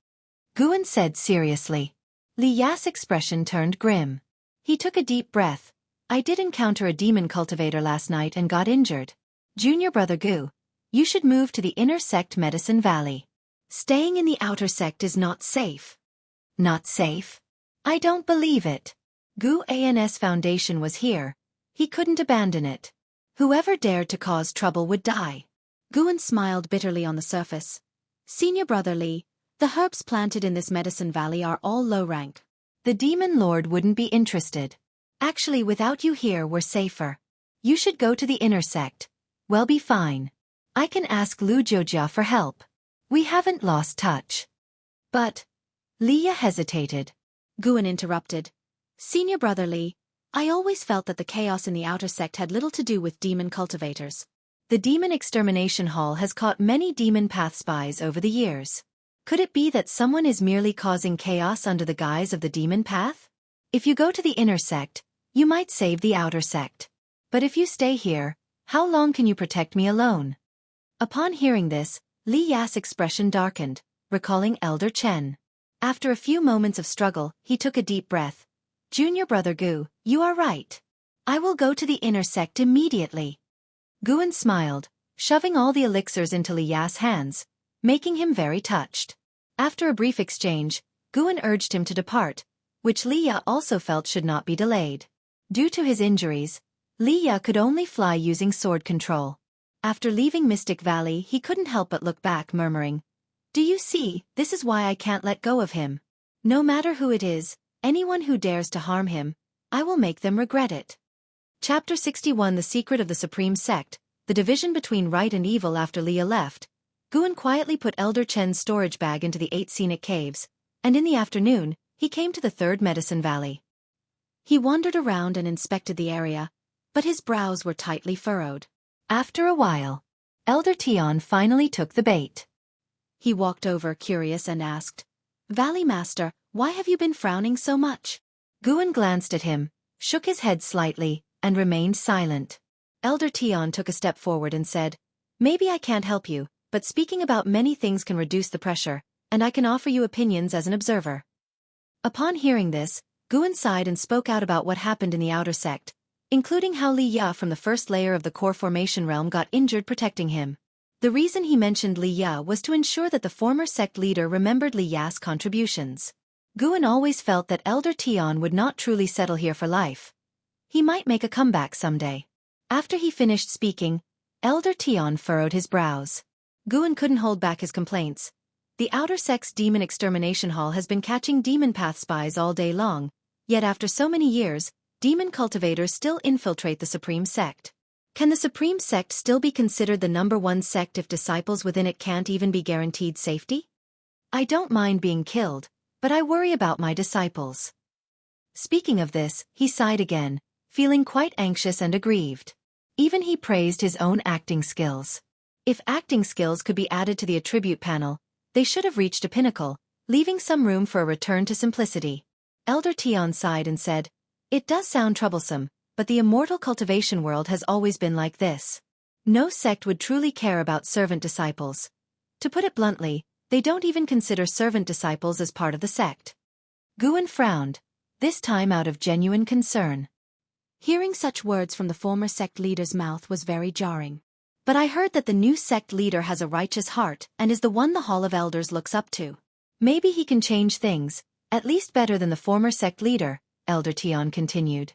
[SPEAKER 1] Guan said seriously. Li Ya's expression turned grim. He took a deep breath. I did encounter a demon cultivator last night and got injured. Junior brother Gu, you should move to the inner sect Medicine Valley. Staying in the outer sect is not safe. Not safe? I don't believe it. Gu An's foundation was here. He couldn't abandon it. Whoever dared to cause trouble would die. Guan smiled bitterly on the surface. Senior brother Li, the herbs planted in this Medicine Valley are all low rank. The demon lord wouldn't be interested. Actually, without you here we're safer. You should go to the inner sect. We'll be fine. I can ask Lu Jiujia for help. We haven't lost touch. But... Leah hesitated. Guan interrupted. Senior brother Li, I always felt that the chaos in the outer sect had little to do with demon cultivators. The demon extermination hall has caught many demon path spies over the years. Could it be that someone is merely causing chaos under the guise of the demon path? If you go to the inner sect, you might save the outer sect. But if you stay here, how long can you protect me alone? Upon hearing this, Li Ya's expression darkened, recalling Elder Chen. After a few moments of struggle, he took a deep breath. Junior brother Gu, you are right. I will go to the inner sect immediately. Guan smiled, shoving all the elixirs into Li Ya's hands, making him very touched. After a brief exchange, Guan urged him to depart, which Li Ya also felt should not be delayed. Due to his injuries, Li Ya could only fly using sword control. After leaving Mystic Valley, he couldn't help but look back, murmuring, Do you see, this is why I can't let go of him. No matter who it is, anyone who dares to harm him, I will make them regret it. Chapter 61 The Secret of the Supreme Sect, the division between right and evil. After Leah left, Guan quietly put Elder Chen's storage bag into the 8 scenic caves, and in the afternoon, he came to the 3rd Medicine Valley. He wandered around and inspected the area, but his brows were tightly furrowed. After a while, Elder Tian finally took the bait. He walked over curious and asked, Valley Master, why have you been frowning so much? Guan glanced at him, shook his head slightly, and remained silent. Elder Tian took a step forward and said, Maybe I can't help you, but speaking about many things can reduce the pressure, and I can offer you opinions as an observer. Upon hearing this, Guan sighed and spoke out about what happened in the outer sect, including how Li Ya from the first layer of the core formation realm got injured protecting him. The reason he mentioned Li Ya was to ensure that the former sect leader remembered Li Ya's contributions. Guan always felt that Elder Tian would not truly settle here for life. He might make a comeback someday. After he finished speaking, Elder Tian furrowed his brows. Guan couldn't hold back his complaints. The outer sect's demon extermination hall has been catching demon path spies all day long, yet after so many years, demon cultivators still infiltrate the Supreme Sect. Can the Supreme Sect still be considered the #1 sect if disciples within it can't even be guaranteed safety? I don't mind being killed, but I worry about my disciples. Speaking of this, he sighed again, feeling quite anxious and aggrieved. Even he praised his own acting skills. If acting skills could be added to the attribute panel, they should have reached a pinnacle, leaving some room for a return to simplicity. Elder Tian sighed and said, It does sound troublesome, but the immortal cultivation world has always been like this. No sect would truly care about servant disciples. To put it bluntly, they don't even consider servant disciples as part of the sect. Guan frowned, this time out of genuine concern. Hearing such words from the former sect leader's mouth was very jarring. But I heard that the new sect leader has a righteous heart and is the one the Hall of Elders looks up to. Maybe he can change things, at least better than the former sect leader, Elder Tian continued.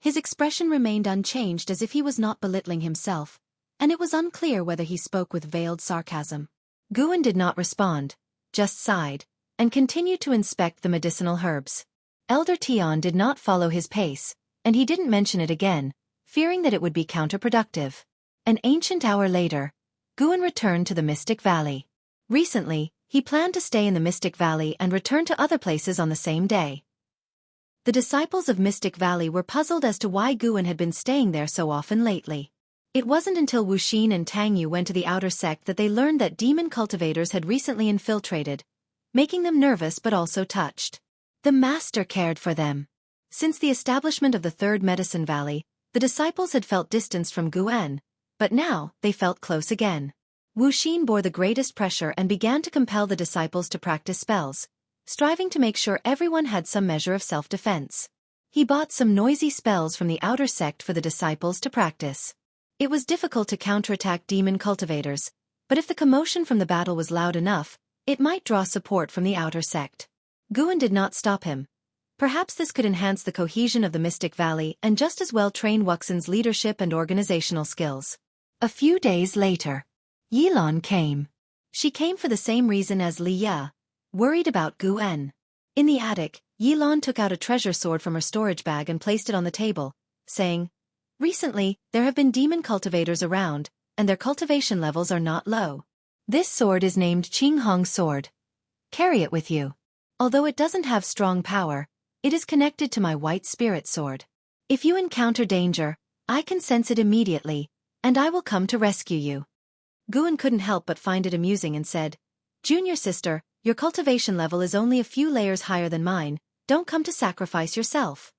[SPEAKER 1] His expression remained unchanged as if he was not belittling himself, and it was unclear whether he spoke with veiled sarcasm. Guan did not respond, just sighed, and continued to inspect the medicinal herbs. Elder Tian did not follow his pace, and he didn't mention it again, fearing that it would be counterproductive. An ancient hour later, Guan returned to the Mystic Valley. Recently, he planned to stay in the Mystic Valley and return to other places on the same day. The disciples of Mystic Valley were puzzled as to why Guan had been staying there so often lately. It wasn't until Wuxin and Tangyu went to the outer sect that they learned that demon cultivators had recently infiltrated, making them nervous but also touched. The master cared for them. Since the establishment of the 3rd Medicine Valley, the disciples had felt distanced from Guan, but now they felt close again. Wuxin bore the greatest pressure and began to compel the disciples to practice spells, striving to make sure everyone had some measure of self-defense. He bought some noisy spells from the outer sect for the disciples to practice. It was difficult to counterattack demon cultivators, but if the commotion from the battle was loud enough, it might draw support from the outer sect. Guan did not stop him. Perhaps this could enhance the cohesion of the Mystic Valley and just as well train Wuxin's leadership and organizational skills. A few days later, Yilan came. She came for the same reason as Li Ya, worried about Guan. In the attic, Yilan took out a treasure sword from her storage bag and placed it on the table, saying, "Recently, there have been demon cultivators around, and their cultivation levels are not low. This sword is named Qinghong Sword. Carry it with you. Although it doesn't have strong power, it is connected to my white spirit sword. If you encounter danger, I can sense it immediately, and I will come to rescue you." Guan couldn't help but find it amusing and said, "Junior sister, your cultivation level is only a few layers higher than mine, don't come to sacrifice yourself."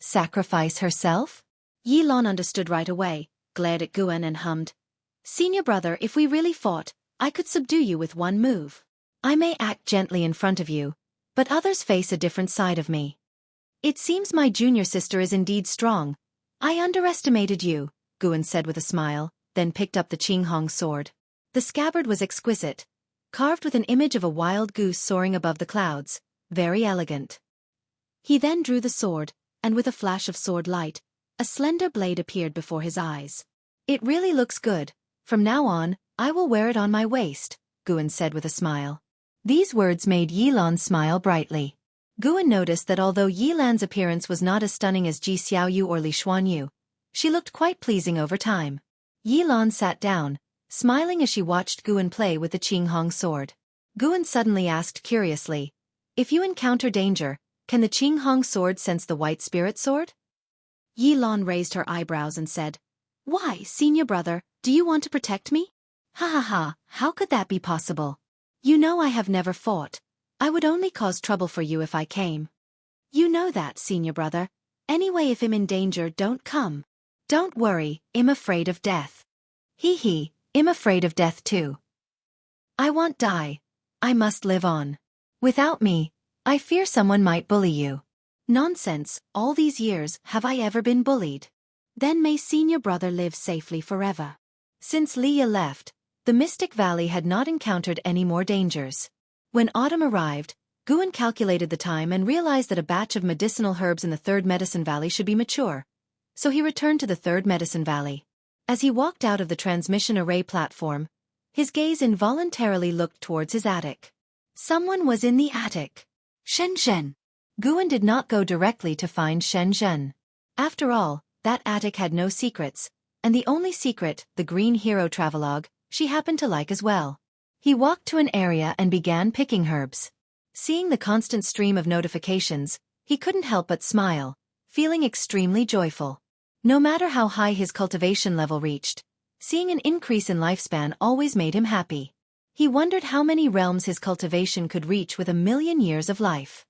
[SPEAKER 1] Sacrifice herself? Yilan understood right away, glared at Guan and hummed, "Senior brother, if we really fought, I could subdue you with one move. I may act gently in front of you, but others face a different side of me. It seems my junior sister is indeed strong. I underestimated you," Guan said with a smile, then picked up the Qinghong sword. The scabbard was exquisite, carved with an image of a wild goose soaring above the clouds, very elegant. He then drew the sword, and with a flash of sword light, a slender blade appeared before his eyes. "It really looks good. From now on, I will wear it on my waist," Guan said with a smile. These words made Yilan smile brightly. Guan noticed that although Yilan's appearance was not as stunning as Ji Xiaoyu or Li Xuanyu, she looked quite pleasing over time. Yilan sat down, smiling as she watched Guan play with the Qinghong sword. Guan suddenly asked curiously, "If you encounter danger, can the Qinghong sword sense the white spirit sword?" Yilan raised her eyebrows and said, "Why, senior brother, do you want to protect me? Ha ha ha, how could that be possible? You know I have never fought. I would only cause trouble for you if I came. You know that, senior brother. Anyway, if I'm in danger, don't come. Don't worry, I'm afraid of death. Hee, I'm afraid of death too. I won't die. I must live on. Without me, I fear someone might bully you." "Nonsense, all these years have I ever been bullied? Then may senior brother live safely forever." Since Leah left, the Mystic Valley had not encountered any more dangers. When autumn arrived, Guan calculated the time and realized that a batch of medicinal herbs in the Third Medicine Valley should be mature. So he returned to the Third Medicine Valley. As he walked out of the transmission array platform, his gaze involuntarily looked towards his attic. Someone was in the attic. Shenzhen. Guan did not go directly to find Shenzhen. After all, that attic had no secrets, and the only secret, the Green Hero Travelogue, she happened to like as well. He walked to an area and began picking herbs. Seeing the constant stream of notifications, he couldn't help but smile, feeling extremely joyful. No matter how high his cultivation level reached, seeing an increase in lifespan always made him happy. He wondered how many realms his cultivation could reach with 1,000,000 years of life.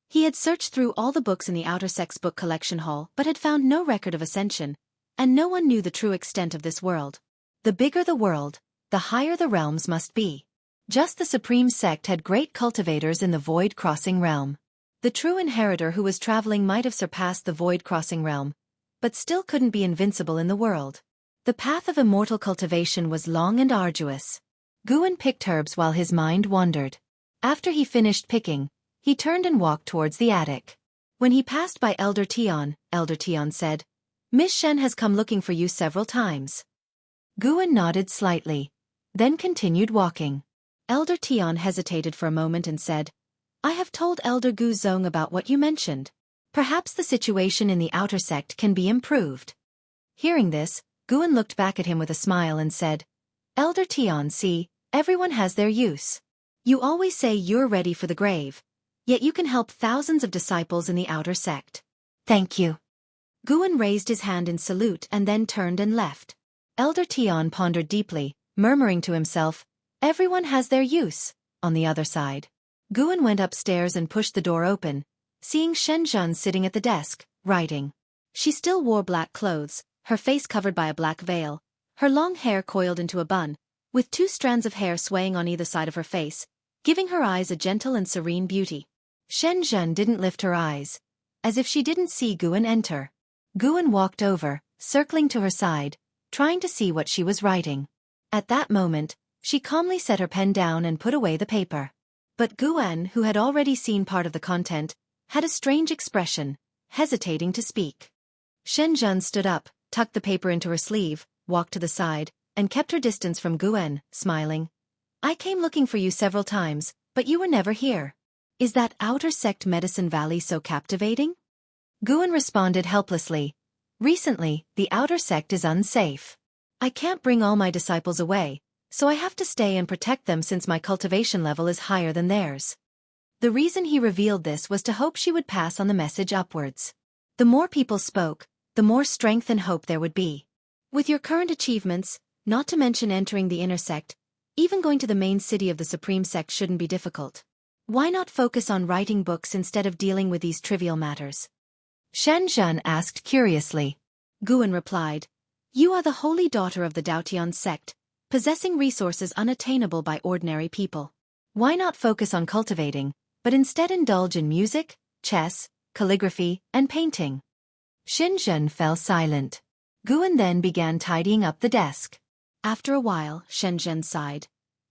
[SPEAKER 1] He had searched through all the books in the Outer Sect's book collection hall but had found no record of ascension, and no one knew the true extent of this world. The bigger the world, the higher the realms must be. Just the Supreme Sect had great cultivators in the Void Crossing realm. The true inheritor who was traveling might have surpassed the Void Crossing realm, but still couldn't be invincible in the world. The path of immortal cultivation was long and arduous. Guan picked herbs while his mind wandered. After he finished picking, he turned and walked towards the attic. When he passed by Elder Tian said, "Miss Shen has come looking for you several times." Guan nodded slightly, then continued walking. Elder Tian hesitated for a moment and said, "I have told Elder Gu Zong about what you mentioned. Perhaps the situation in the Outer Sect can be improved." Hearing this, Guan looked back at him with a smile and said, "Elder Tian, see, everyone has their use. You always say you're ready for the grave, yet you can help thousands of disciples in the Outer Sect. Thank you." Guan raised his hand in salute and then turned and left. Elder Tian pondered deeply, murmuring to himself, "Everyone has their use." On the other side, Guan went upstairs and pushed the door open, seeing Shenzhen sitting at the desk, writing. She still wore black clothes, her face covered by a black veil, her long hair coiled into a bun, with 2 strands of hair swaying on either side of her face, giving her eyes a gentle and serene beauty. Shen Zhen didn't lift her eyes, as if she didn't see Guan enter. Guan walked over, circling to her side, trying to see what she was writing. At that moment, she calmly set her pen down and put away the paper. But Guan, who had already seen part of the content, had a strange expression, hesitating to speak. Shen Zhen stood up, tucked the paper into her sleeve, walked to the side, and kept her distance from Guan, smiling. I came looking for you several times, but you were never here. Is that outer sect Medicine Valley so captivating? Guan responded helplessly. Recently, the outer sect is unsafe. I can't bring all my disciples away, so I have to stay and protect them since my cultivation level is higher than theirs. The reason he revealed this was to hope she would pass on the message upwards. The more people spoke, the more strength and hope there would be. With your current achievements, not to mention entering the inner sect, even going to the main city of the Supreme Sect shouldn't be difficult. Why not focus on writing books instead of dealing with these trivial matters? Shen Zhen asked curiously. Guan replied, You are the holy daughter of the Daotian sect, possessing resources unattainable by ordinary people. Why not focus on cultivating, but instead indulge in music, chess, calligraphy, and painting? Shen Zhen fell silent. Guan then began tidying up the desk. After a while, Shen Zhen sighed.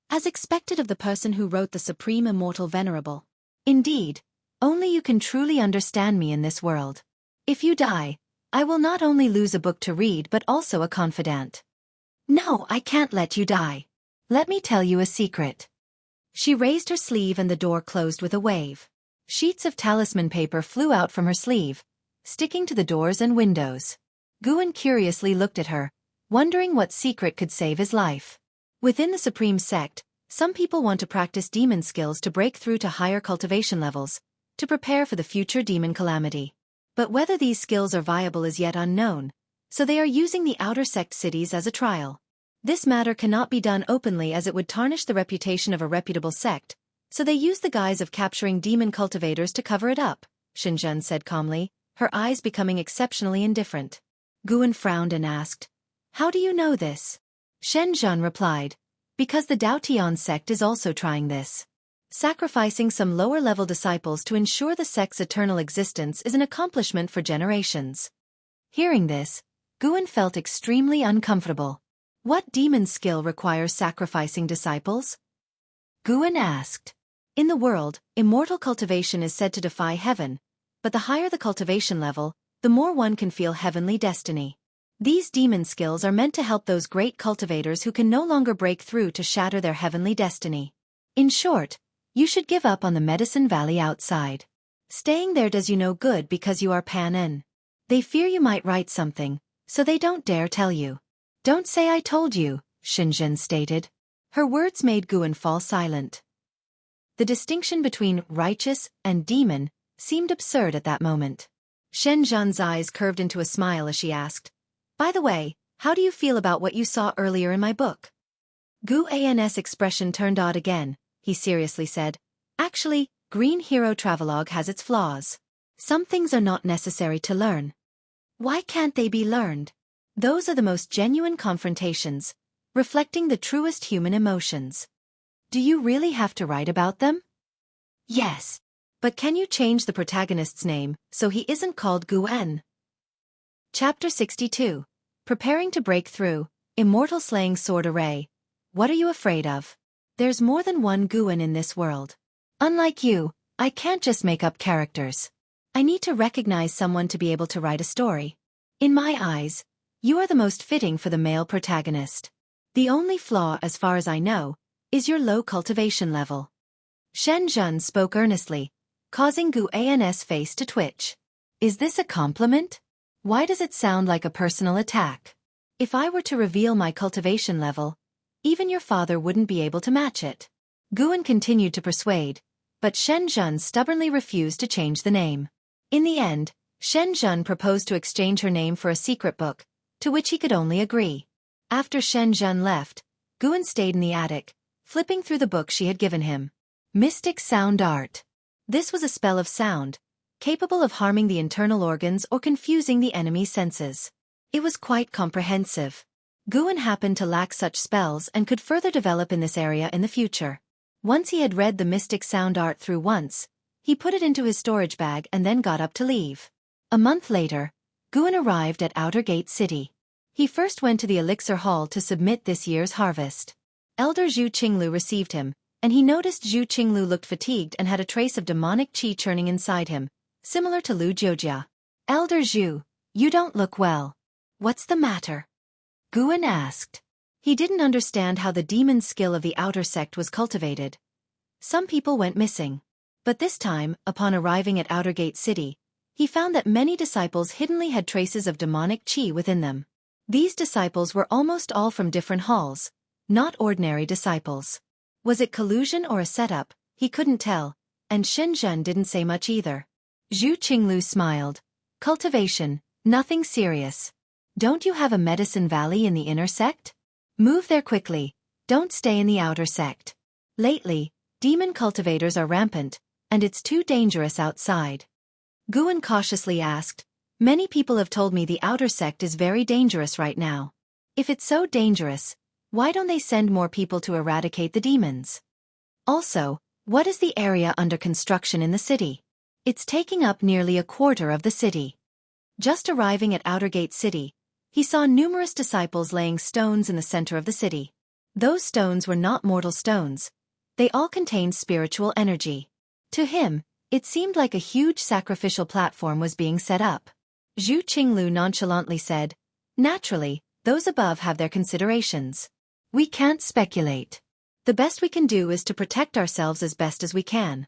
[SPEAKER 1] As expected of the person who wrote the Supreme Immortal Venerable. Indeed, only you can truly understand me in this world. If you die, I will not only lose a book to read but also a confidant. No, I can't let you die. Let me tell you a secret. She raised her sleeve and the door closed with a wave. Sheets of talisman paper flew out from her sleeve, sticking to the doors and windows. Guan curiously looked at her, wondering what secret could save his life. Within the Supreme Sect, some people want to practice demon skills to break through to higher cultivation levels, to prepare for the future demon calamity. But whether these skills are viable is yet unknown, so they are using the outer sect cities as a trial. This matter cannot be done openly as it would tarnish the reputation of a reputable sect, so they use the guise of capturing demon cultivators to cover it up, Shen Zhen said calmly, her eyes becoming exceptionally indifferent. Guan frowned and asked, How do you know this? Shen Zhen replied, Because the Daotian sect is also trying this. Sacrificing some lower-level disciples to ensure the sect's eternal existence is an accomplishment for generations. Hearing this, Guan felt extremely uncomfortable. What demon skill requires sacrificing disciples? Guan asked. In the world, immortal cultivation is said to defy heaven, but the higher the cultivation level, the more one can feel heavenly destiny. These demon skills are meant to help those great cultivators who can no longer break through to shatter their heavenly destiny. In short, you should give up on the Medicine Valley outside. Staying there does you no good because you are Pan-en. They fear you might write something, so they don't dare tell you. Don't say I told you, Shen Zhen stated. Her words made Guan fall silent. The distinction between righteous and demon seemed absurd at that moment. Shen Zhen's eyes curved into a smile as she asked, By the way, how do you feel about what you saw earlier in my book? Guan's expression turned odd again. He seriously said, Actually, Green Hero Travelogue has its flaws. Some things are not necessary to learn. Why can't they be learned? Those are the most genuine confrontations, reflecting the truest human emotions. Do you really have to write about them? Yes. But can you change the protagonist's name so he isn't called Guan? Chapter 62. Preparing to break through, Immortal slaying sword array. What are you afraid of? There's more than one Guan in this world. Unlike you, I can't just make up characters. I need to recognize someone to be able to write a story. In my eyes, you are the most fitting for the male protagonist. The only flaw, as far as I know, is your low cultivation level. Shen Zhen spoke earnestly, causing Guan's face to twitch. Is this a compliment? Why does it sound like a personal attack? If I were to reveal my cultivation level, even your father wouldn't be able to match it. Guan continued to persuade, but Shen Zhen stubbornly refused to change the name. In the end, Shen Zhen proposed to exchange her name for a secret book, to which he could only agree. After Shen Zhen left, Guan stayed in the attic, flipping through the book she had given him. Mystic Sound Art. This was a spell of sound, capable of harming the internal organs or confusing the enemy's senses. It was quite comprehensive. Guan happened to lack such spells and could further develop in this area in the future. Once he had read the mystic sound art through once, he put it into his storage bag and then got up to leave. A month later, Guan arrived at Outer Gate City. He first went to the Elixir Hall to submit this year's harvest. Elder Zhu Qinglu received him, and he noticed Zhu Qinglu looked fatigued and had a trace of demonic qi churning inside him, similar to Lu Jiujia. Elder Zhu, you don't look well. What's the matter? Guan asked. He didn't understand how the demon skill of the outer sect was cultivated. Some people went missing. But this time, upon arriving at Outer Gate City, he found that many disciples hiddenly had traces of demonic qi within them. These disciples were almost all from different halls, not ordinary disciples. Was it collusion or a setup? He couldn't tell, and Shenzhen didn't say much either. Zhu Qinglu smiled. Cultivation, nothing serious. Don't you have a medicine valley in the inner sect? Move there quickly, don't stay in the outer sect. Lately, demon cultivators are rampant, and it's too dangerous outside. Guan cautiously asked, many people have told me the outer sect is very dangerous right now. If it's so dangerous, why don't they send more people to eradicate the demons? Also, what is the area under construction in the city? It's taking up nearly a quarter of the city. Just arriving at Outer Gate City, he saw numerous disciples laying stones in the center of the city. Those stones were not mortal stones. They all contained spiritual energy. To him, it seemed like a huge sacrificial platform was being set up. Zhu Qinglu nonchalantly said, naturally, those above have their considerations. We can't speculate. The best we can do is to protect ourselves as best as we can.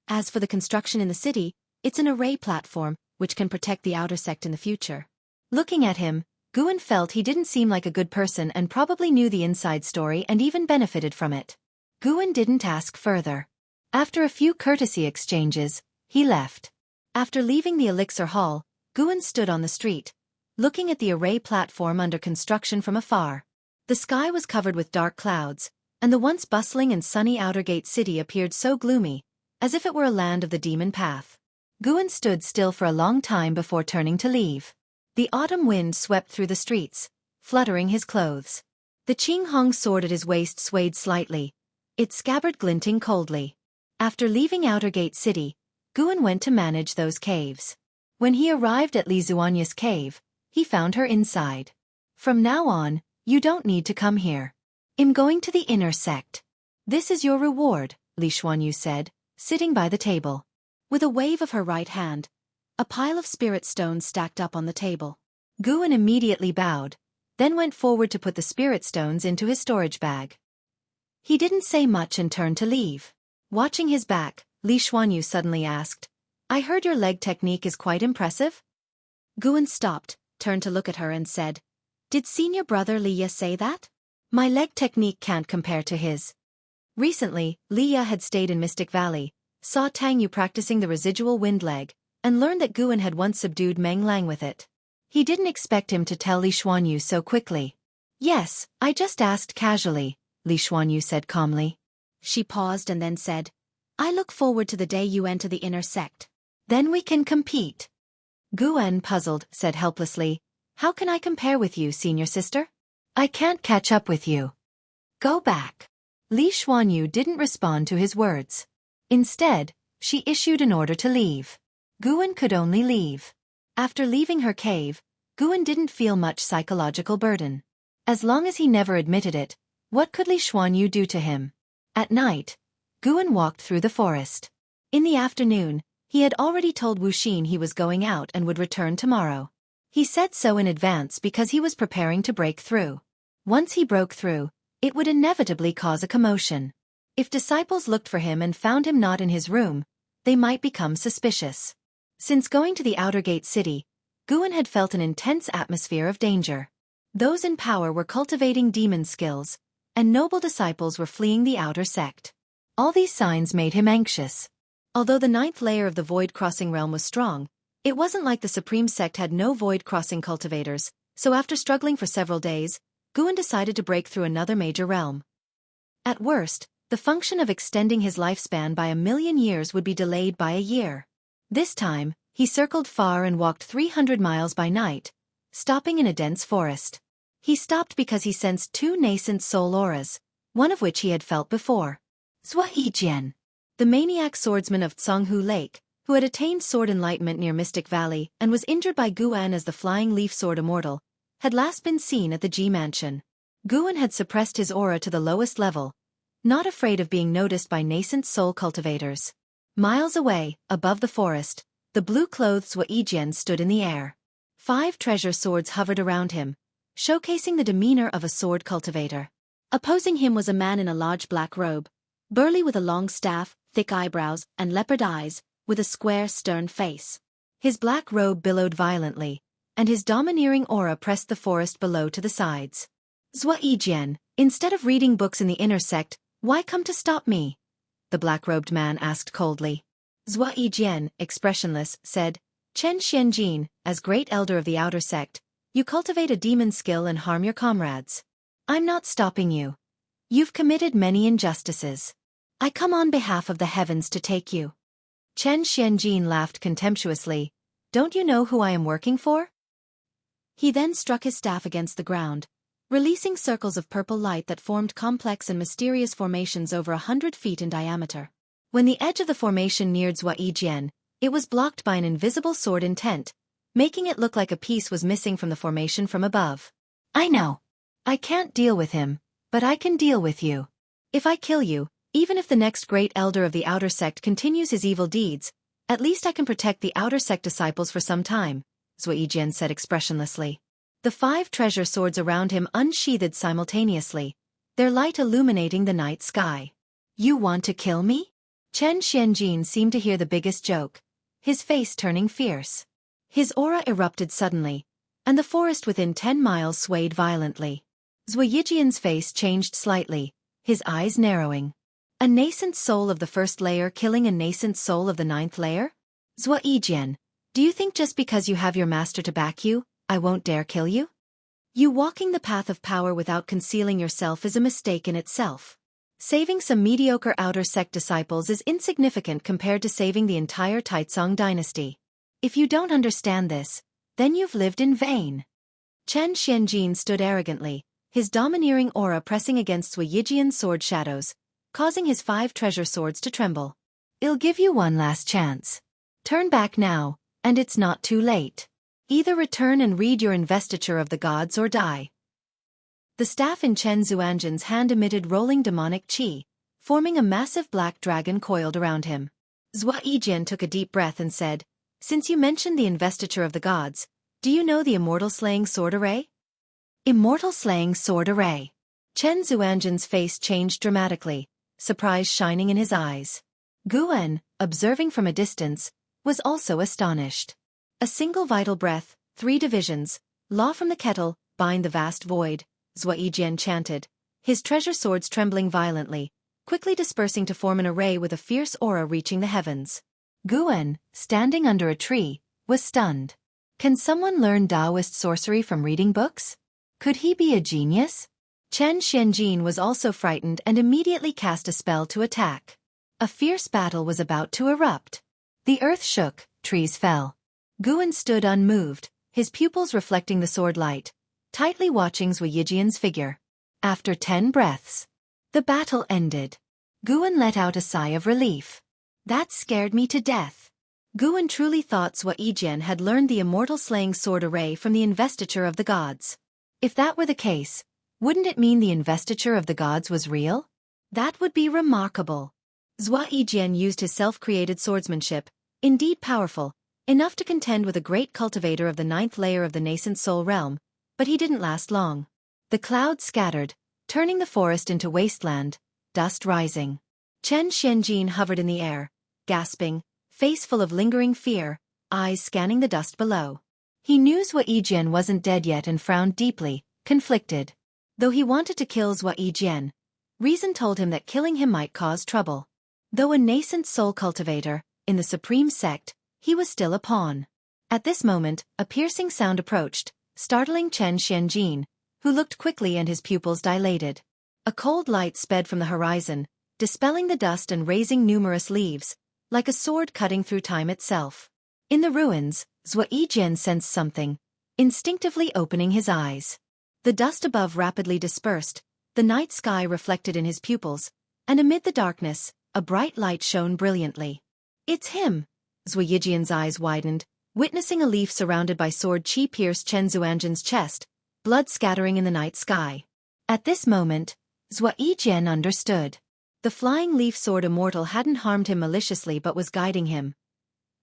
[SPEAKER 1] As for the construction in the city, it's an array platform, which can protect the outer sect in the future. Looking at him, Guan felt he didn't seem like a good person and probably knew the inside story and even benefited from it. Guan didn't ask further. After a few courtesy exchanges, he left. After leaving the Elixir Hall, Guan stood on the street, looking at the array platform under construction from afar. The sky was covered with dark clouds, and the once bustling and sunny Outer Gate City appeared so gloomy, as if it were a land of the demon path. Guan stood still for a long time before turning to leave. The autumn wind swept through the streets, fluttering his clothes. The Qinghong sword at his waist swayed slightly, its scabbard glinting coldly. After leaving Outer Gate City, Guan went to manage those caves. When he arrived at Li Zuanya's cave, he found her inside. From now on, you don't need to come here. I'm going to the inner sect. This is your reward, Li Xuanyu said, sitting by the table. With a wave of her right hand, a pile of spirit stones stacked up on the table. Guan immediately bowed, then went forward to put the spirit stones into his storage bag. He didn't say much and turned to leave. Watching his back, Li Xuanyu suddenly asked, I heard your leg technique is quite impressive? Guan stopped, turned to look at her and said, did senior brother Liya say that? My leg technique can't compare to his. Recently, Liya had stayed in Mystic Valley, saw Tang Yu practicing the residual wind leg, and learned that Guan had once subdued Meng Lang with it. He didn't expect him to tell Li Xuanyu so quickly. Yes, I just asked casually, Li Xuanyu said calmly. She paused and then said, I look forward to the day you enter the inner sect. Then we can compete. Guan, puzzled, said helplessly, how can I compare with you, senior sister? I can't catch up with you. Go back. Li Xuanyu didn't respond to his words. Instead, she issued an order to leave. Guan could only leave. After leaving her cave, Guan didn't feel much psychological burden. As long as he never admitted it, what could Li Xuanyu do to him? At night, Guan walked through the forest. In the afternoon, he had already told Wu Xin he was going out and would return tomorrow. He said so in advance because he was preparing to break through. Once he broke through, it would inevitably cause a commotion. If disciples looked for him and found him not in his room, they might become suspicious. Since going to the Outer Gate City, Guan had felt an intense atmosphere of danger. Those in power were cultivating demon skills, and noble disciples were fleeing the outer sect. All these signs made him anxious. Although the 9th layer of the void-crossing realm was strong, it wasn't like the Supreme Sect had no void-crossing cultivators, so after struggling for several days, Guan decided to break through another major realm. At worst, the function of extending his lifespan by 1,000,000 years would be delayed by a year. This time, he circled far and walked 300 miles by night, stopping in a dense forest. He stopped because he sensed two nascent soul auras, one of which he had felt before. Zhua Yijian, the maniac swordsman of Tsanghu Lake, who had attained sword enlightenment near Mystic Valley and was injured by Guan as the flying leaf sword Immortal, had last been seen at the Ji Mansion. Guan had suppressed his aura to the lowest level, not afraid of being noticed by nascent soul cultivators. Miles away, above the forest, the blue-clothed Zhua Yijian stood in the air. 5 treasure swords hovered around him, showcasing the demeanor of a sword cultivator. Opposing him was a man in a large black robe, burly with a long staff, thick eyebrows, and leopard eyes, with a square, stern face. His black robe billowed violently, and his domineering aura pressed the forest below to the sides. Zhua Yijian, instead of reading books in the inner sect, why come to stop me? The black-robed man asked coldly. Zhua Yijian, expressionless, said, Chen Xianjin, as great elder of the outer sect, you cultivate a demon skill and harm your comrades. I'm not stopping you. You've committed many injustices. I come on behalf of the heavens to take you. Chen Xianjin laughed contemptuously. Don't you know who I am working for? He then struck his staff against the ground, releasing circles of purple light that formed complex and mysterious formations over 100 feet in diameter. When the edge of the formation neared Zhua Yijian, it was blocked by an invisible sword intent, making it look like a piece was missing from the formation from above. I know. I can't deal with him, but I can deal with you. If I kill you, even if the next great elder of the outer sect continues his evil deeds, at least I can protect the outer sect disciples for some time, Zhua Yijian said expressionlessly. The 5 treasure swords around him unsheathed simultaneously, their light illuminating the night sky. You want to kill me? Chen Xianjin seemed to hear the biggest joke, his face turning fierce. His aura erupted suddenly, and the forest within 10 miles swayed violently. Zhua Yijian's face changed slightly, his eyes narrowing. A nascent soul of the first layer killing a nascent soul of the 9th layer? Zhua Yijian, do you think just because you have your master to back you, I won't dare kill you? You walking the path of power without concealing yourself is a mistake in itself. Saving some mediocre outer sect disciples is insignificant compared to saving the entire Taizong dynasty. If you don't understand this, then you've lived in vain. Chen Xianjin stood arrogantly, his domineering aura pressing against Zhua Yijian's sword shadows, causing his 5 treasure swords to tremble. I'll give you one last chance. Turn back now, and it's not too late. Either return and read your investiture of the gods or die. The staff in Chen Zuanjin's hand emitted rolling demonic qi, forming a massive black dragon coiled around him. Zhua Yijian took a deep breath and said, Since you mentioned the investiture of the gods, do you know the Immortal Slaying Sword Array? Immortal Slaying Sword Array. Chen Zuanjin's face changed dramatically, surprise shining in his eyes. Guan, observing from a distance, was also astonished. A single vital breath, 3 divisions, law from the kettle, bind the vast void, Zhua Yijian chanted, his treasure swords trembling violently, quickly dispersing to form an array with a fierce aura reaching the heavens. Guan, standing under a tree, was stunned. Can someone learn Daoist sorcery from reading books? Could he be a genius? Chen Xianjin was also frightened and immediately cast a spell to attack. A fierce battle was about to erupt. The earth shook, trees fell. Guan stood unmoved, his pupils reflecting the sword light, tightly watching Zhua Yijian's figure. After 10 breaths, the battle ended. Guan let out a sigh of relief. That scared me to death. Guan truly thought Zhua Yijian had learned the Immortal Slaying Sword Array from the investiture of the gods. If that were the case, wouldn't it mean the investiture of the gods was real? That would be remarkable. Zhua Yijian used his self-created swordsmanship, indeed powerful, enough to contend with a great cultivator of the 9th layer of the nascent soul realm, but he didn't last long. The clouds scattered, turning the forest into wasteland, dust rising. Chen Xianjin hovered in the air, gasping, face full of lingering fear, eyes scanning the dust below. He knew Zhua Yijian wasn't dead yet and frowned deeply, conflicted. Though he wanted to kill Zhua Yijian, reason told him that killing him might cause trouble. Though a nascent soul cultivator, in the supreme sect, he was still a pawn. At this moment, a piercing sound approached, startling Chen Xianjin, who looked quickly and his pupils dilated. A cold light sped from the horizon, dispelling the dust and raising numerous leaves, like a sword cutting through time itself. In the ruins, Zhua Yijian sensed something, instinctively opening his eyes. The dust above rapidly dispersed, the night sky reflected in his pupils, and amid the darkness, a bright light shone brilliantly. "It's him!" Zhuo Yijian's eyes widened, witnessing a leaf surrounded by sword chi pierce Chen Zuanjin's chest, blood scattering in the night sky. At this moment, Zhuo Yijian understood. The flying leaf sword Immortal hadn't harmed him maliciously but was guiding him.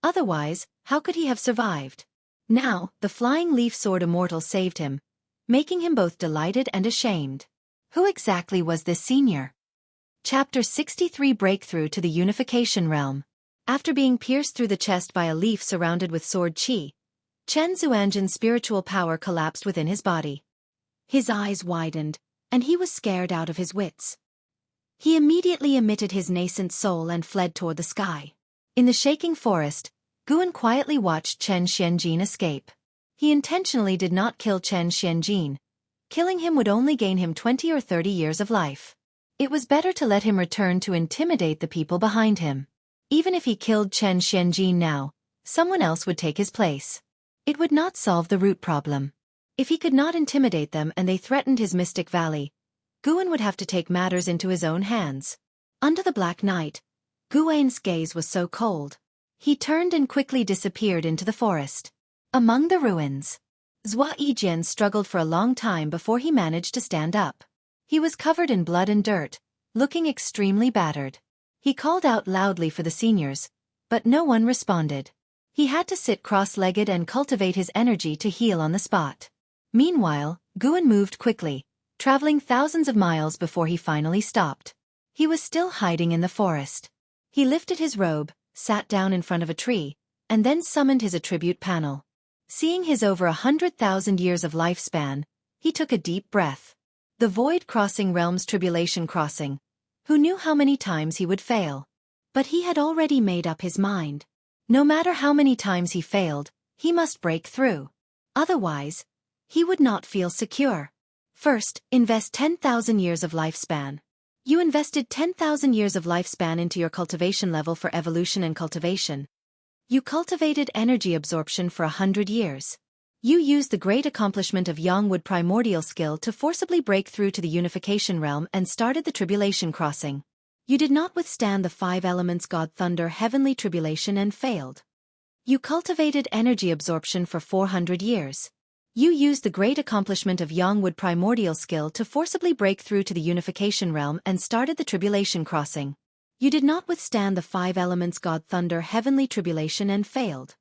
[SPEAKER 1] Otherwise, how could he have survived? Now, the flying leaf sword Immortal saved him, making him both delighted and ashamed. Who exactly was this senior? Chapter 63 Breakthrough to the Unification Realm. After being pierced through the chest by a leaf surrounded with sword chi, Chen Zuanjin's spiritual power collapsed within his body. His eyes widened, and he was scared out of his wits. He immediately emitted his nascent soul and fled toward the sky. In the shaking forest, Guan quietly watched Chen Xianjin escape. He intentionally did not kill Chen Xianjin. Killing him would only gain him 20 or 30 years of life. It was better to let him return to intimidate the people behind him. Even if he killed Chen Xianjin now, someone else would take his place. It would not solve the root problem. If he could not intimidate them and they threatened his mystic valley, Guan would have to take matters into his own hands. Under the black night, Guan's gaze was so cold. He turned and quickly disappeared into the forest. Among the ruins, Zhuo Yijian struggled for a long time before he managed to stand up. He was covered in blood and dirt, looking extremely battered. He called out loudly for the seniors, but no one responded. He had to sit cross-legged and cultivate his energy to heal on the spot. Meanwhile, Guan moved quickly, traveling thousands of miles before he finally stopped. He was still hiding in the forest. He lifted his robe, sat down in front of a tree, and then summoned his attribute panel. Seeing his over 100,000 years of lifespan, he took a deep breath. The void-crossing realm's tribulation crossing. Who knew how many times he would fail? But he had already made up his mind. No matter how many times he failed, he must break through. Otherwise, he would not feel secure. First, invest 10,000 years of lifespan. You invested 10,000 years of lifespan into your cultivation level for evolution and cultivation. You cultivated energy absorption for 100 years. You used the great accomplishment of Yangwood Primordial skill to forcibly break through to the unification realm and started the tribulation crossing. You did not withstand the 5 elements God Thunder Heavenly Tribulation and failed. You cultivated energy absorption for 400 years. You used the great accomplishment of Yangwood Primordial skill to forcibly break through to the unification realm and started the tribulation crossing. You did not withstand the 5 elements God Thunder Heavenly Tribulation and failed.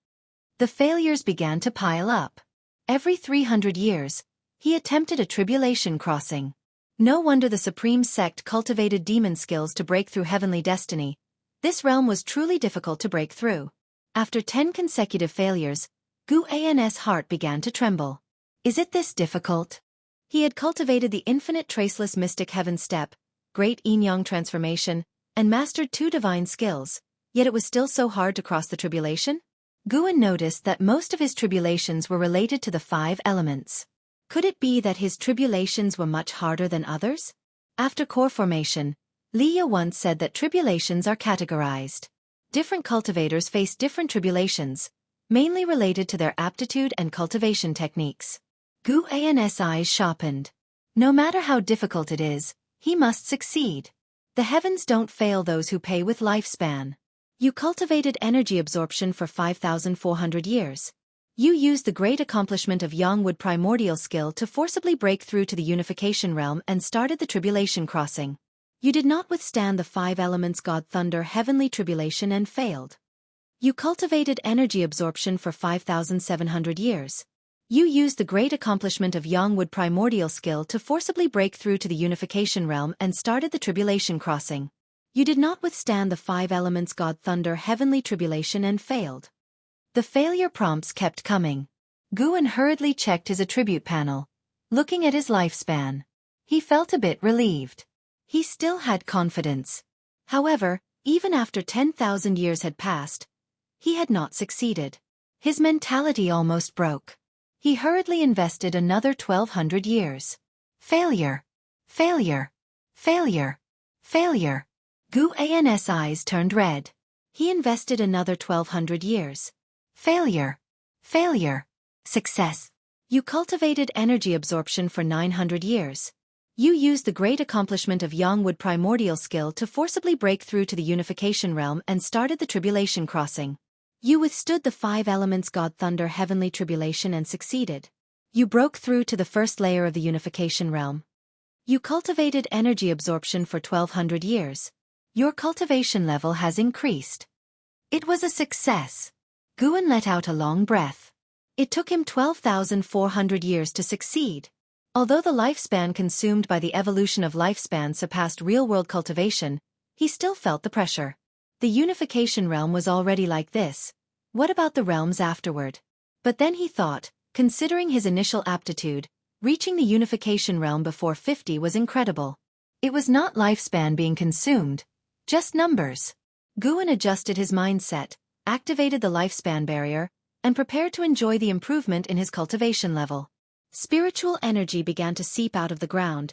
[SPEAKER 1] The failures began to pile up. Every 300 years, he attempted a tribulation crossing. No wonder the Supreme Sect cultivated demon skills to break through heavenly destiny. This realm was truly difficult to break through. After 10 consecutive failures, Guan's heart began to tremble. Is it this difficult? He had cultivated the infinite traceless mystic heaven step, great yin-yang transformation, and mastered 2 divine skills, yet it was still so hard to cross the tribulation? Guan noticed that most of his tribulations were related to the 5 elements. Could it be that his tribulations were much harder than others? After core formation, Liya once said that tribulations are categorized. Different cultivators face different tribulations, mainly related to their aptitude and cultivation techniques. Guan's eyes sharpened. No matter how difficult it is, he must succeed. The heavens don't fail those who pay with lifespan. You cultivated energy absorption for 5,400 years. You used the great accomplishment of Yangwood Primordial skill to forcibly break through to the unification realm and started the tribulation crossing. You did not withstand the 5 elements God Thunder Heavenly Tribulation and failed. You cultivated energy absorption for 5,700 years. You used the great accomplishment of Yangwood Primordial skill to forcibly break through to the unification realm and started the tribulation crossing. You did not withstand the 5 elements God Thunder Heavenly Tribulation and failed. The failure prompts kept coming. Guan hurriedly checked his attribute panel, looking at his lifespan. He felt a bit relieved. He still had confidence. However, even after 10,000 years had passed, he had not succeeded. His mentality almost broke. He hurriedly invested another 1,200 years. Failure. Failure. Failure. Failure. Guan's eyes turned red. He invested another 1,200 years. Failure. Failure. Success. You cultivated energy absorption for 900 years. You used the great accomplishment of Yangwood Primordial skill to forcibly break through to the Unification Realm and started the Tribulation Crossing. You withstood the 5 elements God Thunder Heavenly Tribulation and succeeded. You broke through to the first layer of the Unification Realm. You cultivated energy absorption for 1200 years. Your cultivation level has increased. It was a success. Guan let out a long breath. It took him 12,400 years to succeed. Although the lifespan consumed by the evolution of lifespan surpassed real-world cultivation, he still felt the pressure. The Unification Realm was already like this. What about the realms afterward? But then he thought, considering his initial aptitude, reaching the Unification Realm before 50 was incredible. It was not lifespan being consumed, just numbers. Guan adjusted his mindset, activated the lifespan barrier, and prepared to enjoy the improvement in his cultivation level. Spiritual energy began to seep out of the ground,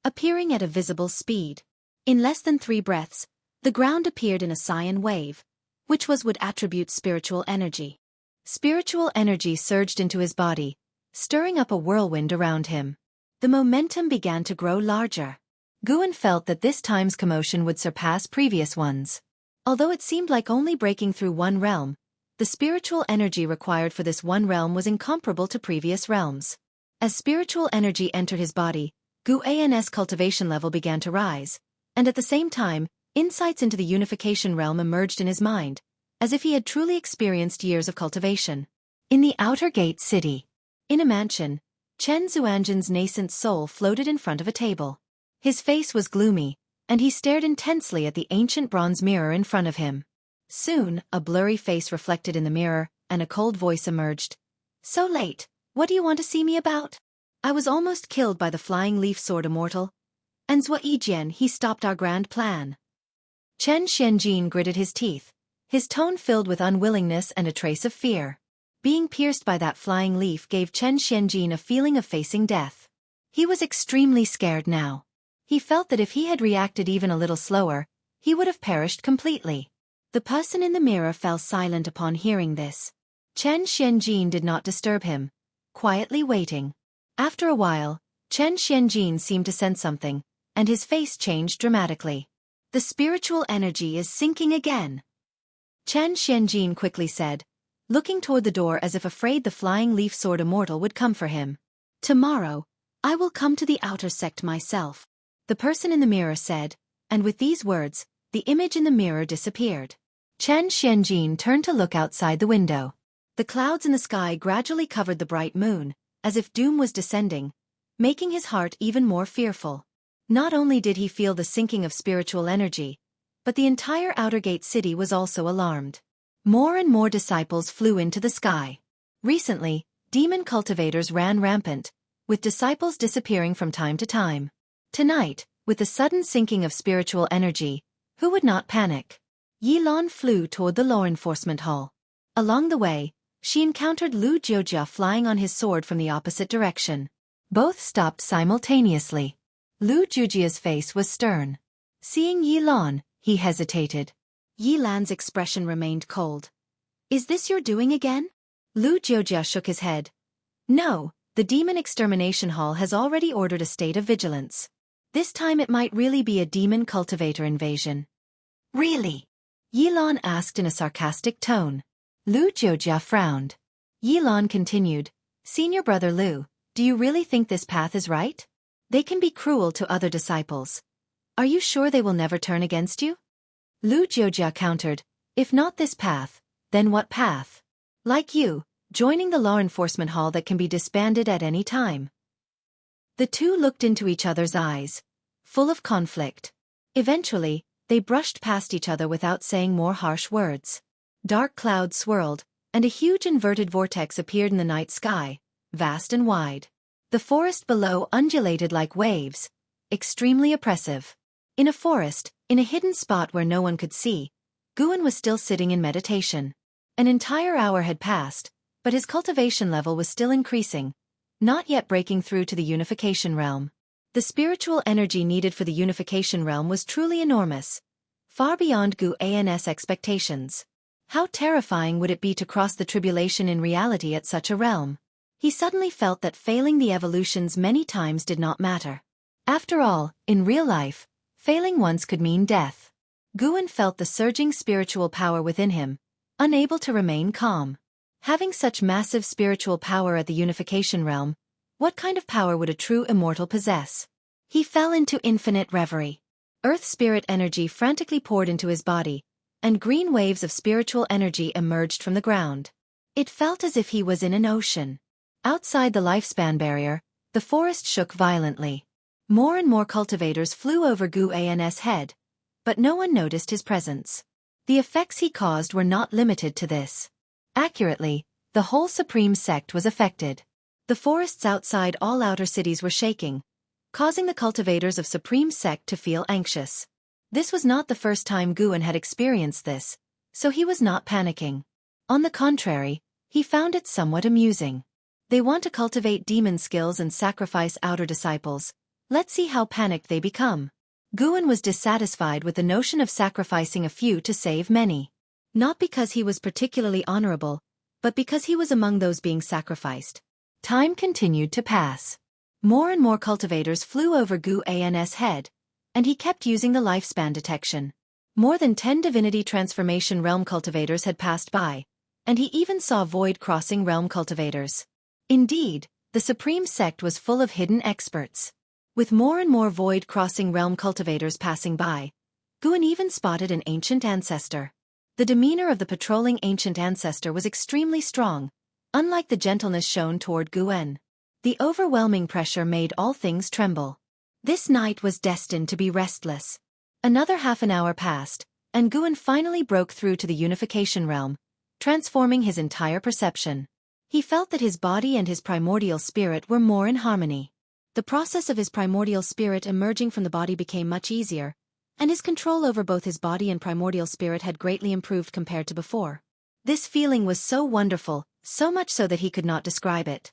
[SPEAKER 1] appearing at a visible speed. In less than 3 breaths, the ground appeared in a cyan wave, which would attribute spiritual energy. Spiritual energy surged into his body, stirring up a whirlwind around him. The momentum began to grow larger. Guan felt that this time's commotion would surpass previous ones. Although it seemed like only breaking through one realm, the spiritual energy required for this one realm was incomparable to previous realms. As spiritual energy entered his body, Guan's cultivation level began to rise, and at the same time, insights into the Unification Realm emerged in his mind, as if he had truly experienced years of cultivation. In the Outer Gate City. In a mansion, Chen Zuanjin's nascent soul floated in front of a table. His face was gloomy, and he stared intensely at the ancient bronze mirror in front of him. Soon, a blurry face reflected in the mirror, and a cold voice emerged. "So late, what do you want to see me about?" "I was almost killed by the flying leaf sword Immortal. And Zuaijian, he stopped our grand plan." Chen Xianjin gritted his teeth, his tone filled with unwillingness and a trace of fear. Being pierced by that flying leaf gave Chen Xianjin a feeling of facing death. He was extremely scared now. He felt that if he had reacted even a little slower, he would have perished completely. The person in the mirror fell silent upon hearing this. Chen Xianjin did not disturb him, quietly waiting. After a while, Chen Xianjin seemed to sense something, and his face changed dramatically. "The spiritual energy is sinking again," Chen Xianjin quickly said, looking toward the door as if afraid the flying leaf sword Immortal would come for him. "Tomorrow, I will come to the outer sect myself," the person in the mirror said, and with these words, the image in the mirror disappeared. Chen Xianjin turned to look outside the window. The clouds in the sky gradually covered the bright moon, as if doom was descending, making his heart even more fearful. Not only did he feel the sinking of spiritual energy, but the entire Outer Gate City was also alarmed. More and more disciples flew into the sky. Recently, demon cultivators ran rampant, with disciples disappearing from time to time. Tonight, with the sudden sinking of spiritual energy, who would not panic? Yilan flew toward the law enforcement hall. Along the way, she encountered Lu Jiujia flying on his sword from the opposite direction. Both stopped simultaneously. Lu Jiujia's face was stern. Seeing Yilan, he hesitated. Yilan's expression remained cold. "Is this your doing again?" Lu Jiujia shook his head. "No, the demon extermination hall has already ordered a state of vigilance. This time it might really be a demon cultivator invasion." "Really?" Yilan asked in a sarcastic tone. Lu Jiujia frowned. Yilan continued, "Senior brother Lu, do you really think this path is right? They can be cruel to other disciples. Are you sure they will never turn against you?" Lu Jiujia countered, "If not this path, then what path? Like you, joining the law enforcement hall that can be disbanded at any time." The two looked into each other's eyes, full of conflict. Eventually, they brushed past each other without saying more harsh words. Dark clouds swirled, and a huge inverted vortex appeared in the night sky, vast and wide. The forest below undulated like waves, extremely oppressive. In a forest, in a hidden spot where no one could see, Guan was still sitting in meditation. An entire hour had passed, but his cultivation level was still increasing, not yet breaking through to the Unification Realm. The spiritual energy needed for the Unification Realm was truly enormous, far beyond Guan's expectations. How terrifying would it be to cross the tribulation in reality at such a realm? He suddenly felt that failing the evolutions many times did not matter. After all, in real life, failing once could mean death. Guan felt the surging spiritual power within him, unable to remain calm. Having such massive spiritual power at the unification realm, what kind of power would a true immortal possess? He fell into infinite reverie. Earth spirit energy frantically poured into his body, and green waves of spiritual energy emerged from the ground. It felt as if he was in an ocean. Outside the lifespan barrier, the forest shook violently. More and more cultivators flew over Guan's head, but no one noticed his presence. The effects he caused were not limited to this. Accurately, the whole Supreme Sect was affected. The forests outside all outer cities were shaking, causing the cultivators of Supreme Sect to feel anxious. This was not the first time Guan had experienced this, so he was not panicking. On the contrary, he found it somewhat amusing. They want to cultivate demon skills and sacrifice outer disciples. Let's see how panicked they become. Guan was dissatisfied with the notion of sacrificing a few to save many. Not because he was particularly honorable, but because he was among those being sacrificed. Time continued to pass. More and more cultivators flew over Guan's head, and he kept using the lifespan detection. More than 10 Divinity Transformation Realm cultivators had passed by, and he even saw Void Crossing Realm cultivators. Indeed, the Supreme Sect was full of hidden experts. With more and more Void Crossing Realm cultivators passing by, Guan even spotted an ancient ancestor. The demeanor of the patrolling ancient ancestor was extremely strong, unlike the gentleness shown toward Guan. The overwhelming pressure made all things tremble. This night was destined to be restless. Another half an hour passed, and Guan finally broke through to the unification realm, transforming his entire perception. He felt that his body and his primordial spirit were more in harmony. The process of his primordial spirit emerging from the body became much easier, and his control over both his body and primordial spirit had greatly improved compared to before. This feeling was so wonderful, so much so that he could not describe it.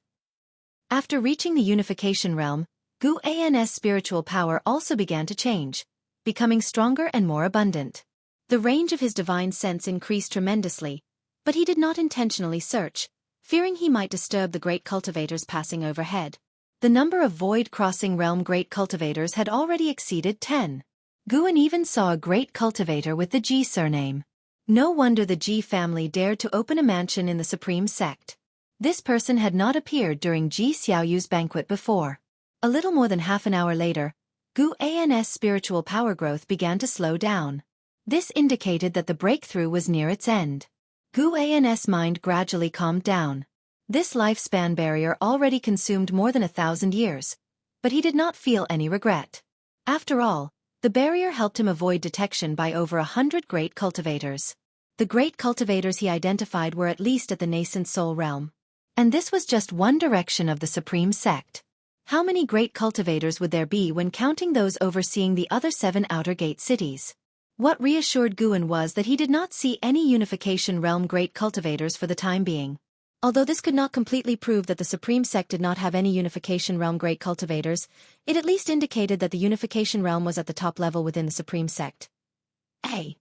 [SPEAKER 1] After reaching the unification realm, Guan's spiritual power also began to change, becoming stronger and more abundant. The range of his divine sense increased tremendously, but he did not intentionally search, fearing he might disturb the great cultivators passing overhead. The number of Void Crossing Realm great cultivators had already exceeded 10. Guan even saw a great cultivator with the G surname. No wonder the G family dared to open a mansion in the Supreme Sect. This person had not appeared during Ji Xiaoyu's banquet before. A little more than half an hour later, Guan's spiritual power growth began to slow down. This indicated that the breakthrough was near its end. Guan's mind gradually calmed down. This lifespan barrier already consumed more than 1,000 years, but he did not feel any regret. After all, the barrier helped him avoid detection by over 100 great cultivators. The great cultivators he identified were at least at the nascent soul realm. And this was just one direction of the Supreme Sect. How many great cultivators would there be when counting those overseeing the other 7 outer gate cities? What reassured Guan was that he did not see any unification realm great cultivators for the time being. Although this could not completely prove that the Supreme Sect did not have any unification realm great cultivators, it at least indicated that the unification realm was at the top level within the Supreme Sect. A.